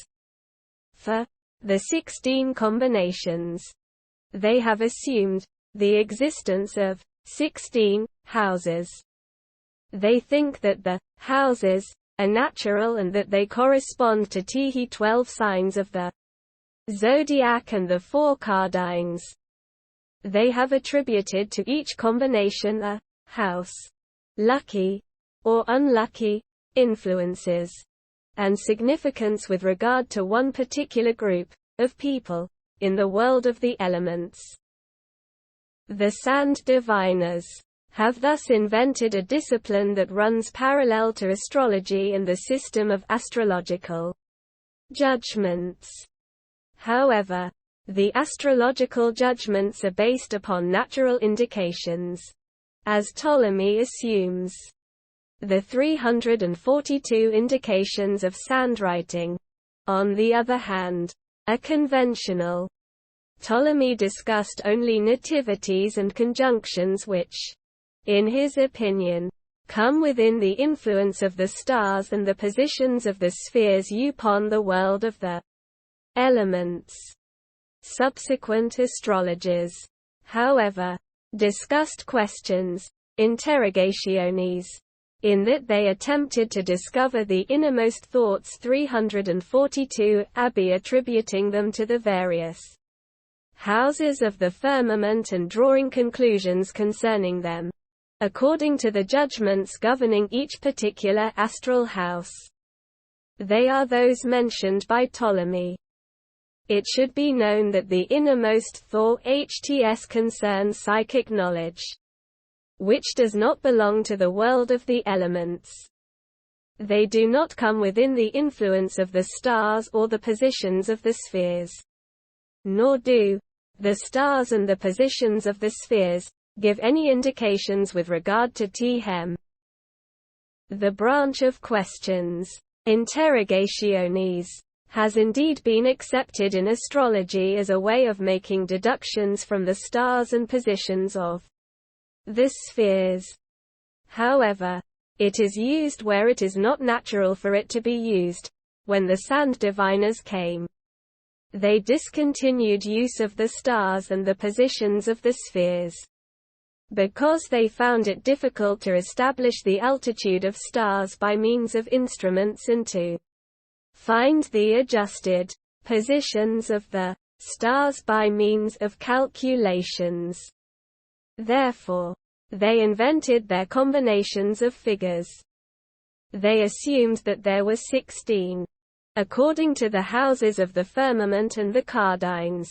For the 16 combinations, they have assumed the existence of 16 houses. They think that the houses are natural and that they correspond to the 12 signs of the zodiac and the 4 cardines. They have attributed to each combination a house, lucky or unlucky influences, and significance with regard to one particular group of people in the world of the elements. The sand diviners have thus invented a discipline that runs parallel to astrology and the system of astrological judgments. However, the astrological judgments are based upon natural indications, as Ptolemy assumes. The 342 indications of sandwriting, on the other hand, are conventional. Ptolemy discussed only nativities and conjunctions which, in his opinion, come within the influence of the stars and the positions of the spheres upon the world of the elements. Subsequent astrologers, however, discussed questions, interrogationes, in that they attempted to discover the innermost thoughts. 342 Abbey, attributing them to the various houses of the firmament and drawing conclusions concerning them, according to the judgments governing each particular astral house. They are those mentioned by Ptolemy. It should be known that the innermost thought concerns psychic knowledge, which does not belong to the world of the elements. They do not come within the influence of the stars or the positions of the spheres. Nor do the stars and the positions of the spheres give any indications with regard to Them. The branch of questions, interrogationes, has indeed been accepted in astrology as a way of making deductions from the stars and positions of the spheres. However, it is used where it is not natural for it to be used. When the sand diviners came, they discontinued use of the stars and the positions of the spheres, because they found it difficult to establish the altitude of stars by means of instruments and to find the adjusted positions of the stars by means of calculations. Therefore, they invented their combinations of figures. They assumed that there were 16, according to the houses of the firmament and the cardines,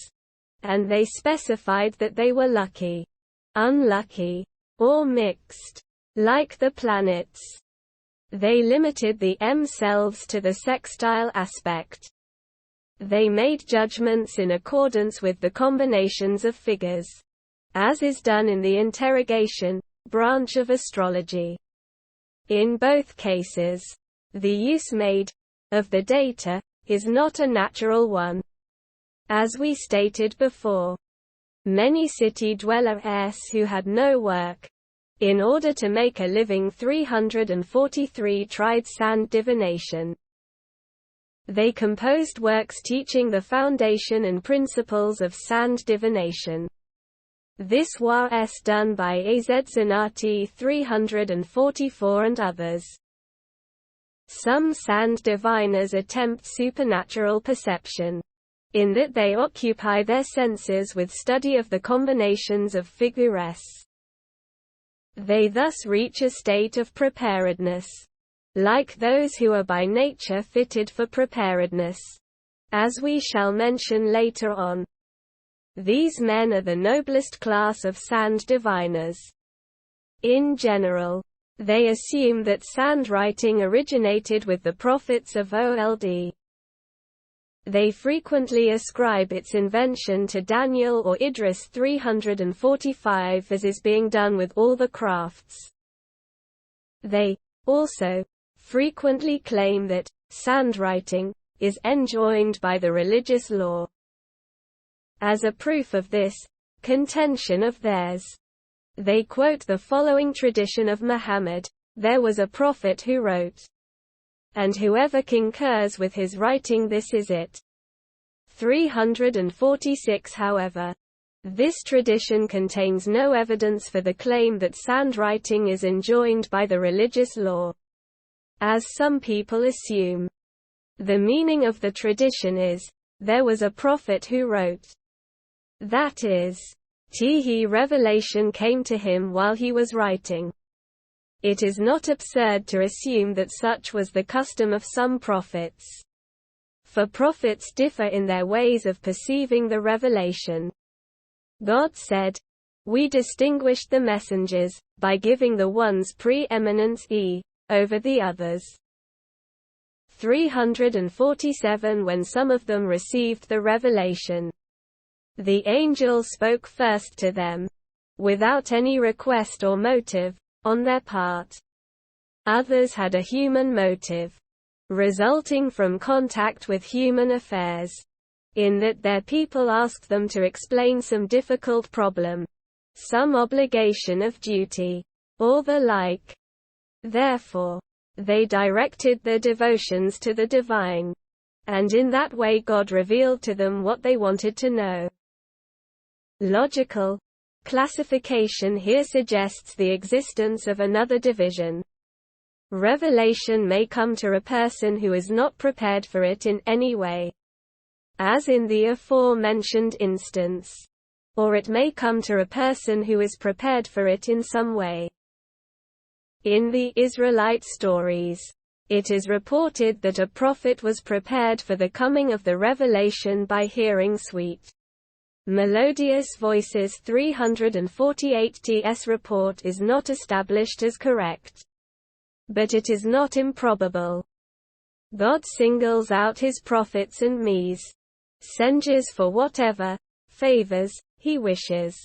and they specified that they were lucky, unlucky, or mixed, like the planets. They limited the themselves to the sextile aspect. They made judgments in accordance with the combinations of figures, as is done in the interrogation branch of astrology. In both cases, the use made of the data is not a natural one. As we stated before, many city dwellers who had no work, in order to make a living 343 tried sand divination. They composed works teaching the foundation and principles of sand divination. This was done by Azzenati 344 and others. Some sand diviners attempt supernatural perception, in that they occupy their senses with study of the combinations of figures. They thus reach a state of preparedness, like those who are by nature fitted for preparedness, as we shall mention later on. These men are the noblest class of sand diviners. In general, they assume that sand writing originated with the prophets of Old. They frequently ascribe its invention to Daniel or Idris 345, as is being done with all the crafts. They also frequently claim that sand writing is enjoined by the religious law. As a proof of this contention of theirs, they quote the following tradition of Muhammad: "There was a prophet who wrote, and whoever concurs with his writing, this is it." 346. However, this tradition contains no evidence for the claim that sand writing is enjoined by the religious law, as some people assume. The meaning of the tradition is, "There was a prophet who wrote." That is, revelation came to him while he was writing. It is not absurd to assume that such was the custom of some prophets, for prophets differ in their ways of perceiving the revelation. God said, "We distinguished the messengers, by giving the ones preeminence over the others." 347. When some of them received the revelation, the angel spoke first to them, without any request or motive on their part. Others had a human motive, resulting from contact with human affairs, in that their people asked them to explain some difficult problem, some obligation of duty, or the like. Therefore, they directed their devotions to the divine, and in that way God revealed to them what they wanted to know. Logical classification here suggests the existence of another division. Revelation may come to a person who is not prepared for it in any way, as in the aforementioned instance, or it may come to a person who is prepared for it in some way. In the Israelite stories, it is reported that a prophet was prepared for the coming of the revelation by hearing sweet, melodious voices. 348. This report is not established as correct, but it is not improbable. God singles out his prophets and messengers for whatever favors he wishes.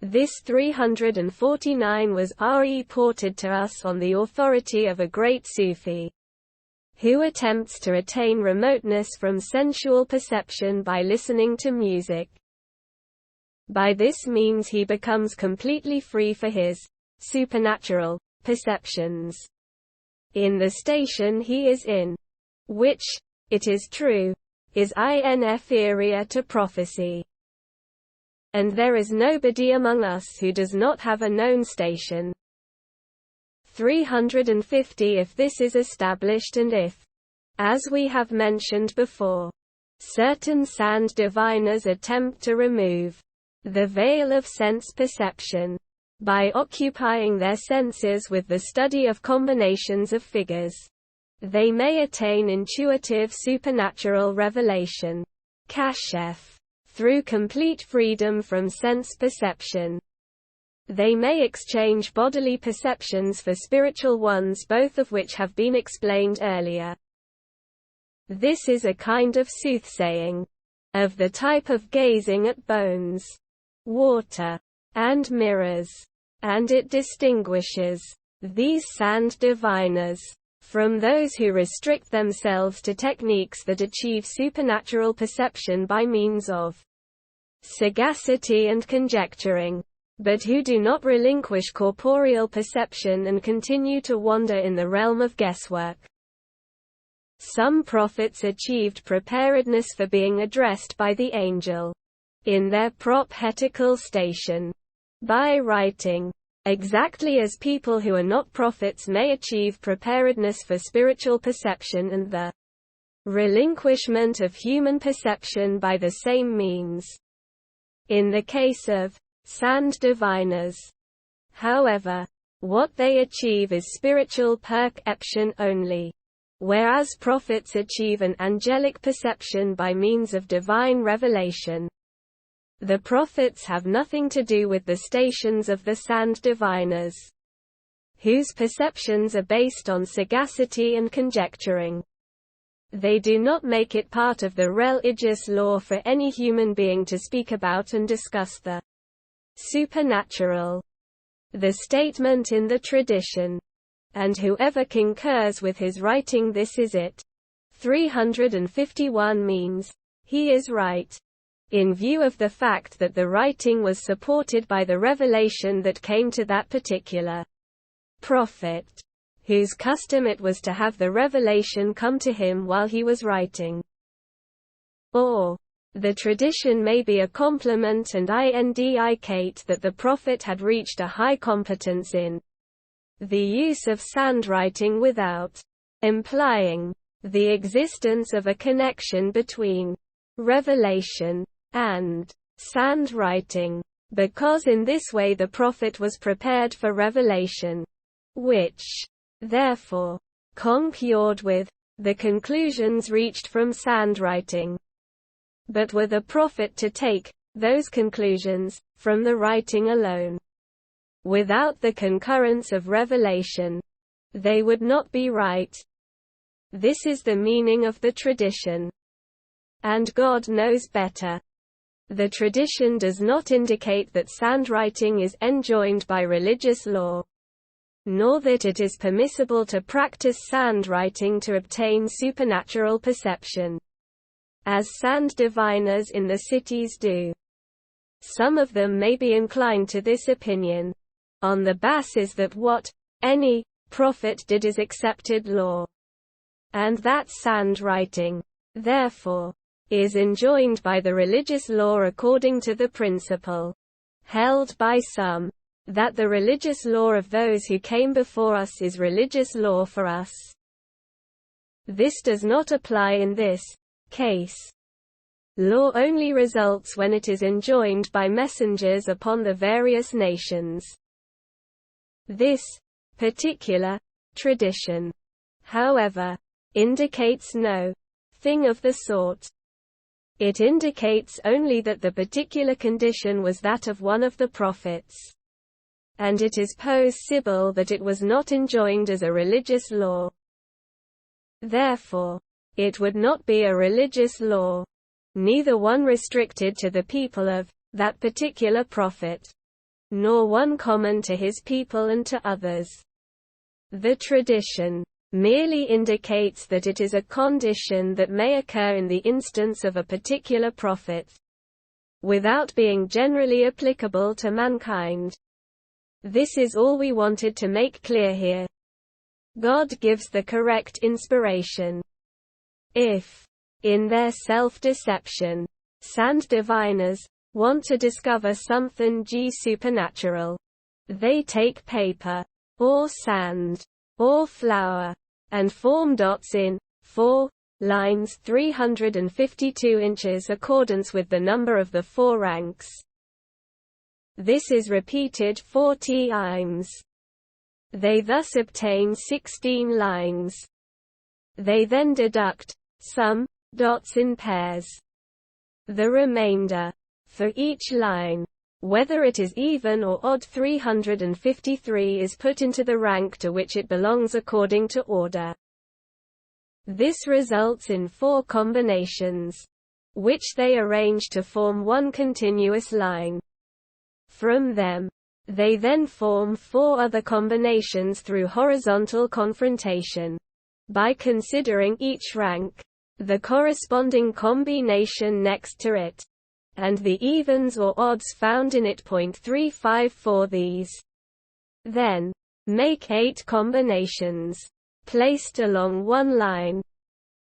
This 349 was reported to us on the authority of a great Sufi, who attempts to attain remoteness from sensual perception by listening to music. By this means he becomes completely free for his supernatural perceptions in the station he is in, which, it is true, is inferior to prophecy. And there is nobody among us who does not have a known station. 350 If this is established and if, as we have mentioned before, certain sand diviners attempt to remove the veil of sense perception by occupying their senses with the study of combinations of figures, they may attain intuitive supernatural revelation, kashef, through complete freedom from sense perception. They may exchange bodily perceptions for spiritual ones, both of which have been explained earlier. This is a kind of soothsaying, of the type of gazing at bones, water, and mirrors, and it distinguishes these sand diviners from those who restrict themselves to techniques that achieve supernatural perception by means of sagacity and conjecturing, but who do not relinquish corporeal perception and continue to wander in the realm of guesswork. Some prophets achieved preparedness for being addressed by the angel in their prophetical station by writing, exactly as people who are not prophets may achieve preparedness for spiritual perception and the relinquishment of human perception by the same means. In the case of sand diviners, however, what they achieve is spiritual perception only, whereas prophets achieve an angelic perception by means of divine revelation. The prophets have nothing to do with the stations of the sand diviners, whose perceptions are based on sagacity and conjecturing. They do not make it part of the religious law for any human being to speak about and discuss the supernatural. The statement in the tradition, and whoever concurs with his writing this is it, 351 means, he is right, in view of the fact that the writing was supported by the revelation that came to that particular prophet, whose custom it was to have the revelation come to him while he was writing. Or, the tradition may be a compliment and indicate that the prophet had reached a high competence in the use of sandwriting without implying the existence of a connection between revelation and sandwriting, because in this way the prophet was prepared for revelation, which, therefore, concurred with the conclusions reached from sandwriting. But were the prophet to take those conclusions from the writing alone, without the concurrence of revelation, they would not be right. This is the meaning of the tradition. And God knows better. The tradition does not indicate that sandwriting is enjoined by religious law, nor that it is permissible to practice sandwriting to obtain supernatural perception, as sand diviners in the cities do. Some of them may be inclined to this opinion, on the basis that what any prophet did is accepted law, and that sandwriting, therefore, is enjoined by the religious law according to the principle, held by some, that the religious law of those who came before us is religious law for us. This does not apply in this case. Law only results when it is enjoined by messengers upon the various nations. This particular tradition, however, indicates no thing of the sort. It indicates only that the particular condition was that of one of the prophets, and it is possible that it was not enjoined as a religious law. Therefore, it would not be a religious law, neither one restricted to the people of that particular prophet, nor one common to his people and to others. The tradition merely indicates that it is a condition that may occur in the instance of a particular prophet, without being generally applicable to mankind. This is all we wanted to make clear here. God gives the correct inspiration. If, in their self-deception, sand diviners want to discover something supernatural, they take paper, or sand, or flour, and form dots in 4 lines 352 inches accordance with the number of the 4 ranks. This is repeated 40 times. They thus obtain 16 lines. They then deduct some dots in pairs. The remainder, for each line, whether it is even or odd 353, is put into the rank to which it belongs according to order. This results in 4 combinations, which they arrange to form one continuous line. From them, they then form 4 other combinations through horizontal confrontation. By considering each rank, the corresponding combination next to it, and the evens or odds found in it. 354 these. Then, make 8 combinations, placed along one line.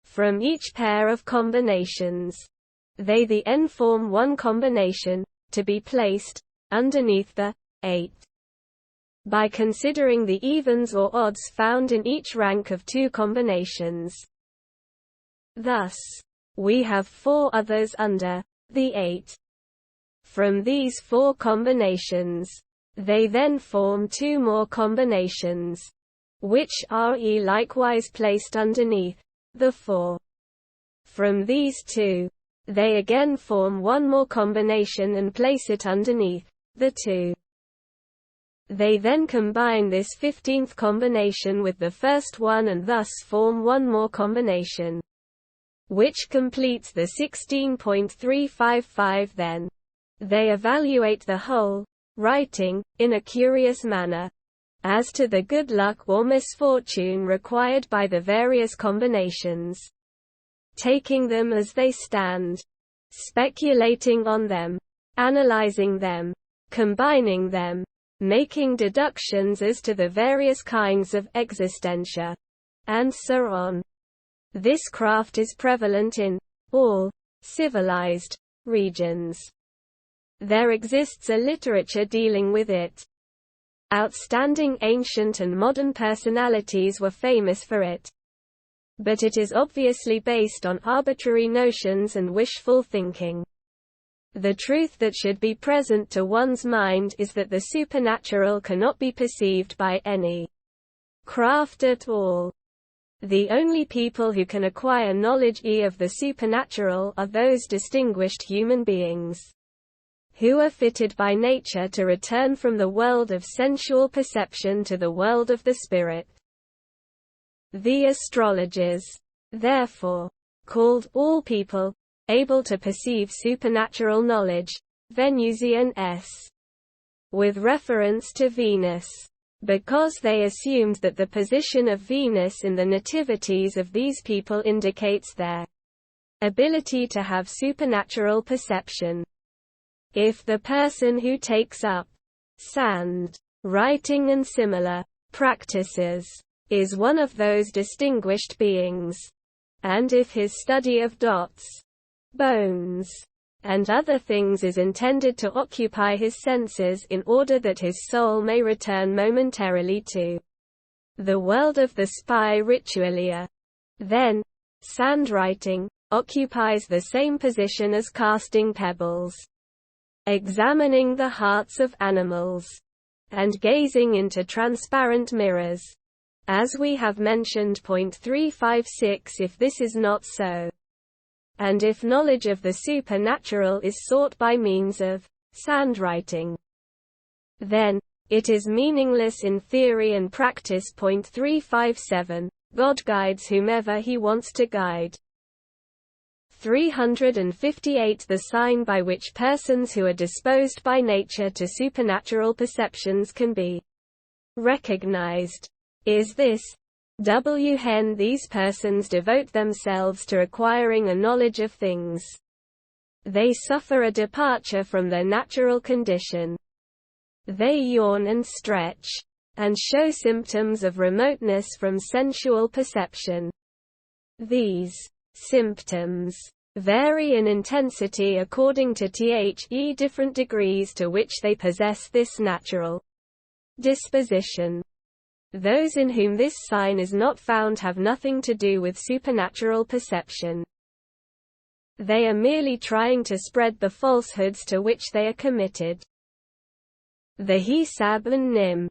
From each pair of combinations, they then form one combination, to be placed underneath the 8. By considering the evens or odds found in each rank of 2 combinations. Thus, we have 4 others under the 8. From these 4 combinations, they then form 2 more combinations, which are likewise placed underneath the 4. From these 2, they again form one more combination and place it underneath the 2. They then combine this 15th combination with the first one and thus form one more combination, which completes the 16.355. Then, they evaluate the whole, writing, in a curious manner, as to the good luck or misfortune required by the various combinations, taking them as they stand, speculating on them, analyzing them, combining them, making deductions as to the various kinds of existentia, and so on. This craft is prevalent in all civilized regions. There exists a literature dealing with it. Outstanding ancient and modern personalities were famous for it. But it is obviously based on arbitrary notions and wishful thinking. The truth that should be present to one's mind is that the supernatural cannot be perceived by any craft at all. The only people who can acquire knowledge of the supernatural are those distinguished human beings, who are fitted by nature to return from the world of sensual perception to the world of the spirit. The astrologers, therefore, called all people able to perceive supernatural knowledge, Venusians, with reference to Venus, because they assumed that the position of Venus in the nativities of these people indicates their ability to have supernatural perception. If the person who takes up sand, writing and similar practices is one of those distinguished beings, and if his study of dots, bones, and other things is intended to occupy his senses in order that his soul may return momentarily to the world of the spiritualia, then sandwriting occupies the same position as casting pebbles, examining the hearts of animals, and gazing into transparent mirrors, as we have mentioned. 356. If this is not so, and if knowledge of the supernatural is sought by means of sandwriting, then it is meaningless in theory and practice. 357. God guides whomever he wants to guide. 358. The sign by which persons who are disposed by nature to supernatural perceptions can be recognized is this. Hen these persons devote themselves to acquiring a knowledge of things. They suffer a departure from their natural condition. They yawn and stretch, and show symptoms of remoteness from sensual perception. These symptoms vary in intensity according to the different degrees to which they possess this natural disposition. Those in whom this sign is not found have nothing to do with supernatural perception. They are merely trying to spread the falsehoods to which they are committed. The Hisab and Nim,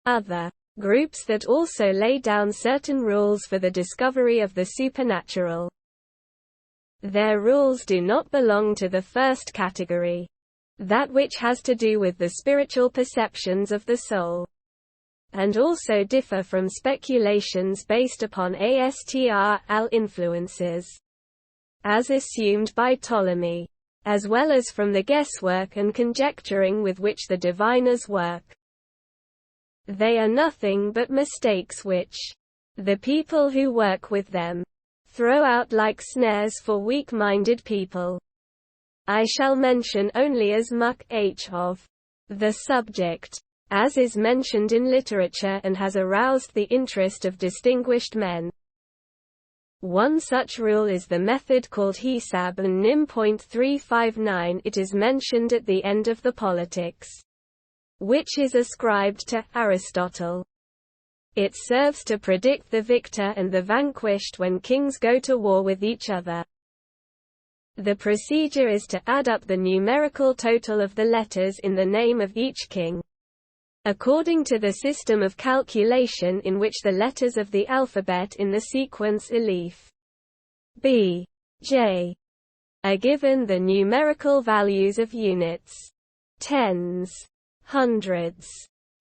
other groups that also lay down certain rules for the discovery of the supernatural. Their rules do not belong to the first category, that which has to do with the spiritual perceptions of the soul, and also differ from speculations based upon astral influences, as assumed by Ptolemy, as well as from the guesswork and conjecturing with which the diviners work. They are nothing but mistakes which the people who work with them throw out like snares for weak-minded people. I shall mention only as much of the subject as is mentioned in literature and has aroused the interest of distinguished men. One such rule is the method called Hisab and Nim. 359. It is mentioned at the end of the Politics, which is ascribed to Aristotle. It serves to predict the victor and the vanquished when kings go to war with each other. The procedure is to add up the numerical total of the letters in the name of each king, according to the system of calculation in which the letters of the alphabet in the sequence Alif, B, J are given the numerical values of units, tens, hundreds,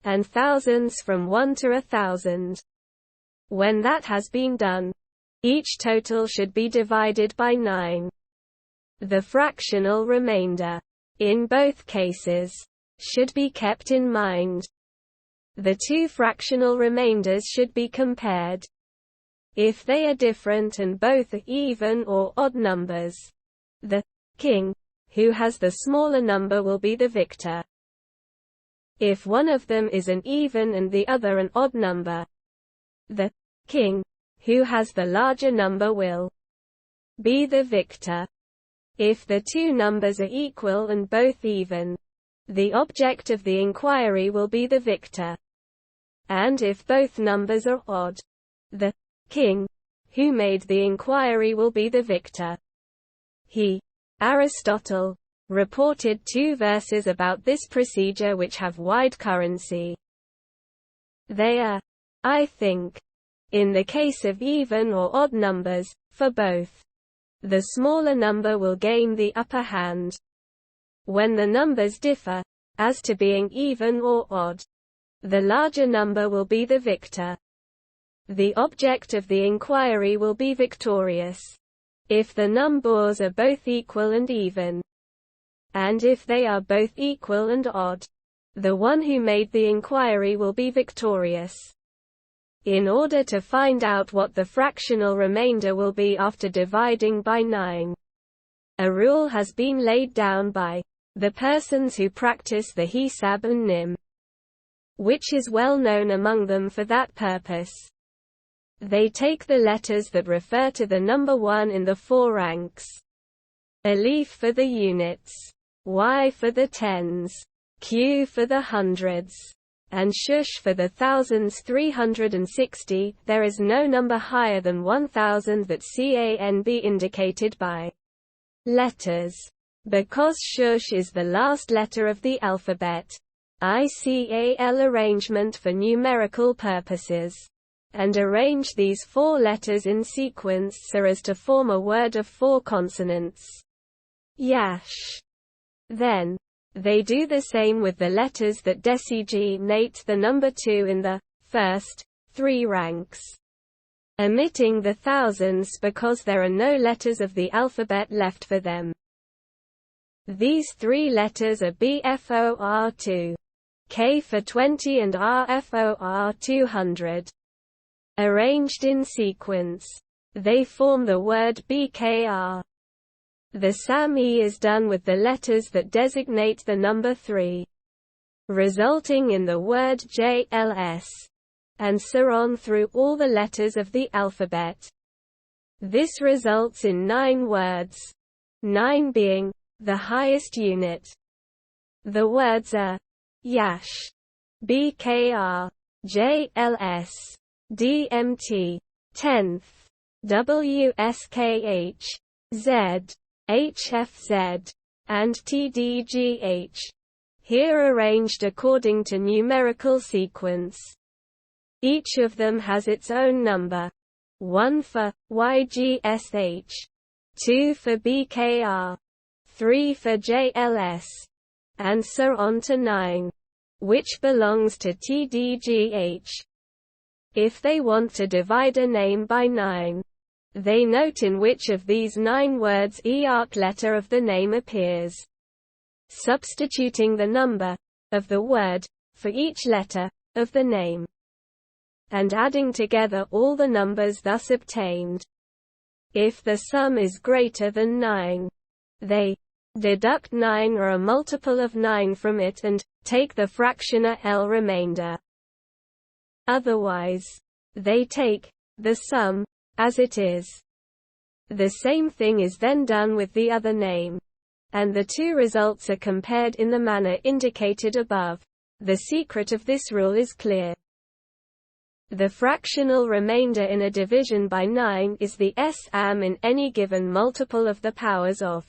and thousands from 1 to 1,000. When that has been done, each total should be divided by 9. The fractional remainder, in both cases, should be kept in mind. The two fractional remainders should be compared. If they are different and both are even or odd numbers, the king who has the smaller number will be the victor. If one of them is an even and the other an odd number, the king who has the larger number will be the victor. If the two numbers are equal and both even, the object of the inquiry will be the victor. And if both numbers are odd, the king who made the inquiry will be the victor. Aristotle reported 2 verses about this procedure which have wide currency. They are, I think, in the case of even or odd numbers, for both, the smaller number will gain the upper hand. When the numbers differ, as to being even or odd, the larger number will be the victor. The object of the inquiry will be victorious, if the numbers are both equal and even. And if they are both equal and odd, the one who made the inquiry will be victorious. In order to find out what the fractional remainder will be after dividing by 9, a rule has been laid down by the persons who practice the Hisab and Nim, which is well known among them for that purpose. They take the letters that refer to the number 1 in the 4 ranks, Alif for the units, Y for the tens, Q for the hundreds, and Shush for the thousands. 360. There is no number higher than 1,000 that can be indicated by letters, because Shush is the last letter of the alphabet. ICAL arrangement for numerical purposes, and arrange these 4 letters in sequence so as to form a word of 4 consonants. Yash. Then, they do the same with the letters that designate the number 2 in the first 3 ranks, omitting the thousands because there are no letters of the alphabet left for them. These 3 letters are BFOR2, K for 20 and RFOR 200. Arranged in sequence, they form the word BKR. The SAM-E is done with the letters that designate the number 3, resulting in the word JLS, and so on through all the letters of the alphabet. This results in 9 words, 9 being the highest unit. The words are Yash, BKR, JLS, DMT, 10th, WSKH, Z, HFZ, and TDGH, here arranged according to numerical sequence. Each of them has its own number. 1 for YGSH, 2 for BKR, 3 for JLS, and so on to 9, which belongs to TDGH. If they want to divide a name by 9, they note in which of these 9 words each letter of the name appears, substituting the number of the word for each letter of the name, and adding together all the numbers thus obtained. If the sum is greater than 9, they deduct 9 or a multiple of 9 from it and take the fractional L remainder. Otherwise, they take the sum as it is. The same thing is then done with the other name, and the two results are compared in the manner indicated above. The secret of this rule is clear. The fractional remainder in a division by 9 is the SAM in any given multiple of the powers of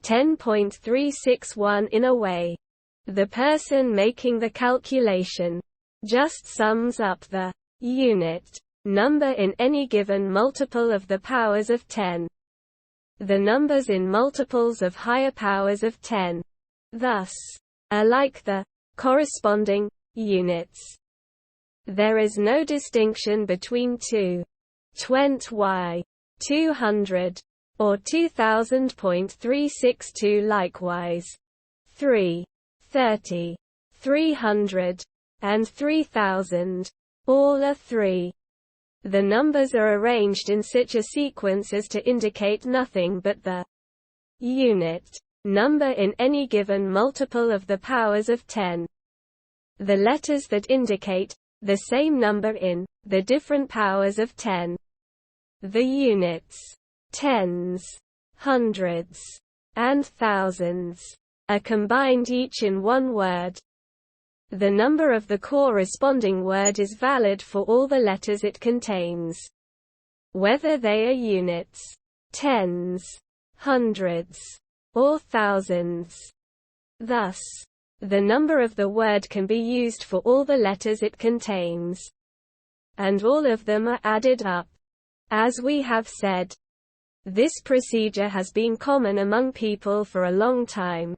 10.361. In a way, the person making the calculation just sums up the unit number in any given multiple of the powers of 10. The numbers in multiples of higher powers of 10, thus, are like the corresponding units. There is no distinction between 220y, 200, or 2000.362. Likewise, 330, 300, and 3000, all are 3. The numbers are arranged in such a sequence as to indicate nothing but the unit number in any given multiple of the powers of 10. The letters that indicate the same number in the different powers of 10. The units, tens, hundreds, and thousands, are combined each in one word. The number of the corresponding word is valid for all the letters it contains, whether they are units, tens, hundreds, or thousands. Thus, the number of the word can be used for all the letters it contains, and all of them are added up. As we have said, this procedure has been common among people for a long time.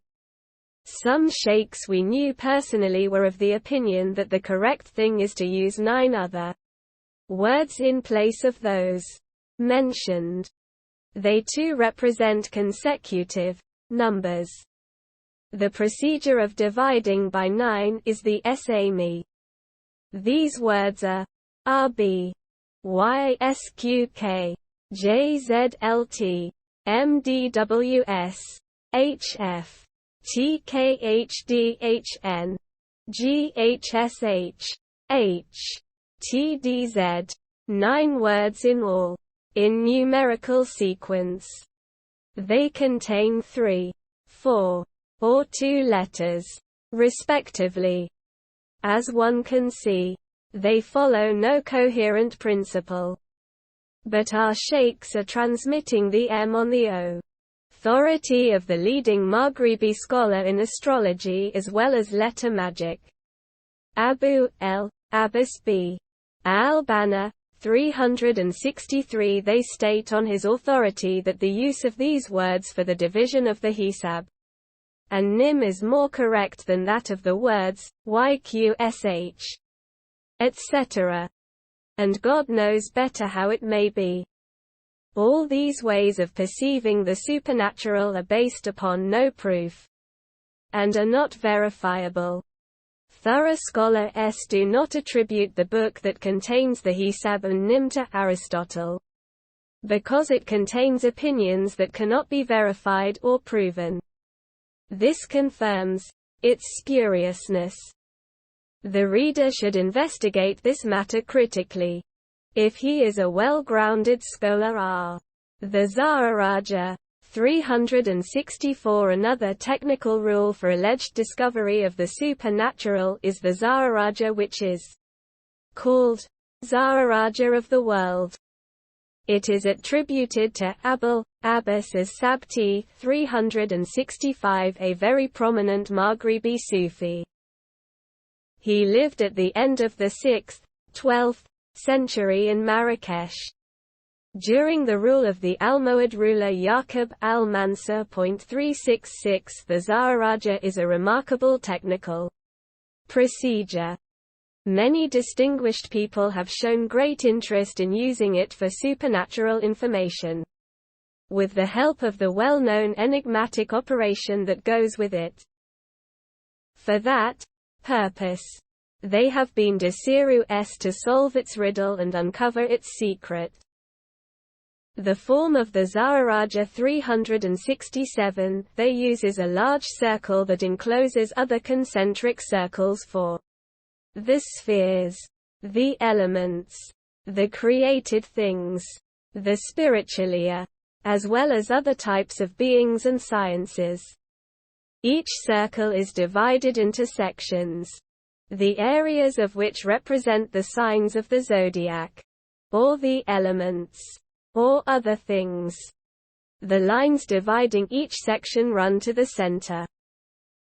Some sheikhs we knew personally were of the opinion that the correct thing is to use 9 other words in place of those mentioned. They too represent consecutive numbers. The procedure of dividing by 9 is the SAM-E. These words are RB, YSQK, JZLT, MDWS, HF, TKHDHN, GHSH, H, TDZ, 9 words in all, in numerical sequence. They contain 3, 4, or 2 letters, respectively. As one can see, they follow no coherent principle. But our sheikhs are transmitting the M on the O authority of the leading Maghribi scholar in astrology as well as letter magic. Abu L. Abbas B. al-Banna, 363. They state on his authority that the use of these words for the division of the Hisab and Nim is more correct than that of the words YQSH, etc. And God knows better how it may be. All these ways of perceiving the supernatural are based upon no proof, and are not verifiable. Thorough scholars do not attribute the book that contains the Hisab and Nim to Aristotle. because it contains opinions that cannot be verified or proven. This confirms its spuriousness. The reader should investigate this matter critically. If he is a well-grounded scholar r. The Zaharaja. 364 Another technical rule for alleged discovery of the supernatural is the Zaharaja, which is called Zaharaja of the world. It is attributed to Abul Abbas as-Sabti, 365, a very prominent Maghribi Sufi. He lived at the end of the 6th, 12th century in Marrakesh. During the rule of the Almohad ruler Yaqub al-Mansur. 366 The Zaharaja is a remarkable technical procedure. Many distinguished people have shown great interest in using it for supernatural information. With the help of the well-known enigmatic operation that goes with it. For that purpose, they have been Desiru to solve its riddle and uncover its secret. The form of the Zaharaja 367 they uses a large circle that encloses other concentric circles for the spheres, the elements, the created things, the spiritualia, as well as other types of beings and sciences. Each circle is divided into sections, the areas of which represent the signs of the zodiac, or the elements, or other things. The lines dividing each section run to the center.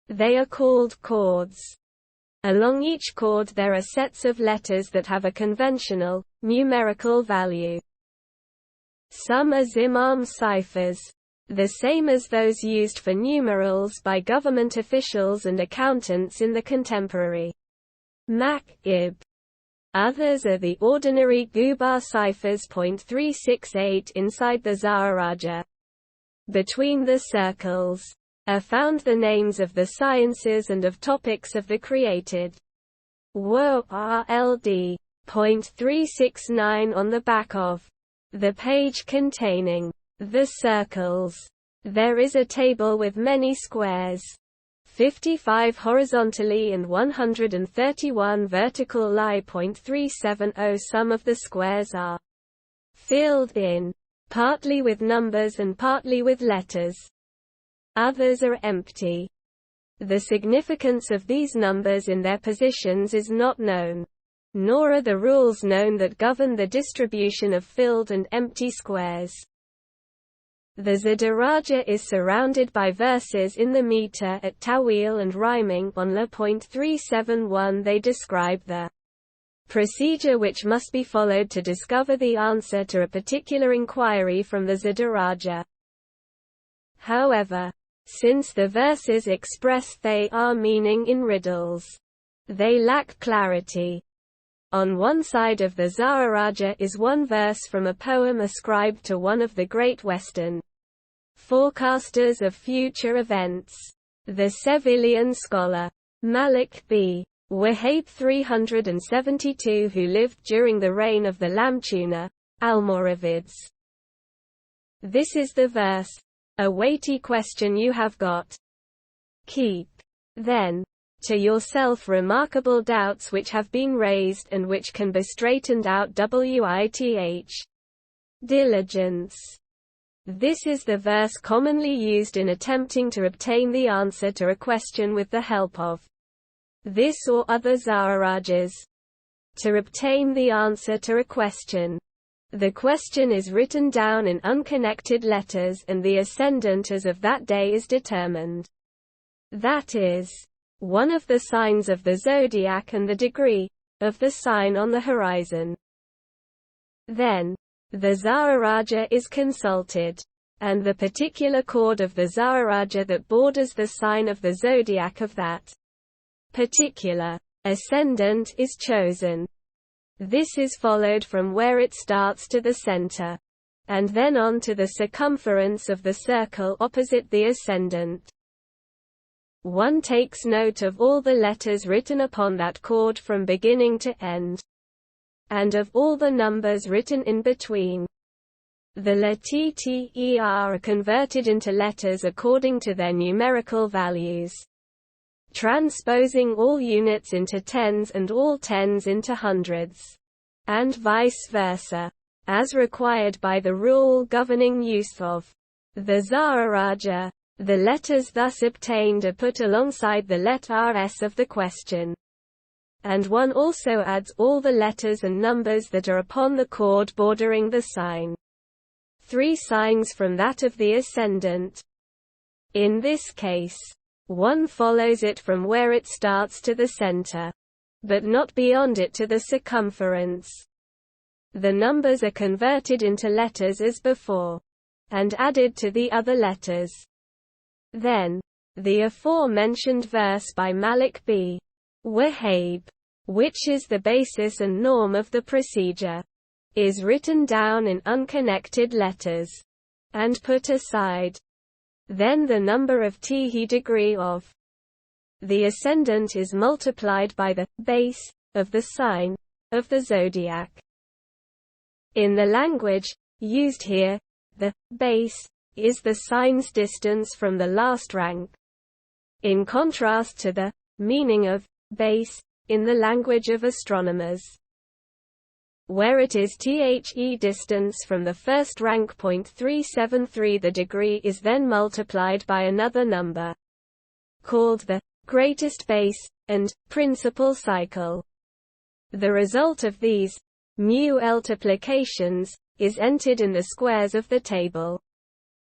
They are called chords. Along each chord there are sets of letters that have a conventional, numerical value. Some are Zimam ciphers, the same as those used for numerals by government officials and accountants in the contemporary Ib. Others are the ordinary Gubar ciphers. 368 Inside the Zaharaja. Between the circles are found the names of the sciences and of topics of the created world. 369 On the back of the page containing the circles, there is a table with many squares, 55 horizontally and 131 vertical. 370 Some of the squares are filled in, partly with numbers and partly with letters. Others are empty. The significance of these numbers in their positions is not known, nor are the rules known that govern the distribution of filled and empty squares. The Zaharaja is surrounded by verses in the meter at Tawil and rhyming on La. 371 They describe the procedure which must be followed to discover the answer to a particular inquiry from the Zaharaja. However, since the verses express they are meaning in riddles, they lack clarity. On one side of the Zaharaja is one verse from a poem ascribed to one of the great Western forecasters of future events, the Sevillian scholar Malik b. Wahab 372, who lived during the reign of the Lamtuna Almoravids. This is the verse, "A weighty question you have got. Keep, then, to yourself remarkable doubts which have been raised and which can be straightened out with diligence." This is the verse commonly used in attempting to obtain the answer to a question with the help of this or other Zaharajas. To obtain the answer to a question, the question is written down in unconnected letters and the ascendant as of that day is determined. That is, one of the signs of the zodiac and the degree of the sign on the horizon. Then, the Zaharaja is consulted, and the particular chord of the Zaharaja that borders the sign of the zodiac of that particular ascendant is chosen. This is followed from where it starts to the center, and then on to the circumference of the circle opposite the ascendant. One takes note of all the letters written upon that chord from beginning to end, and of all the numbers written in between. The letter are converted into letters according to their numerical values, transposing all units into tens and all tens into hundreds, and vice versa, as required by the rule governing use of the Zaharaja. The letters thus obtained are put alongside the letter S of the question, and one also adds all the letters and numbers that are upon the chord bordering the sign, 3 signs from that of the ascendant. In this case, one follows it from where it starts to the center, but not beyond it to the circumference. The numbers are converted into letters as before, and added to the other letters. Then, the aforementioned verse by Malik B. Wahhab, which is the basis and norm of the procedure, is written down in unconnected letters, and put aside. Then the number of Th degree of the ascendant is multiplied by the base of the sign of the zodiac. In the language used here, the base is the sign's distance from the last rank, in contrast to the meaning of base in the language of astronomers, where it is The distance from the first rank. 373. The degree is then multiplied by another number, called the greatest base, and principal cycle. The result of these multiplications is entered in the squares of the table,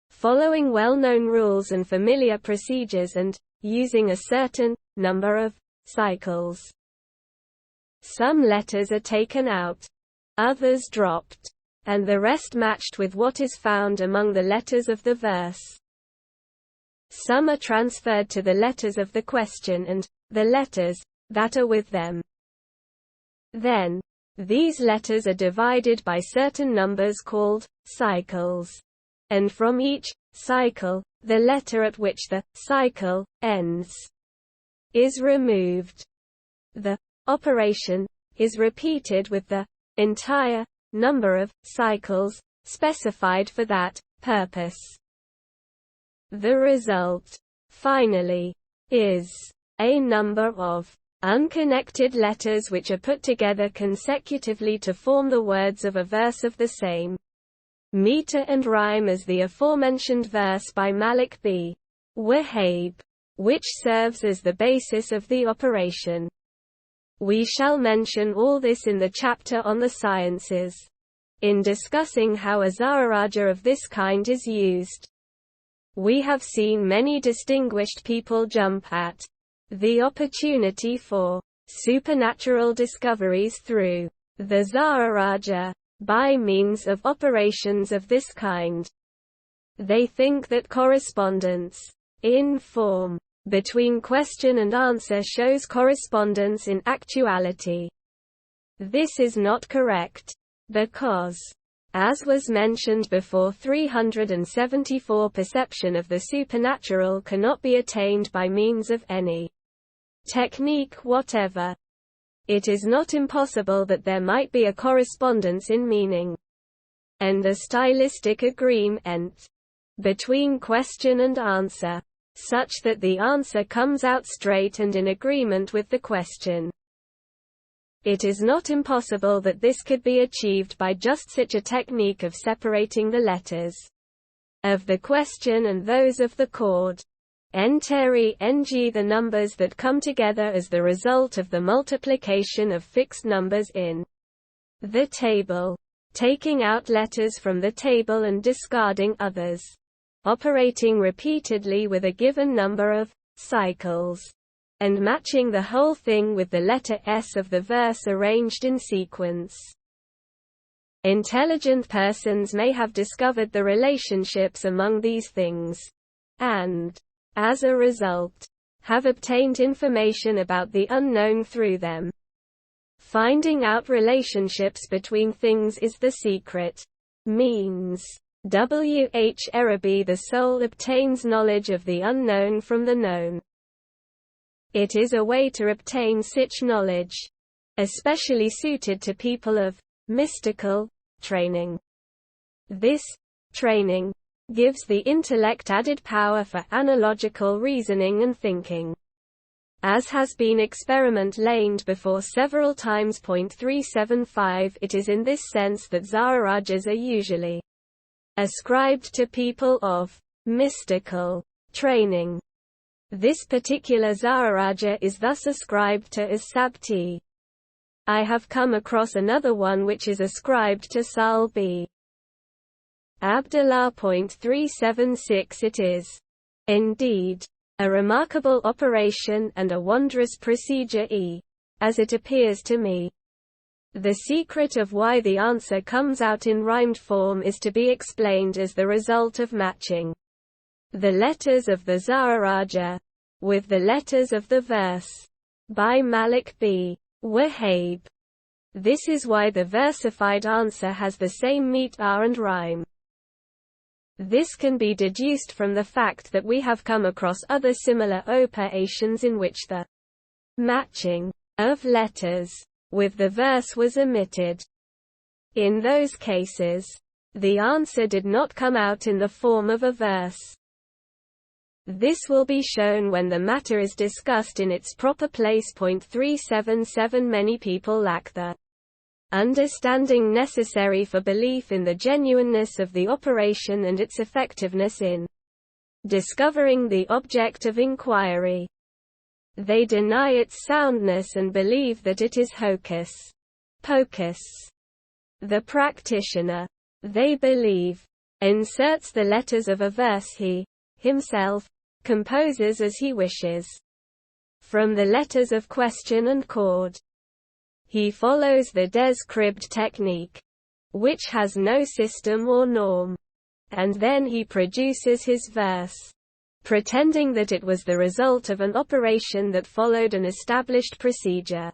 following well-known rules and familiar procedures and using a certain number of cycles. Some letters are taken out, others dropped, and the rest matched with what is found among the letters of the verse. Some are transferred to the letters of the question and the letters that are with them. Then, these letters are divided by certain numbers called cycles, and from each cycle, the letter at which the cycle ends is removed. The operation is repeated with the entire number of cycles specified for that purpose. The result, finally, is a number of unconnected letters which are put together consecutively to form the words of a verse of the same meter and rhyme as the aforementioned verse by Malik B. Wahhab, which serves as the basis of the operation. We shall mention all this in the chapter on the sciences, in discussing how a Zaharaja of this kind is used. We have seen many distinguished people jump at the opportunity for supernatural discoveries through the Zaharaja by means of operations of this kind. They think that correspondence in form between question and answer shows correspondence in actuality. This is not correct, because, as was mentioned before, 374 perception of the supernatural cannot be attained by means of any technique whatever. It is not impossible that there might be a correspondence in meaning and a stylistic agreement between question and answer, such that the answer comes out straight and in agreement with the question. It is not impossible that this could be achieved by just such a technique of separating the letters of the question and those of the chord. Enteri ng, the numbers that come together as the result of the multiplication of fixed numbers in the table, taking out letters from the table and discarding others, operating repeatedly with a given number of cycles, and matching the whole thing with the letter S of the verse arranged in sequence. Intelligent persons may have discovered the relationships among these things, and, as a result, have obtained information about the unknown through them. Finding out relationships between things is the secret means. Arabi, the soul obtains knowledge of the unknown from the known. It is a way to obtain such knowledge, especially suited to people of mystical training. This training gives the intellect added power for analogical reasoning and thinking. As has been laid before several times. 375 It is in this sense that Zaharajas are usually ascribed to people of mystical training. This particular Zaharaja is thus ascribed to as Sabti. I have come across another one which is ascribed to Sal b. Abdullah. 376 It is, indeed, a remarkable operation and a wondrous procedure, as it appears to me. The secret of why the answer comes out in rhymed form is to be explained as the result of matching the letters of the Zaharaja with the letters of the verse, by Malik b. Wahab. This is why the versified answer has the same meter and rhyme. This can be deduced from the fact that we have come across other similar operations in which the matching of letters with the verse was omitted. In those cases, the answer did not come out in the form of a verse. This will be shown when the matter is discussed in its proper place. 377 Many people lack the understanding necessary for belief in the genuineness of the operation and its effectiveness in discovering the object of inquiry. They deny its soundness and believe that it is hocus pocus. The practitioner, they believe, inserts the letters of a verse he, himself, composes as he wishes, from the letters of question and chord. He follows the des-cribbed technique, which has no system or norm, and then he produces his verse, pretending that it was the result of an operation that followed an established procedure.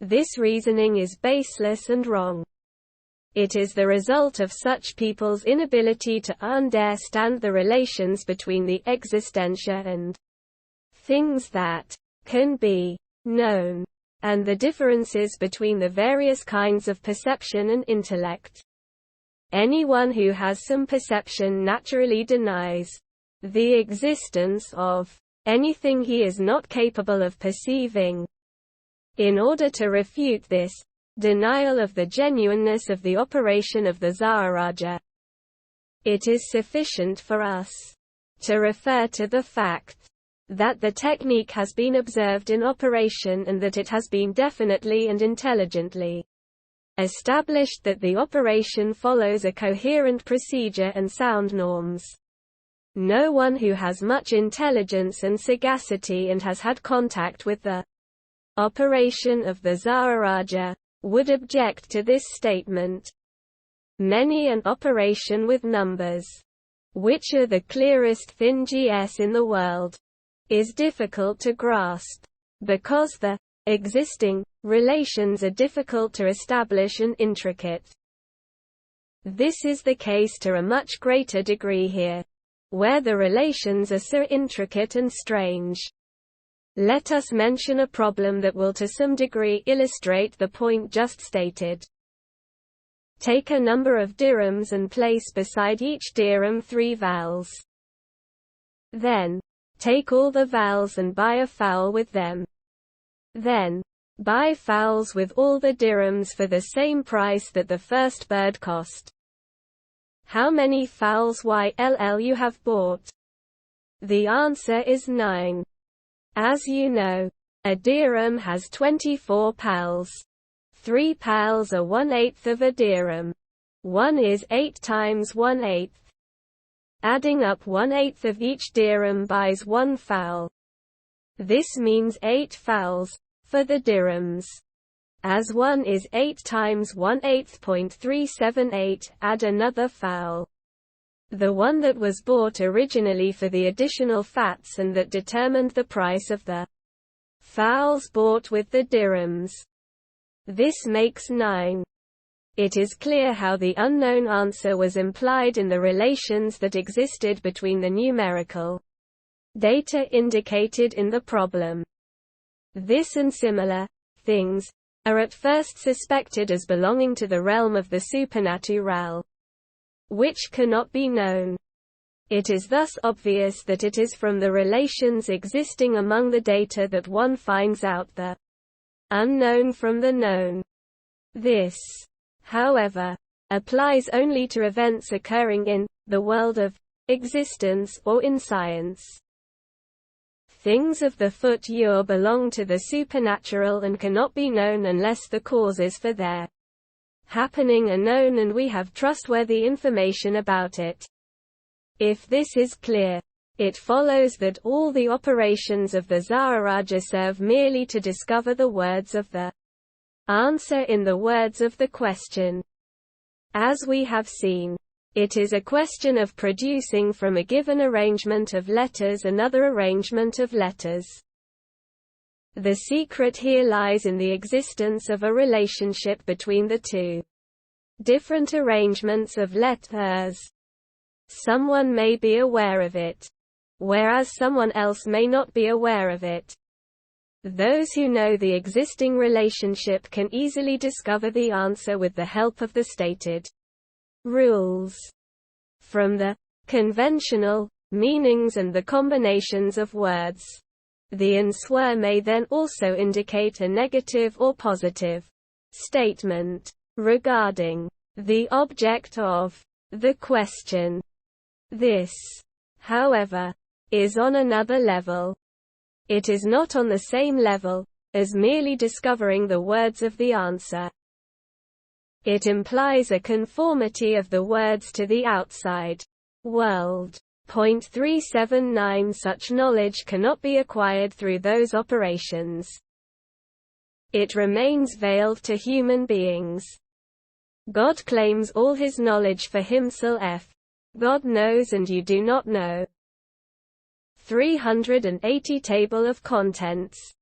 This reasoning is baseless and wrong. It is the result of such people's inability to understand the relations between the existentia and things that can be known, and the differences between the various kinds of perception and intellect. Anyone who has some perception naturally denies the existence of anything he is not capable of perceiving. In order to refute this denial of the genuineness of the operation of the Zaharaja, it is sufficient for us to refer to the fact that the technique has been observed in operation and that it has been definitely and intelligently established that the operation follows a coherent procedure and sound norms. No one who has much intelligence and sagacity and has had contact with the operation of the Zaharaja would object to this statement. Many an operation with numbers, which are the clearest things in the world, is difficult to grasp, because the existing relations are difficult to establish and intricate. This is the case to a much greater degree here, where the relations are so intricate and strange. Let us mention a problem that will to some degree illustrate the point just stated. Take a number of dirhams and place beside each dirham 3 vowels. Then, take all the vowels and buy a fowl with them. Then, buy fowls with all the dirhams for the same price that the first bird cost. How many fowls you have bought? The answer is 9. As you know, a dirham has 24 pals. 3 pals are 1/8 of a dirham. 1 is 8 times 1/8. Adding up 1/8 of each dirham buys 1 fowl. This means 8 fowls for the dirhams. As 1 is 8 times 1/8. 378, add another fowl. The one that was bought originally for the additional fats and that determined the price of the fowls bought with the dirhams. This makes 9. It is clear how the unknown answer was implied in the relations that existed between the numerical data indicated in the problem. This and similar things are at first suspected as belonging to the realm of the supernatural. which cannot be known. It is thus obvious that it is from the relations existing among the data that one finds out the unknown from the known. This, however, applies only to events occurring in the world of existence or in science. Things of the foot belong to the supernatural and cannot be known unless the causes for their happening are known and we have trustworthy information about it. If this is clear, it follows that all the operations of the Zaharaja serve merely to discover the words of the answer in the words of the question. As we have seen, it is a question of producing from a given arrangement of letters another arrangement of letters. The secret here lies in the existence of a relationship between the two different arrangements of letters. Someone may be aware of it, whereas someone else may not be aware of it. Those who know the existing relationship can easily discover the answer with the help of the stated rules. From the conventional meanings and the combinations of words, the answer may then also indicate a negative or positive statement regarding the object of the question. This, however, is on another level. It is not on the same level as merely discovering the words of the answer. It implies a conformity of the words to the outside world. 379 Such knowledge cannot be acquired through those operations. It remains veiled to human beings. God claims all his knowledge for himself. God knows and you do not know. 380 Table of Contents.